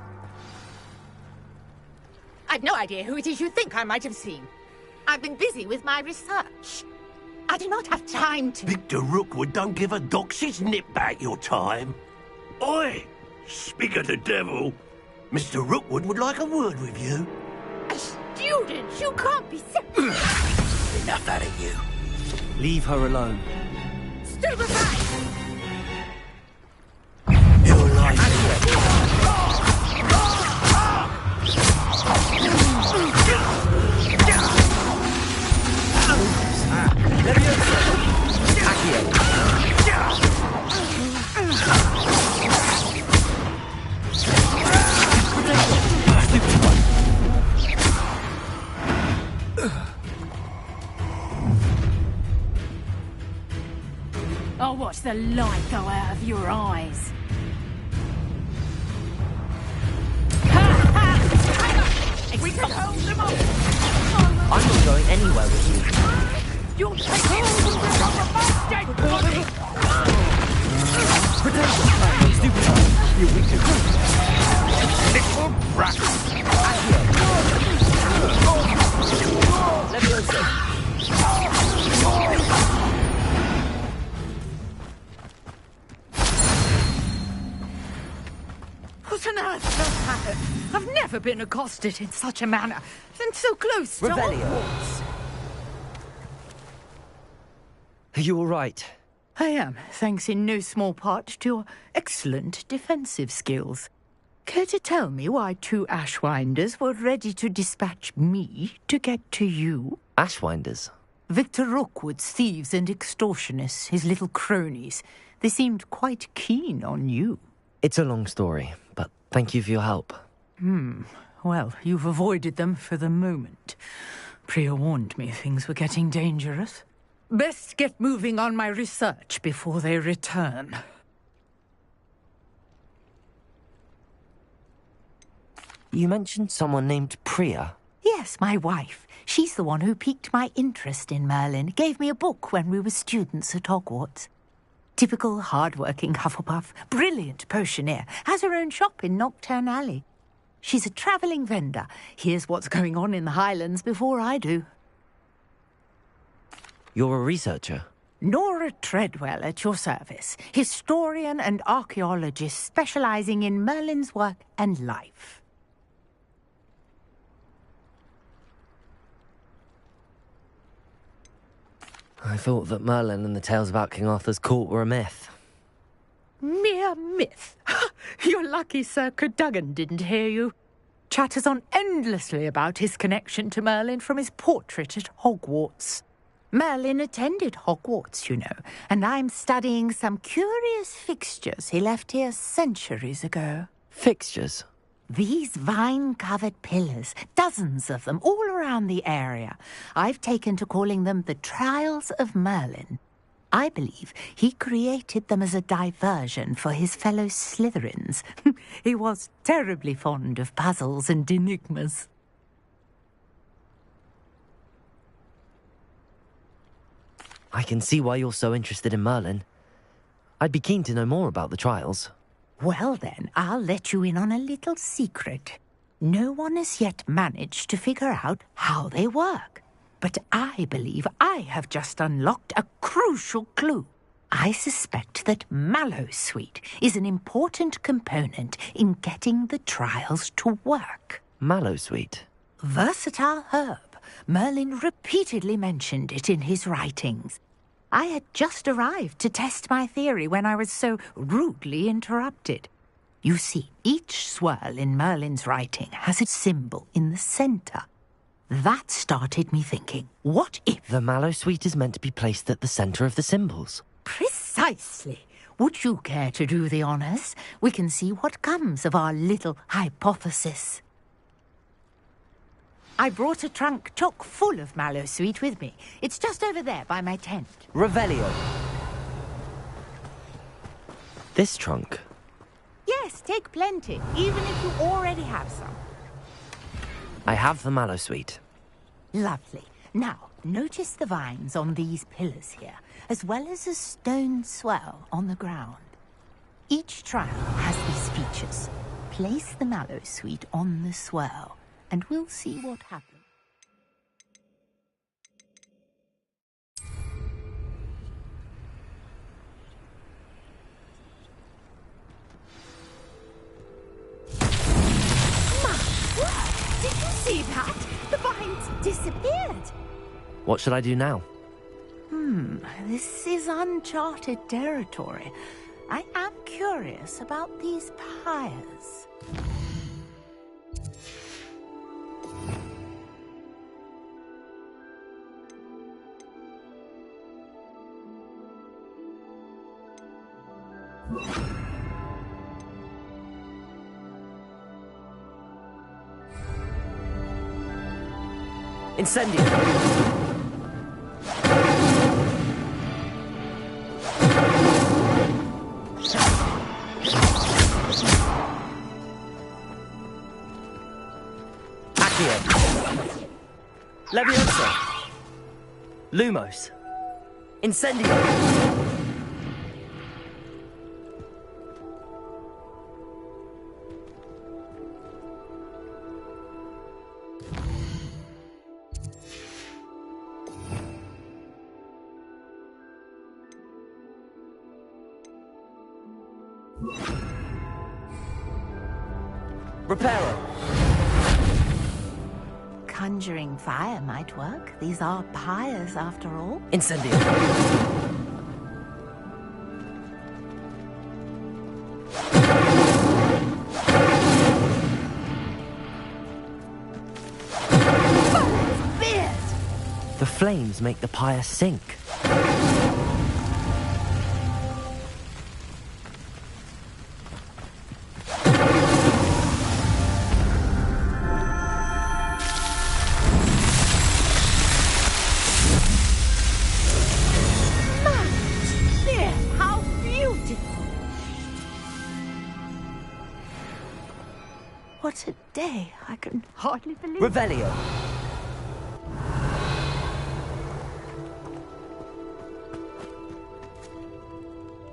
I've no idea who it is you think I might have seen. I've been busy with my research. I do not have time to... Victor Rookwood don't give a doxy's nip back your time. Oi! Speak of the devil. Mr. Rookwood would like a word with you. A student? You can't be serious. Enough out of you. Leave her alone. Stupefy! Your life. I'll watch the light go out of your eyes. We can hold them up! I'm not going anywhere with you. You'll take hold of my dead body! Potato! Stupid! You wicked! Little brat! Leviosa! What on earth just happened? I've never been accosted in such a manner, and so close to Hogwarts. Are you all right? I am, thanks in no small part to your excellent defensive skills. Care to tell me why two Ashwinders were ready to dispatch me to get to you? Ashwinders? Victor Rookwood's thieves and extortionists, his little cronies. They seemed quite keen on you. It's a long story, but thank you for your help. Well, you've avoided them for the moment. Priya warned me things were getting dangerous. Best get moving on my research before they return. You mentioned someone named Priya. Yes, my wife. She's the one who piqued my interest in Merlin. Gave me a book when we were students at Hogwarts. Typical hard-working Hufflepuff, brilliant potioneer, has her own shop in Knockturn Alley. She's a travelling vendor. Hears what's going on in the Highlands before I do. You're a researcher? Nora Treadwell at your service. Historian and archaeologist specialising in Merlin's work and life. I thought that Merlin and the tales about King Arthur's court were a myth. Mere myth. You're lucky Sir Cadogan didn't hear you. chatters on endlessly about his connection to Merlin from his portrait at Hogwarts. Merlin attended Hogwarts, you know, and I'm studying some curious fixtures he left here centuries ago. Fixtures? These vine-covered pillars, dozens of them, all around the area. I've taken to calling them the Trials of Merlin. I believe he created them as a diversion for his fellow Slytherins. He was terribly fond of puzzles and enigmas. I can see why you're so interested in Merlin. I'd be keen to know more about the trials. Well then, I'll let you in on a little secret. No one has yet managed to figure out how they work. But I believe I have just unlocked a crucial clue. I suspect that Mallowsweet is an important component in getting the trials to work. Mallowsweet? Versatile herb. Merlin repeatedly mentioned it in his writings. I had just arrived to test my theory when I was so rudely interrupted. You see, each swirl in Merlin's writing has a symbol in the centre. That started me thinking, what if... The Mallowsweet is meant to be placed at the centre of the symbols. Precisely. Would you care to do the honours? We can see what comes of our little hypothesis. I brought a trunk chock full of Mallowsweet with me. It's just over there by my tent. Revelio. This trunk? Yes, take plenty, even if you already have some. I have the Mallowsweet. Lovely. Now, notice the vines on these pillars here, as well as a stone swell on the ground. Each trial has these features. Place the Mallowsweet on the swell, and we'll see what happens. Did you see that? The vines disappeared. What should I do now? This is uncharted territory. I am curious about these pyres. Incendio! Accio! Leviosa! Lumos! Incendio! Reparo! Conjuring fire might work. These are pyres, after all. Incendio! The flames make the pyre sink. What a day. I can hardly believe Revelio.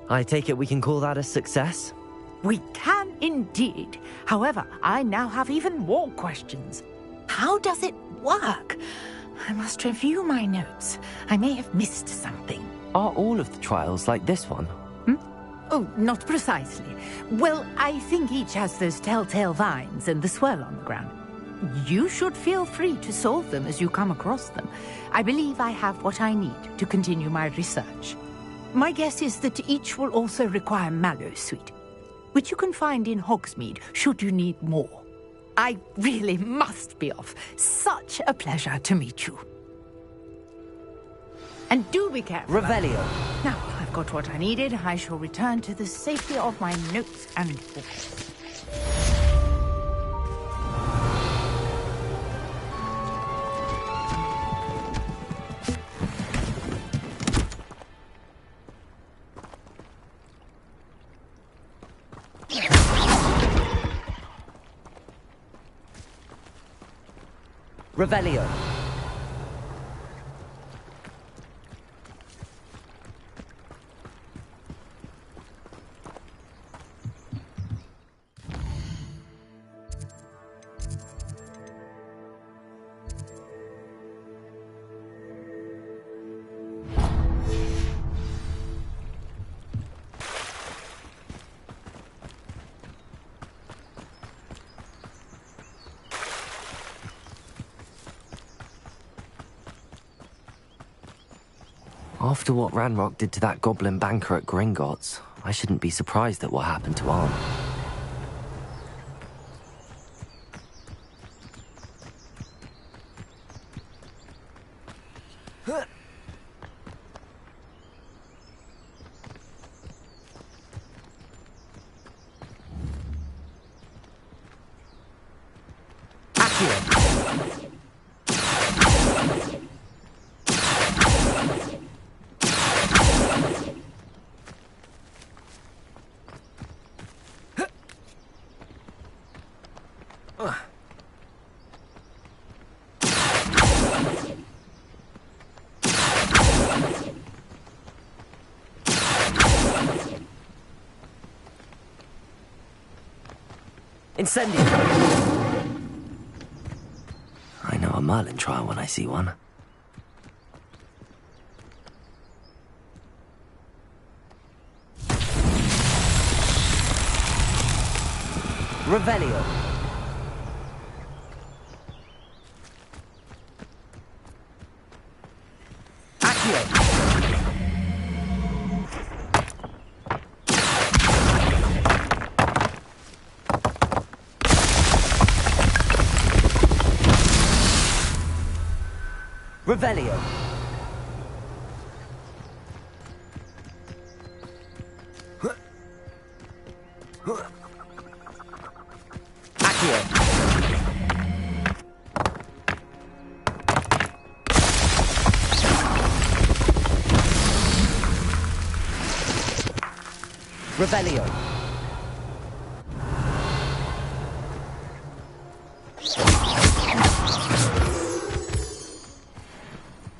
I take it we can call that a success? We can indeed. However, I now have even more questions. How does it work? I must review my notes. I may have missed something. Are all of the trials like this one? Oh, not precisely. Well, I think each has those telltale vines and the swirl on the ground. You should feel free to solve them as you come across them. I believe I have what I need to continue my research. My guess is that each will also require Mallowsweet, which you can find in Hogsmeade should you need more. I really must be off. Such a pleasure to meet you. And do be careful. Revelio. Now, I've got what I needed. I shall return to the safety of my notes and books. Revelio. After what Ranrock did to that goblin banker at Gringotts, I shouldn't be surprised at what happened to Arn. Incendio! I know a Merlin trial when I see one. Revelio. Accio. Revelio. Accio. Revelio.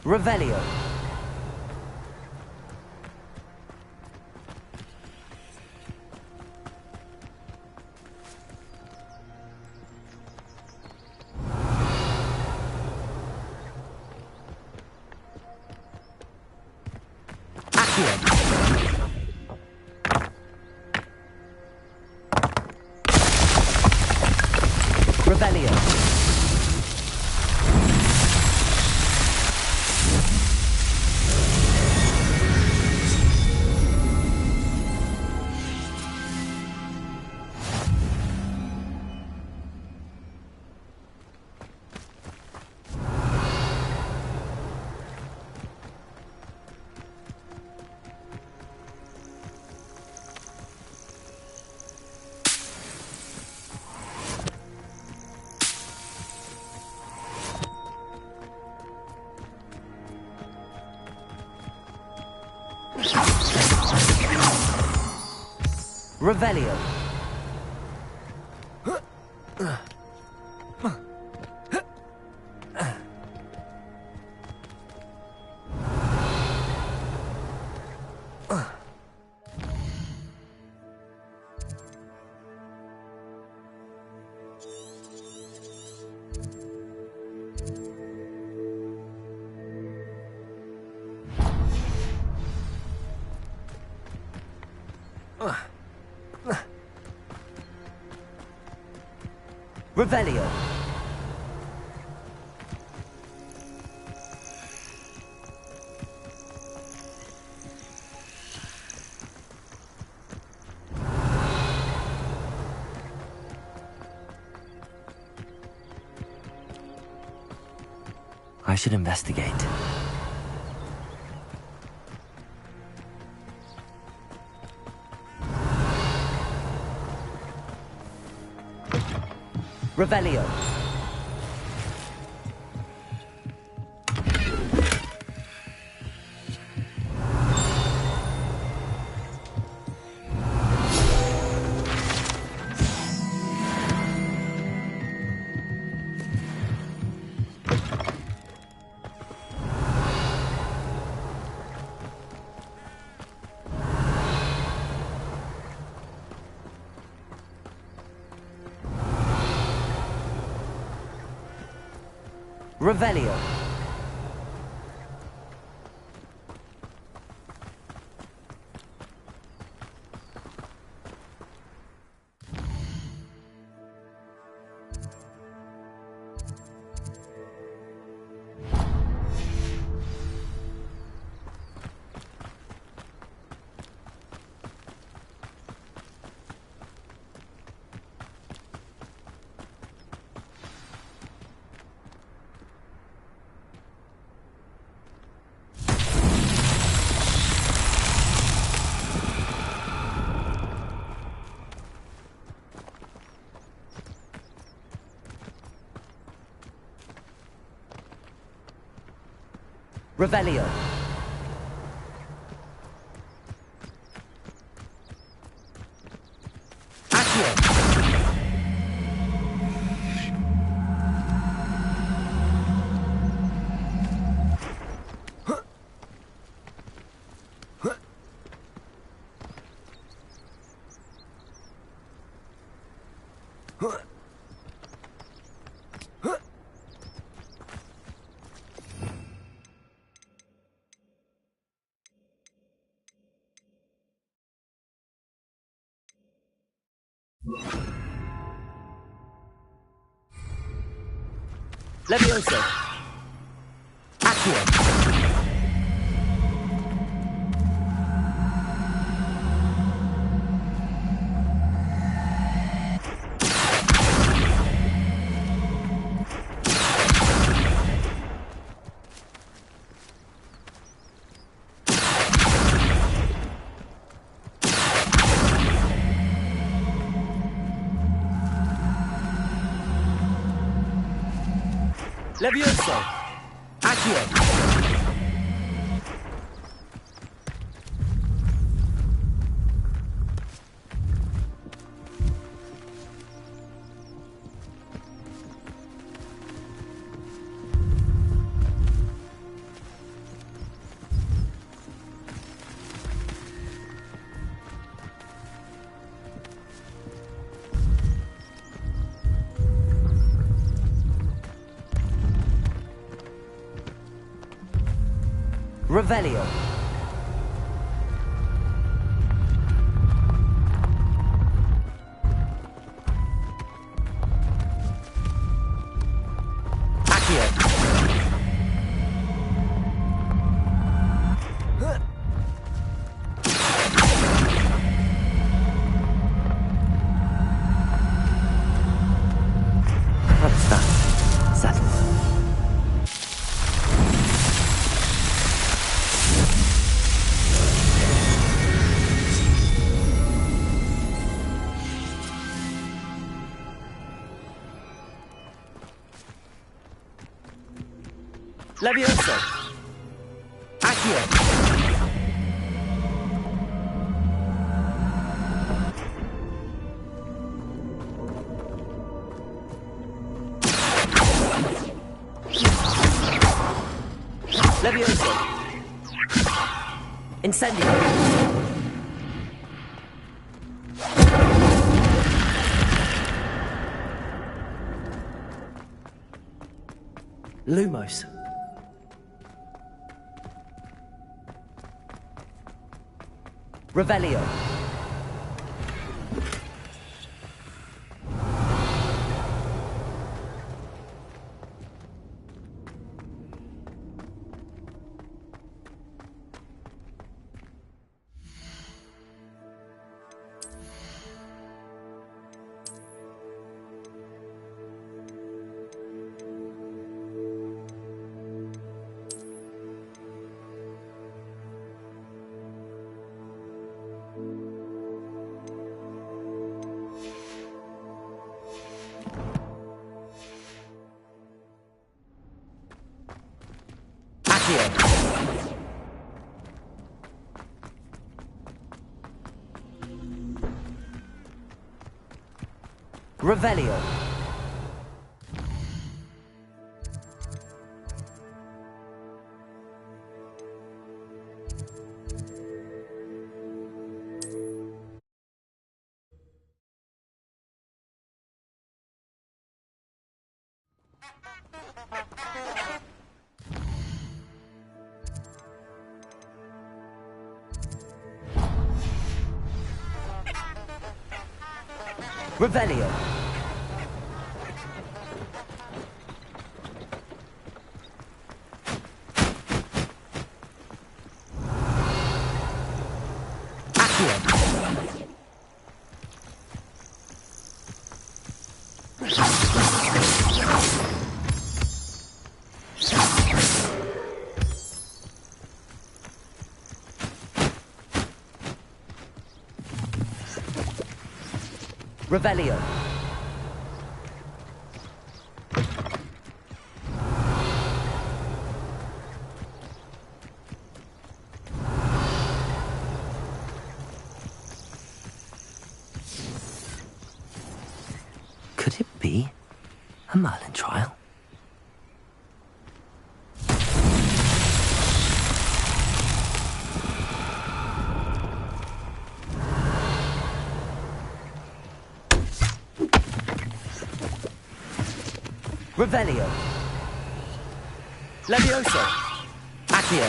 Revelio. Revelio. Revelio. Revelio. should investigate. Revelio. Revelio. Revelio. Accio. Levioso. Accio. Levioso. Accio. Revelio. Accio. What's that? Settled. Levioso. Accio. Levioso. Incendio. Lumos. Revelio. Revelio. Revelio. Revelio. Could it be a Merlin trial? Revelio. Levioso. Accio.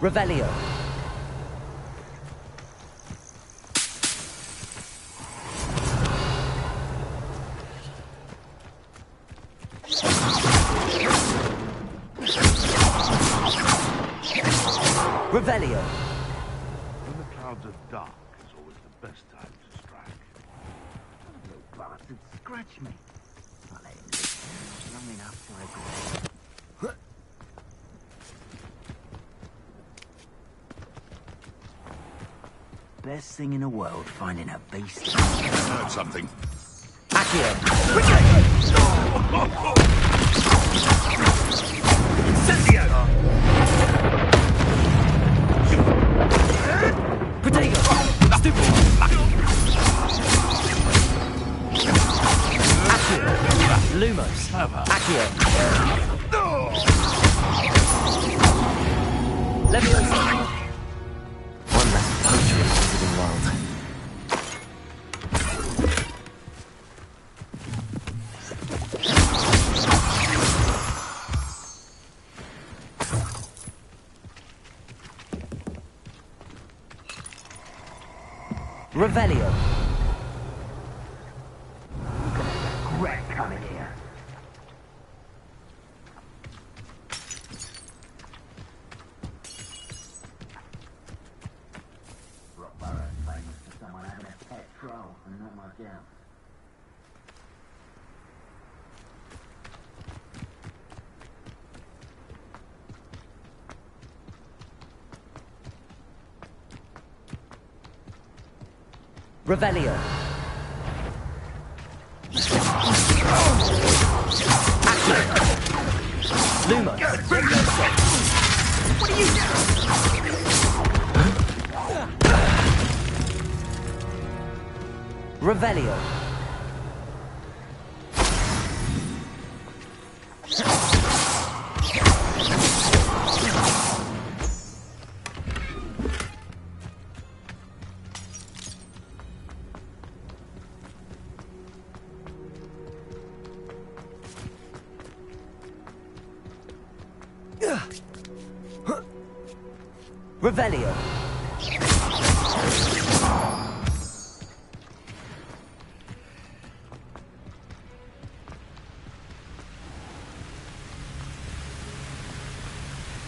Revelio. Revelio. When the clouds are dark, it's always the best time to strike. Little bastard, scratch me. I'll let him live long enough to regret. Best thing in the world, finding a beast. I heard something. Accio. Incendio! Protego. Stupid. Accio. Lumos. Accio. Levioso. One less poetry in the Wizarding World. Revelio. Regret coming here. Rockborough's famous for someone having a pet troll, and not much else. Revelio. Luma. What are you doing? Revelio. Revelio.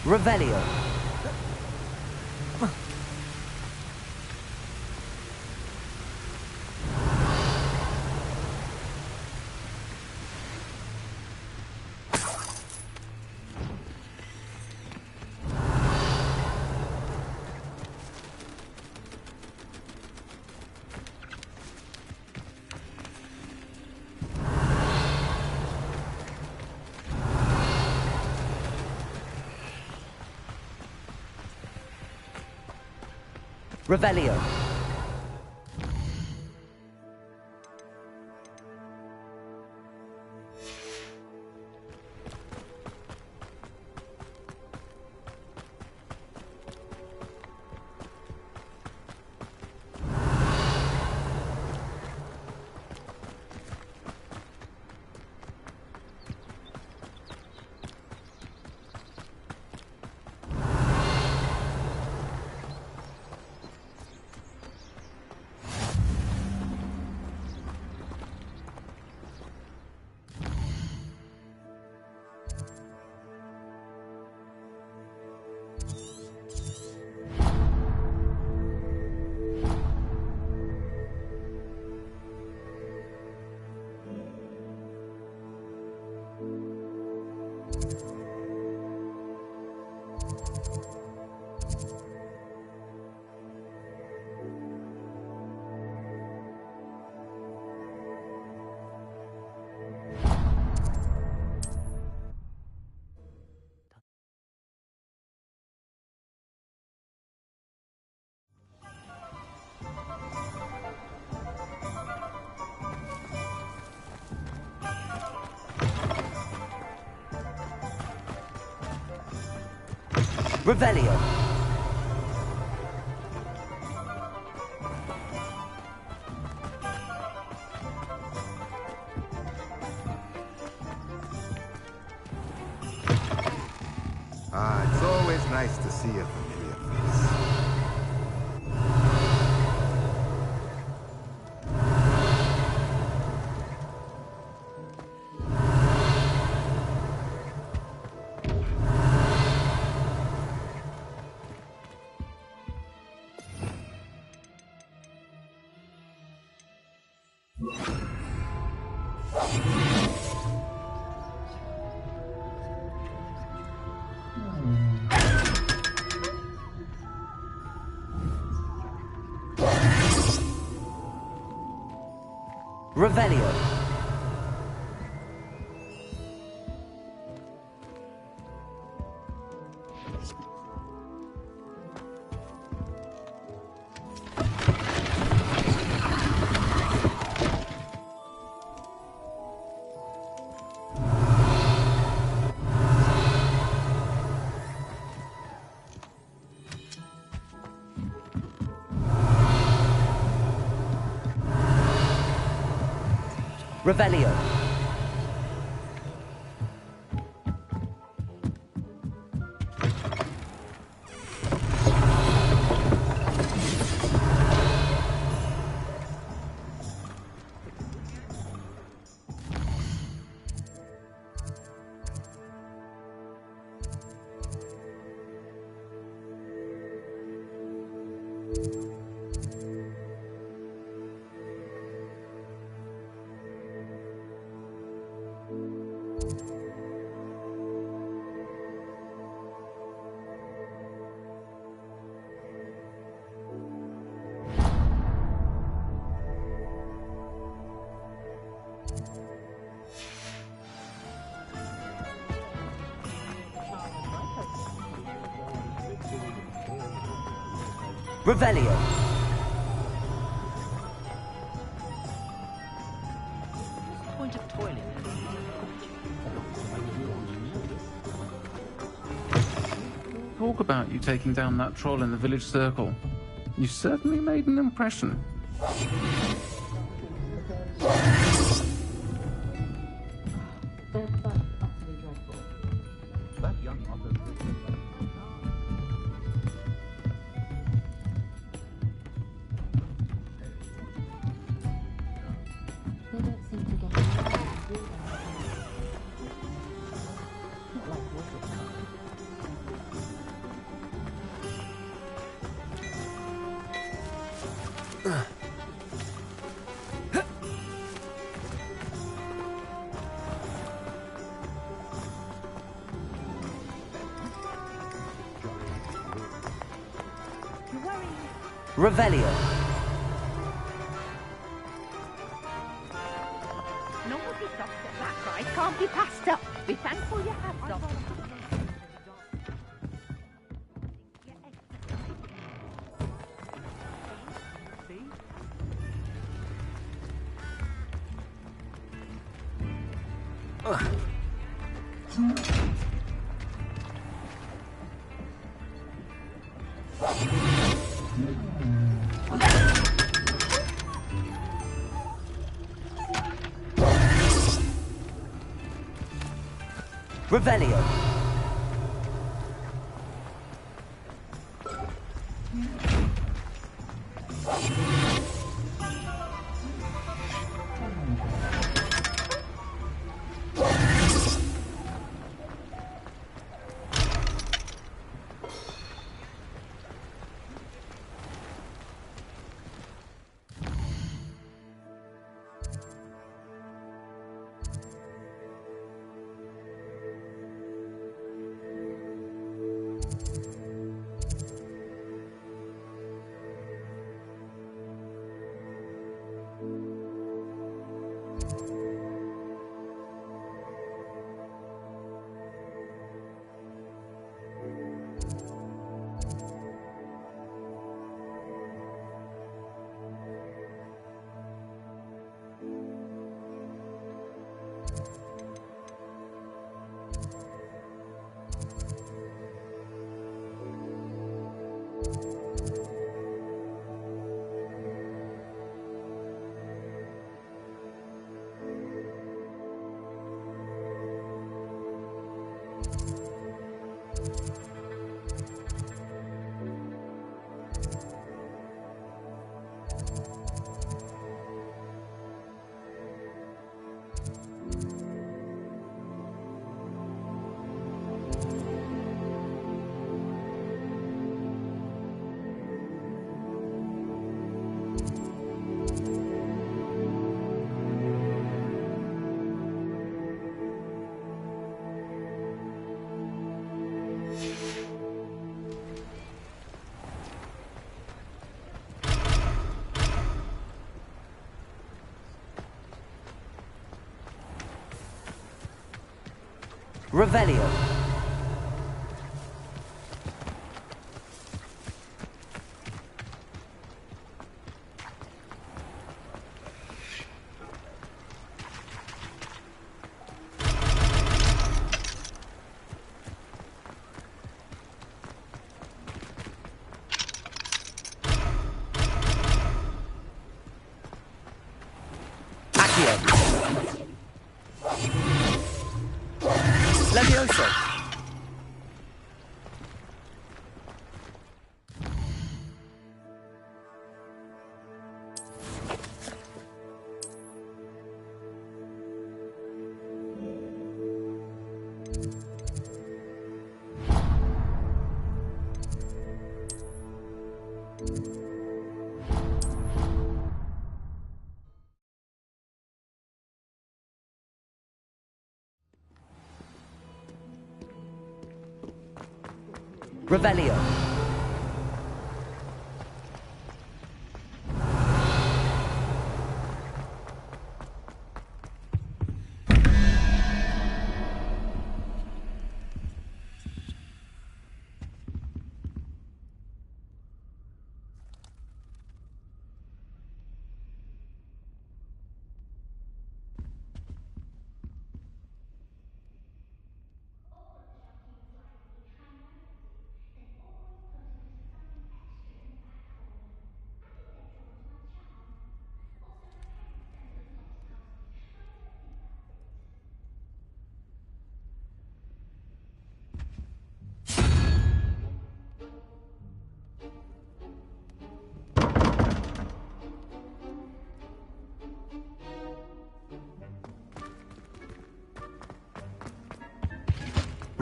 Revelio. Revelio. Revelio. It's always nice to see a familiar face. Revelio. Revelio. Revelio. Point of toilet. Talk about you taking down that troll in the village circle. You certainly made an impression. That young They don't seem to get along, do they? Not like Hogwarts can't. Revelio. Nobody stops at that price. Can't be passed up. Be thankful you have some. Revelio. Revelio. Levioso. Revelio.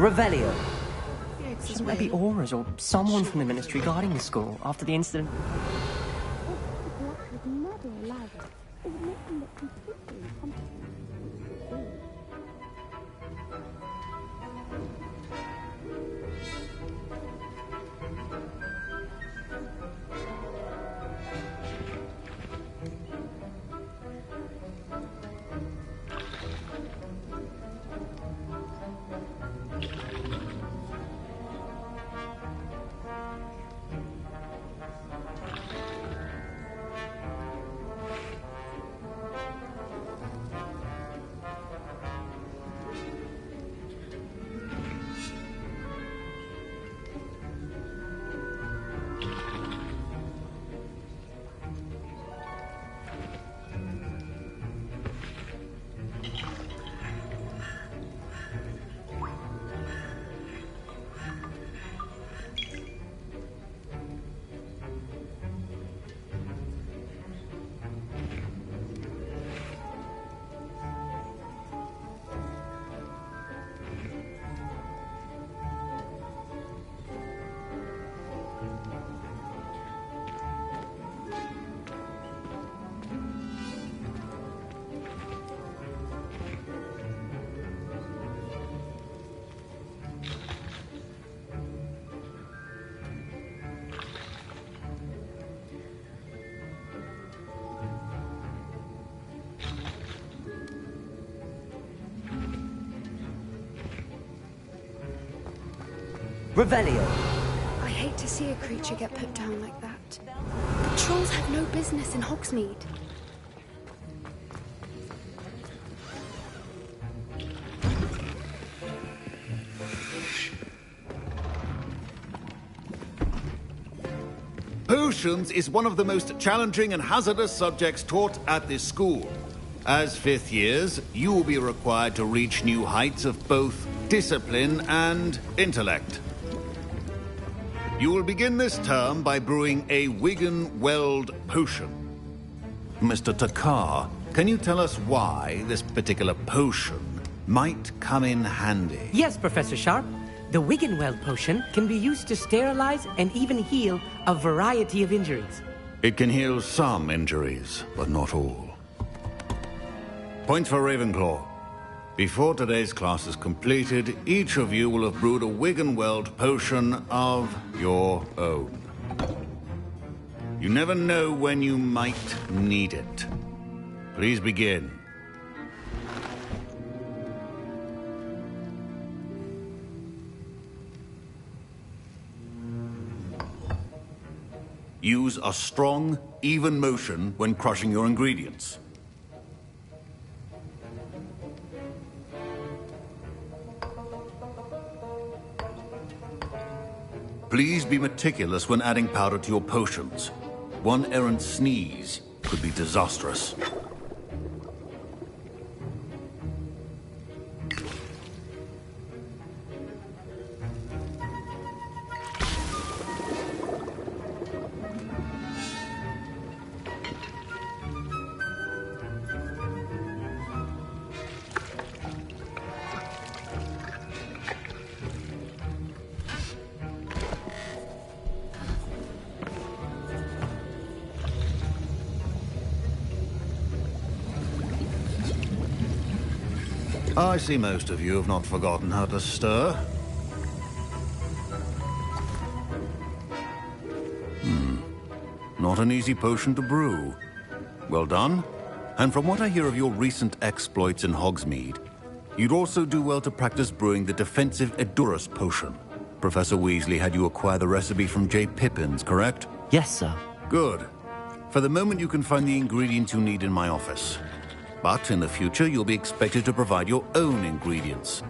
Revelio. Shouldn't there be auras or someone from the ministry guarding the school after the incident? Revelio. I hate to see a creature get put down like that. The trolls have no business in Hogsmeade. Potions is one of the most challenging and hazardous subjects taught at this school. As fifth years, you will be required to reach new heights of both discipline and intellect. You will begin this term by brewing a Wiggenweld potion. Mr. Takar, can you tell us why this particular potion might come in handy? Yes, Professor Sharp. The Wiggenweld potion can be used to sterilize and even heal a variety of injuries. It can heal some injuries, but not all. Point for Ravenclaw. Before today's class is completed, each of you will have brewed a Wiggenweld potion of your own. You never know when you might need it. Please begin. Use a strong, even motion when crushing your ingredients. Please be meticulous when adding powder to your potions. One errant sneeze could be disastrous. I see most of you have not forgotten how to stir. Not an easy potion to brew. Well done. And from what I hear of your recent exploits in Hogsmeade, you'd also do well to practice brewing the defensive Edurus potion. Professor Weasley had you acquire the recipe from J. Pippins, correct? Yes, sir. Good. For the moment, you can find the ingredients you need in my office. But in the future, you'll be expected to provide your own ingredients.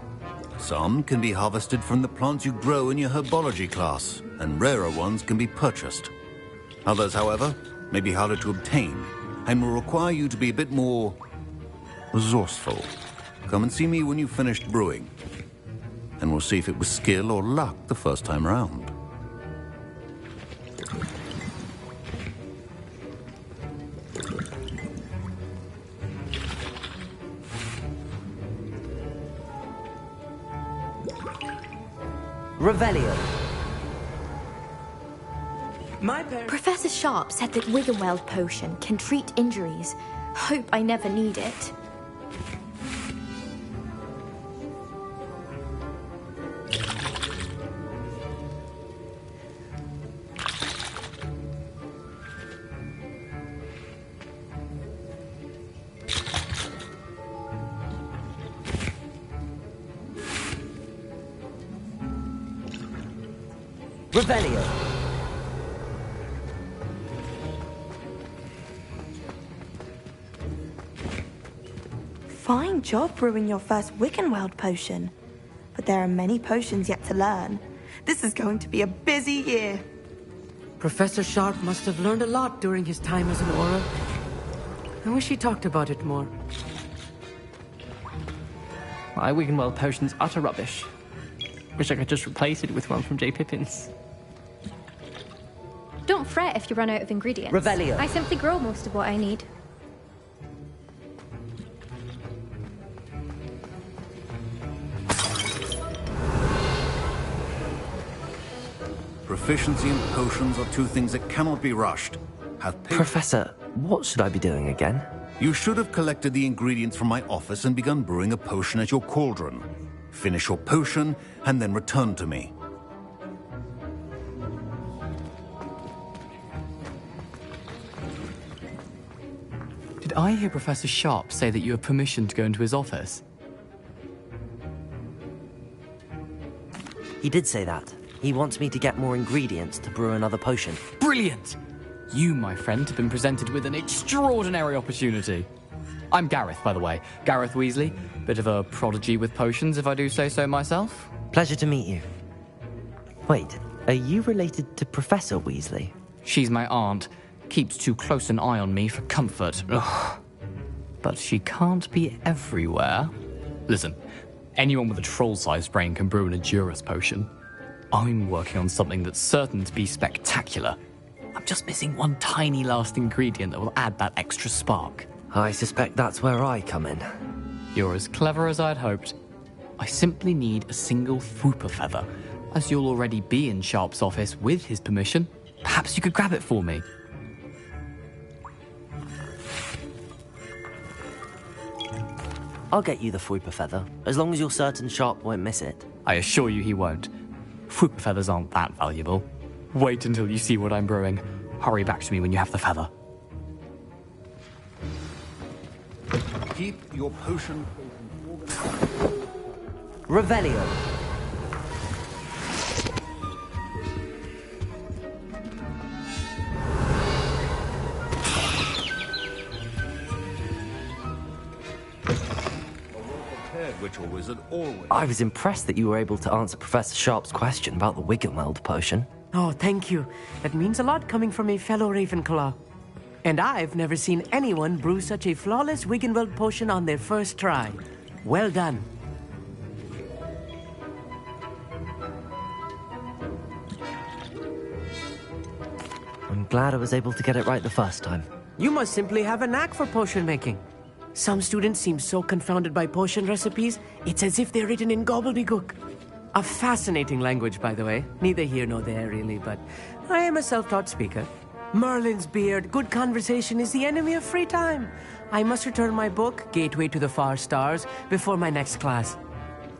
Some can be harvested from the plants you grow in your herbology class, and rarer ones can be purchased. Others, however, may be harder to obtain, and will require you to be a bit more resourceful. Come and see me when you've finished brewing, and we'll see if it was skill or luck the first time round. Revelio. Professor Sharp said that Wiggenweld potion can treat injuries. Hope I never need it. Revelio. Fine job brewing your first Wickenweld potion. But there are many potions yet to learn. This is going to be a busy year. Professor Sharp must have learned a lot during his time as an Auror. I wish he talked about it more. My Wiggenweld potion's utter rubbish. Wish I could just replace it with one from J. Pippin's. Don't fret if you run out of ingredients. Revelio. I simply grow most of what I need. Proficiency and potions are two things that cannot be rushed. Have patience. Professor, what should I be doing again? You should have collected the ingredients from my office and begun brewing a potion at your cauldron. Finish your potion and then return to me. Did I hear Professor Sharp say that you have permission to go into his office? He did say that. He wants me to get more ingredients to brew another potion. Brilliant! You, my friend, have been presented with an extraordinary opportunity. I'm Gareth, by the way. Gareth Weasley. Bit of a prodigy with potions, if I do say so myself. Pleasure to meet you. Wait, are you related to Professor Weasley? She's my aunt. Keeps too close an eye on me for comfort. Ugh. But she can't be everywhere. Listen, anyone with a troll-sized brain can brew an Edurus potion. I'm working on something that's certain to be spectacular. I'm just missing one tiny last ingredient that will add that extra spark. I suspect that's where I come in. You're as clever as I'd hoped. I simply need a single Fwooper feather. As you'll already be in Sharp's office with his permission, perhaps you could grab it for me. I'll get you the Fwooper feather, as long as you're certain Sharp won't miss it. I assure you he won't. Fwooper feathers aren't that valuable. Wait until you see what I'm brewing. Hurry back to me when you have the feather. Keep your potion. Revelio. Witch or wizard always. I was impressed that you were able to answer Professor Sharp's question about the Wiggenweld potion. Oh, thank you. That means a lot coming from a fellow Ravenclaw. And I've never seen anyone brew such a flawless Wiggenweld potion on their first try. Well done. I'm glad I was able to get it right the first time. You must simply have a knack for potion making. Some students seem so confounded by potion recipes, it's as if they're written in gobbledygook. A fascinating language, by the way. Neither here nor there, really, but I am a self-taught speaker. Merlin's beard, good conversation is the enemy of free time. I must return my book, Gateway to the Far Stars, before my next class.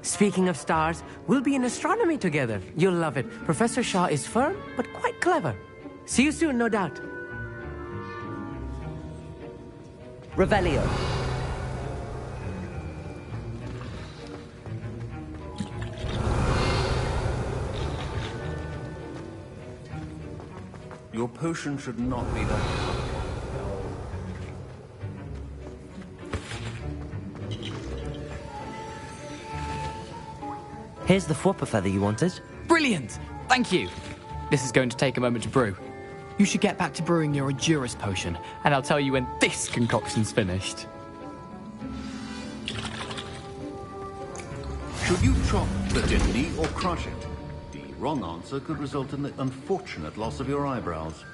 Speaking of stars, we'll be in astronomy together. You'll love it. Professor Shaw is firm, but quite clever. See you soon, no doubt. Revelio. Your potion should not be that. Here's the Fwooper feather you wanted. Brilliant! Thank you! This is going to take a moment to brew. You should get back to brewing your Edurus potion, and I'll tell you when this concoction's finished. Should you chop the dindie or crush it? The wrong answer could result in the unfortunate loss of your eyebrows.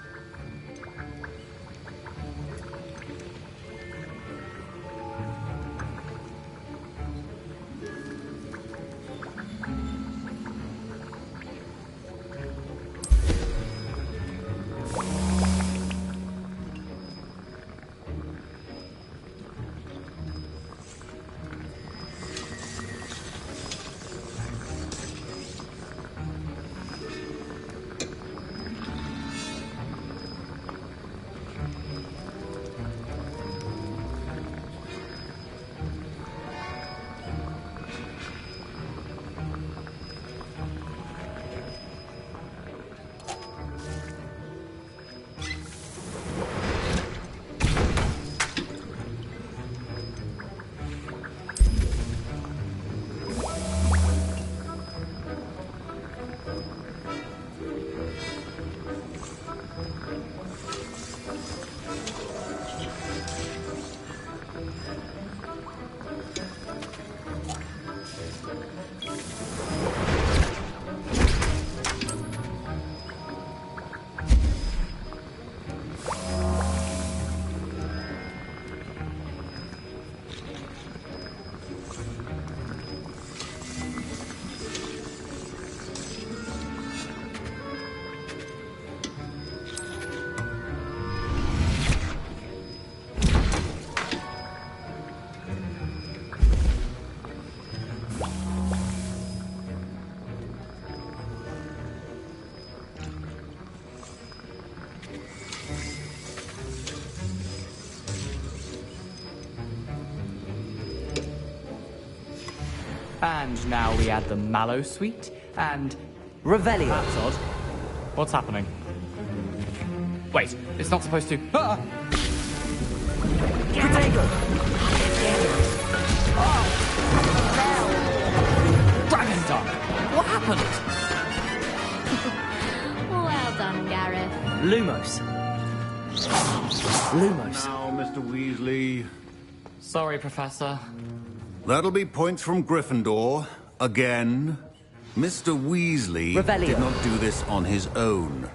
And now we add the mallow sweet, and... Revelio. That's odd. What's happening? Wait, it's not supposed to... Ah! Potato. Dragon Dunk! What happened? Well done, Gareth. Lumos. Lumos. Now, Mr. Weasley. Sorry, Professor. That'll be points from Gryffindor. Again. Mr. Weasley Revelio. did not do this on his own.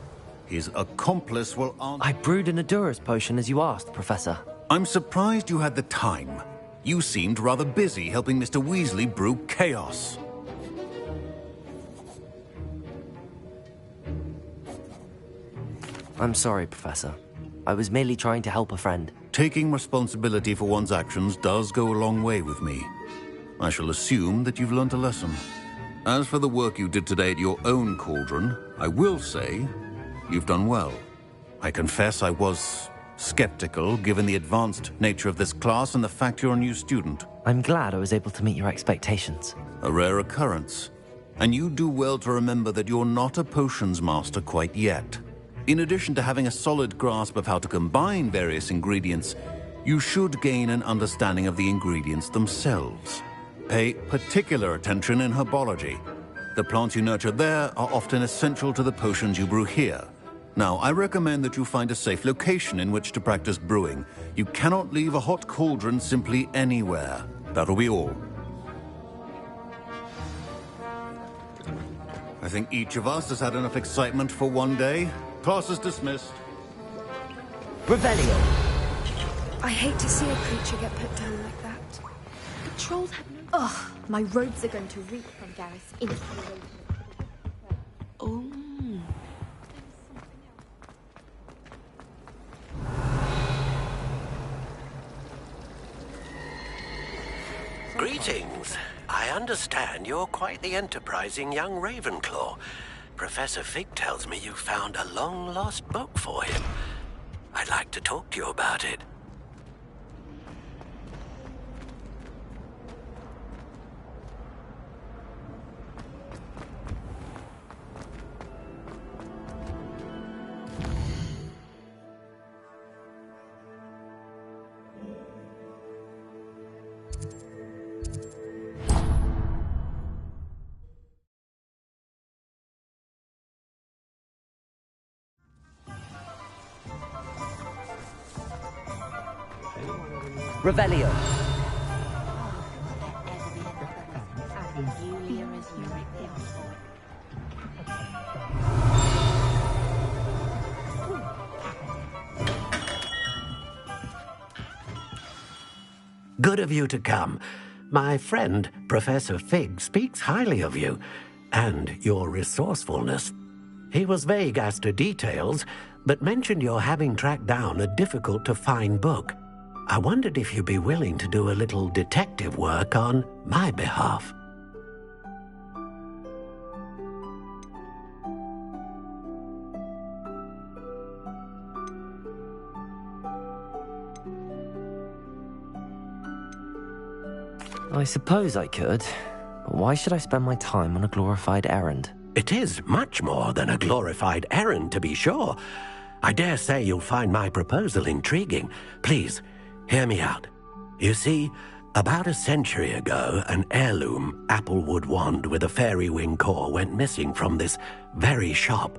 His accomplice will answer... I brewed an Adurus potion as you asked, Professor. I'm surprised you had the time. You seemed rather busy helping Mr. Weasley brew chaos. I'm sorry, Professor. I was merely trying to help a friend. Taking responsibility for one's actions does go a long way with me. I shall assume that you've learnt a lesson. As for the work you did today at your own cauldron, I will say you've done well. I confess I was skeptical, given the advanced nature of this class and the fact you're a new student. I'm glad I was able to meet your expectations. A rare occurrence. And you do well to remember that you're not a potions master quite yet. In addition to having a solid grasp of how to combine various ingredients, you should gain an understanding of the ingredients themselves. Pay particular attention in herbology. The plants you nurture there are often essential to the potions you brew here. Now, I recommend that you find a safe location in which to practice brewing. You cannot leave a hot cauldron simply anywhere. That'll be all. I think each of us has had enough excitement for one day. Class is dismissed. Revelio. I hate to see a creature get put down like that. The trolls have no... Ugh, my robes are going to reek from Gareth's inspiration. Oh. Greetings. I understand you're quite the enterprising young Ravenclaw. Professor Fig tells me you found a long-lost book for him. I'd like to talk to you about it. Revelio. Good of you to come. My friend, Professor Fig, speaks highly of you and your resourcefulness. He was vague as to details, but mentioned your having tracked down a difficult-to-find book. I wondered if you'd be willing to do a little detective work on my behalf. I suppose I could, but why should I spend my time on a glorified errand? It is much more than a glorified errand, to be sure. I dare say you'll find my proposal intriguing. Please, hear me out. You see, about a century ago, an heirloom applewood wand with a fairy wing core went missing from this very shop.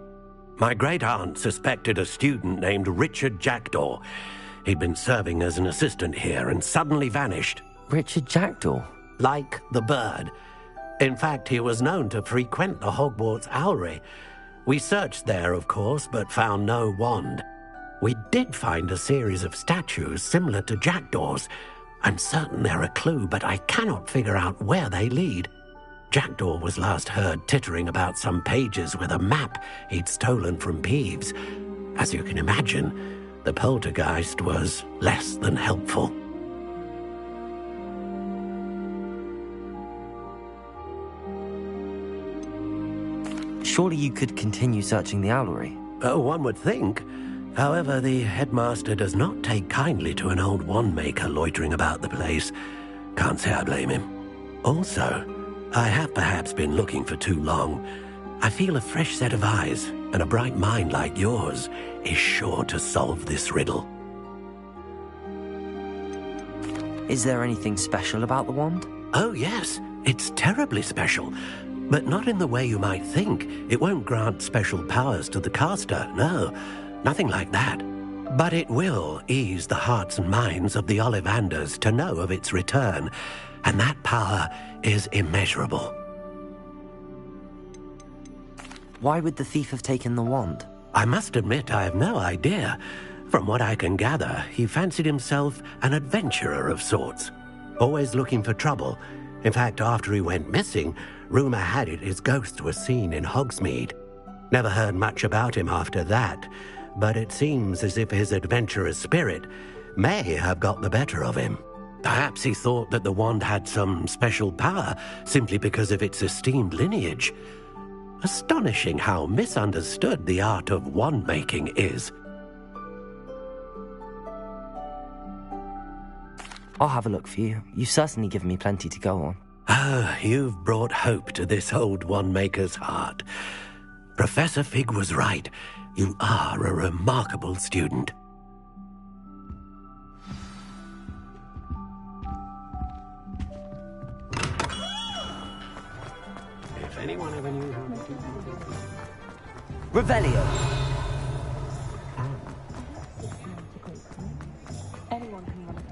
My great-aunt suspected a student named Richard Jackdaw. He'd been serving as an assistant here and suddenly vanished. Richard Jackdaw? Like the bird. In fact, he was known to frequent the Hogwarts Owlery. We searched there, of course, but found no wand. We did find a series of statues similar to Jackdaw's. I'm certain they're a clue, but I cannot figure out where they lead. Jackdaw was last heard tittering about some pages with a map he'd stolen from Peeves. As you can imagine, the poltergeist was less than helpful. Surely you could continue searching the owlery. One would think. However, the headmaster does not take kindly to an old wand maker loitering about the place. Can't say I blame him. Also, I have perhaps been looking for too long. I feel a fresh set of eyes, and a bright mind like yours is sure to solve this riddle. Is there anything special about the wand? Oh, yes. It's terribly special. But not in the way you might think. It won't grant special powers to the caster, no. Nothing like that. But it will ease the hearts and minds of the Ollivanders to know of its return, and that power is immeasurable. Why would the thief have taken the wand? I must admit I have no idea. From what I can gather, he fancied himself an adventurer of sorts, always looking for trouble. In fact, after he went missing, rumour had it his ghost was seen in Hogsmeade. Never heard much about him after that, but it seems as if his adventurous spirit may have got the better of him. Perhaps he thought that the wand had some special power simply because of its esteemed lineage. Astonishing how misunderstood the art of wand-making is. I'll have a look for you. You've certainly given me plenty to go on. Ah, you've brought hope to this old wand-maker's heart. Professor Fig was right. You are a remarkable student. If anyone ever knew how to... Revelio. Anyone can run it.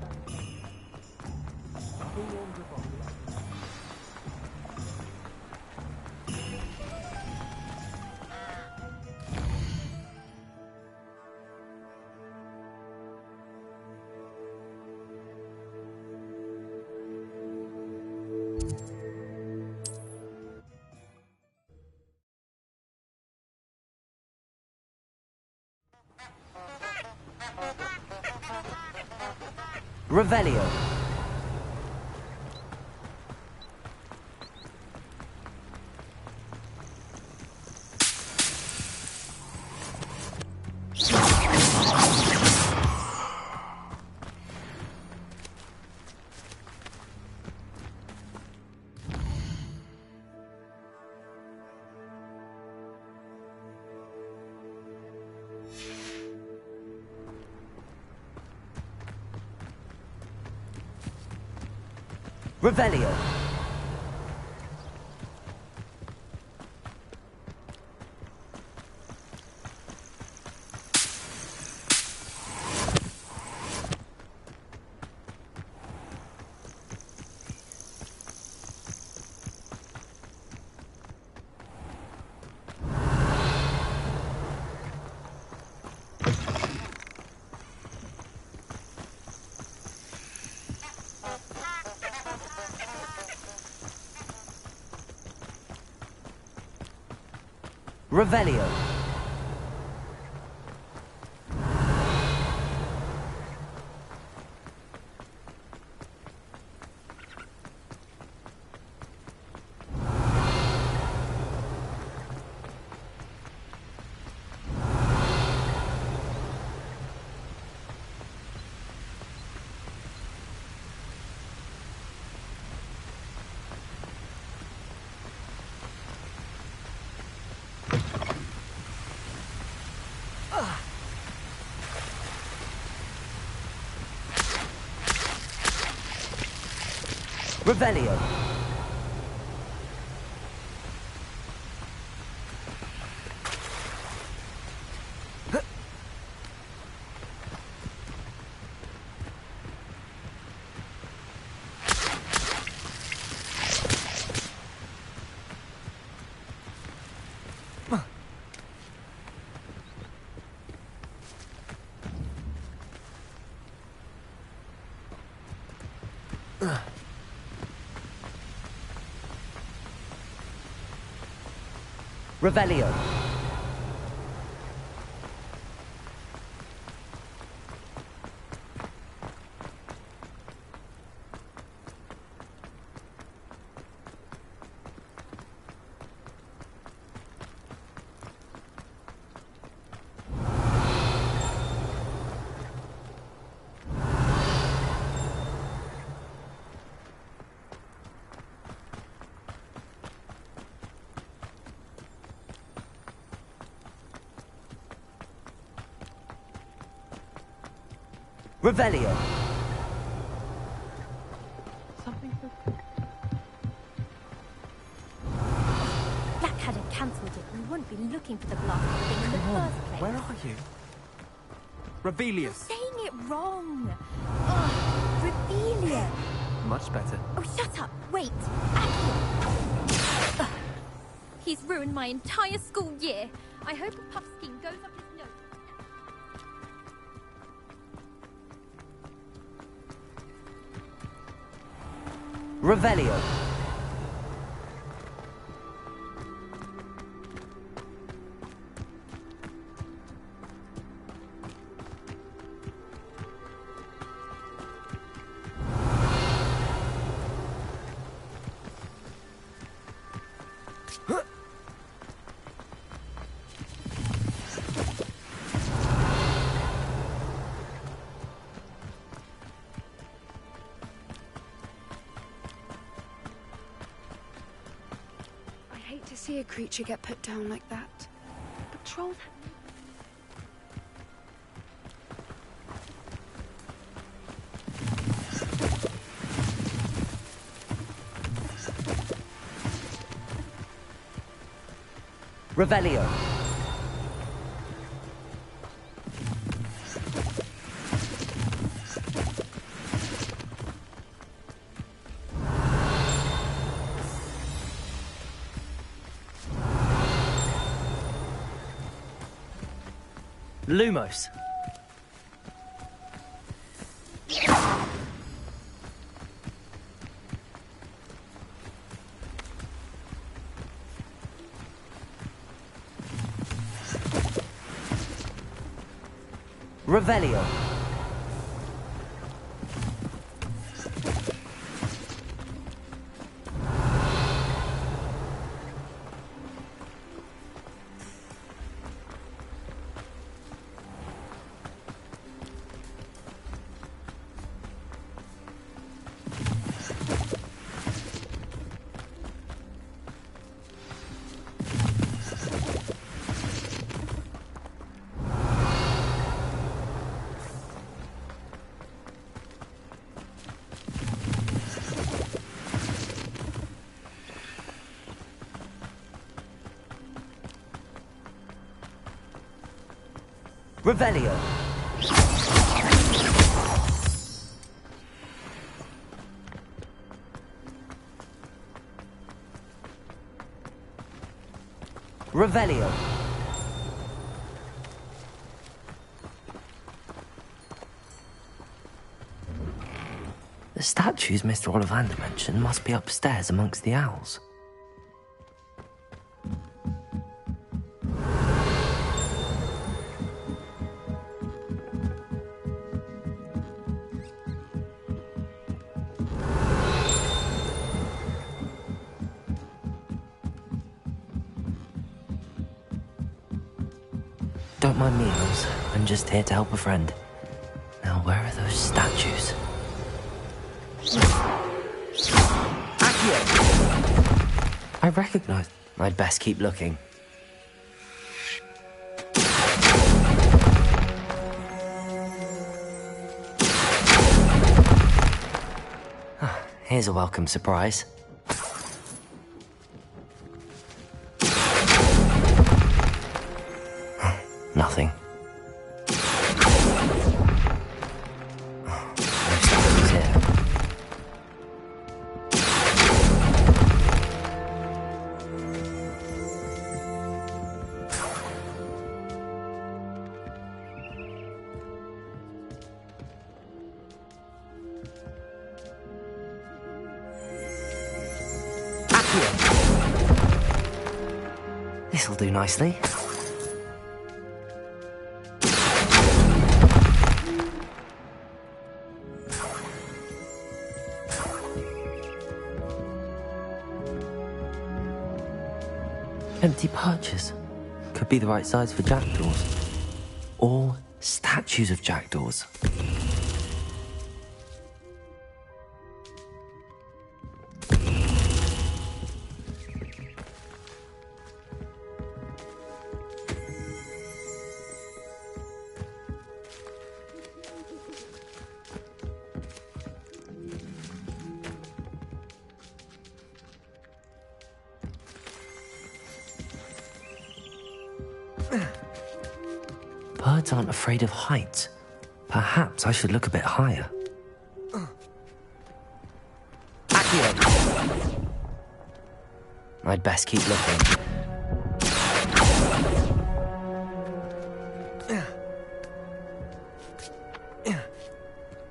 Revelio. Revelio. Revelio. Revelio. Revelio. Revelio. Black hadn't cancelled it. We wouldn't be looking for the blast thing in the first place. Where are you? Rebellious. Saying it wrong. Ugh, Revelia. Much better. Oh, shut up. Wait. Accio. Ugh. He's ruined my entire school year. I hope a puff scheme goes up his nose. Revelio. To see a creature get put down like that. But trolls... Revelio. Lumos. Revelio. Revelio. Revelio. The statues Mr. Ollivander mentioned must be upstairs amongst the owls. Don't mind me, Elves. I'm just here to help a friend. Now, where are those statues? I recognize. I'd best keep looking. Here's a welcome surprise. Nothing. No statues here. This'll do nicely. Empty perches. Could be the right size for jackdaws. Or statues of jackdaws. Birds aren't afraid of heights. Perhaps I should look a bit higher. Accio. I'd best keep looking.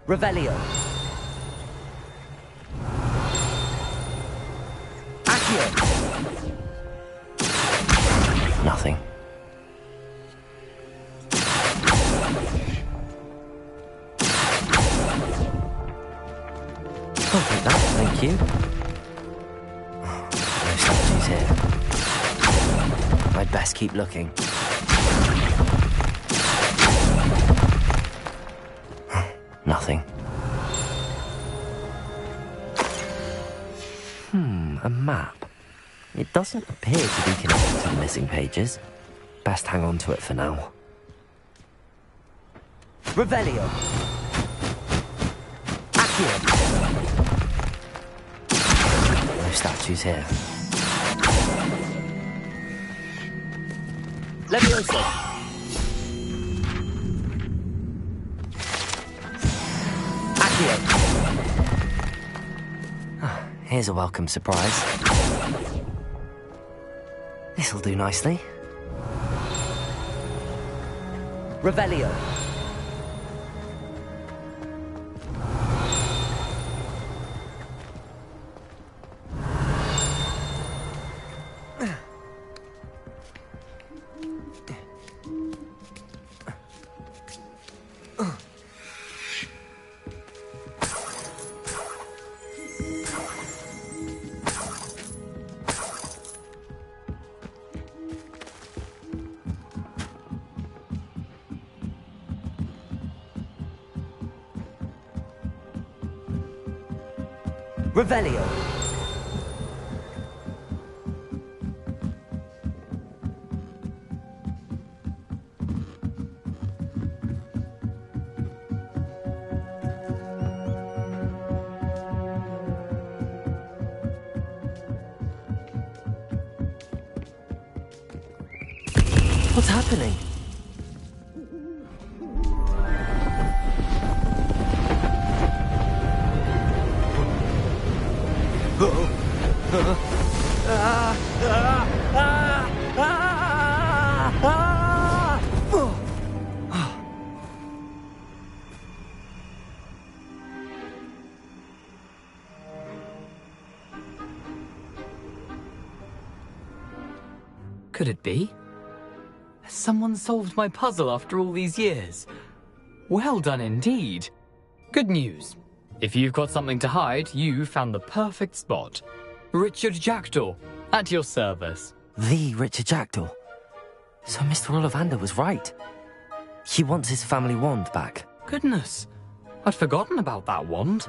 Revelio. Accio. Nothing. I'll take that, thank you. No statues here. I'd best keep looking. Nothing. A map. It doesn't appear to be connected to the missing pages. Best hang on to it for now. Revelio. Accio. No statues here. Levioso. Accio. Here's a welcome surprise. This'll do nicely. Revelio. Revelio. What's happening? Could it be? Has someone solved my puzzle after all these years? Well done indeed. Good news. If you've got something to hide, you found the perfect spot. Richard Jackdaw, at your service. The Richard Jackdaw. So Mr. Ollivander was right. He wants his family wand back. Goodness, I'd forgotten about that wand.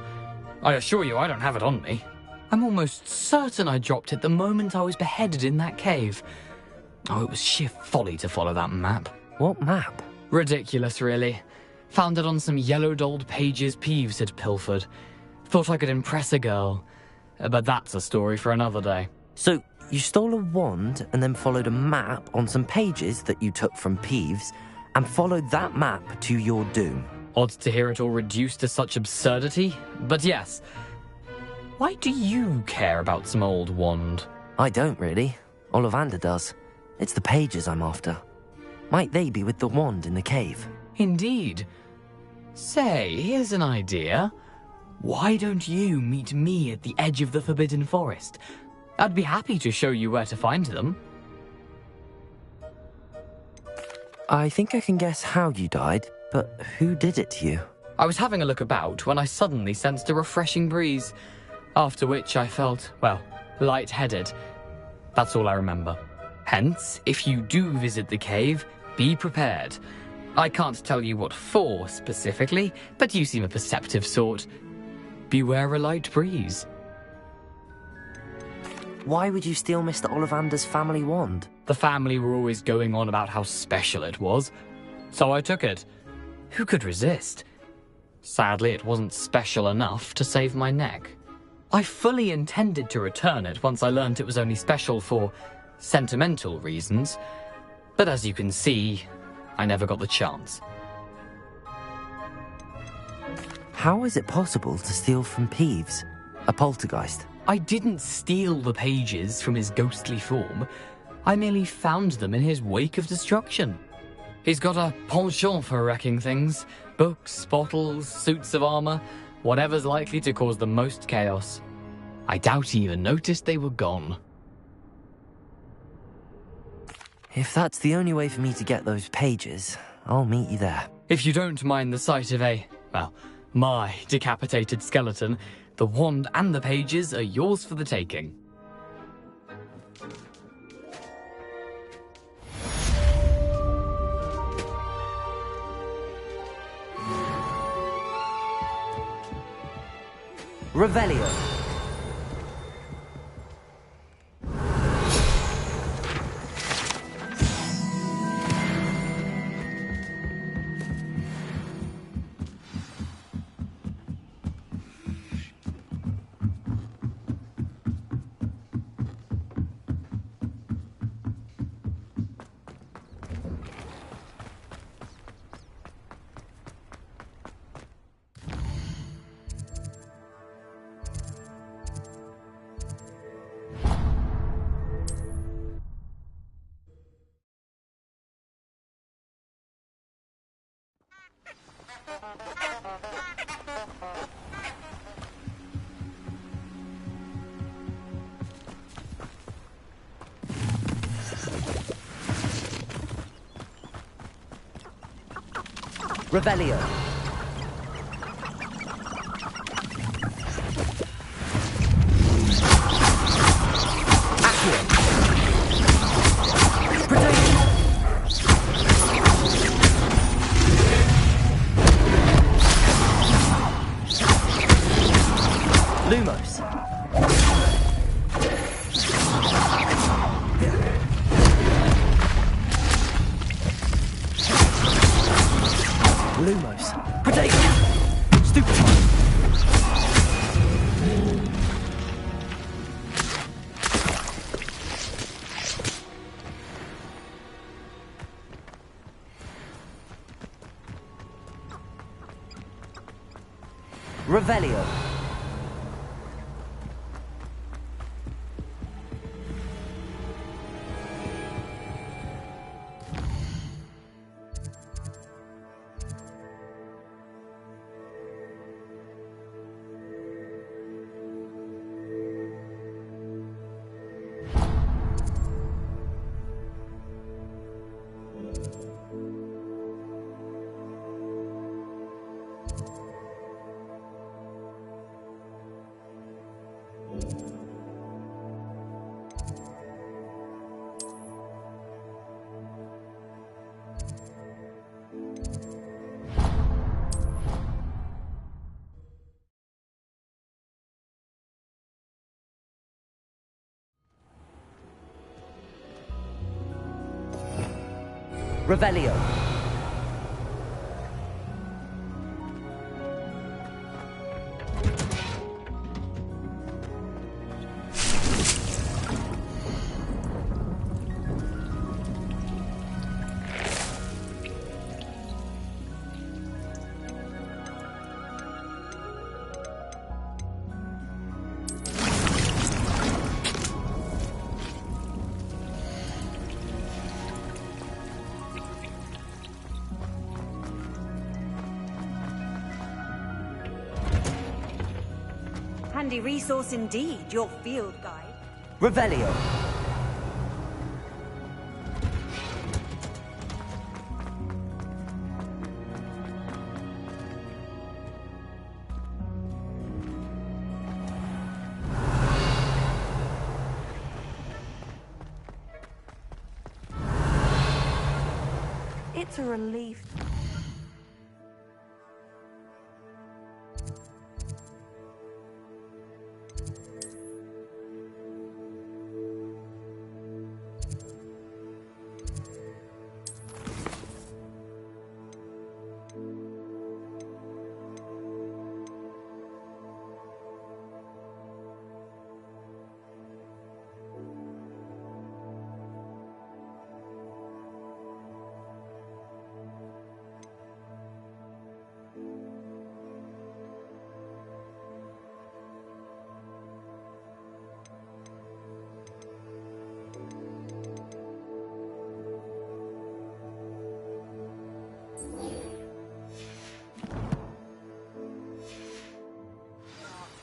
I assure you I don't have it on me. I'm almost certain I dropped it the moment I was beheaded in that cave. Oh, it was sheer folly to follow that map. What map? Ridiculous, really. Found it on some yellowed old pages Peeves had pilfered. Thought I could impress a girl. But that's a story for another day. So, you stole a wand and then followed a map on some pages that you took from Peeves and followed that map to your doom. Odd to hear it all reduced to such absurdity, but yes. Why do you care about some old wand? I don't really. Ollivander does. It's the pages I'm after. Might they be with the wand in the cave? Indeed. Say, here's an idea. Why don't you meet me at the edge of the Forbidden Forest? I'd be happy to show you where to find them. I think I can guess how you died, but who did it to you? I was having a look about when I suddenly sensed a refreshing breeze, after which I felt, well, lightheaded. That's all I remember. Hence, if you do visit the cave, be prepared. I can't tell you what for specifically, but you seem a perceptive sort. Beware a light breeze. Why would you steal Mr. Ollivander's family wand? The family were always going on about how special it was, so I took it. Who could resist? Sadly, it wasn't special enough to save my neck. I fully intended to return it once I learned it was only special for sentimental reasons, but as you can see, I never got the chance. How is it possible to steal from Peeves, a poltergeist? I didn't steal the pages from his ghostly form. I merely found them in his wake of destruction. He's got a penchant for wrecking things. Books, bottles, suits of armor, whatever's likely to cause the most chaos. I doubt he even noticed they were gone. If that's the only way for me to get those pages, I'll meet you there. If you don't mind the sight of my decapitated skeleton, the wand and the pages are yours for the taking. Revelio. Revelio. Accio. Lumos. Lumos. Potato! Stupid! Revelio. Revelio. Handy resource indeed, your field guide. Revelio. It's a relief.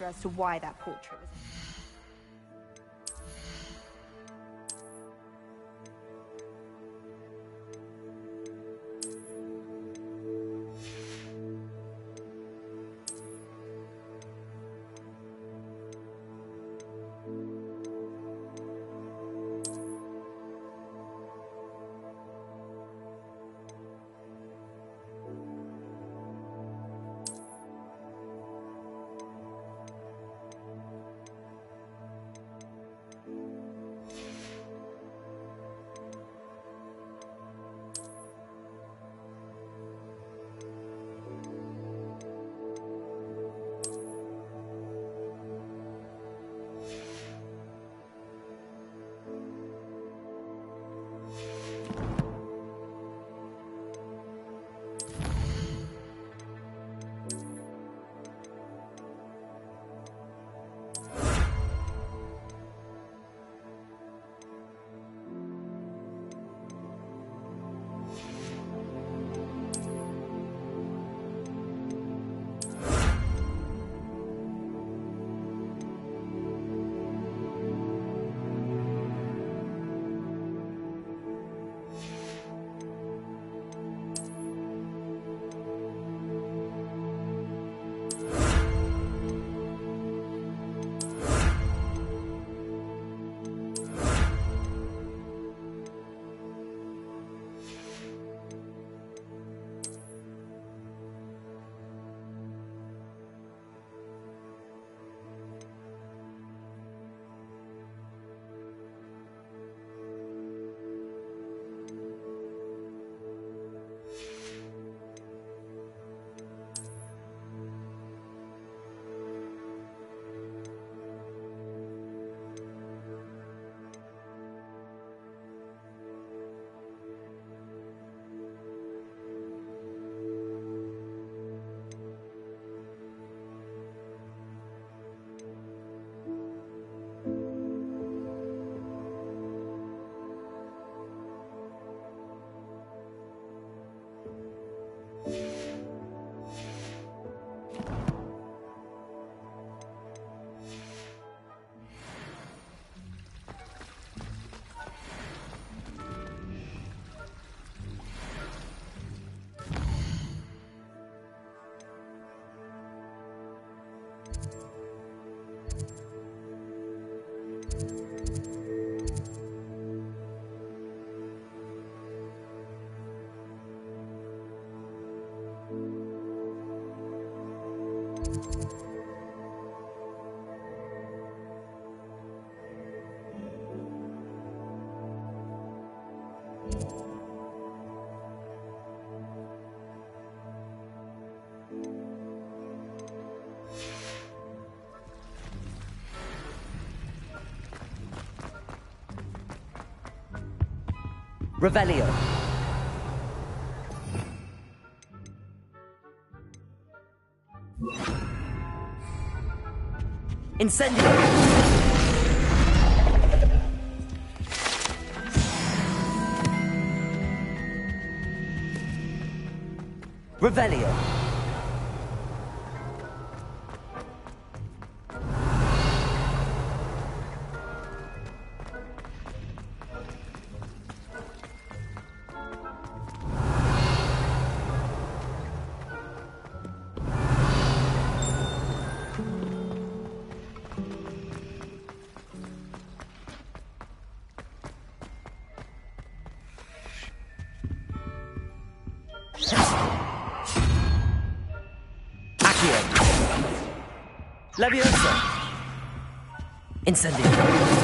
as to why that portrait was... Revelio. Incendio. Revelio. Leviosa. Incendio.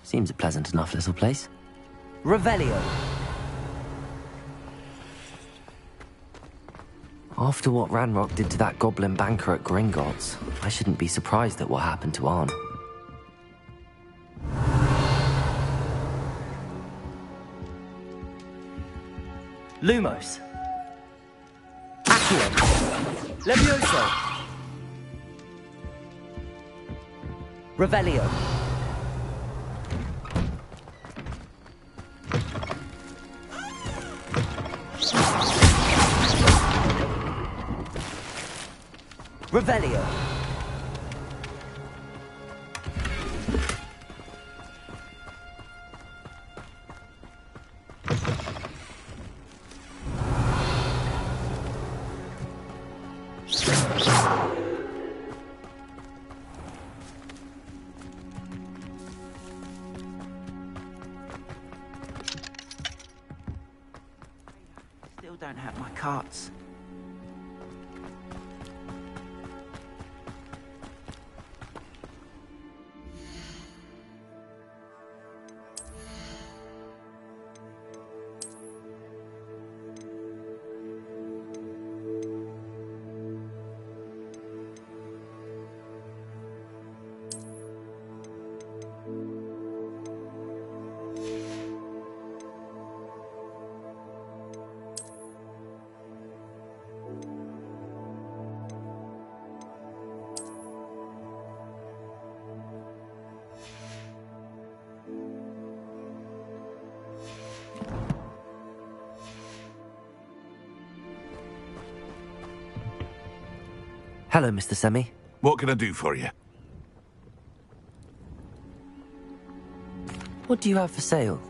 Seems a pleasant enough little place. Revelio. After what Ranrock did to that goblin banker at Gringotts, I shouldn't be surprised at what happened to Arn. Lumos. Accio. Levioso. Revelio. Revelio. Still don't have my carts. Hello, Mr. Semi. What can I do for you? What do you have for sale?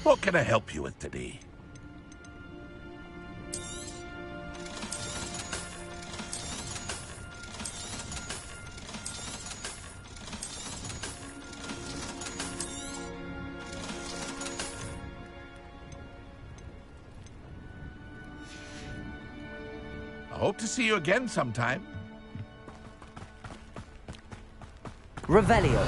What can I help you with today? I hope to see you again sometime. Revelio.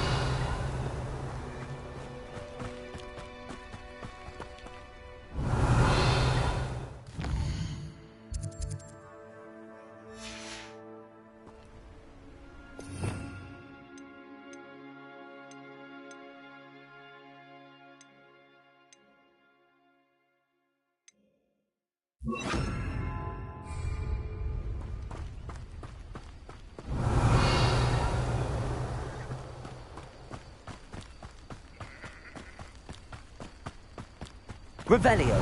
Revelio.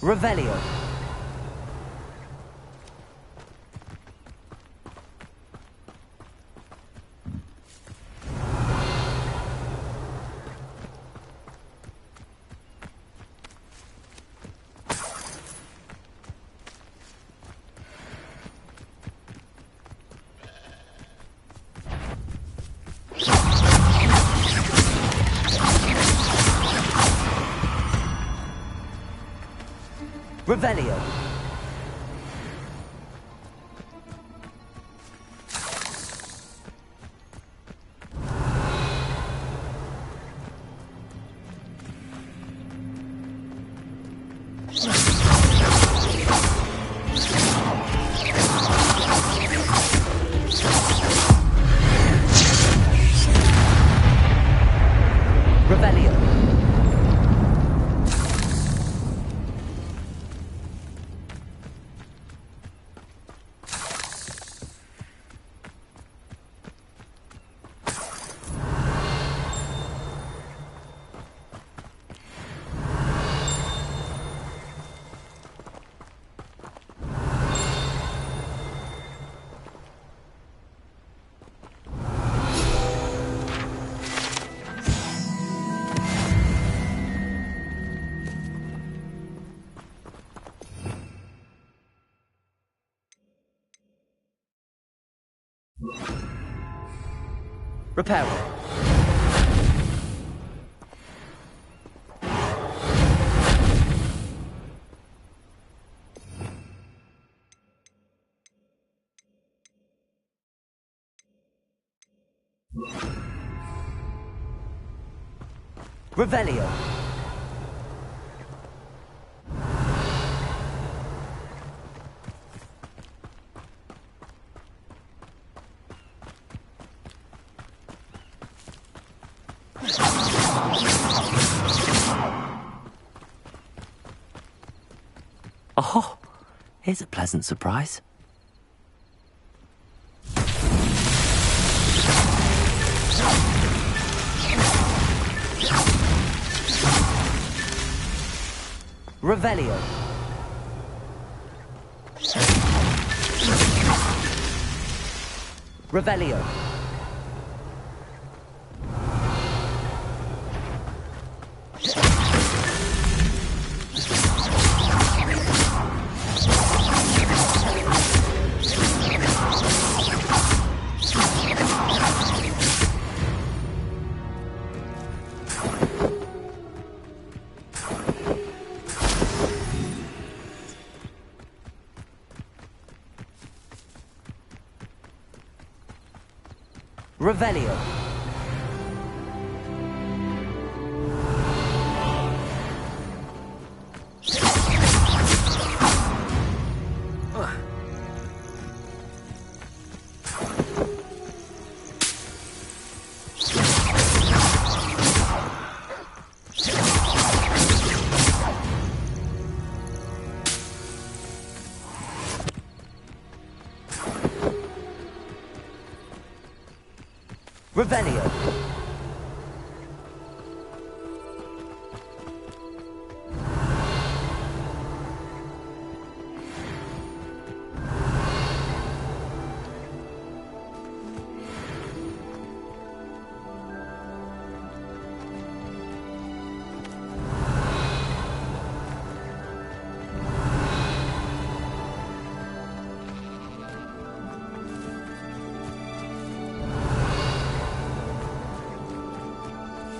Revelio. Revelio. Revelio. Reparo. Revelio. Oh, here's a pleasant surprise. Revelio. Revelio. Revelio. Revelio.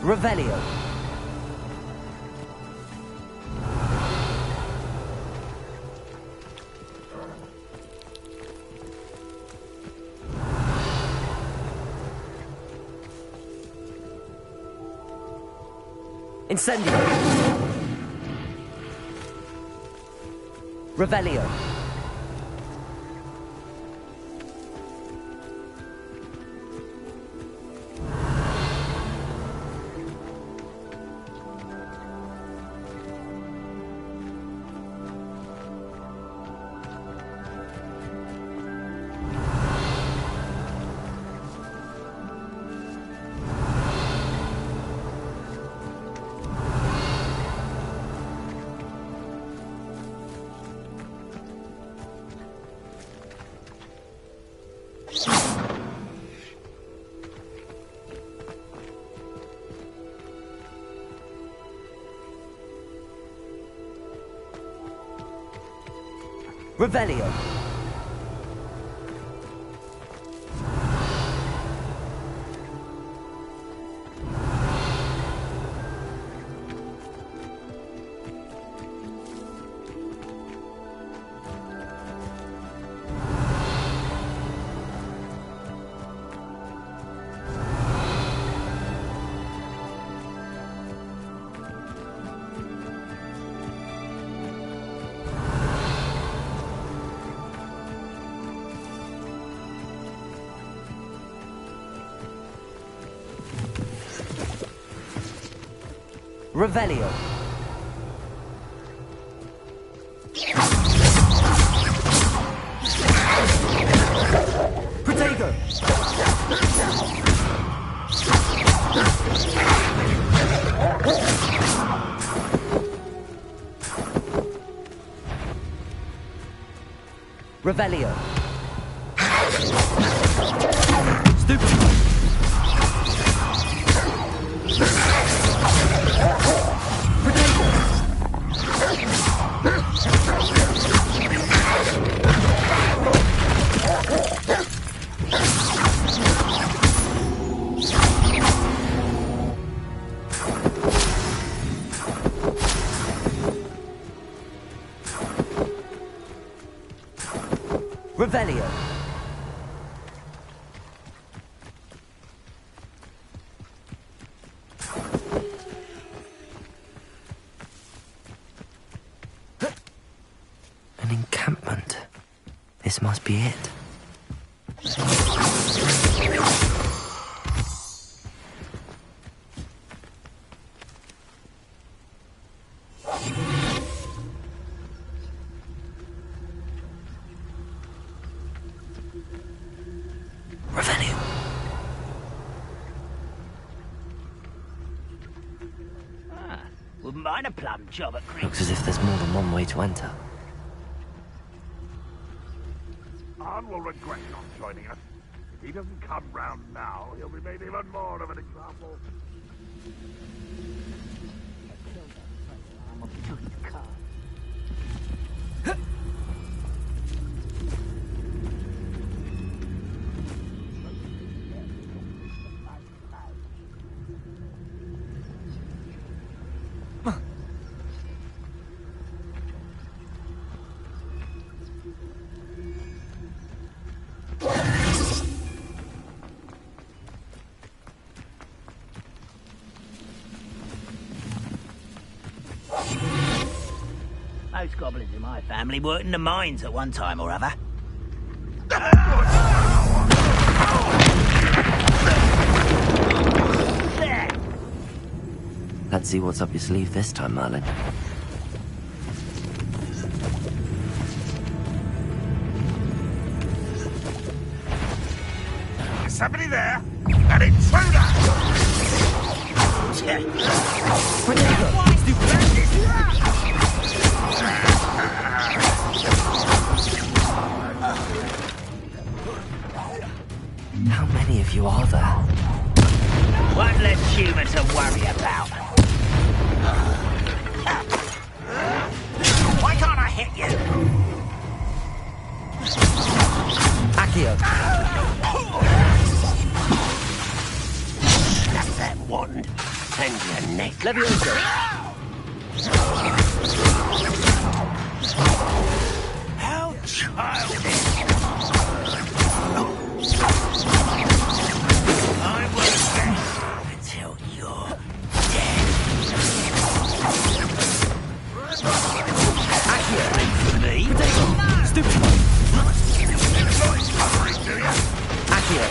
Revelio. Incendio. Revelio. Revelio. Revelio. Protego. Revelio. Stupid. Protego. Revelio. An encampment. This must be it. Revenue. Wouldn't mind a plum job at Creek. Looks as if there's more than one way to enter. Arn will regret not joining us. If he doesn't come round now, he'll be made even more of an example. Most goblins in my family worked in the mines at one time or other. Let's see what's up your sleeve this time, Merlin. Is somebody there? An intruder! How many of you are there? One less human to worry about. Why can't I hit you? Accio. That's that wand. And your neck. Levioso. How childish. I will rest until you're dead. Accio. Me? Stupid. Accio.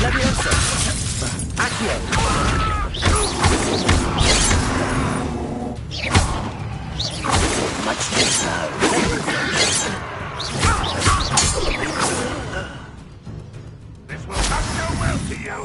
Levioso. Accio. Much too slow. This will not go well to you.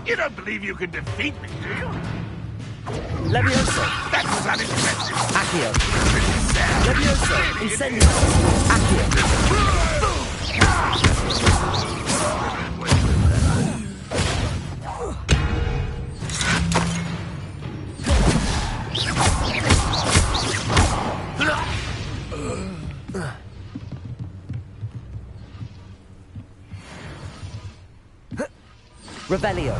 You don't believe you can defeat me, do you? Levioso. That was unexpected. Accio. This is sad. Levioso. Really, it Incendio. Accio. Revelio.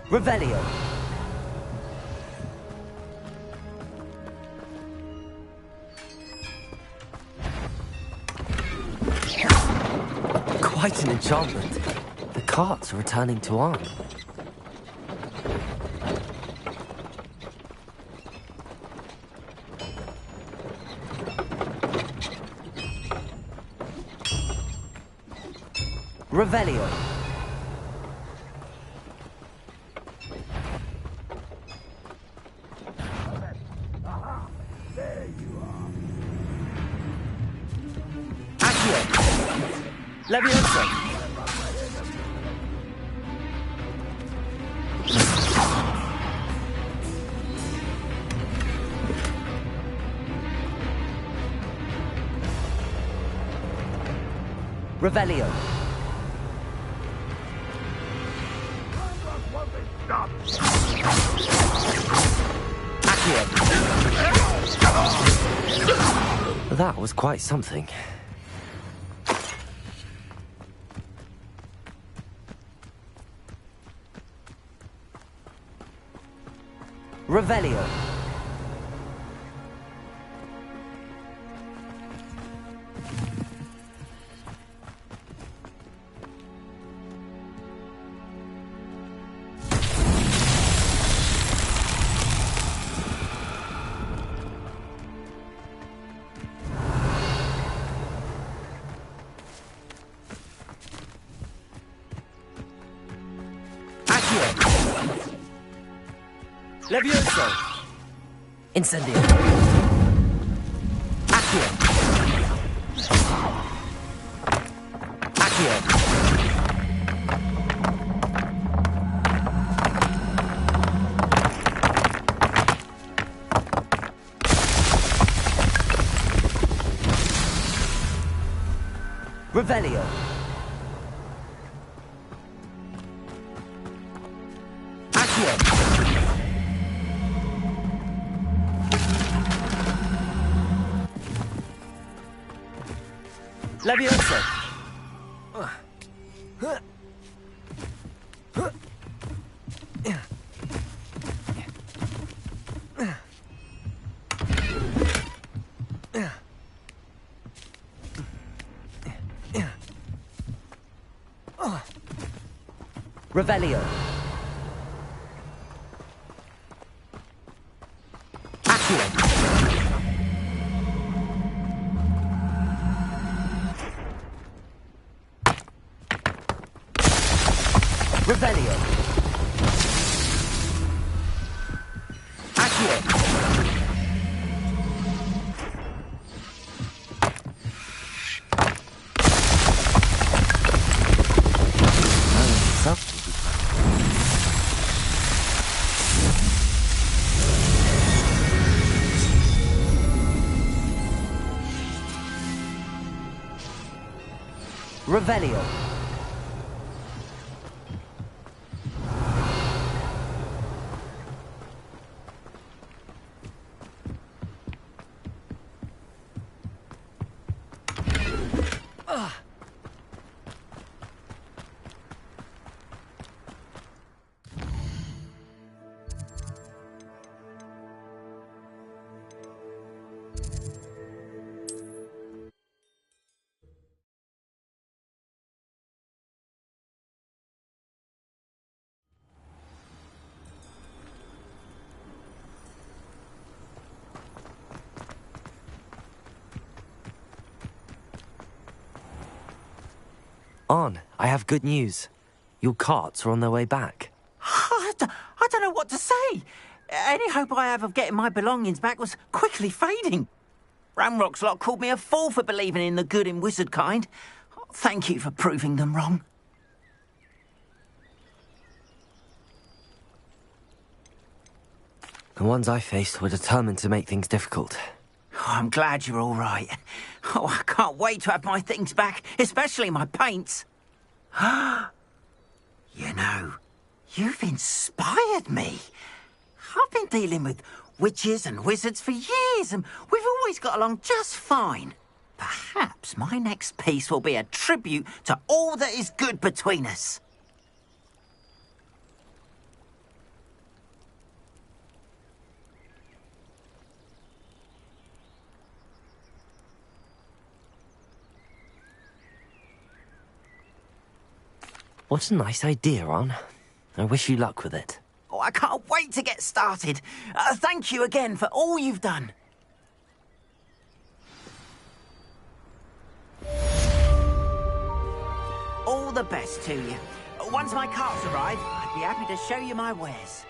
Revelio. Quite an enchantment. The carts are returning to Arn. Revelio. Accio. Levioso. Revelio. Accio. That was quite something. Revelio. Levioso. Incendio. Accio. Accio. Revelio. Accio. Levioso. Revelio. Accio. Revelio. Accio. Revelio. On, I have good news. Your carts are on their way back. I don't know what to say. Any hope I have of getting my belongings back was quickly fading. Ramrock's lot called me a fool for believing in the good in wizard kind. Thank you for proving them wrong. The ones I faced were determined to make things difficult. Oh, I'm glad you're all right. Oh, I can't wait to have my things back, especially my paints. You know, you've inspired me. I've been dealing with witches and wizards for years, and we've always got along just fine. Perhaps my next piece will be a tribute to all that is good between us. What a nice idea, Ron. I wish you luck with it. Oh, I can't wait to get started. Thank you again for all you've done. All the best to you. Once my carts arrive, I'd be happy to show you my wares.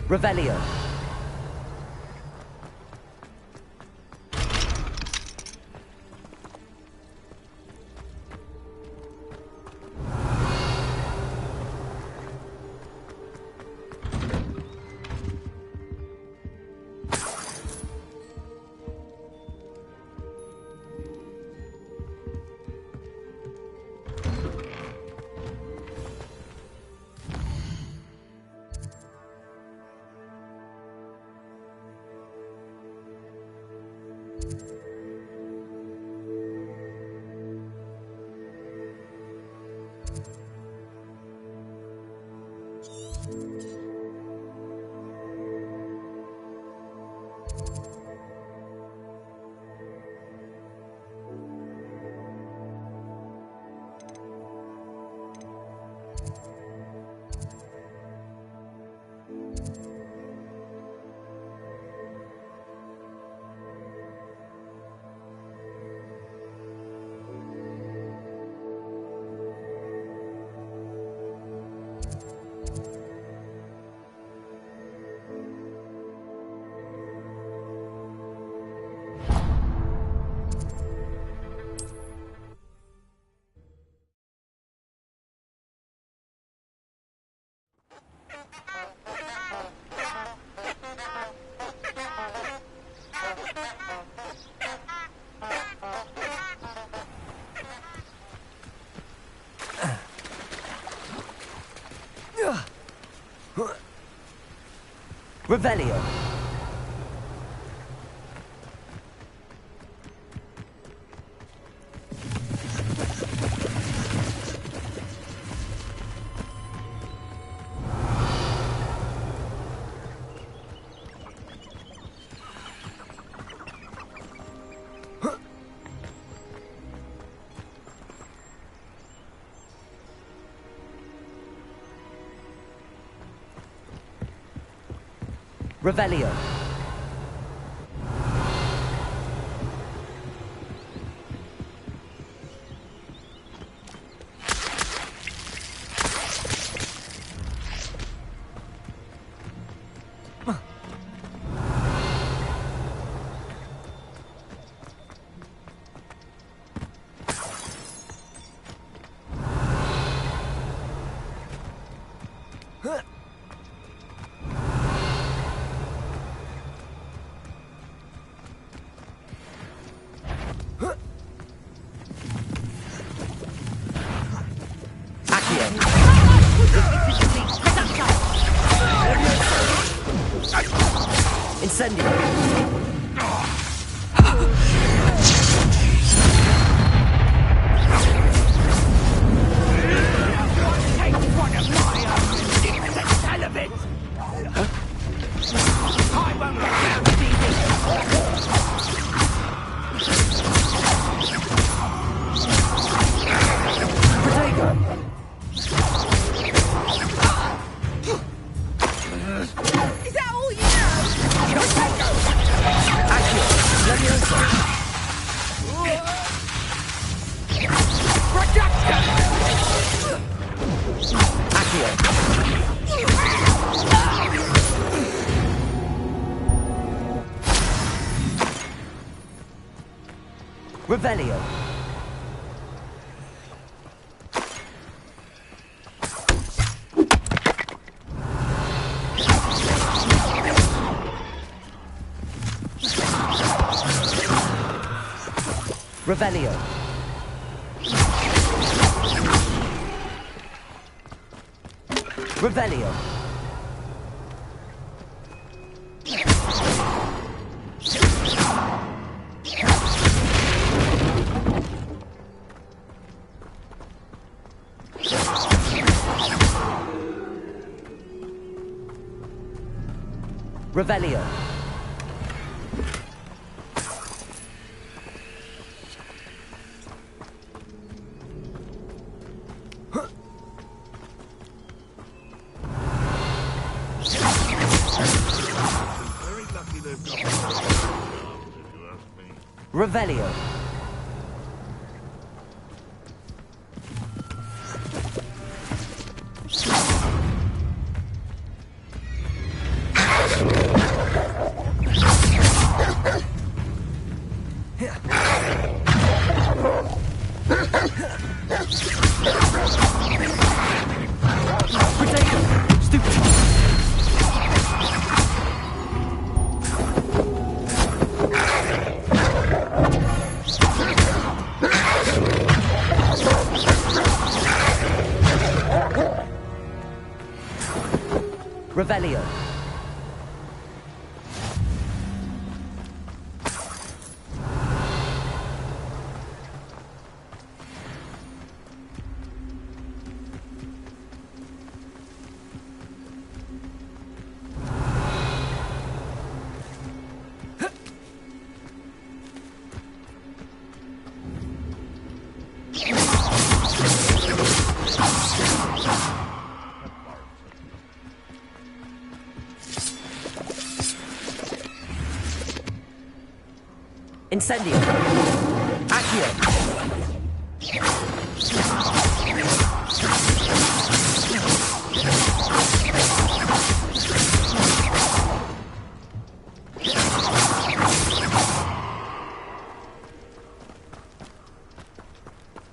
Revelio. Revelio. Revelio. Incendio. Revelio. Revelio. Revelio. Revelio. Revelio. Revelio. Incendio. Accio.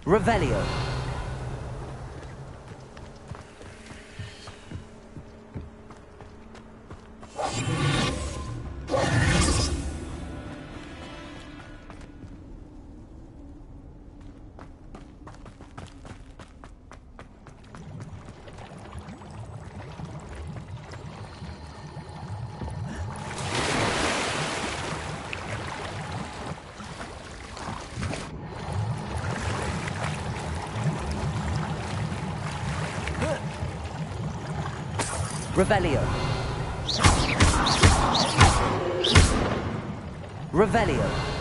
Revelio. Revelio. Revelio.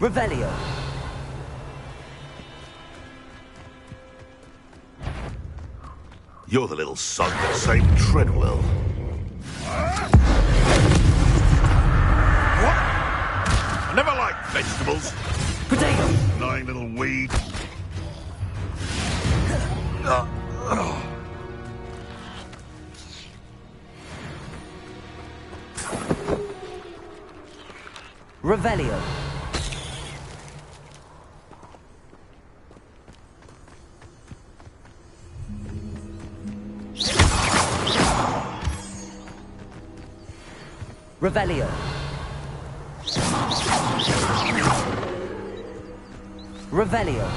Revelio. You're the little son that saved Treadwell. What? I never liked vegetables. Potato. Annoying little weed. Revelio. Revelio. Revelio.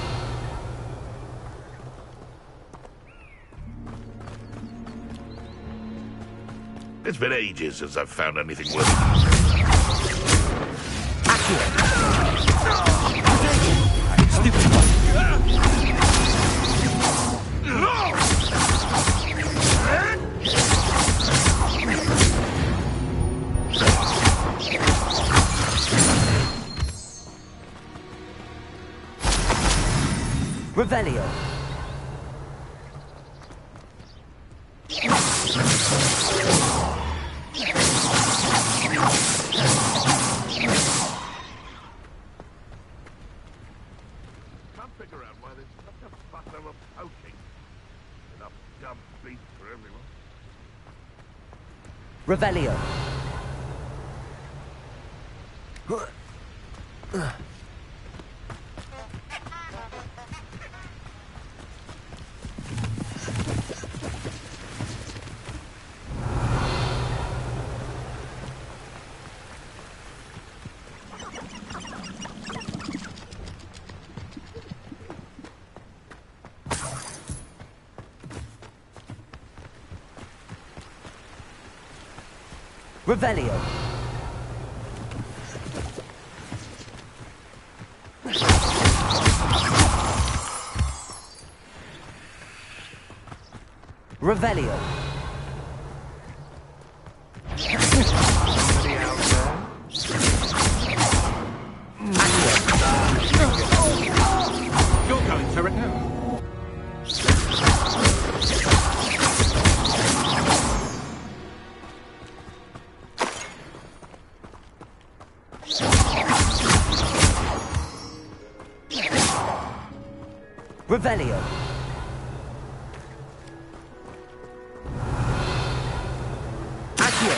It's been ages since I've found anything worth. Revelio. sleep for everyone. Revelio. Revelio. Revelio. You're going to renew. Revelio. Accio.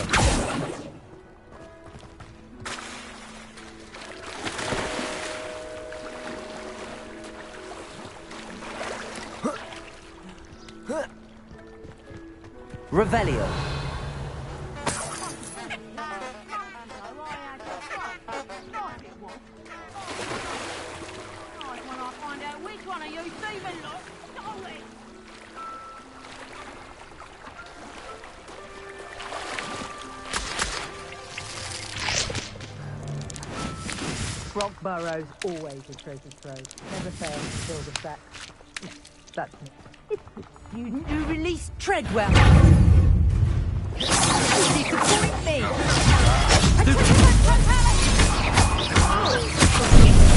Revelio. Burrow's always a treasure trove. Never fails to fill the sack. That's me. It's the student who released Treadwell. Disappoint me.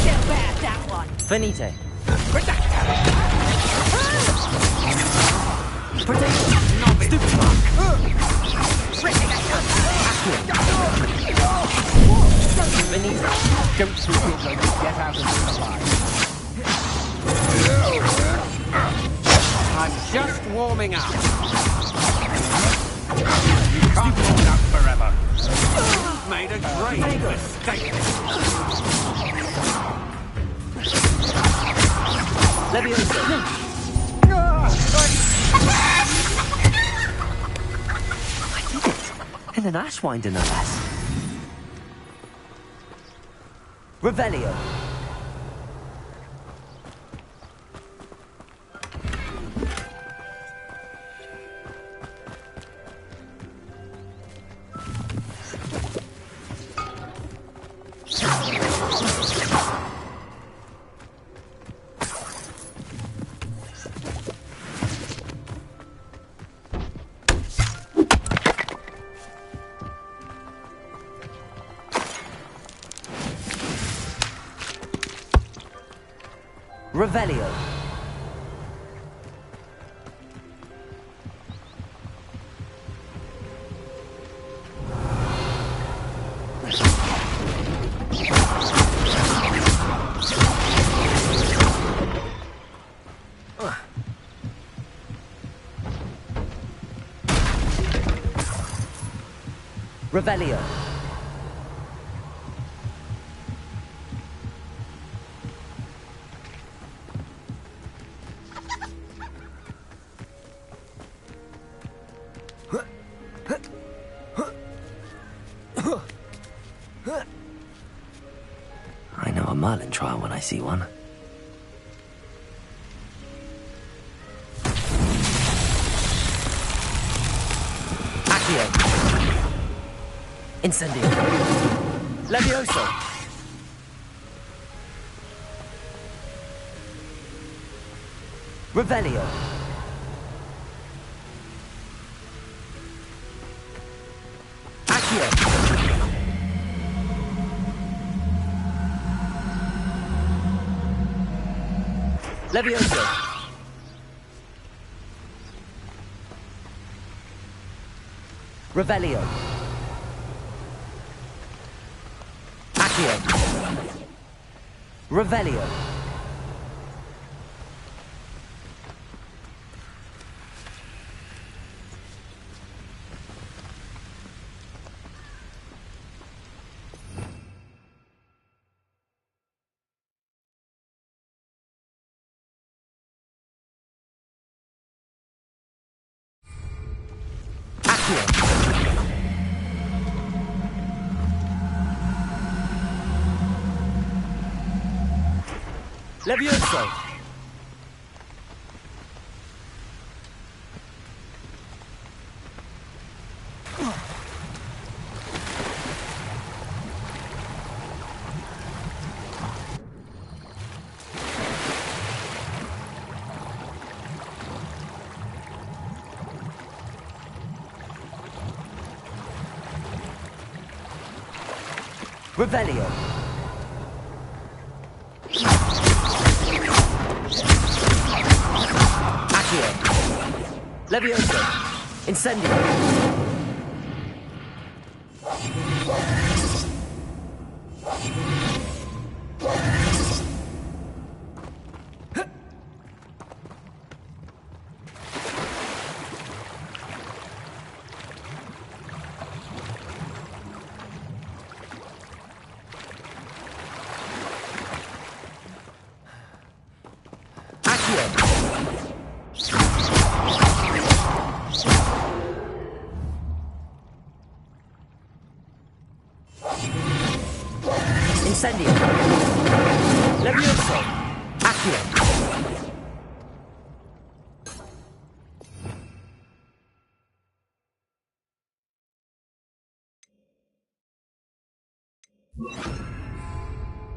Still bad, that one. Finite. Don't think you're going to get out of this alive. I'm just warming up. You can't hold out forever. You've made a great mistake. I did it. In an Ashwinder, no less. Revelio. Revelio. Revelio. I know a Merlin trial when I see one. Accio. Incendio. Levioso. Revelio. Accio. Levioso. Revelio. Accio. Revelio. Accio. Levioso. Revelio. Accio. Levioso. Incendio. Incendio. Levioso. Accio.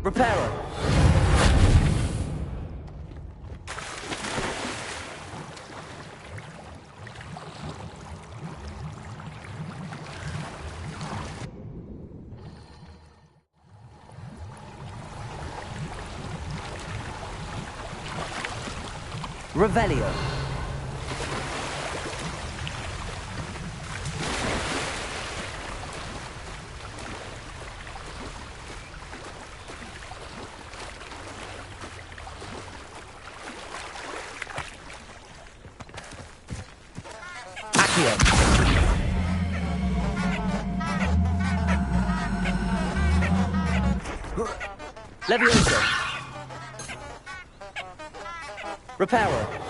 Reparo. Revelio. Accio. Levioso. Reparo.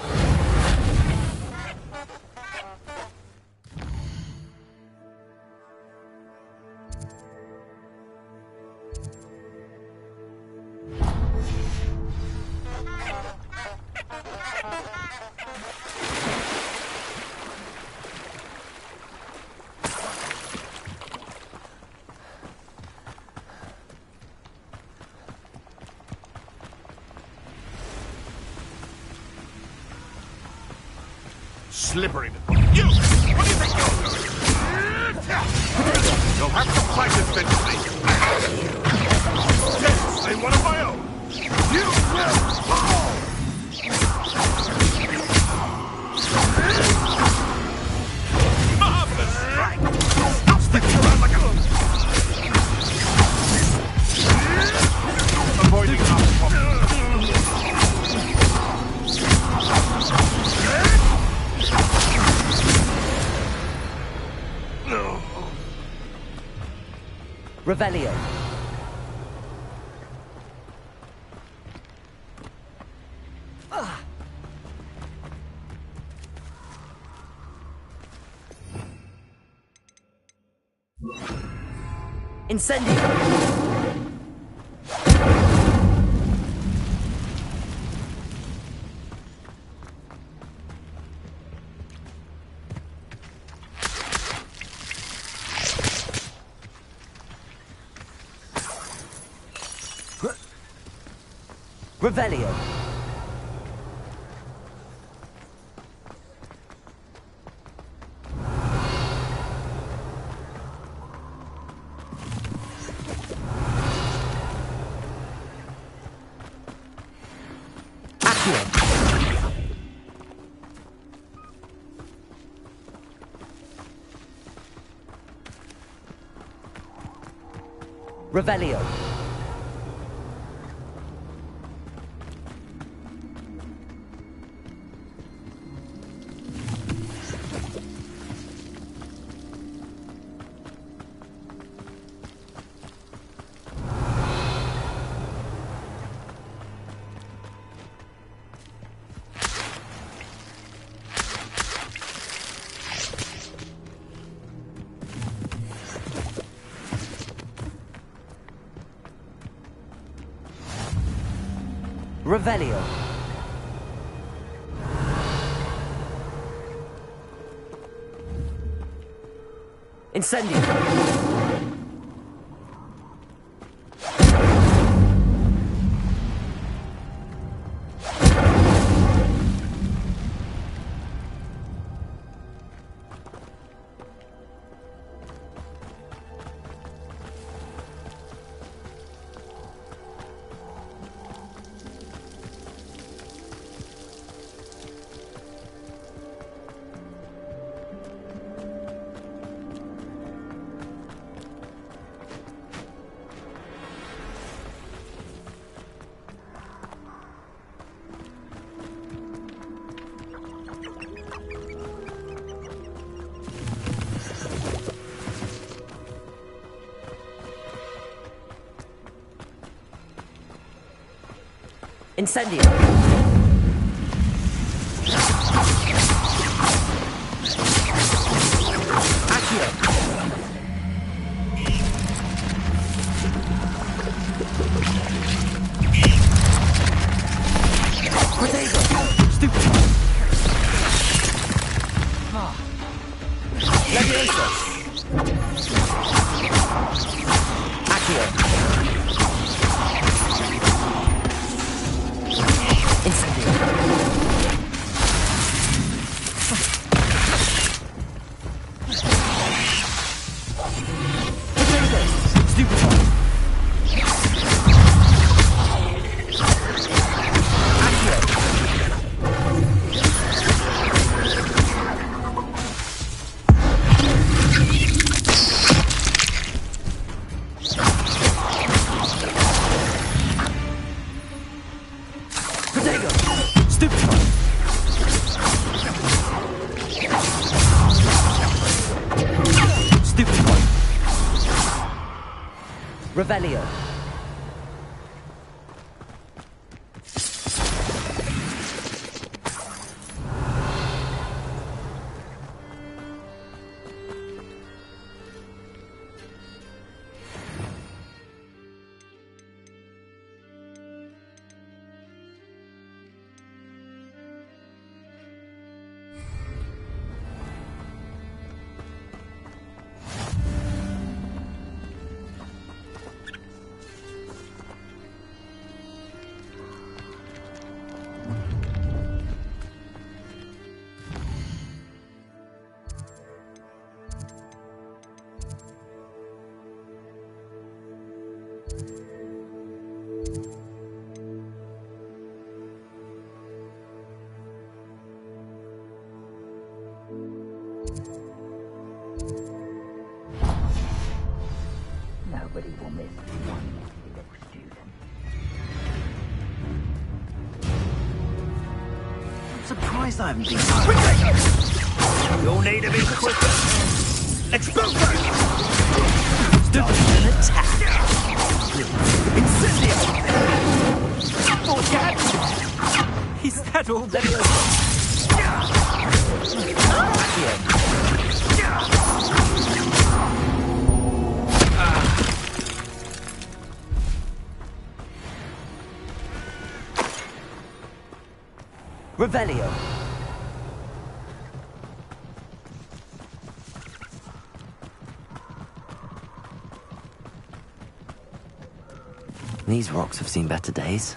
Slippery. You! What do you think you're doing? You'll have to fight eventually. Yes, I'm one of my own. You will fall! Marvelous strike! Stop sticking around like a... Avoiding our Revelio. Incendio. Revelio. Accio. Revelio. Revelio. Incendio. Incendio. Accio. Protego. Stupid. Leviosa. Accio. Incendio. Stupid. Accio. Protego. Stupid. Stupid one. Revelio. Nobody will miss one little student. I'm surprised I haven't been. You'll need to be quicker. Explosion! Dodge an attack. Incendio! Forget! Is that all there is? Revelio. These rocks have seen better days.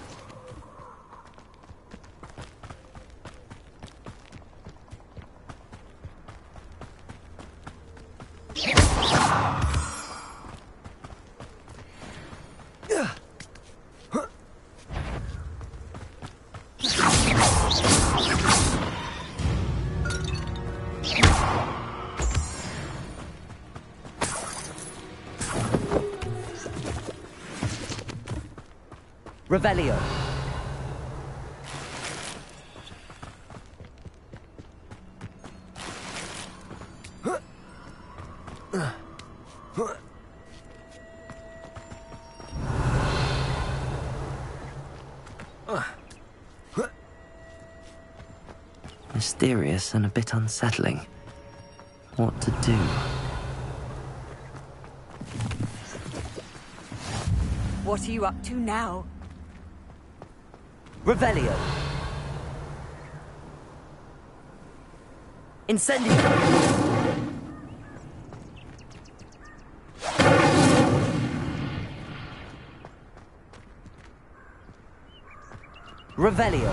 Revelio. Mysterious and a bit unsettling. What to do? What are you up to now? Revelio. Incendio. Revelio.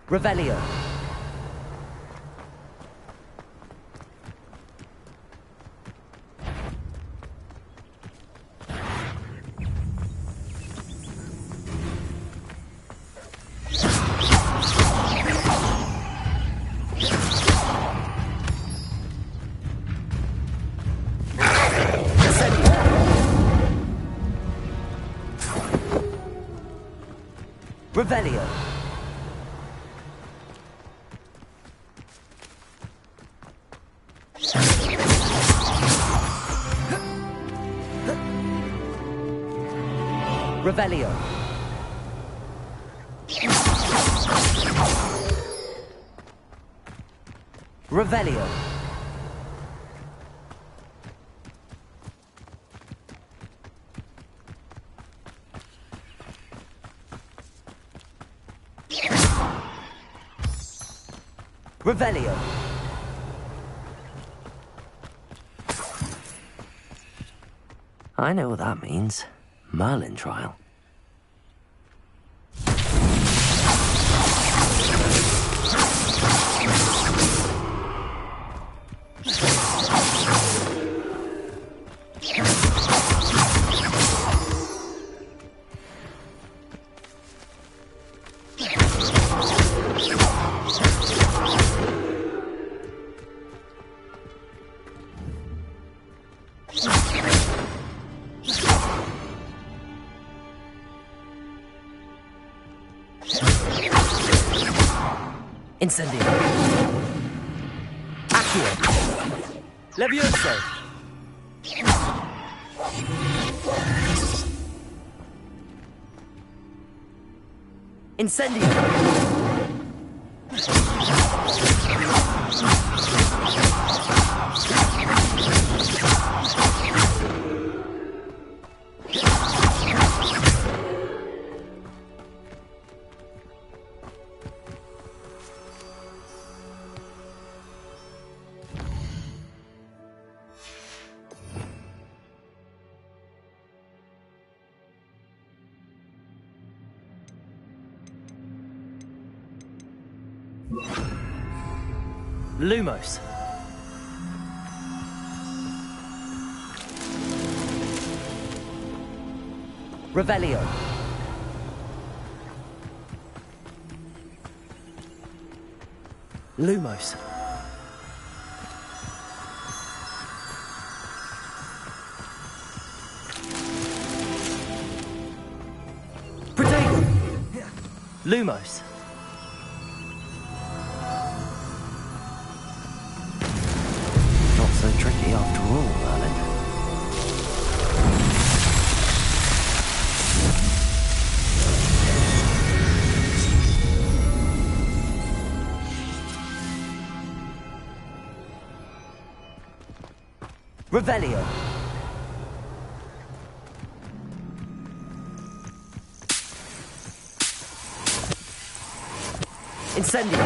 Revelio. Revelio. Revelio. Revelio. Revelio. I know what that means. Merlin trial. Incendio. Accio. Levioso. Incendio. Lumos. Revelio. Lumos. Protego. Lumos. Not so tricky after all, Merlin. Revelio. Incendio.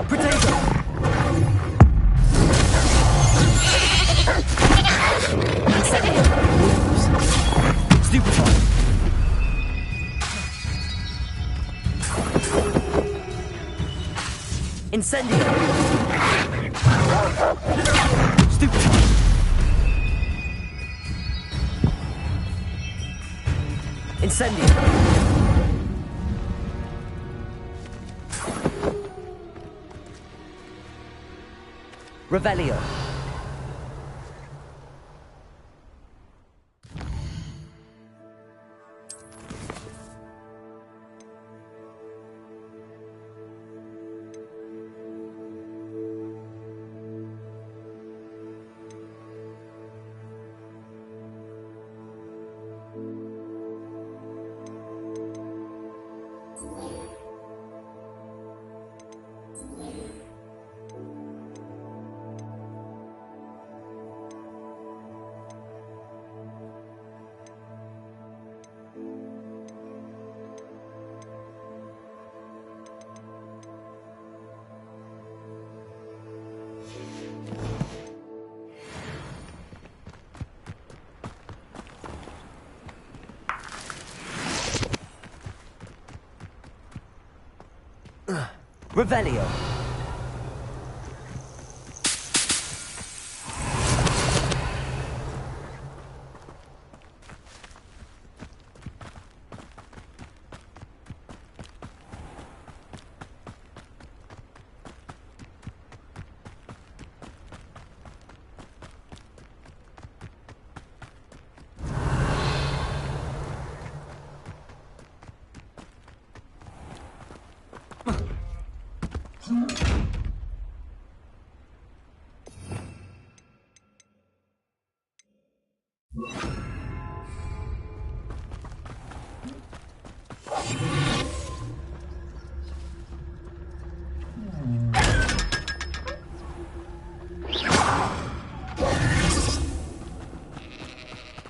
Potato. Incendio. Stupefy. Incendio. Stupefy. Incendio. Revelio. Revelio.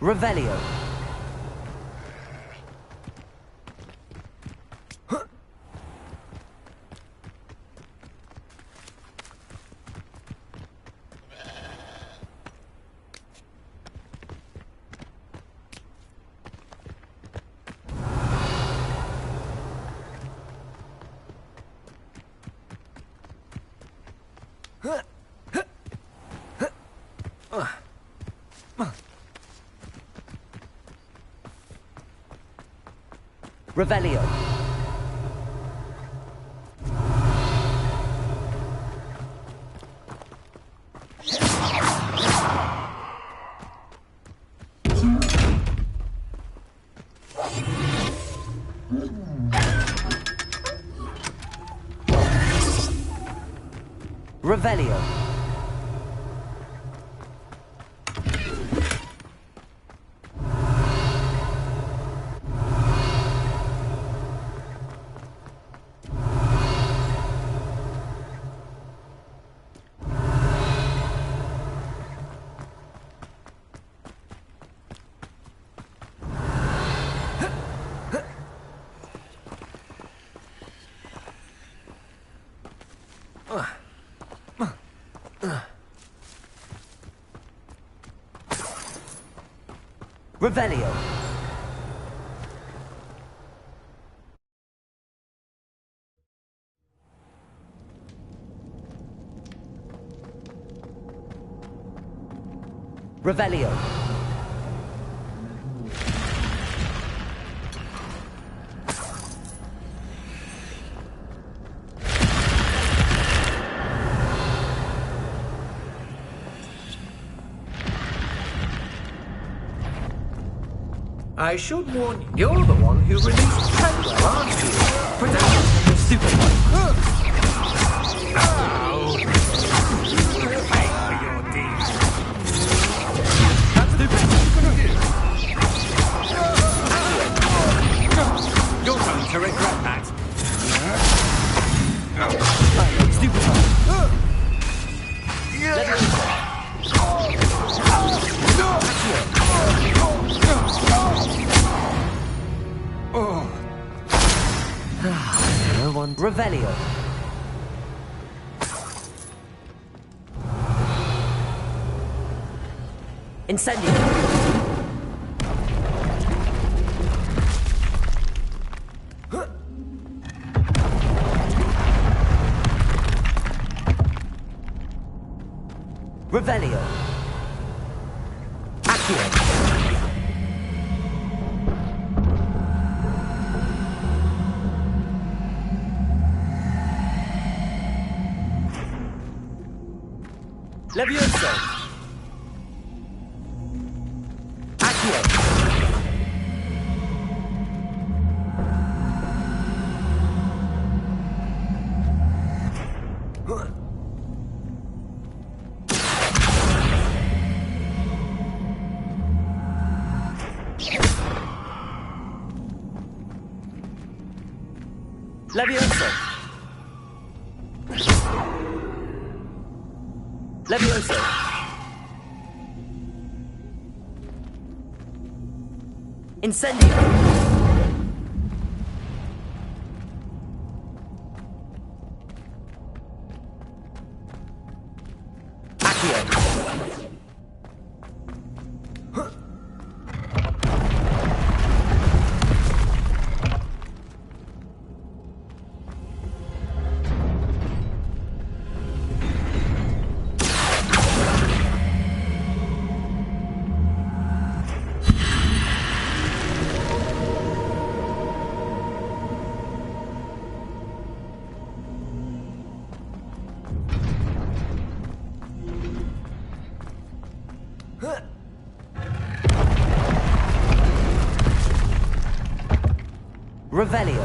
Revelio. Revelio. Revelio. Revelio. Revelio. I should warn you, you're the one who released Treadwell, aren't you? Put down the stupid one. Ow! Pay for your deeds. That's stupid. You're going to regret that. Stupid one. No one. Revelio. Incendio. Revelio. Accio. Levioso. Accio. Levioso. Levioso. Incendio. Accio. Revelio.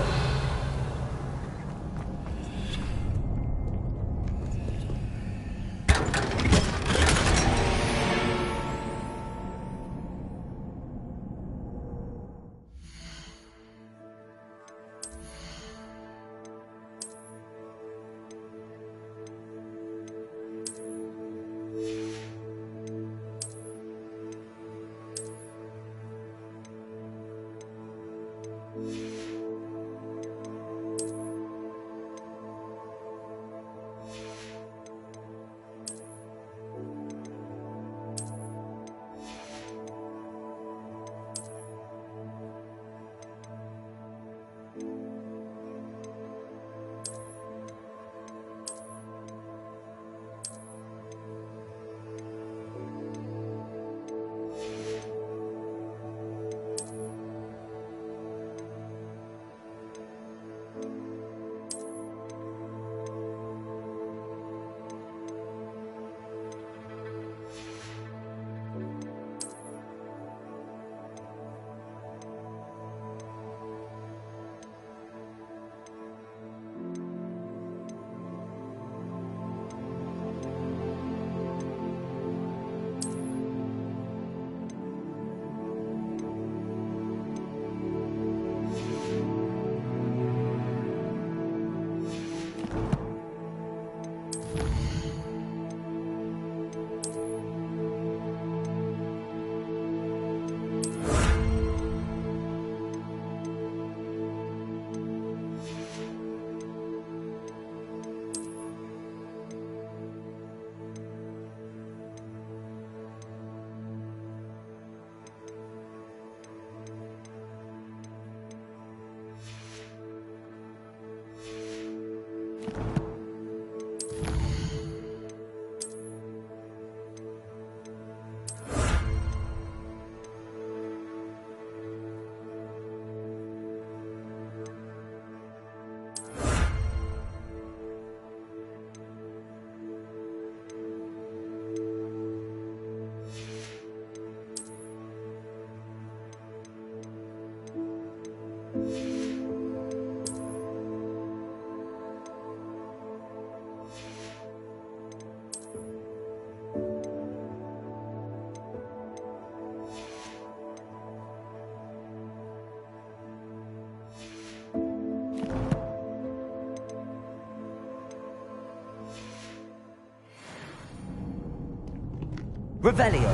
Revelio.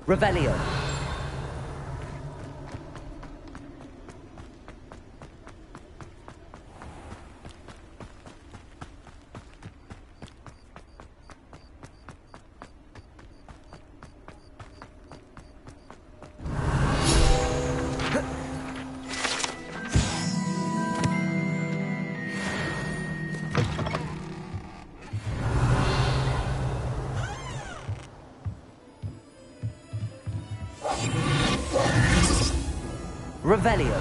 Revelio. Revelio.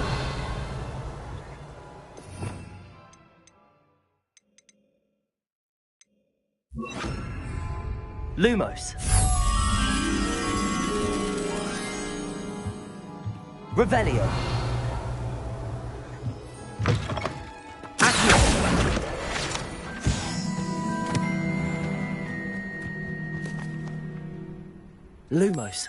Lumos. Revelio. Lumos.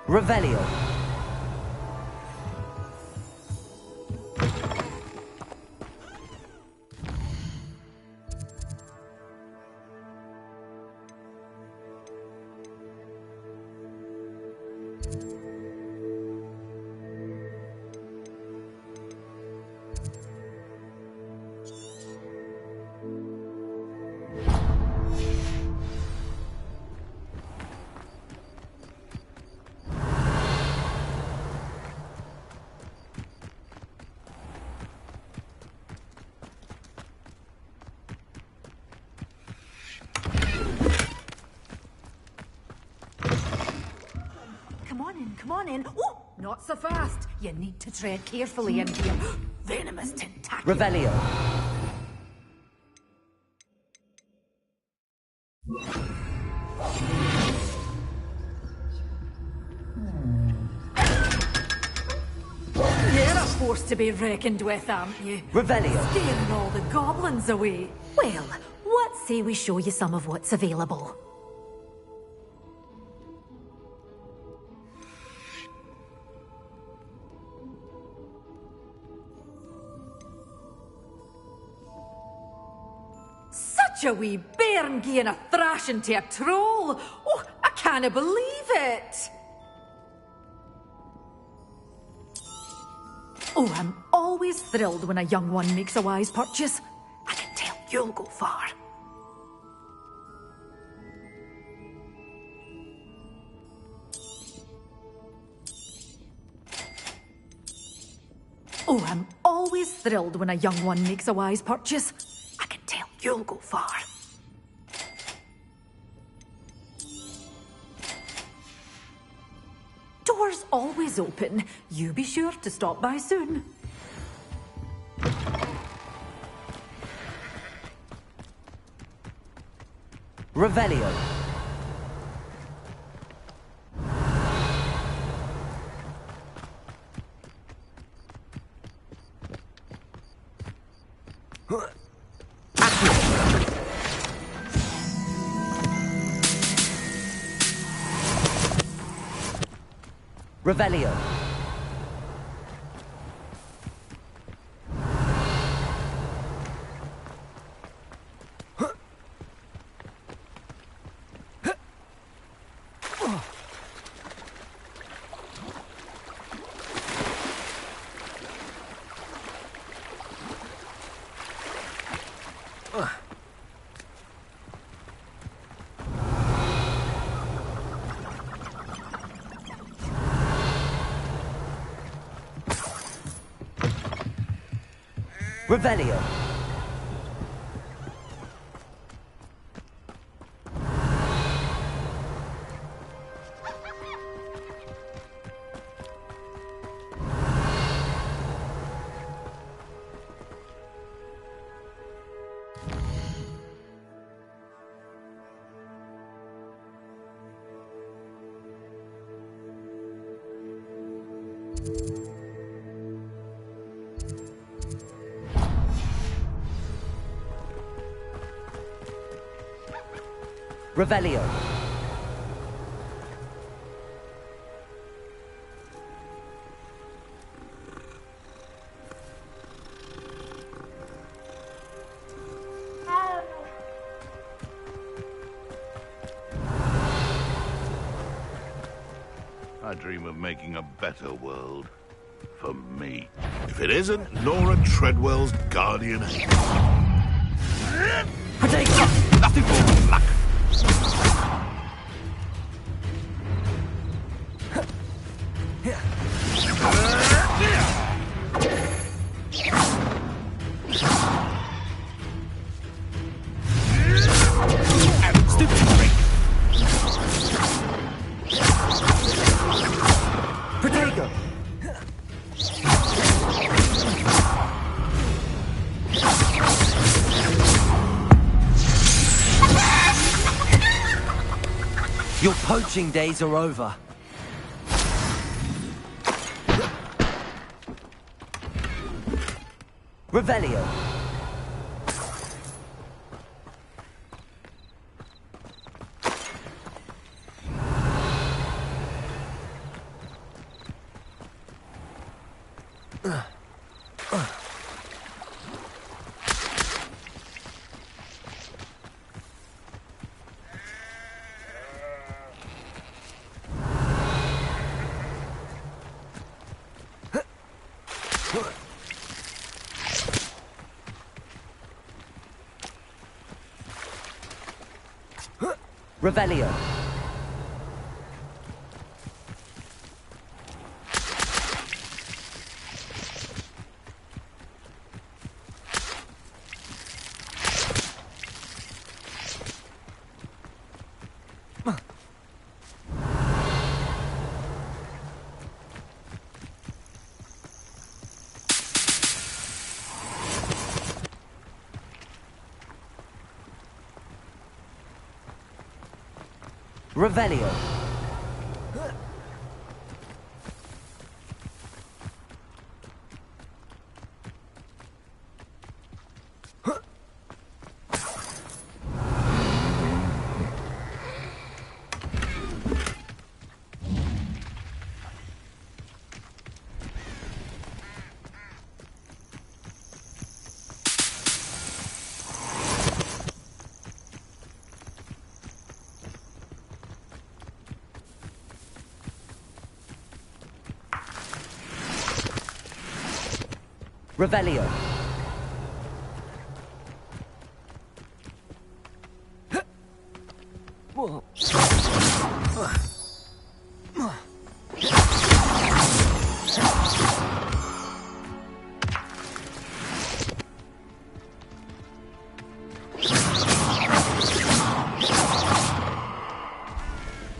Revelio. Come on in. Oh, not so fast. You need to tread carefully in here. Venomous tentacle. Revelio. You're a force to be reckoned with, aren't you? Revelio. Scaring all the goblins away. Well, what say we show you some of what's available? Such a wee bairn gieing a thrashing to a troll! Oh, I can't believe it! Oh, I'm always thrilled when a young one makes a wise purchase. I can tell you'll go far. Oh, I'm always thrilled when a young one makes a wise purchase. I can tell you'll go far. Doors always open. You be sure to stop by soon. Revelio. Revelio. Revelio. Revelio. I dream of making a better world. For me. If it isn't Nora Treadwell's guardian angel. Nothing more luck. Your poaching days are over. Revelio. Revelio. Revelio.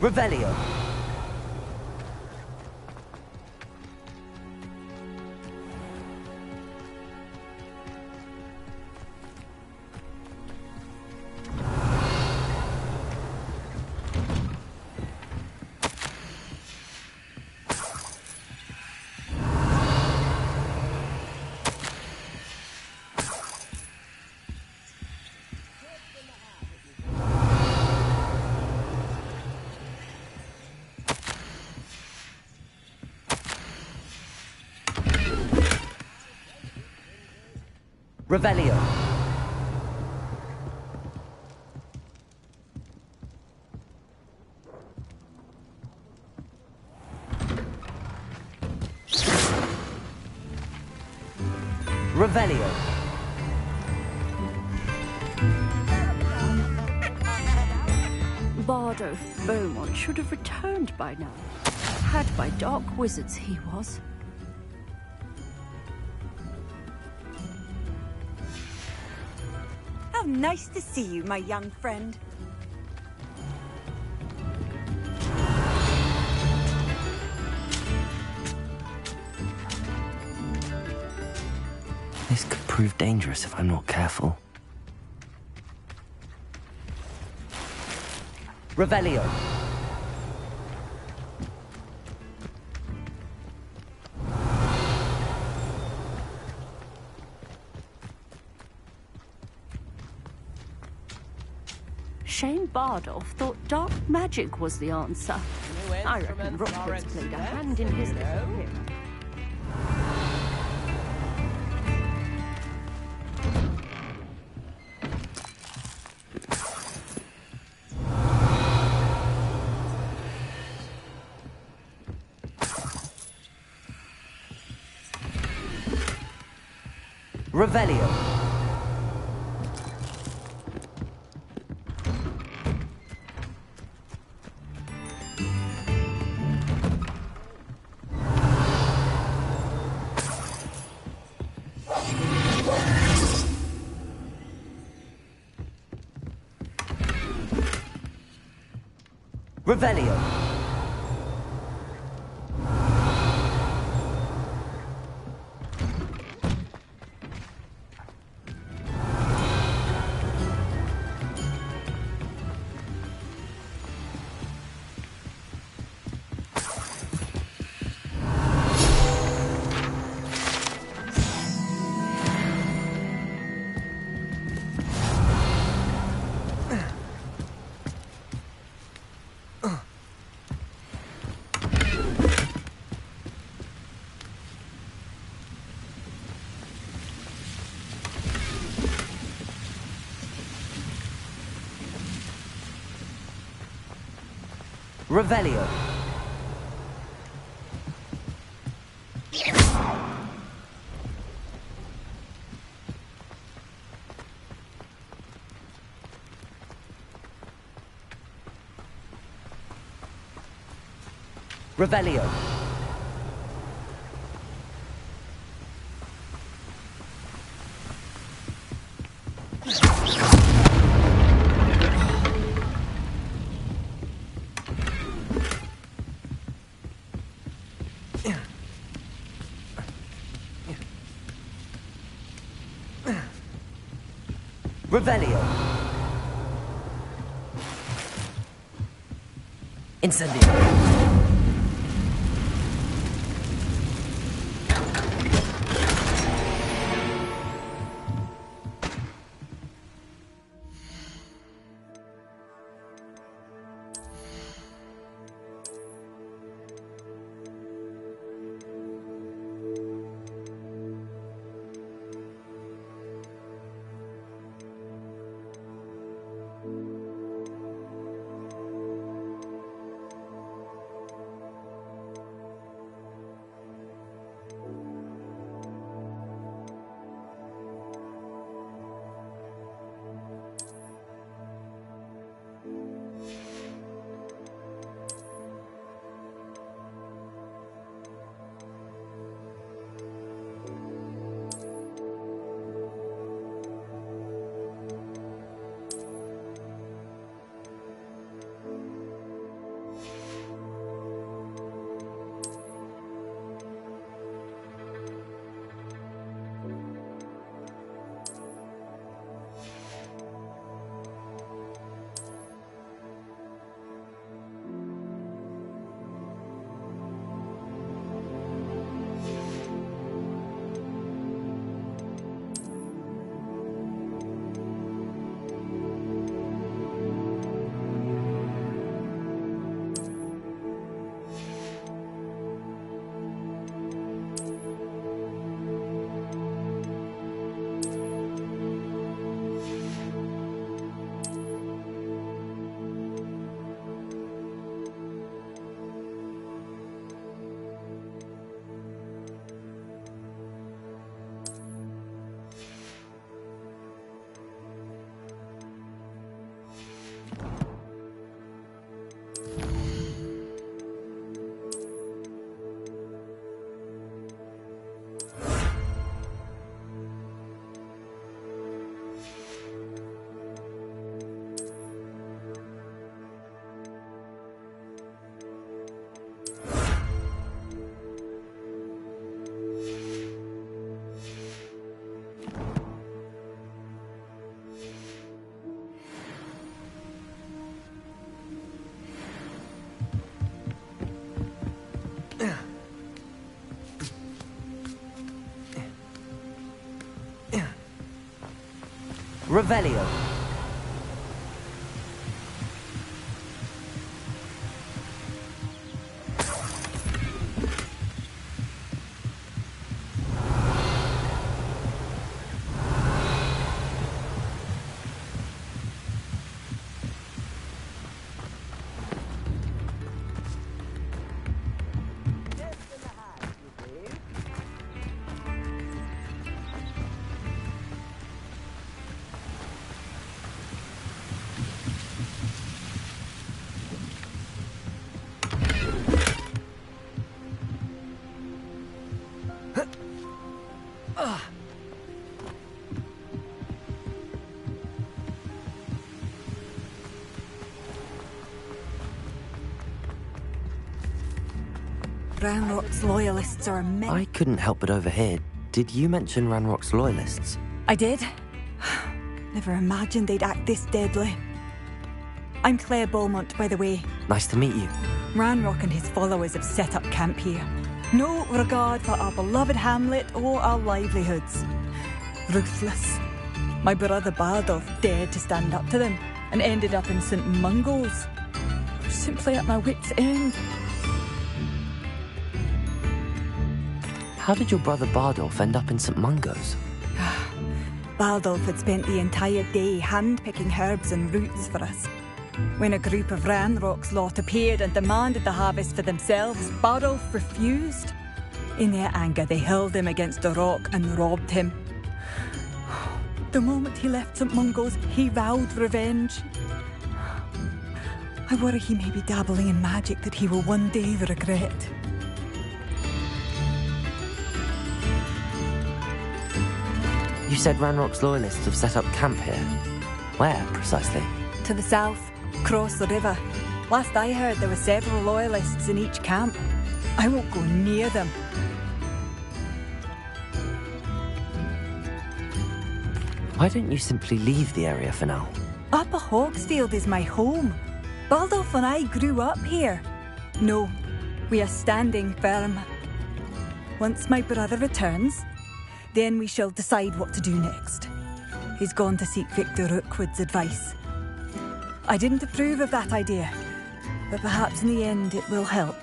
Revelio. Revelio. Revelio. Revelio. Bardo Beaumont should have returned by now. Had by dark wizards he was. How nice to see you, my young friend. This could prove dangerous if I'm not careful. Revelio. Shane Bardolph thought dark magic was the answer. I reckon Rookwood's played a hand in his disappearance. Revelio. Revelio. Revelio. Revelio. Revelio. Incendio. Revelio. Ranrock's loyalists are immense. I couldn't help but overhear. Did you mention Ranrock's loyalists? I did. Never imagined they'd act this deadly. I'm Claire Beaumont, by the way. Nice to meet you. Ranrock and his followers have set up camp here. No regard for our beloved hamlet or our livelihoods. Ruthless. My brother Bardolph dared to stand up to them and ended up in St. Mungo's. Simply at my wit's end. How did your brother Bardolph end up in St. Mungo's? Bardolph had spent the entire day hand-picking herbs and roots for us. When a group of Ranrock's lot appeared and demanded the harvest for themselves, Bardolph refused. In their anger, they hurled him against a rock and robbed him. The moment he left St. Mungo's, he vowed revenge. I worry he may be dabbling in magic that he will one day regret. You said Ranrock's loyalists have set up camp here. Where, precisely? To the south, across the river. Last I heard, there were several loyalists in each camp. I won't go near them. Why don't you simply leave the area for now? Upper Hogsfield is my home. Bardolph and I grew up here. No, we are standing firm. Once my brother returns, then we shall decide what to do next. He's gone to seek Victor Rookwood's advice. I didn't approve of that idea, but perhaps in the end it will help.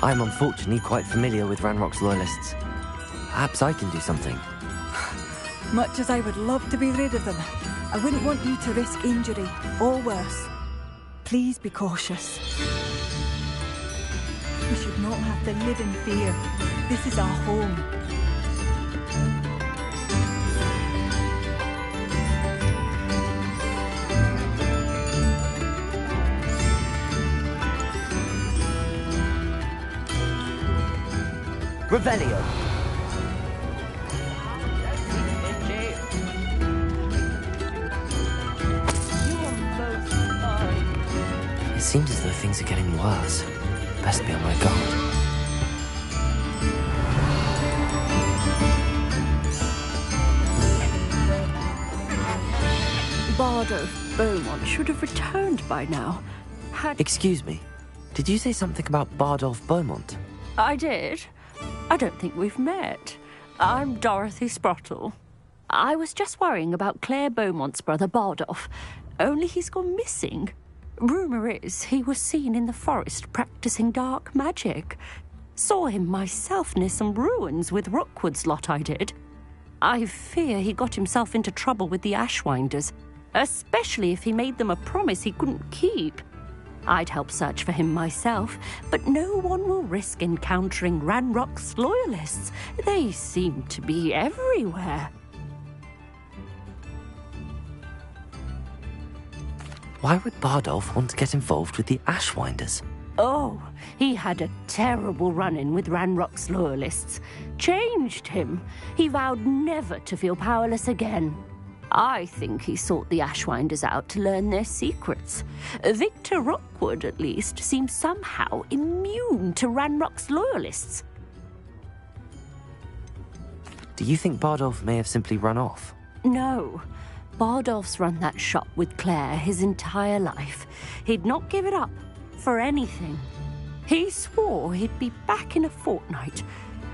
I'm unfortunately quite familiar with Ranrock's loyalists. Perhaps I can do something. Much as I would love to be rid of them, I wouldn't want you to risk injury, or worse. Please be cautious. We should not have to live in fear. This is our home. Revelio. It seems as though things are getting worse. Best be on my guard. Bardolph Beaumont should have returned by now. Excuse me. Did you say something about Bardolph Beaumont? I did. I don't think we've met. I'm Dorothy Sprottle. I was just worrying about Claire Beaumont's brother Bardolph. Only he's gone missing. Rumour is he was seen in the forest practicing dark magic. Saw him myself near some ruins with Rookwood's lot, I did. I fear he got himself into trouble with the Ashwinders, especially if he made them a promise he couldn't keep. I'd help search for him myself, but no one will risk encountering Ranrock's loyalists. They seem to be everywhere. Why would Bardolph want to get involved with the Ashwinders? Oh, he had a terrible run-in with Ranrock's loyalists. Changed him. He vowed never to feel powerless again. I think he sought the Ashwinders out to learn their secrets. Victor Rookwood, at least, seems somehow immune to Ranrock's loyalists. Do you think Bardolph may have simply run off? No. Bardolph's run that shop with Claire his entire life. He'd not give it up for anything. He swore he'd be back in a fortnight.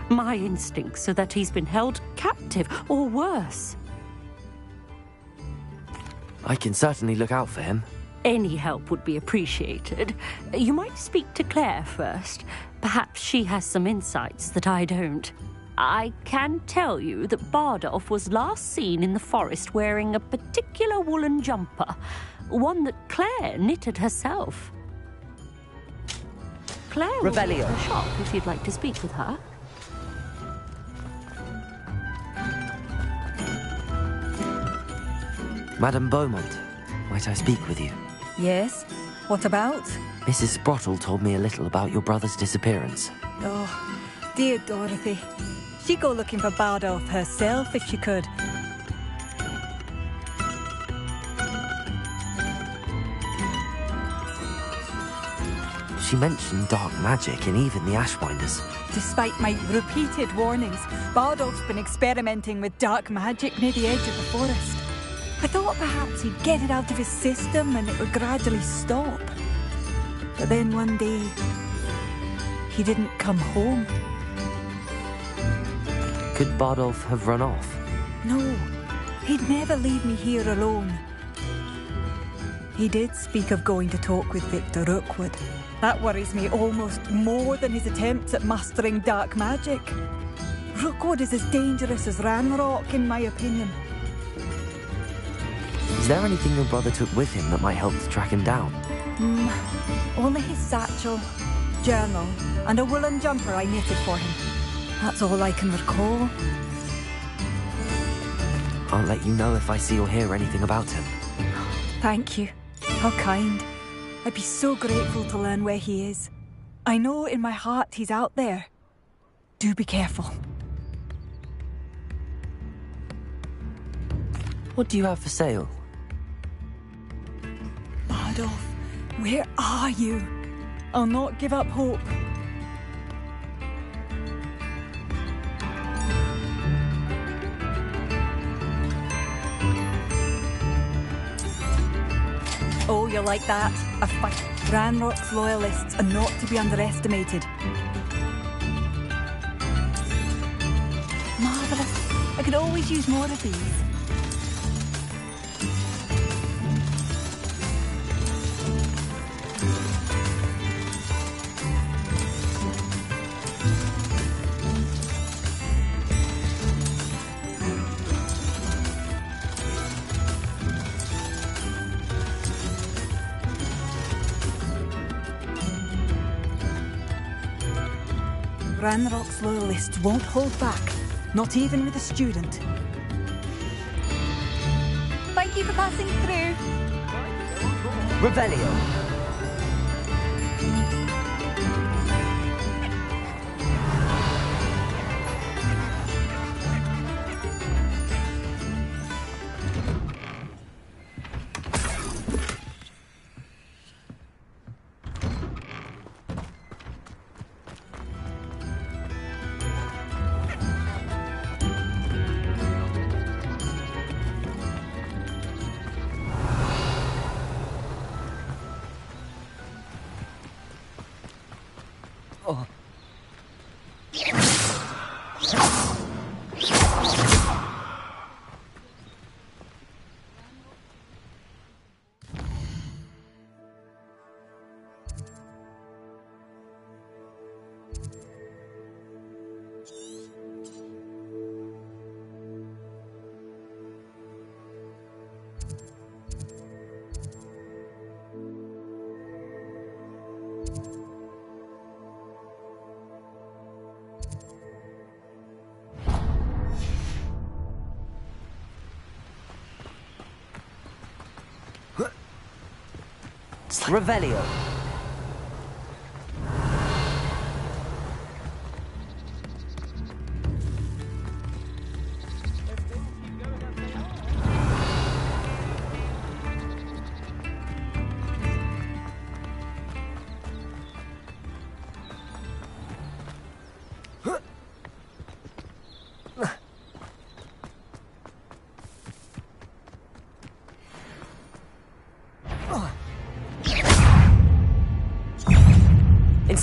My instincts are that he's been held captive, or worse. I can certainly look out for him. Any help would be appreciated. You might speak to Claire first. Perhaps she has some insights that I don't. I can tell you that Bardolph was last seen in the forest wearing a particular woolen jumper, one that Claire knitted herself. Claire will be Revelio. at the shop if you'd like to speak with her. Madame Beaumont, might I speak with you? Yes? What about? Mrs. Sprottle told me a little about your brother's disappearance. Oh, dear Dorothy. She'd go looking for Bardolph herself if she could. She mentioned dark magic in even the Ashwinders. Despite my repeated warnings, Bardolph's been experimenting with dark magic near the edge of the forest. I thought perhaps he'd get it out of his system and it would gradually stop. But then one day, he didn't come home. Could Bardolph have run off? No, he'd never leave me here alone. He did speak of going to talk with Victor Rookwood. That worries me almost more than his attempts at mastering dark magic. Rookwood is as dangerous as Ranrock, in my opinion. Is there anything your brother took with him that might help to track him down? Only his satchel, journal, and a woolen jumper I knitted for him. That's all I can recall. I'll let you know if I see or hear anything about him. Thank you. How kind. I'd be so grateful to learn where he is. I know in my heart he's out there. Do be careful. What do you have for sale? Bardolph, where are you? I'll not give up hope. Oh, you're like that. A fight. Ranrock's loyalists are not to be underestimated. Marvellous. I could always use more of these. Ranrock's loyalists won't hold back, not even with a student. Thank you for passing through. Revelio. Oh. Revelio.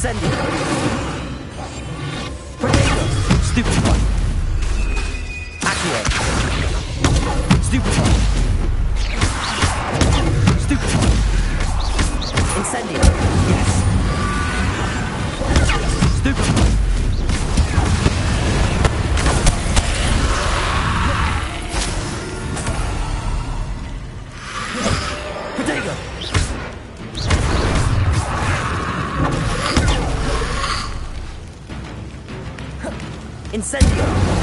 Incendio. Protego. Stupefy. Accio. Stupefy. Stupefy. Incendio. Yes. Stupefy. Protego. Incendio! Incendio!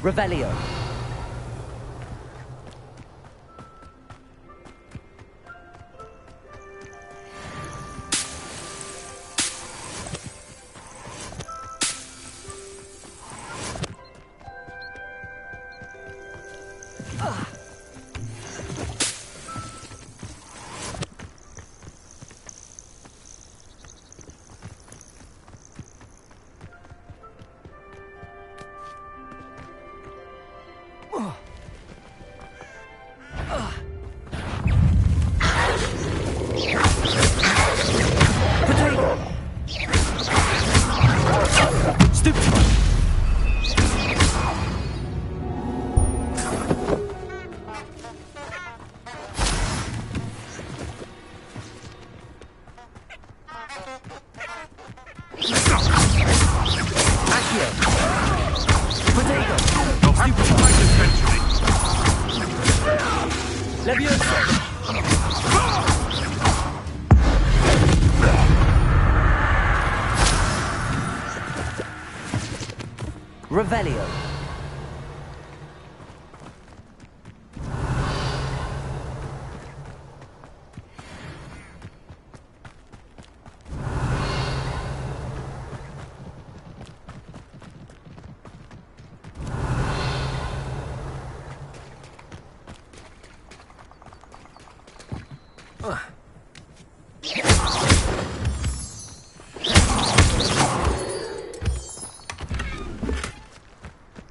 Revelio! Revelio.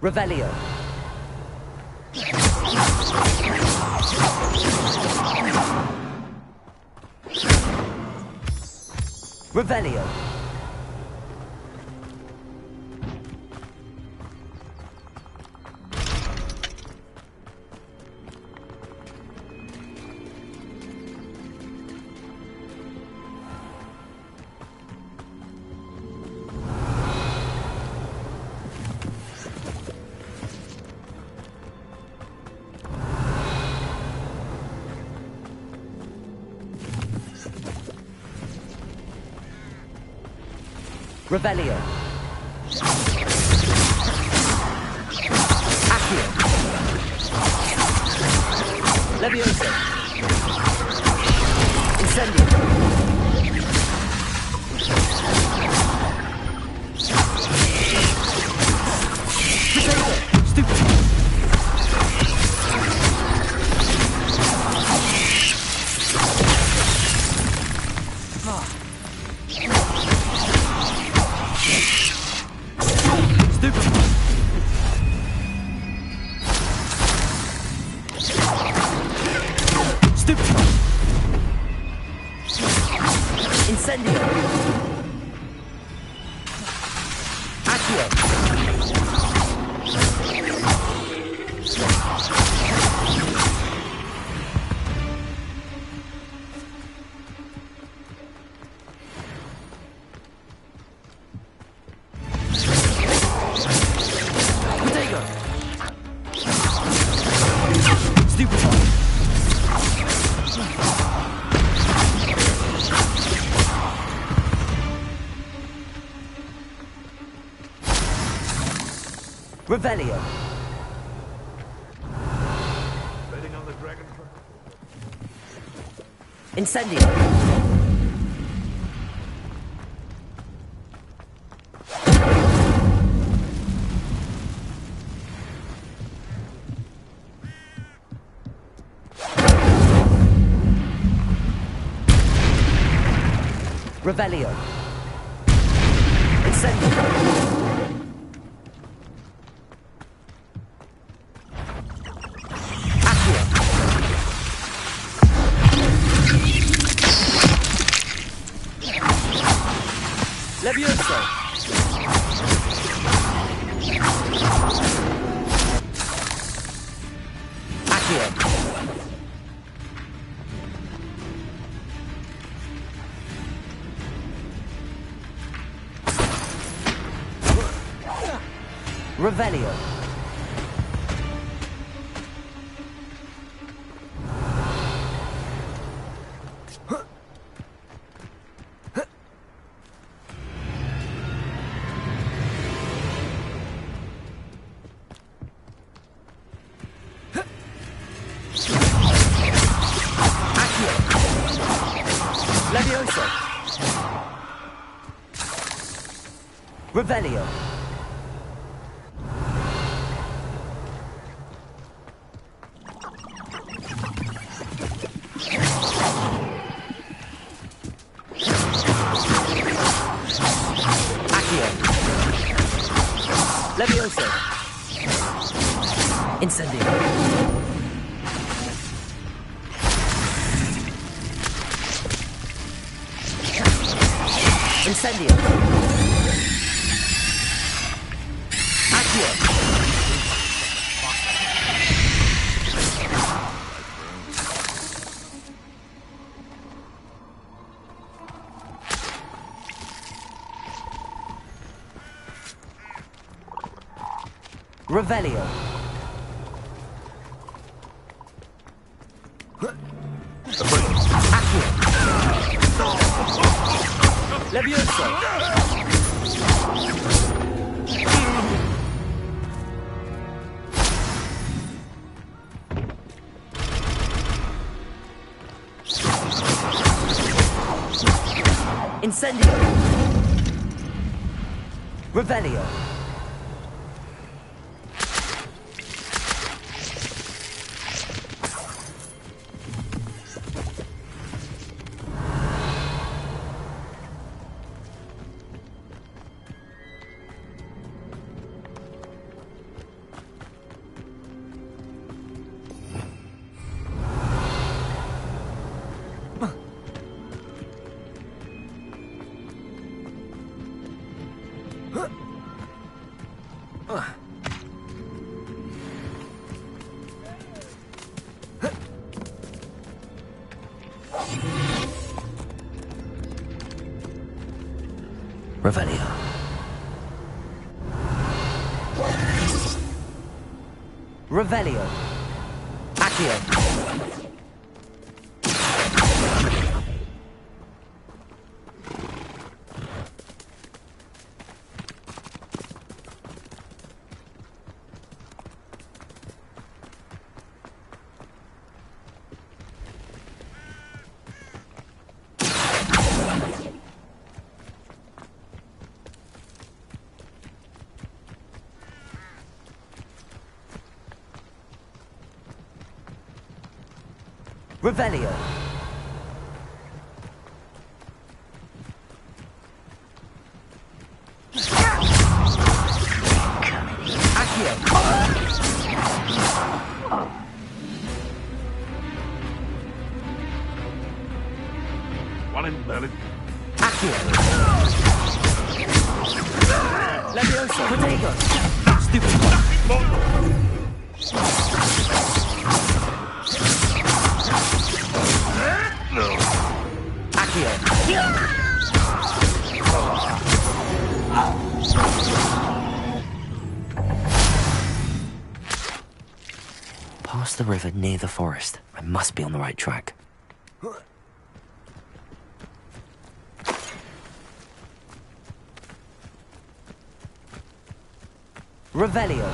Revelio. Revelio. Revelio. Accio. Levioso. Incendio. Protego. Stupid. Incendio! Accio! Protego! Stupefy! Revelio. Betting on the dragon. Incendio. Revelio. Incendio. Levioso. Accio. Revelio. Levioso. Revelio. Accio. Levioso. Incendio. Incendio. Accio. Revelio. Accio. Levioso. Incendio. Revelio. Revelio. Revelio. Accio. Revelio. Accio. One embedded. Accio. Levioso. Protego. Stupid one. Accio. Past the river near the forest. I must be on the right track. Revelio.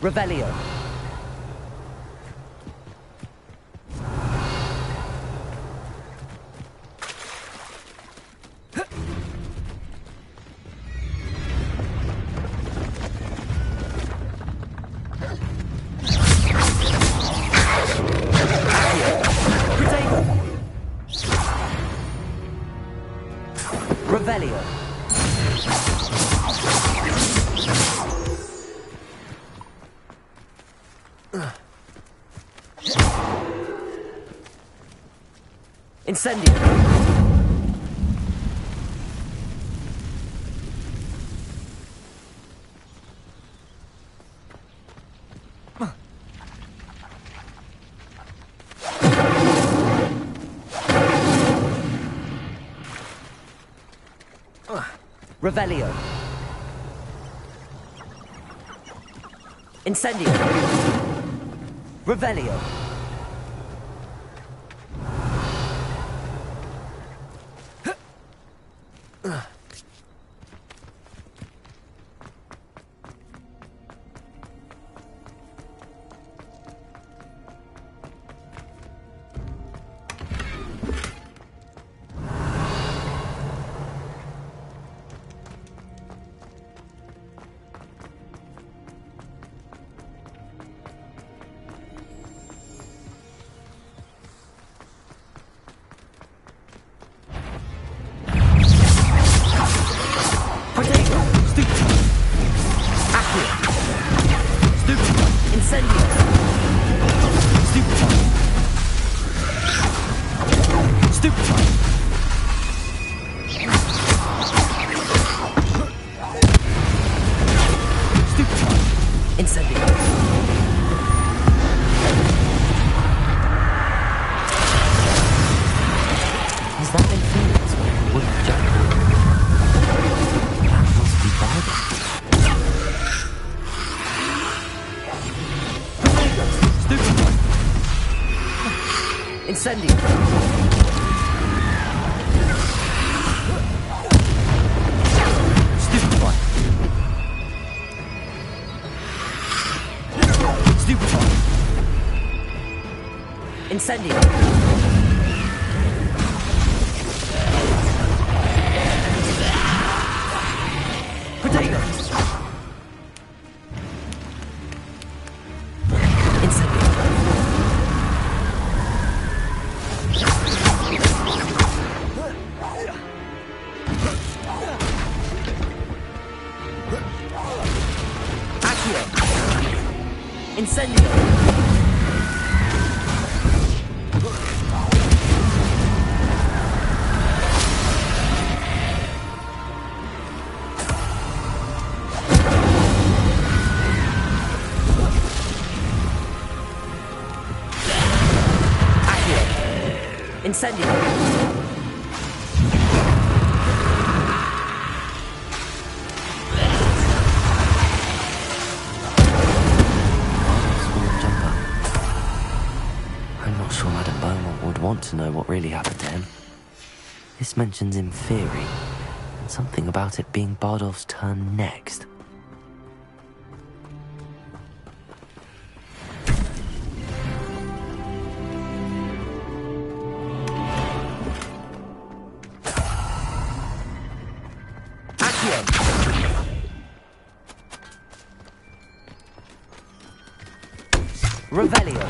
Revelio. Revelio. Incendio. Revelio. Incendio. Revelio. Has that been Phoenix or Wood Jungle? That must be Bible. Incendio. Incendio. Potato. Incendio. Accio. Incendio. Incendio. I'm not sure Madam Beaumont would want to know what really happened to him. This mentions in theory, and something about it being Bardolph's turn next. Revelio.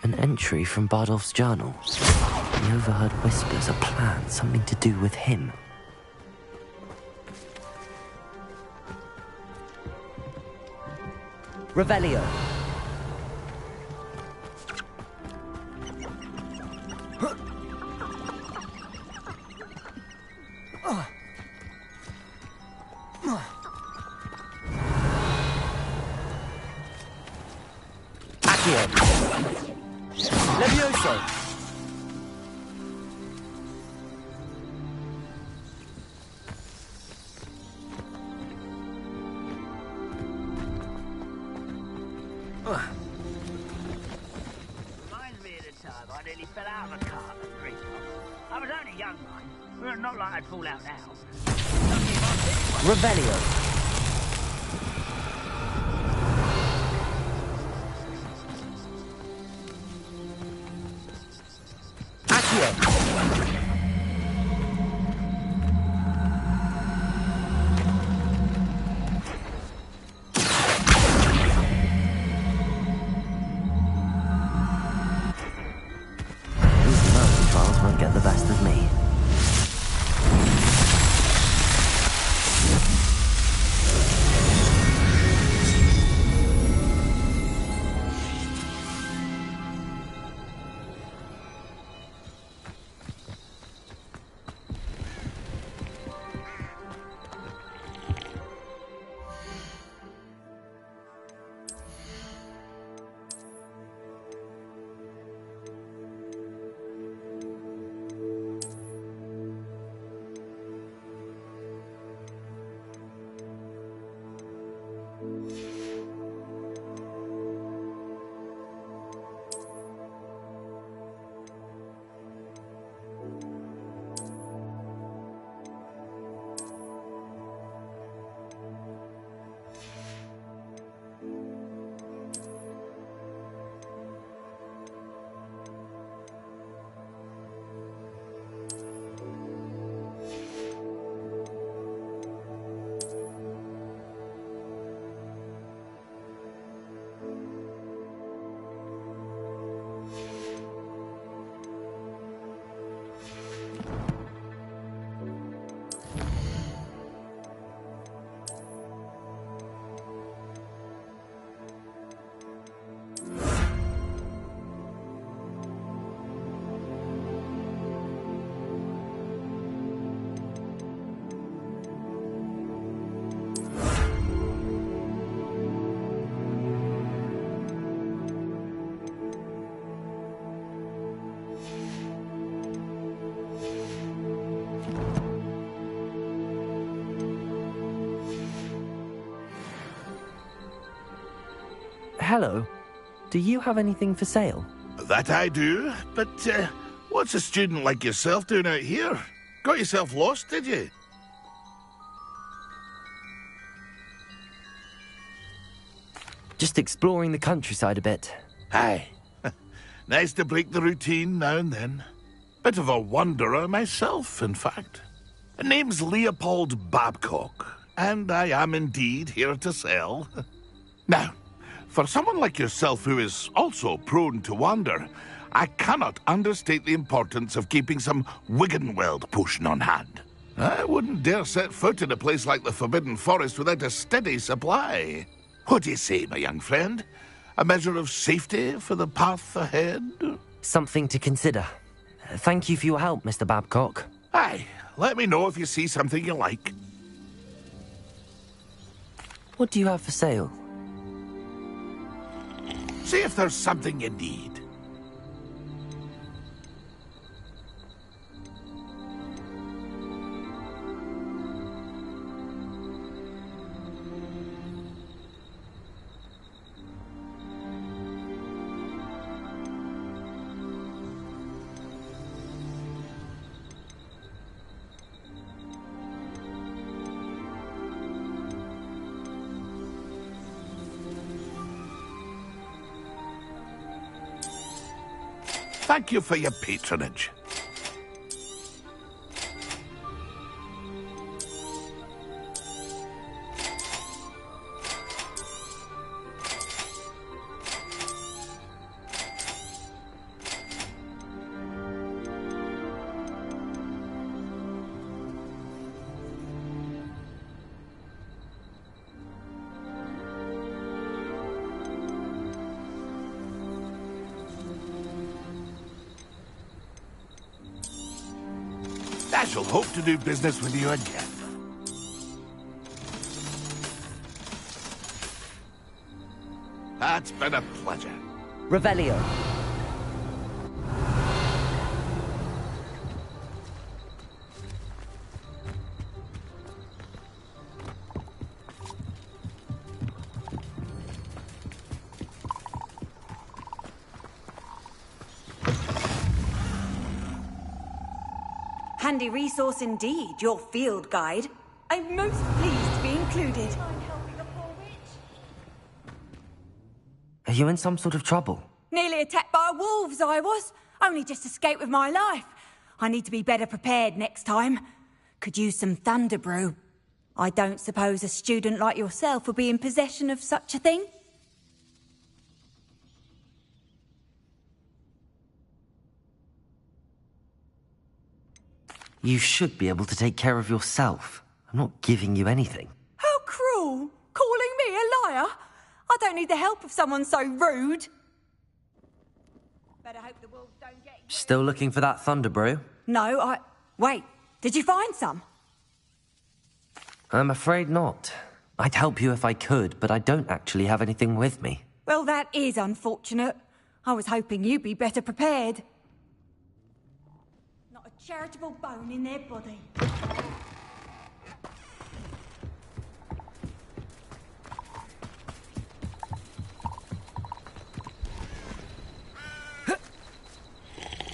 An entry from Bardolph's journal. He overheard whispers, a plan, something to do with him. Revelio. Levioso. Reminds me of the time I nearly fell out of a cart at Greenhouse. I was only young, mind. Not like I'd fall out now. Revelio. These mountain trials won't get the best of me. Hello. Do you have anything for sale? That I do, but what's a student like yourself doing out here? Got yourself lost, did you? Just exploring the countryside a bit. Aye. Nice to break the routine now and then. Bit of a wanderer myself, in fact. Name's Leopold Babcock, and I am indeed here to sell. Now, for someone like yourself who is also prone to wander, I cannot understate the importance of keeping some Wiggenweld potion on hand. I wouldn't dare set foot in a place like the Forbidden Forest without a steady supply. What do you say, my young friend? A measure of safety for the path ahead? Something to consider. Thank you for your help, Mr. Babcock. Aye, let me know if you see something you like. What do you have for sale? See if there's something you need. Thank you for your patronage. I shall hope to do business with you again. That's been a pleasure. Revelio. handy resource indeed, your field guide. I'm most pleased to be included. Are you in some sort of trouble? Nearly attacked by wolves, I was. Only just escaped with my life. I need to be better prepared next time. Could use some thunder brew. I don't suppose a student like yourself would be in possession of such a thing? You should be able to take care of yourself. I'm not giving you anything. How cruel! Calling me a liar? I don't need the help of someone so rude. Better hope the wolves don't get... Still looking for that thunder brew? No, Wait, did you find some? I'm afraid not. I'd help you if I could, but I don't actually have anything with me. Well, that is unfortunate. I was hoping you'd be better prepared. Not a charitable bone in their body.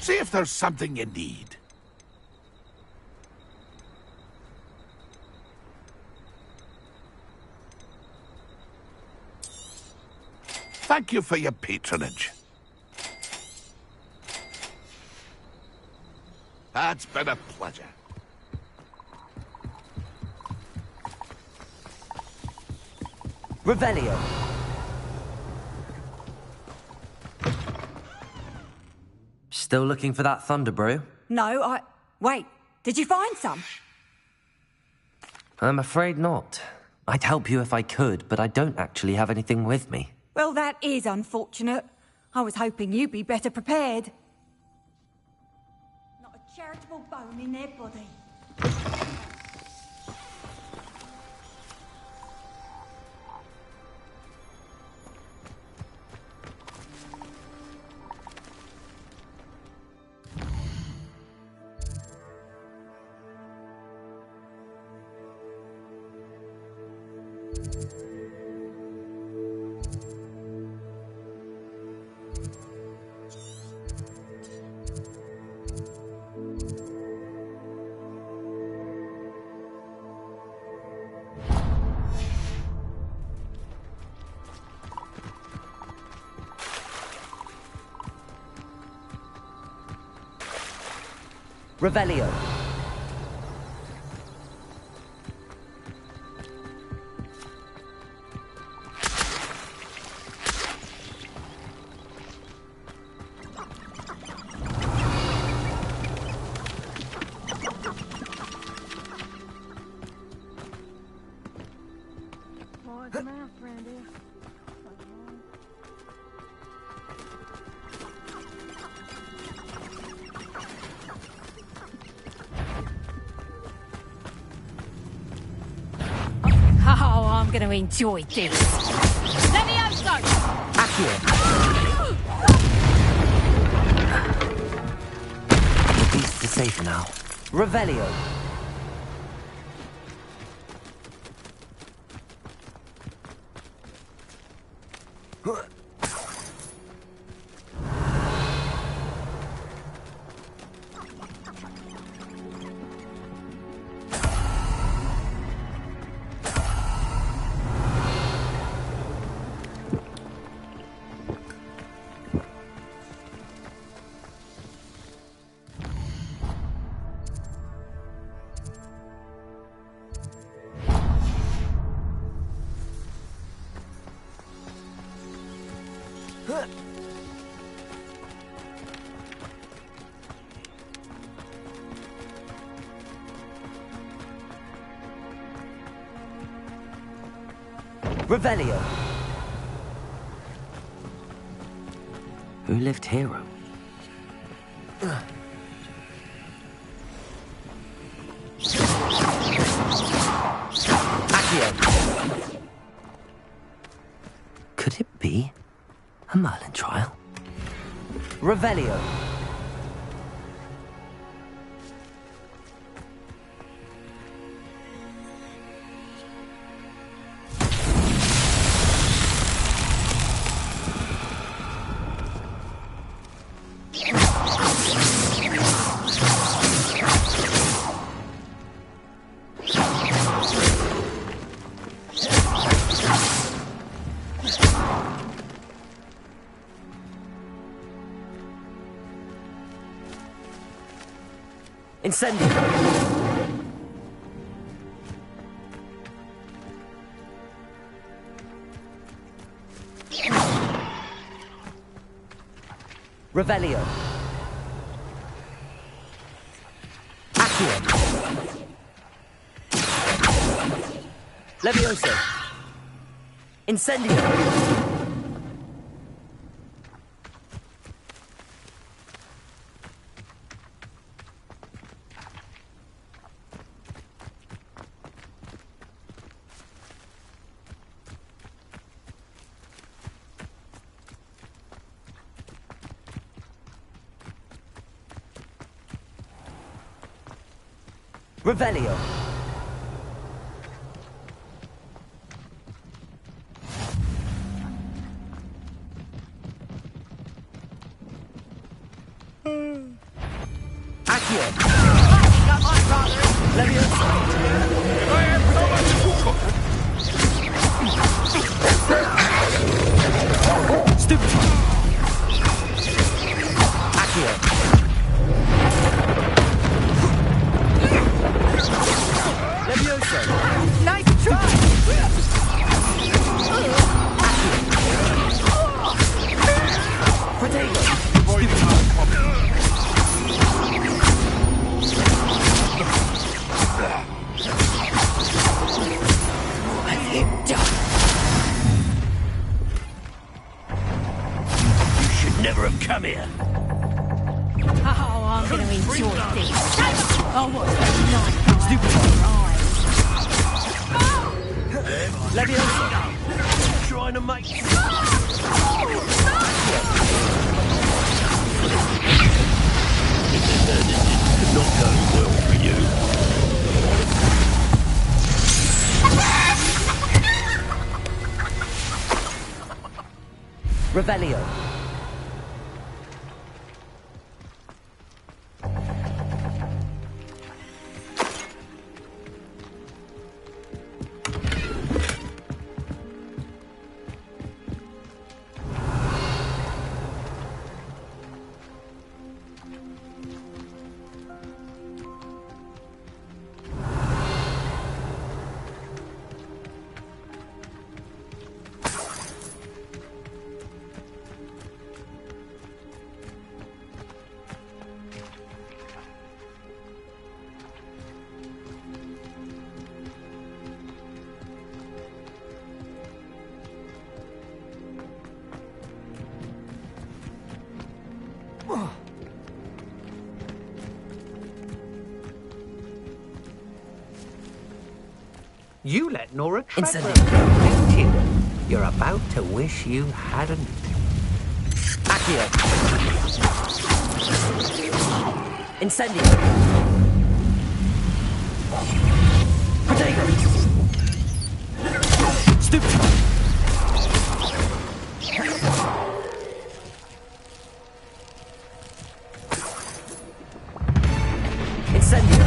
See if there's something you need. Thank you for your patronage. It's been a pleasure. Revelio. Still looking for that thunder brew? No, Wait, did you find some? I'm afraid not. I'd help you if I could, but I don't actually have anything with me. Well, that is unfortunate. I was hoping you'd be better prepared. Not a charitable bone in their body. Revelio. Oh, I'm going to enjoy this. Levioso! The beast is safe now. Revelio. Revelio. Who lived here? Could it be a Merlin trial? Revelio. Incendio! Revelio. Accio. Levioso. Incendio. Revelio. Accio. Levioso. Stupid. Accio. Levioso. Nice try! Protego. What have you done? You should never have come here. Oh, I'm going to enjoy this. Oh, what's that nice? Levioso. Trying to make... Not going well for you. Revelio. You let Nora Incendio. Treadwell go, didn't you? You're about to wish you hadn't. Accio. Incendio. Protego. Stupid. Incendio.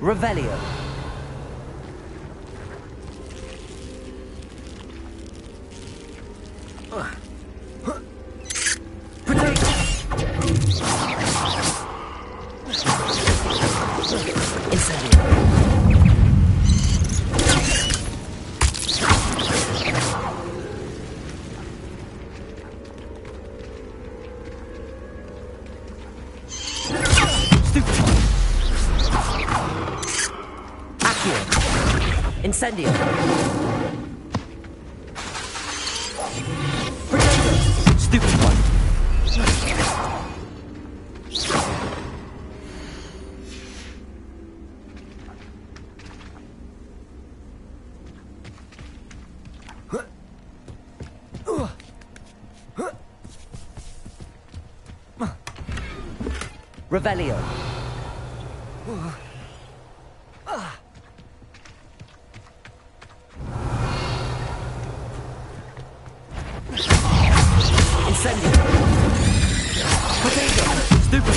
Revelio. Protego. Incendio. Incendio. Protego. Stupid one. Revelio. Incendio. Protego. Stupid.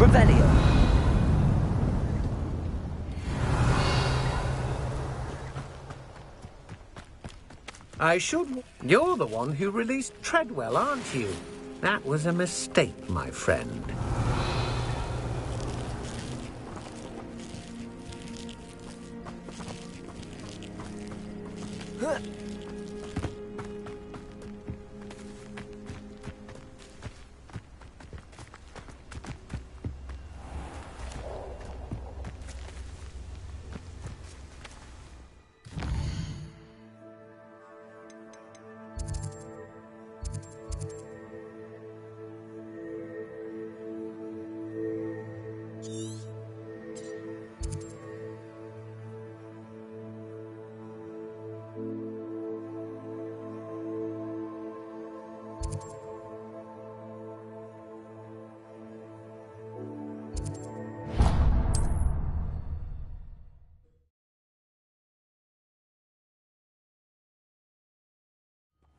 Revelio. You're the one who released Treadwell, aren't you? That was a mistake, my friend.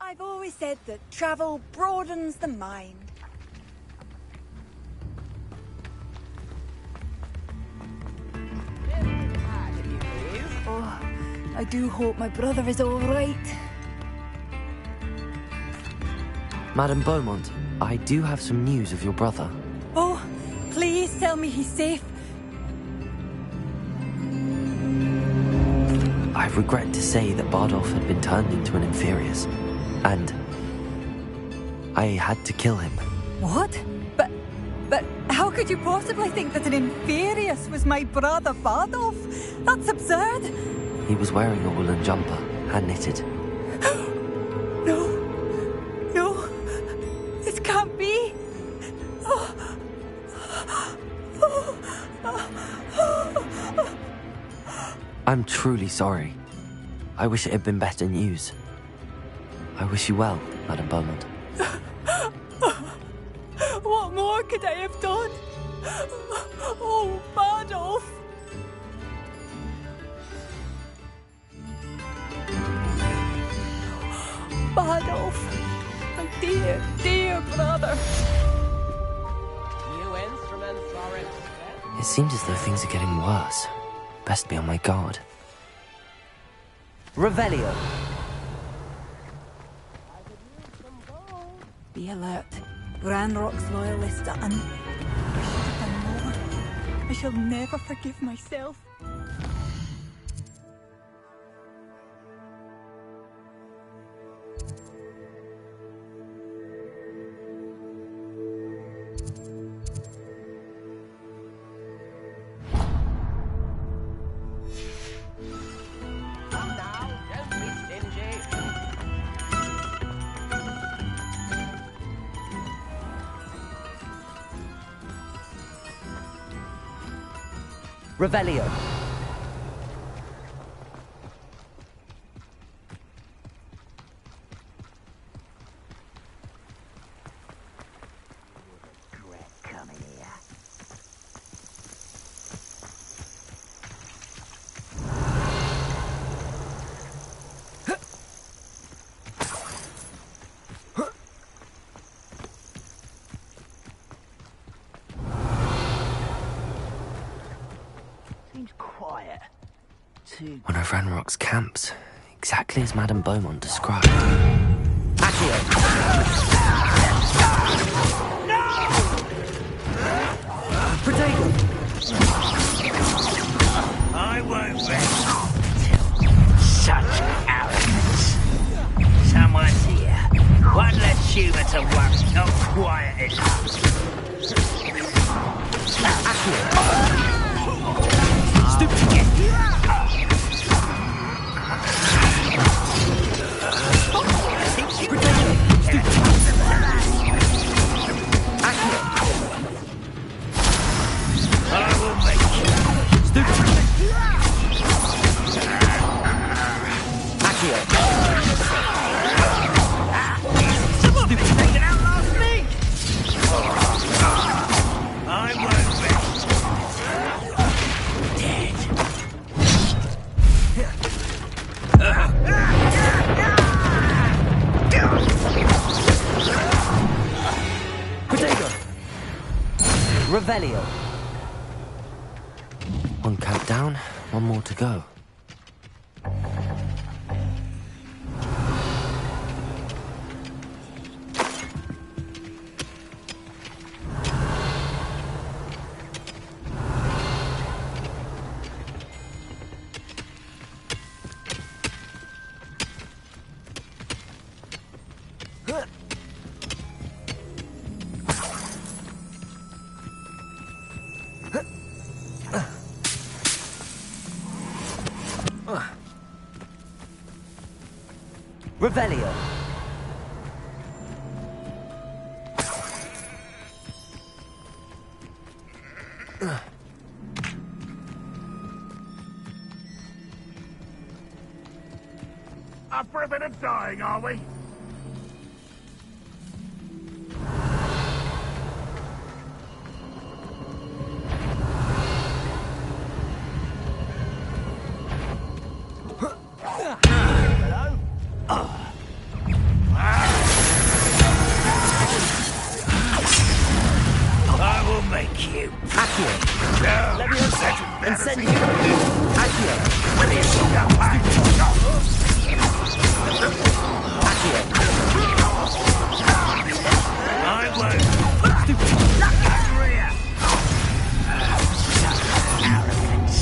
I've always said that travel broadens the mind. Oh, I do hope my brother is all right. Madame Beaumont, I do have some news of your brother. Oh, please tell me he's safe. I regret to say that Bardolph had been turned into an Inferius, and I had to kill him. What? But how could you possibly think that an Inferius was my brother Bardolph? That's absurd. He was wearing a woolen jumper, hand-knitted. No, this can't be. I'm truly sorry. I wish it had been better news. I wish you well, Madame Beaumont. What more could I have done? Oh, Bardolph! Bardolph! My dear, dear brother! New instruments are in. It seems as though things are getting worse. Best be on my guard. Revelio. Be alert. Ranrock's loyalists are I should have done more. I shall never forgive myself. Revelio. One of Ranrock's camps, exactly as Madame Beaumont described. I won't rest. Such arrogance. Someone's here. One less human to worry, not quiet enough. Stoop to get you. Revelio. One camp down, one more to go. Revelio. Up for a bit of dying, are we? I will make you. Accio. Leviosa. Incendio. Accio. I won't. Maria. Arrogance.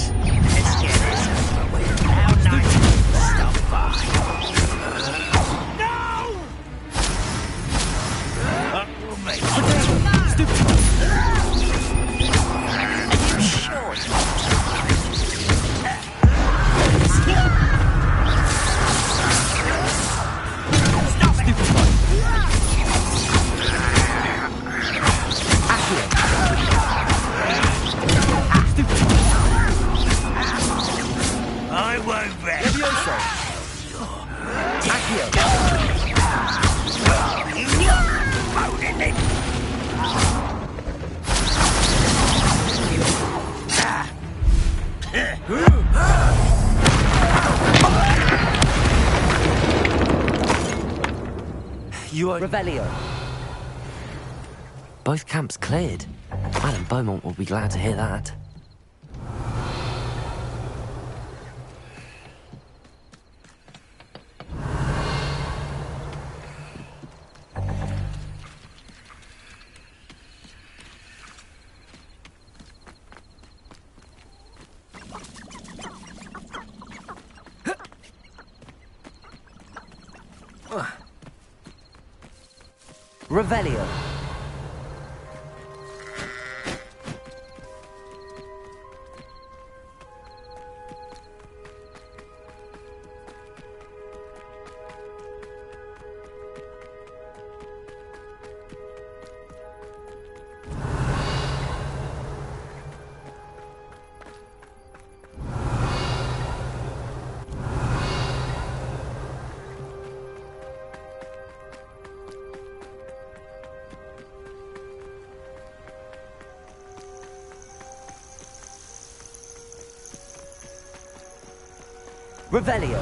Let's get this over with. Now night. Stop by. No! I will make you. Are you sure? I won't rest. Levioso. Accio. Voted it. You are... Revelio. Both camps cleared. Madame Beaumont will be glad to hear that. Revelio. Revelio.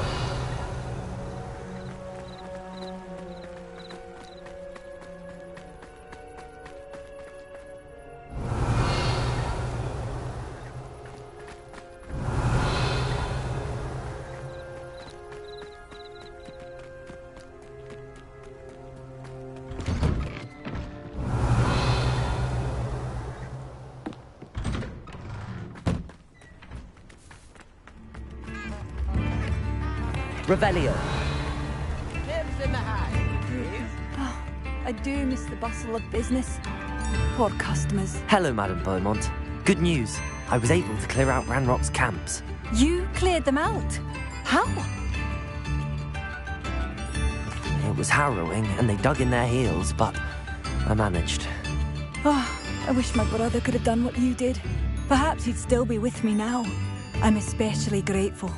Revelio. Oh, I do miss the bustle of business. Poor customers. Hello, Madame Beaumont. Good news. I was able to clear out Ranrock's camps. You cleared them out? How? It was harrowing, and they dug in their heels, but I managed. Oh, I wish my brother could have done what you did. Perhaps he'd still be with me now. I'm especially grateful.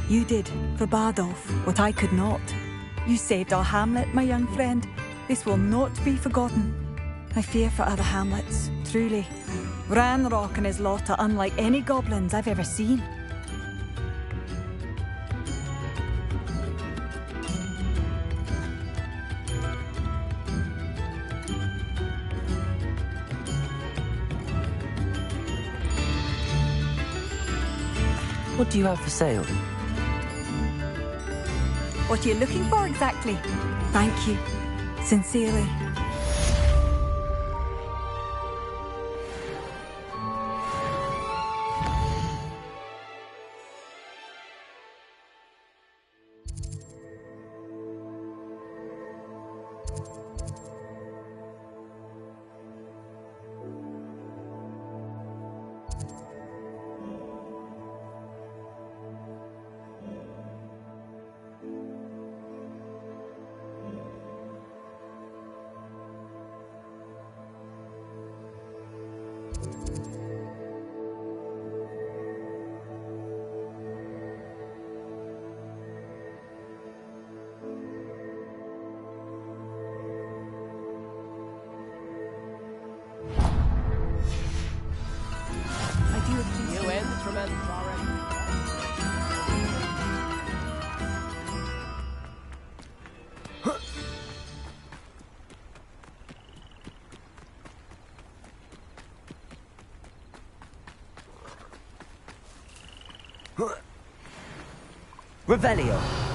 You did, for Bardolph, what I could not. You saved our hamlet, my young friend. This will not be forgotten. I fear for other hamlets, truly. Ranrock and his lot are unlike any goblins I've ever seen. What do you have for sale? What are you looking for exactly? Thank you. Sincerely. New instruments Revelio.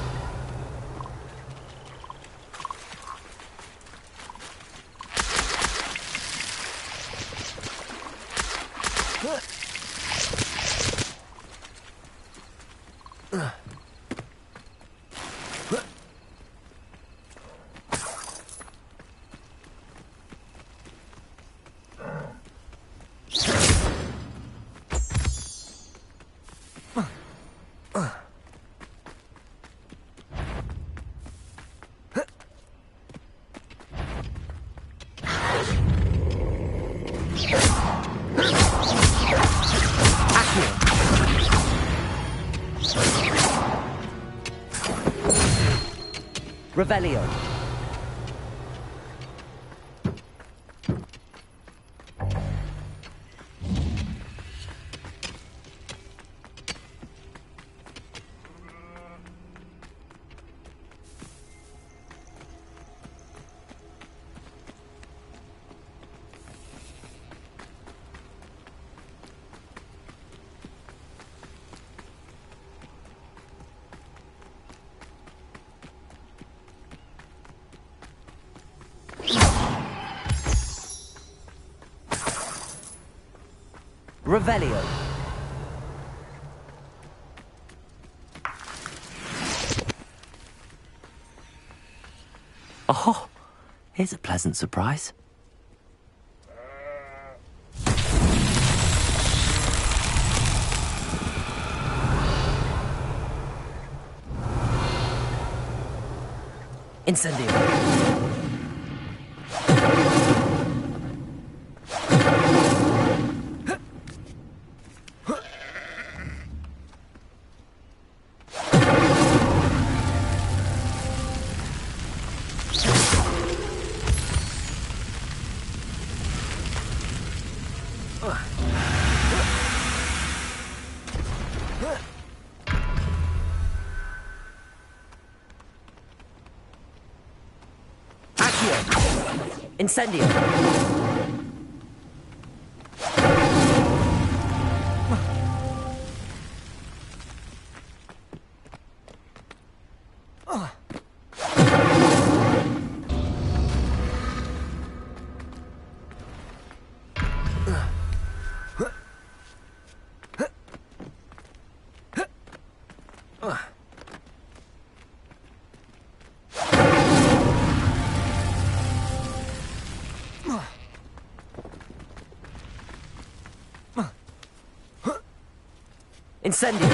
Revelio. Revelio. Oh, here's a pleasant surprise. Incendio. Incendio. Incendio.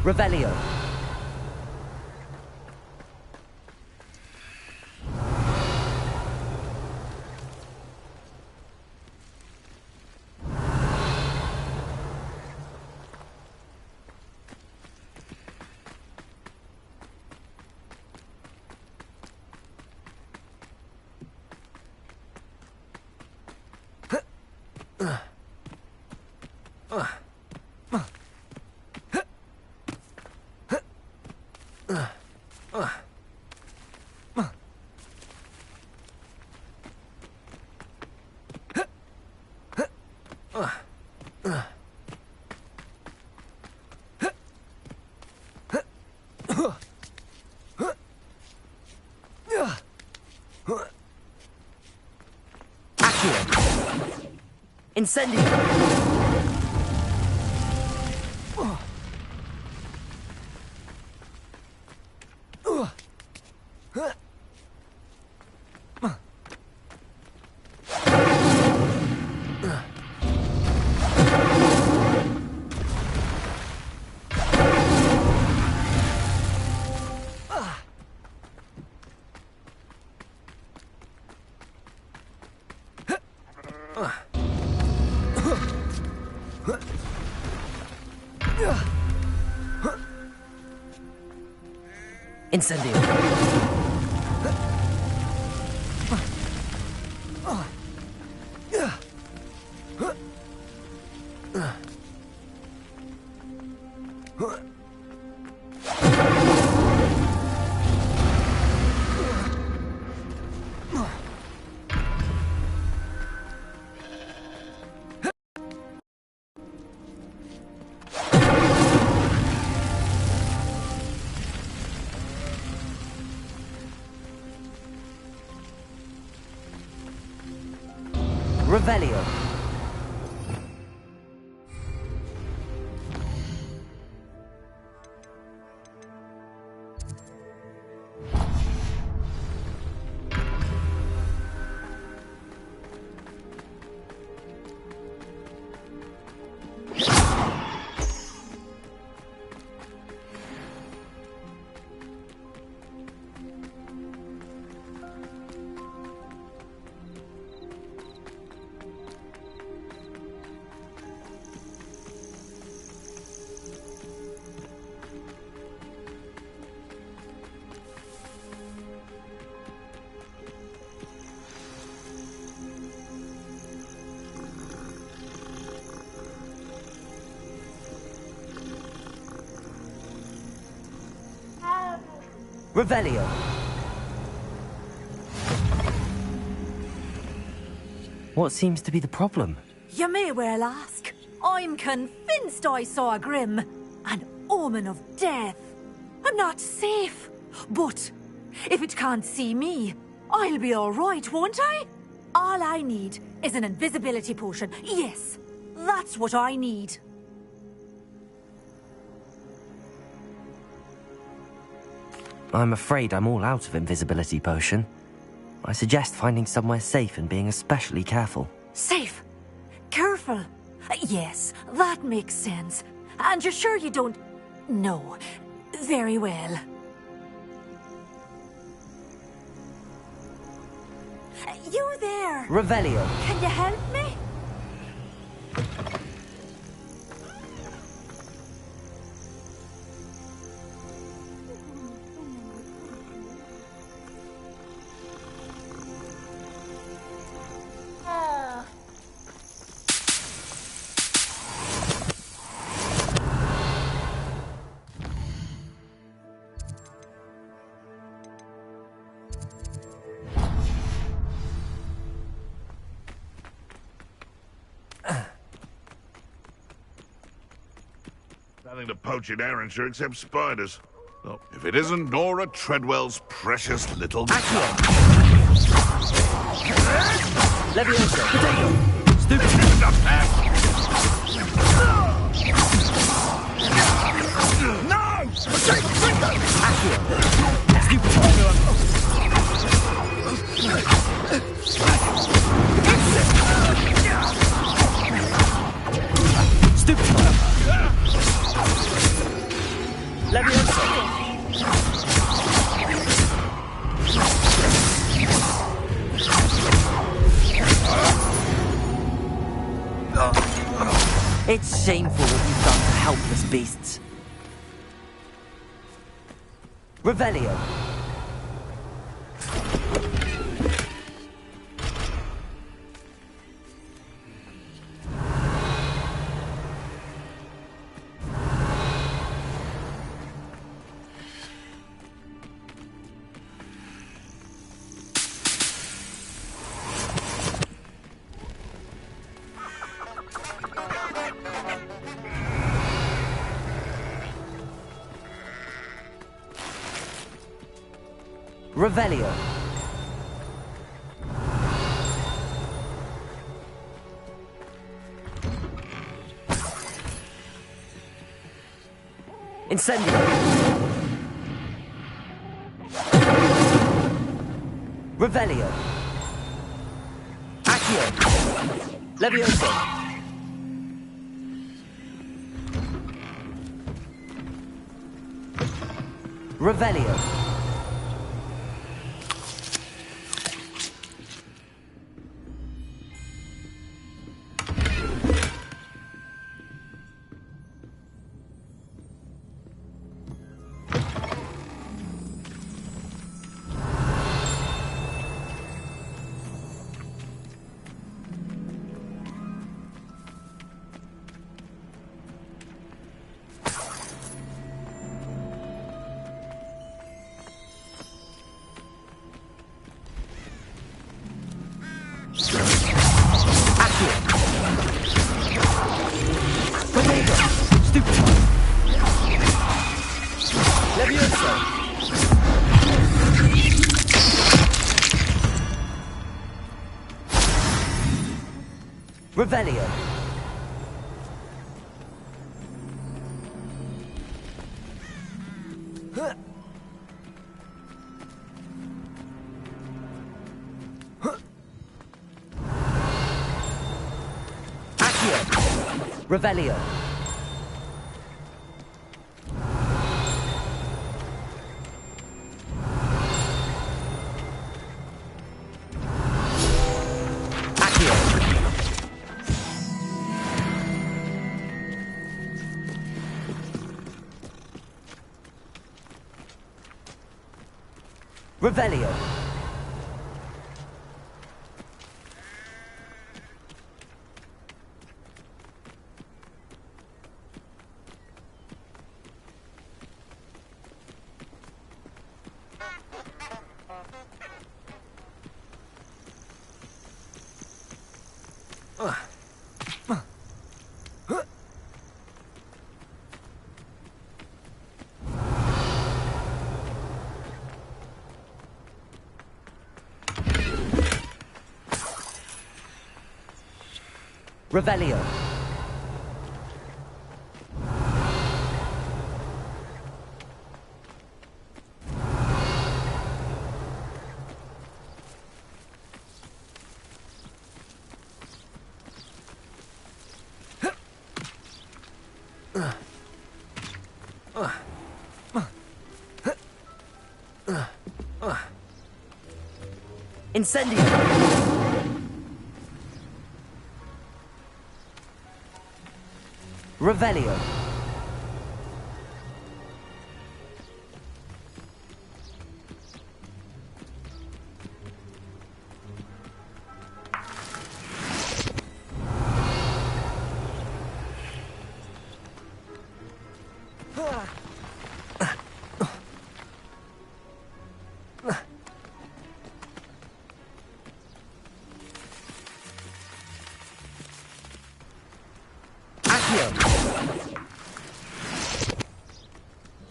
Revelio. Incendio! Incendio! Revelio. Revelio. What seems to be the problem? You may well ask. I'm convinced I saw a grim, an omen of death. I'm not safe. But if it can't see me, I'll be all right, won't I? All I need is an invisibility potion. Yes, that's what I need. I'm afraid I'm all out of invisibility potion. I suggest finding somewhere safe and being especially careful. Safe? Careful? Yes, that makes sense. And you're sure you don't... No. Very well. You there! Revelio. Can you help me? Nothing to poach in Arrowshire except spiders. Well, if it isn't Nora Treadwell's precious little... Levioso. Potato. Stupid. No! Potato! Accio. Stupid. Levioso. It's shameful what you've done to helpless beasts. Revelio. Revelio. Incendio! Revelio! Accio! Levioso! Revelio! Revelio! Accio! Revelio! Revelio! Revelio! Incendio! Revelio!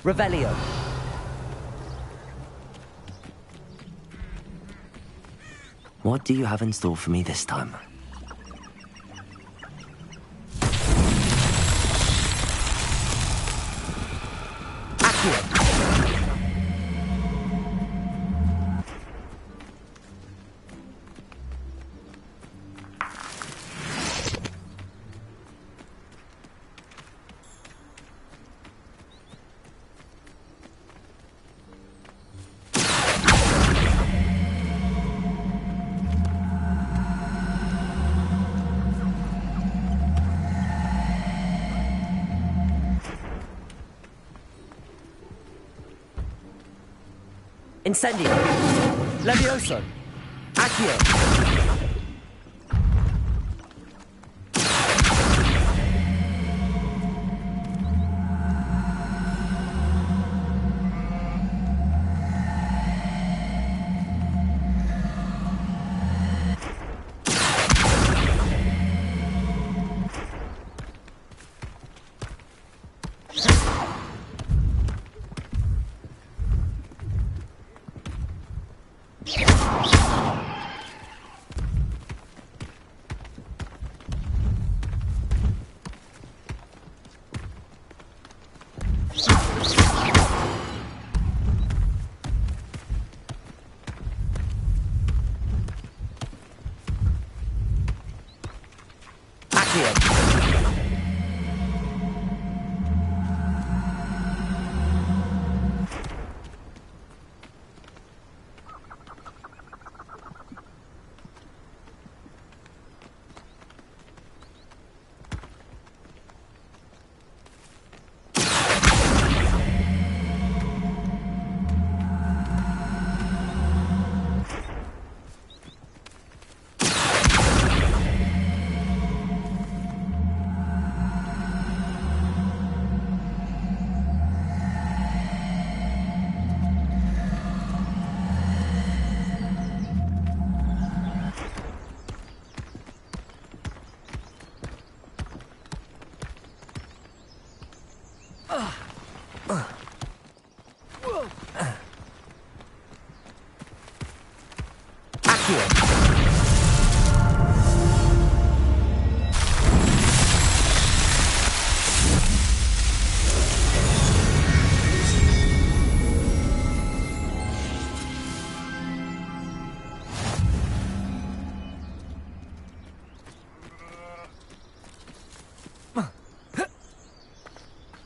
Revelio! What do you have in store for me this time? Incendio! Levioso! Accio! Accio!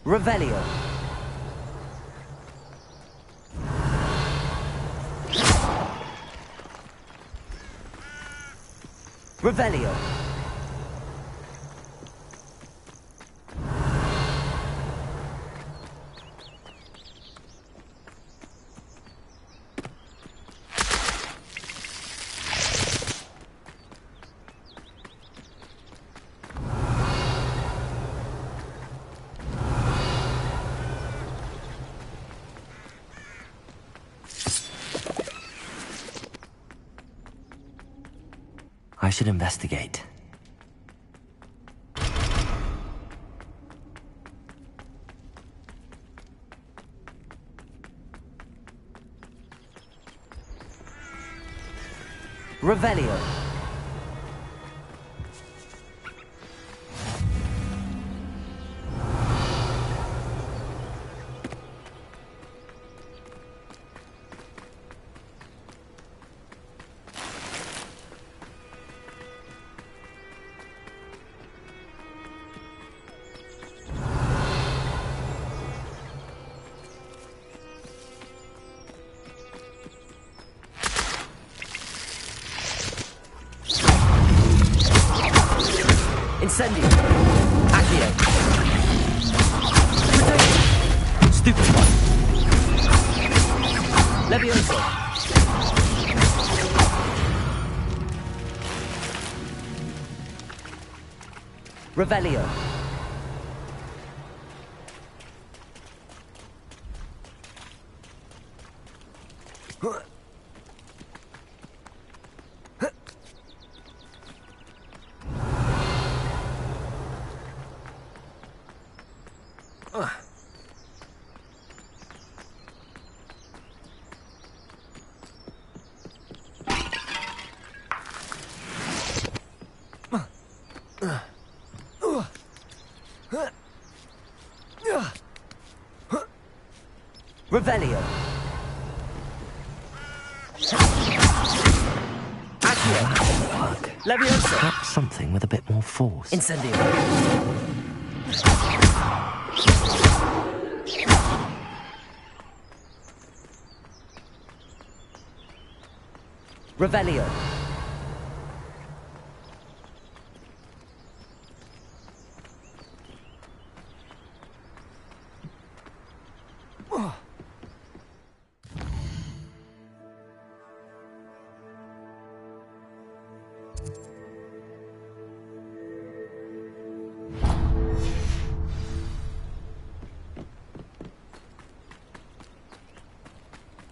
Revelio. Revelio. I should investigate. Revelio. Incendio. Accio. Stupid one. Levioso. Revelio. Revelio. Accio. Levioso. Perhaps something with a bit more force. Incendio. Revelio.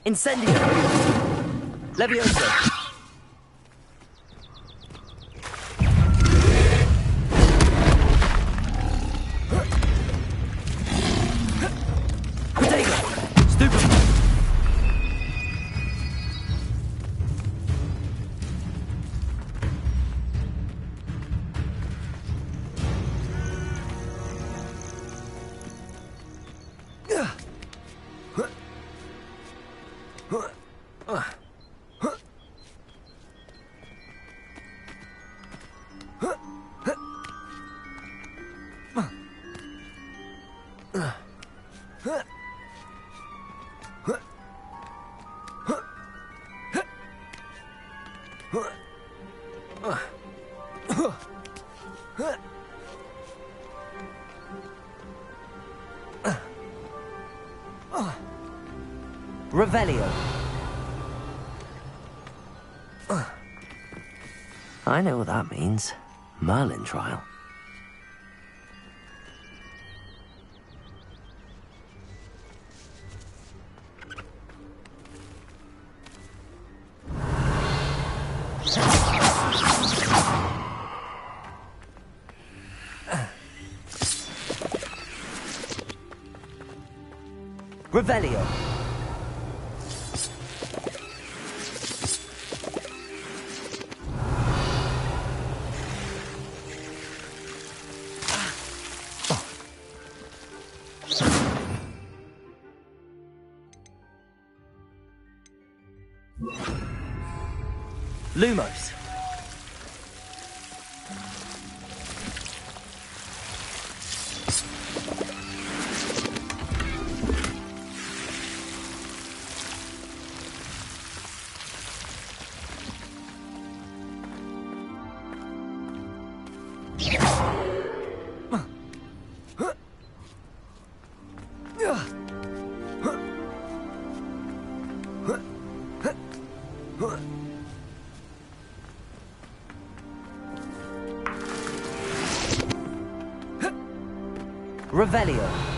Incendio. Levioso. Protego. Stupid. Revelio. I know what that means. Merlin trial. Revelio. Lumos. Revelio.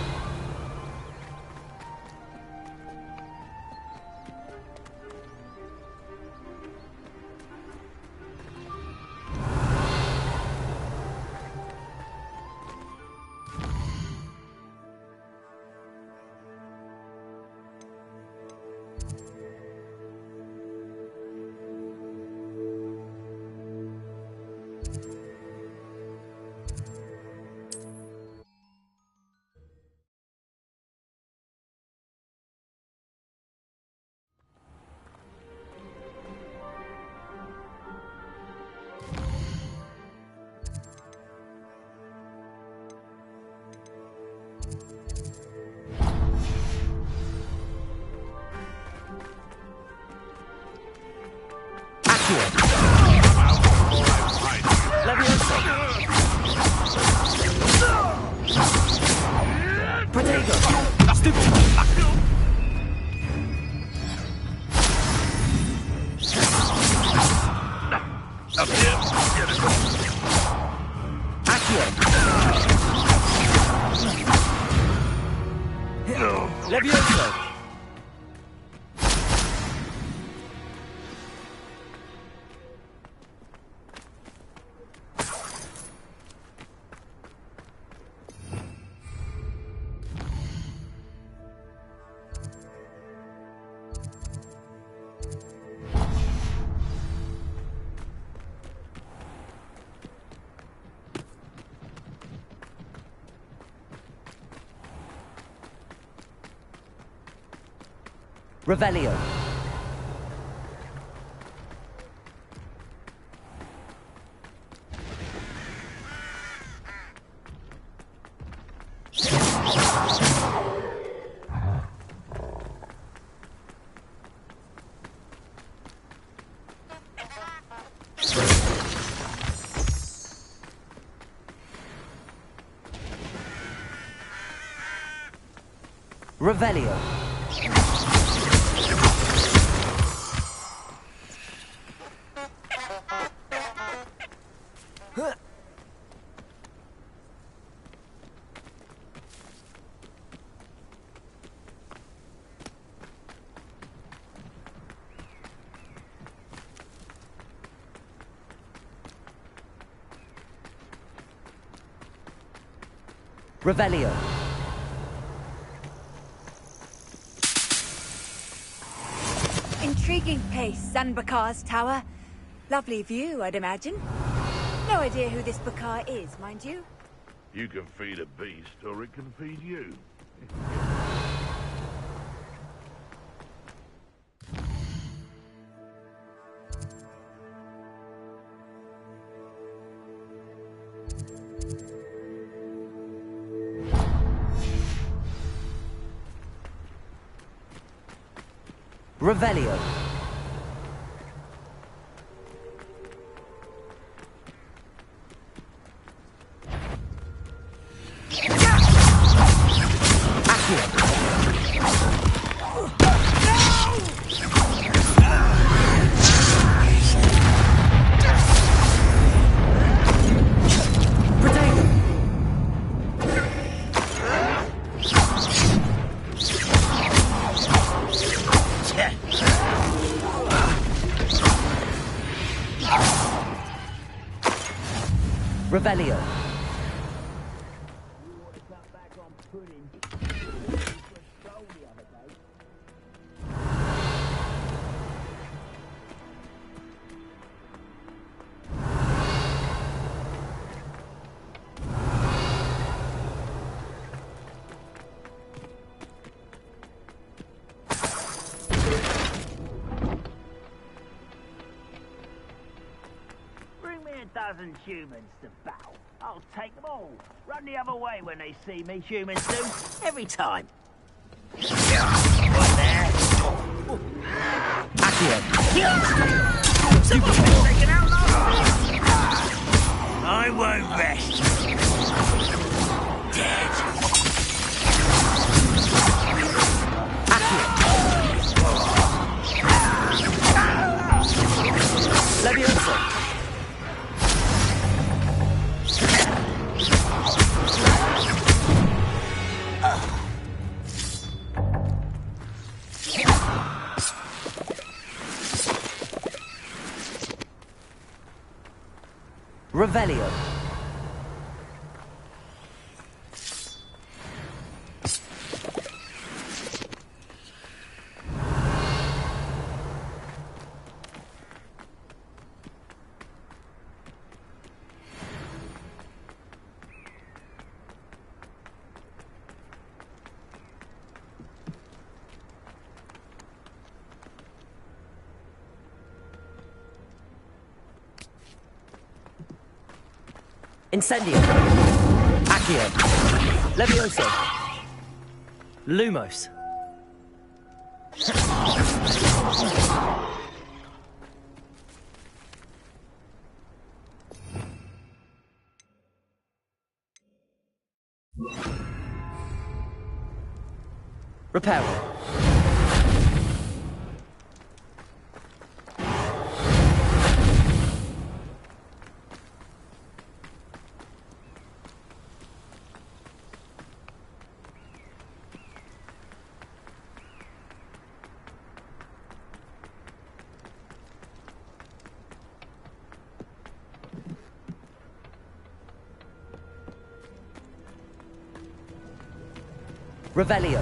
Revelio. Revelio. Revelio. Intriguing place, Sanbakar's tower. Lovely view, I'd imagine. No idea who this Bakar is, mind you. You can feed a beast, or it can feed you. Revelio. Revelio. Bring me a dozen humans to battle. I'll take them all. Run the other way when they see me, humans do. Every time. What there? Someone's been taken out last week. I won't rest. Dead. Leviosa. Revelio. Incendio. Accio. Levioso. Lumos. Reparo. Revelio.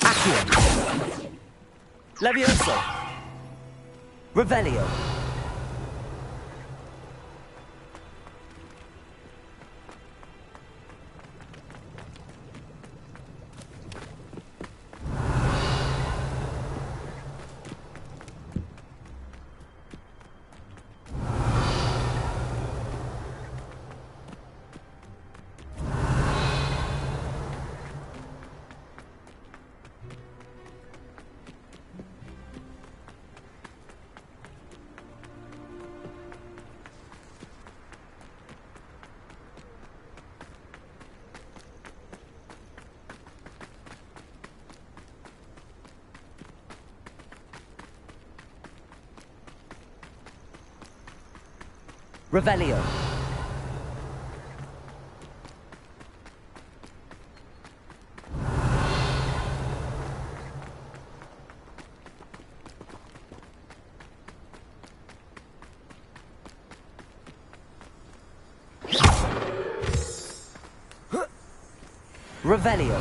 Accio. Levioso. Revelio. Revelio. Revelio.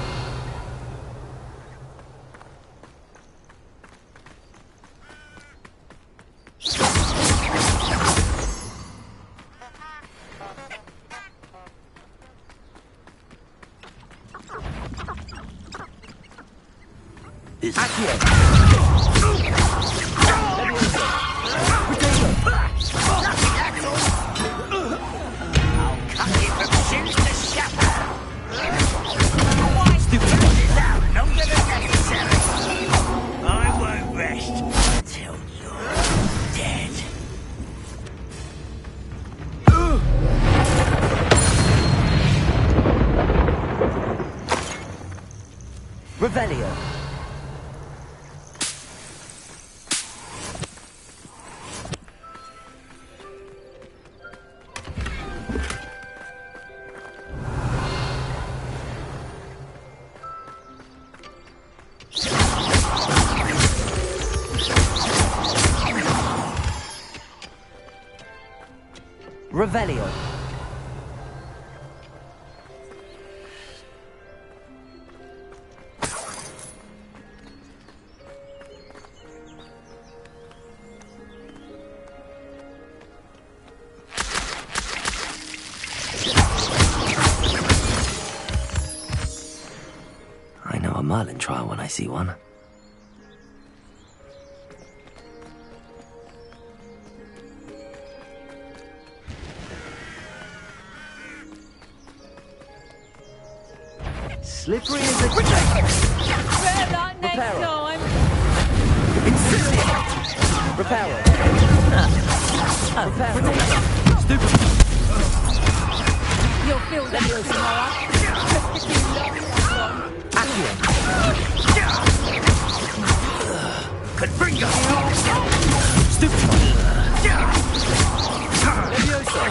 Revelio. Revelio. I know a Merlin trial when I see one. Slippery as a... Bear that next Reparo. time. Reparo. Stupid. You'll feel that tomorrow. Accio. Confringo! Stupid. Leviosa.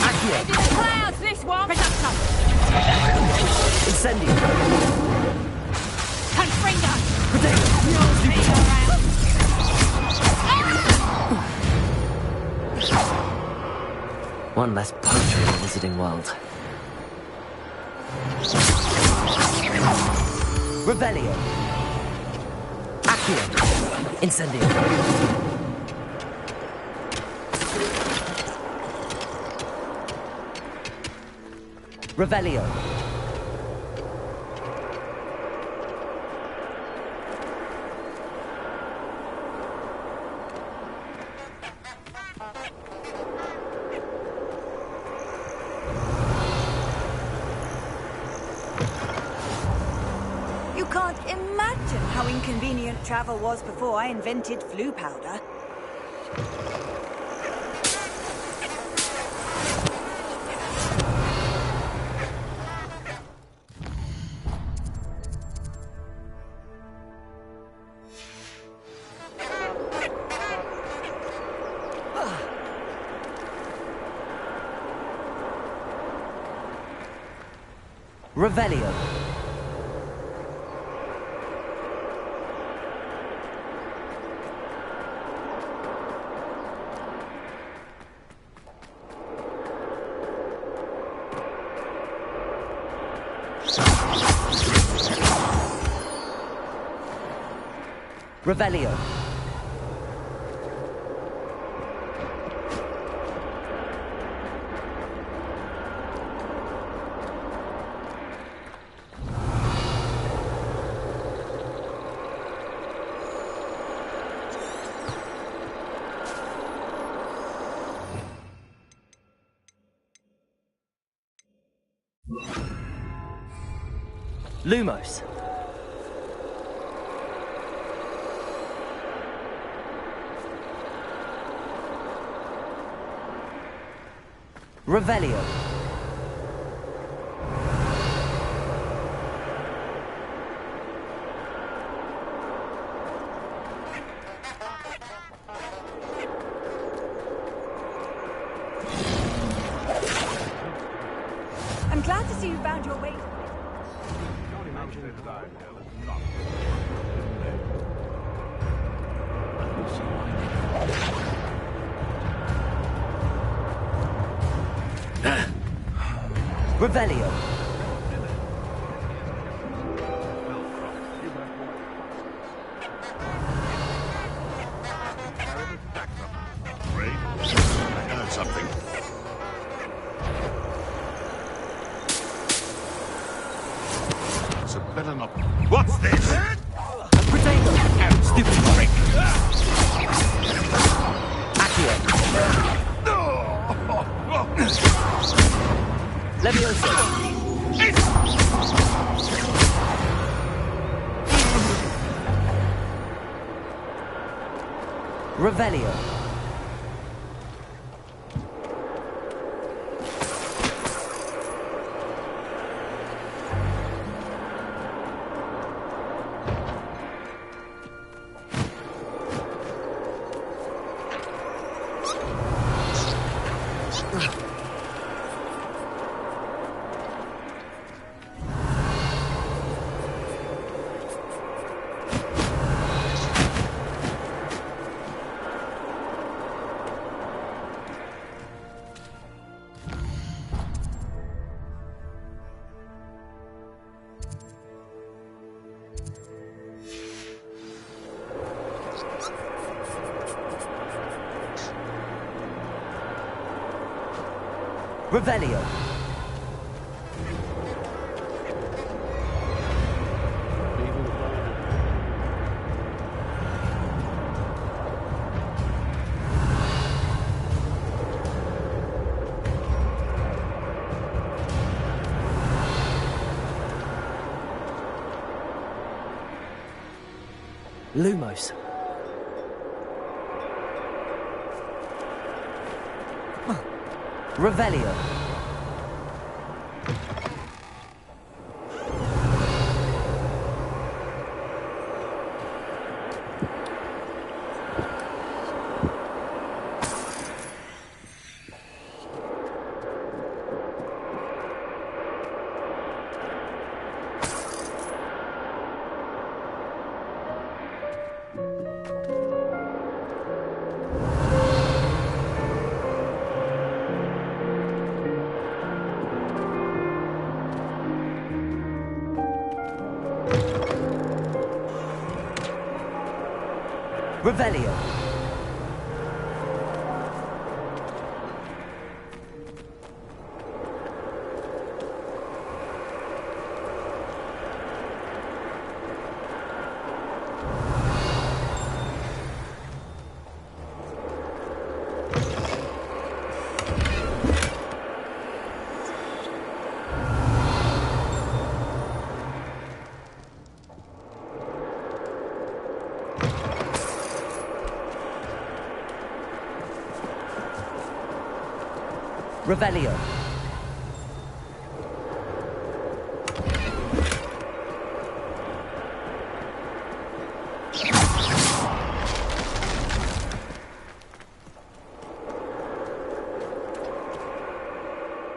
Accio. Into the clouds, this one. Incendio. Confringo. One less poetry in the Wizarding World. Revelio. Accio. Incendio. Revelio. You can't imagine how inconvenient travel was before I invented flu powder. Revelio. Revelio. Lumos. Revelio. I'm glad to see you found your way. Revelio. I heard something. So better not. What's this? Potato. Stupid prick. Accio. Leviosa. Revelio. Revelio. Lumos. Revelio. Revelio. Revelio.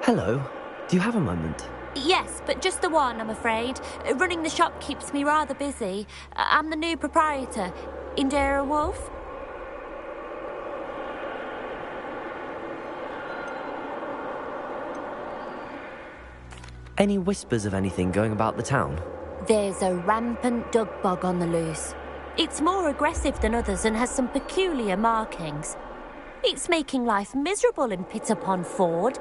Hello. Do you have a moment? Yes, but just the one, I'm afraid. Running the shop keeps me rather busy. I'm the new proprietor, Indira Wolf. Any whispers of anything going about the town? There's a rampant dug bug on the loose. It's more aggressive than others and has some peculiar markings. It's making life miserable in Pitterpond Ford.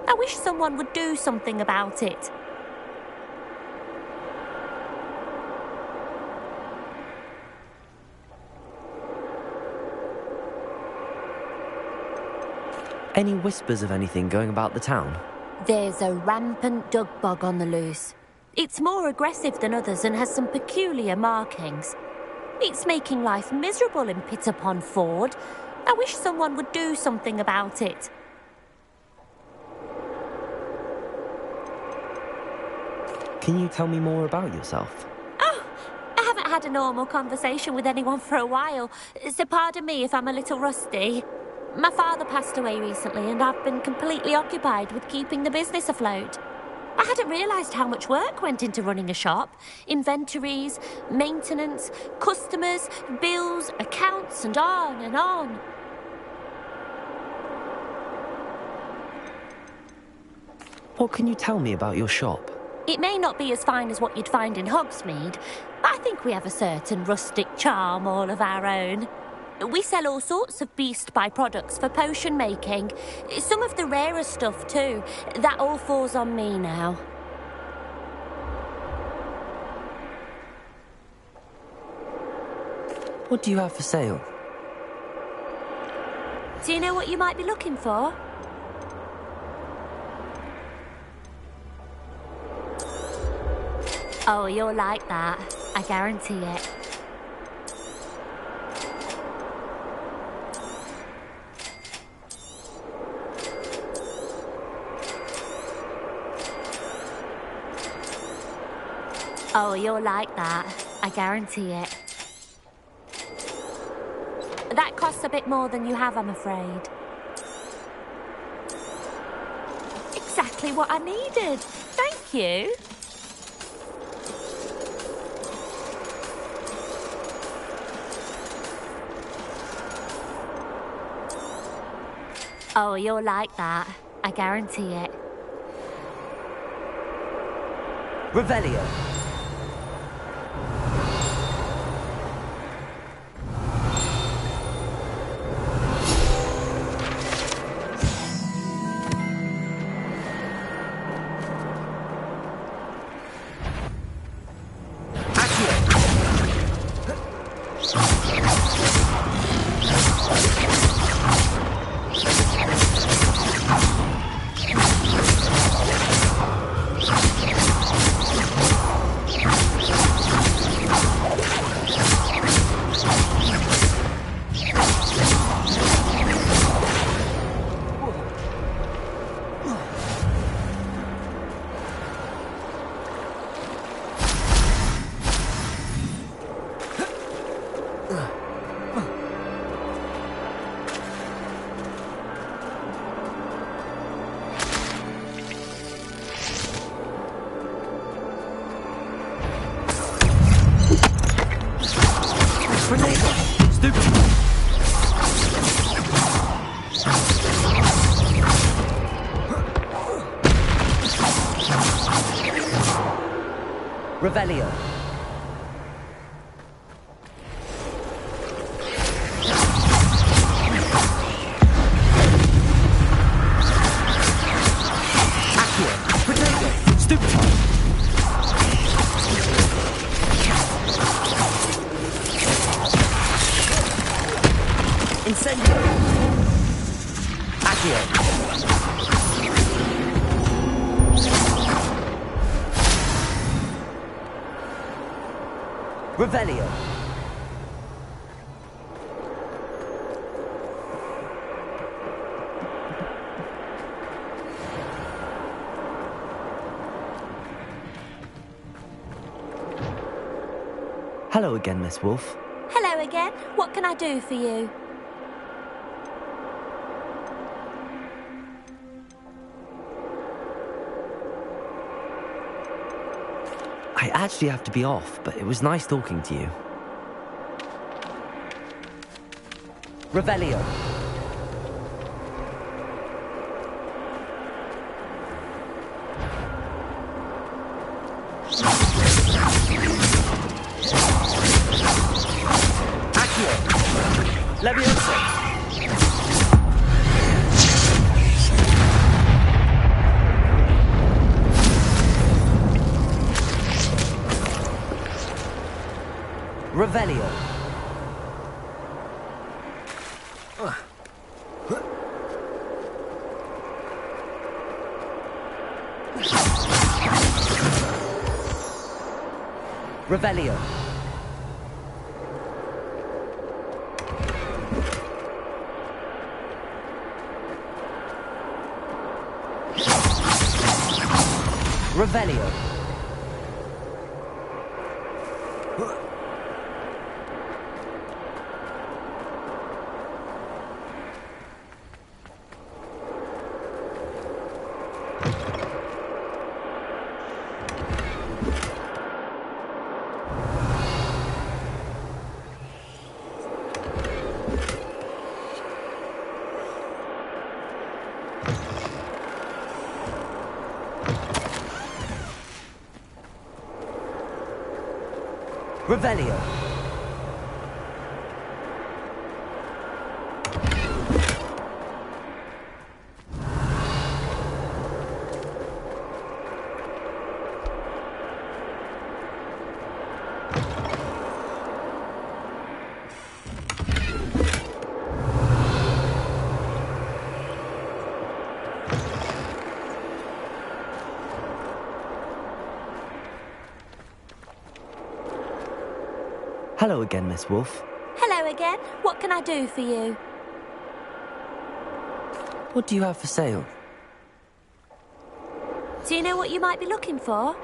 I wish someone would do something about it. Any whispers of anything going about the town? There's a rampant dug bug on the loose. It's more aggressive than others and has some peculiar markings. It's making life miserable in Pitterpond Ford. I wish someone would do something about it. Can you tell me more about yourself? Oh, I haven't had a normal conversation with anyone for a while, so pardon me if I'm a little rusty. My father passed away recently and I've been completely occupied with keeping the business afloat. I hadn't realised how much work went into running a shop. Inventories, maintenance, customers, bills, accounts, and on and on. What can you tell me about your shop? It may not be as fine as what you'd find in Hogsmeade, but I think we have a certain rustic charm all of our own. We sell all sorts of beast byproducts for potion making. Some of the rarer stuff too. That all falls on me now. What do you have for sale? Do you know what you might be looking for? Oh, you'll like that. I guarantee it. Oh, you'll like that. I guarantee it. That costs a bit more than you have, I'm afraid. Exactly what I needed. Thank you. Oh, you'll like that. I guarantee it. Revelio. Revelio. Accio. Potato. Stupefy. Incendio. Accio. Revelio. Hello again, Miss Wolf. Hello again. What can I do for you? I actually have to be off, but it was nice talking to you. Revelio. Accio. Leviosa. Revelio. Revelio. Revelio. Revelio. Hello again, Miss Wolf. Hello again. What can I do for you? What do you have for sale? Do you know what you might be looking for?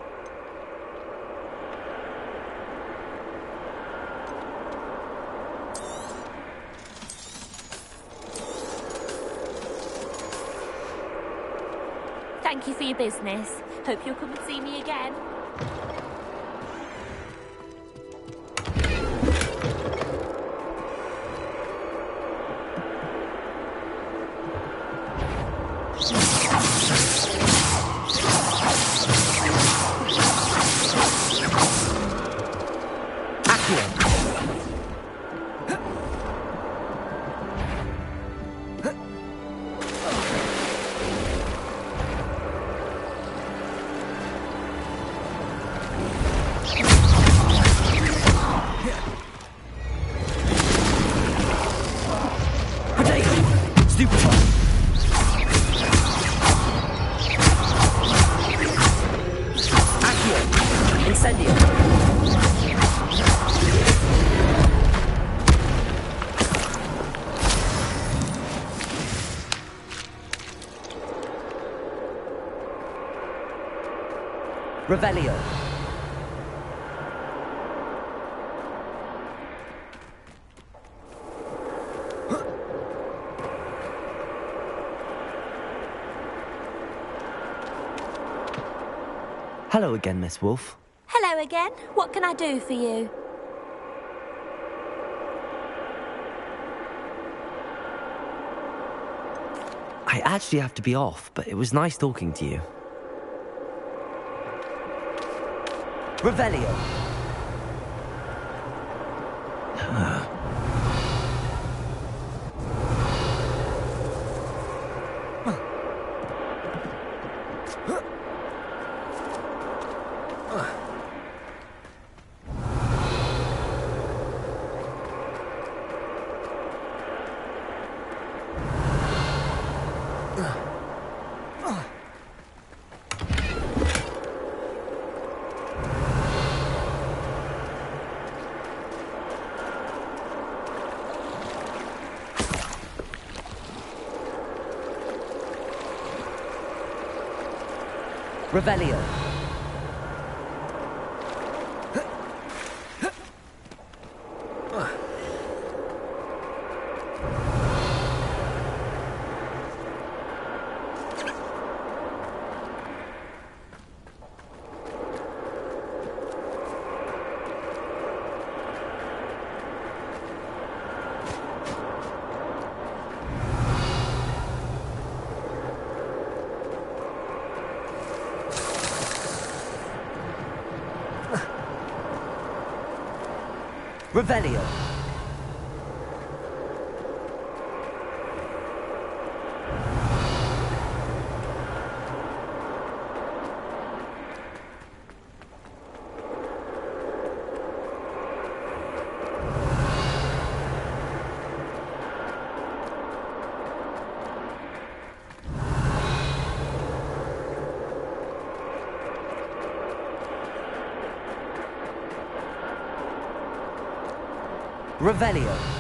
Thank you for your business. Hope you'll come and see me again. Revelio. Hello again, Miss Wolf. Hello again. What can I do for you? I actually have to be off, but it was nice talking to you. Revelio. Revelio. Revelio. Revelio.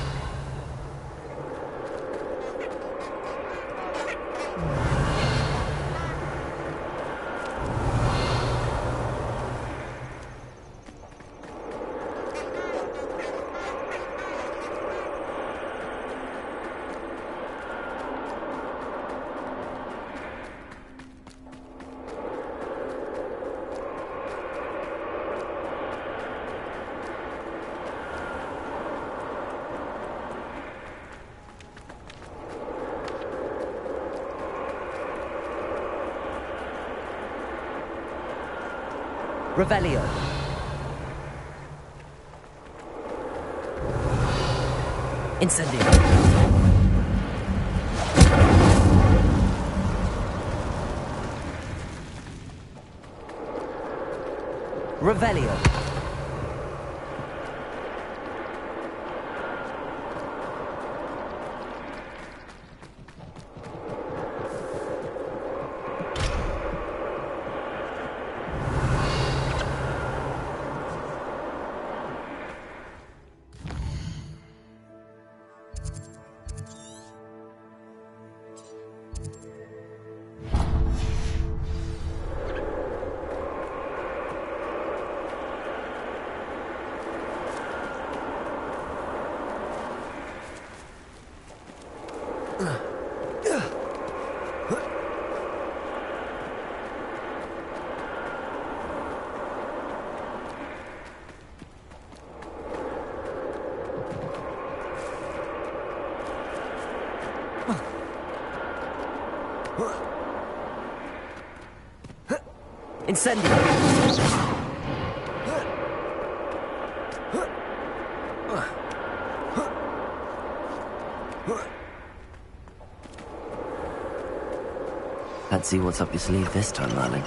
Revelio. Incendio. Revelio. Incendio. Let's see what's up your sleeve this time, darling.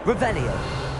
Revelio.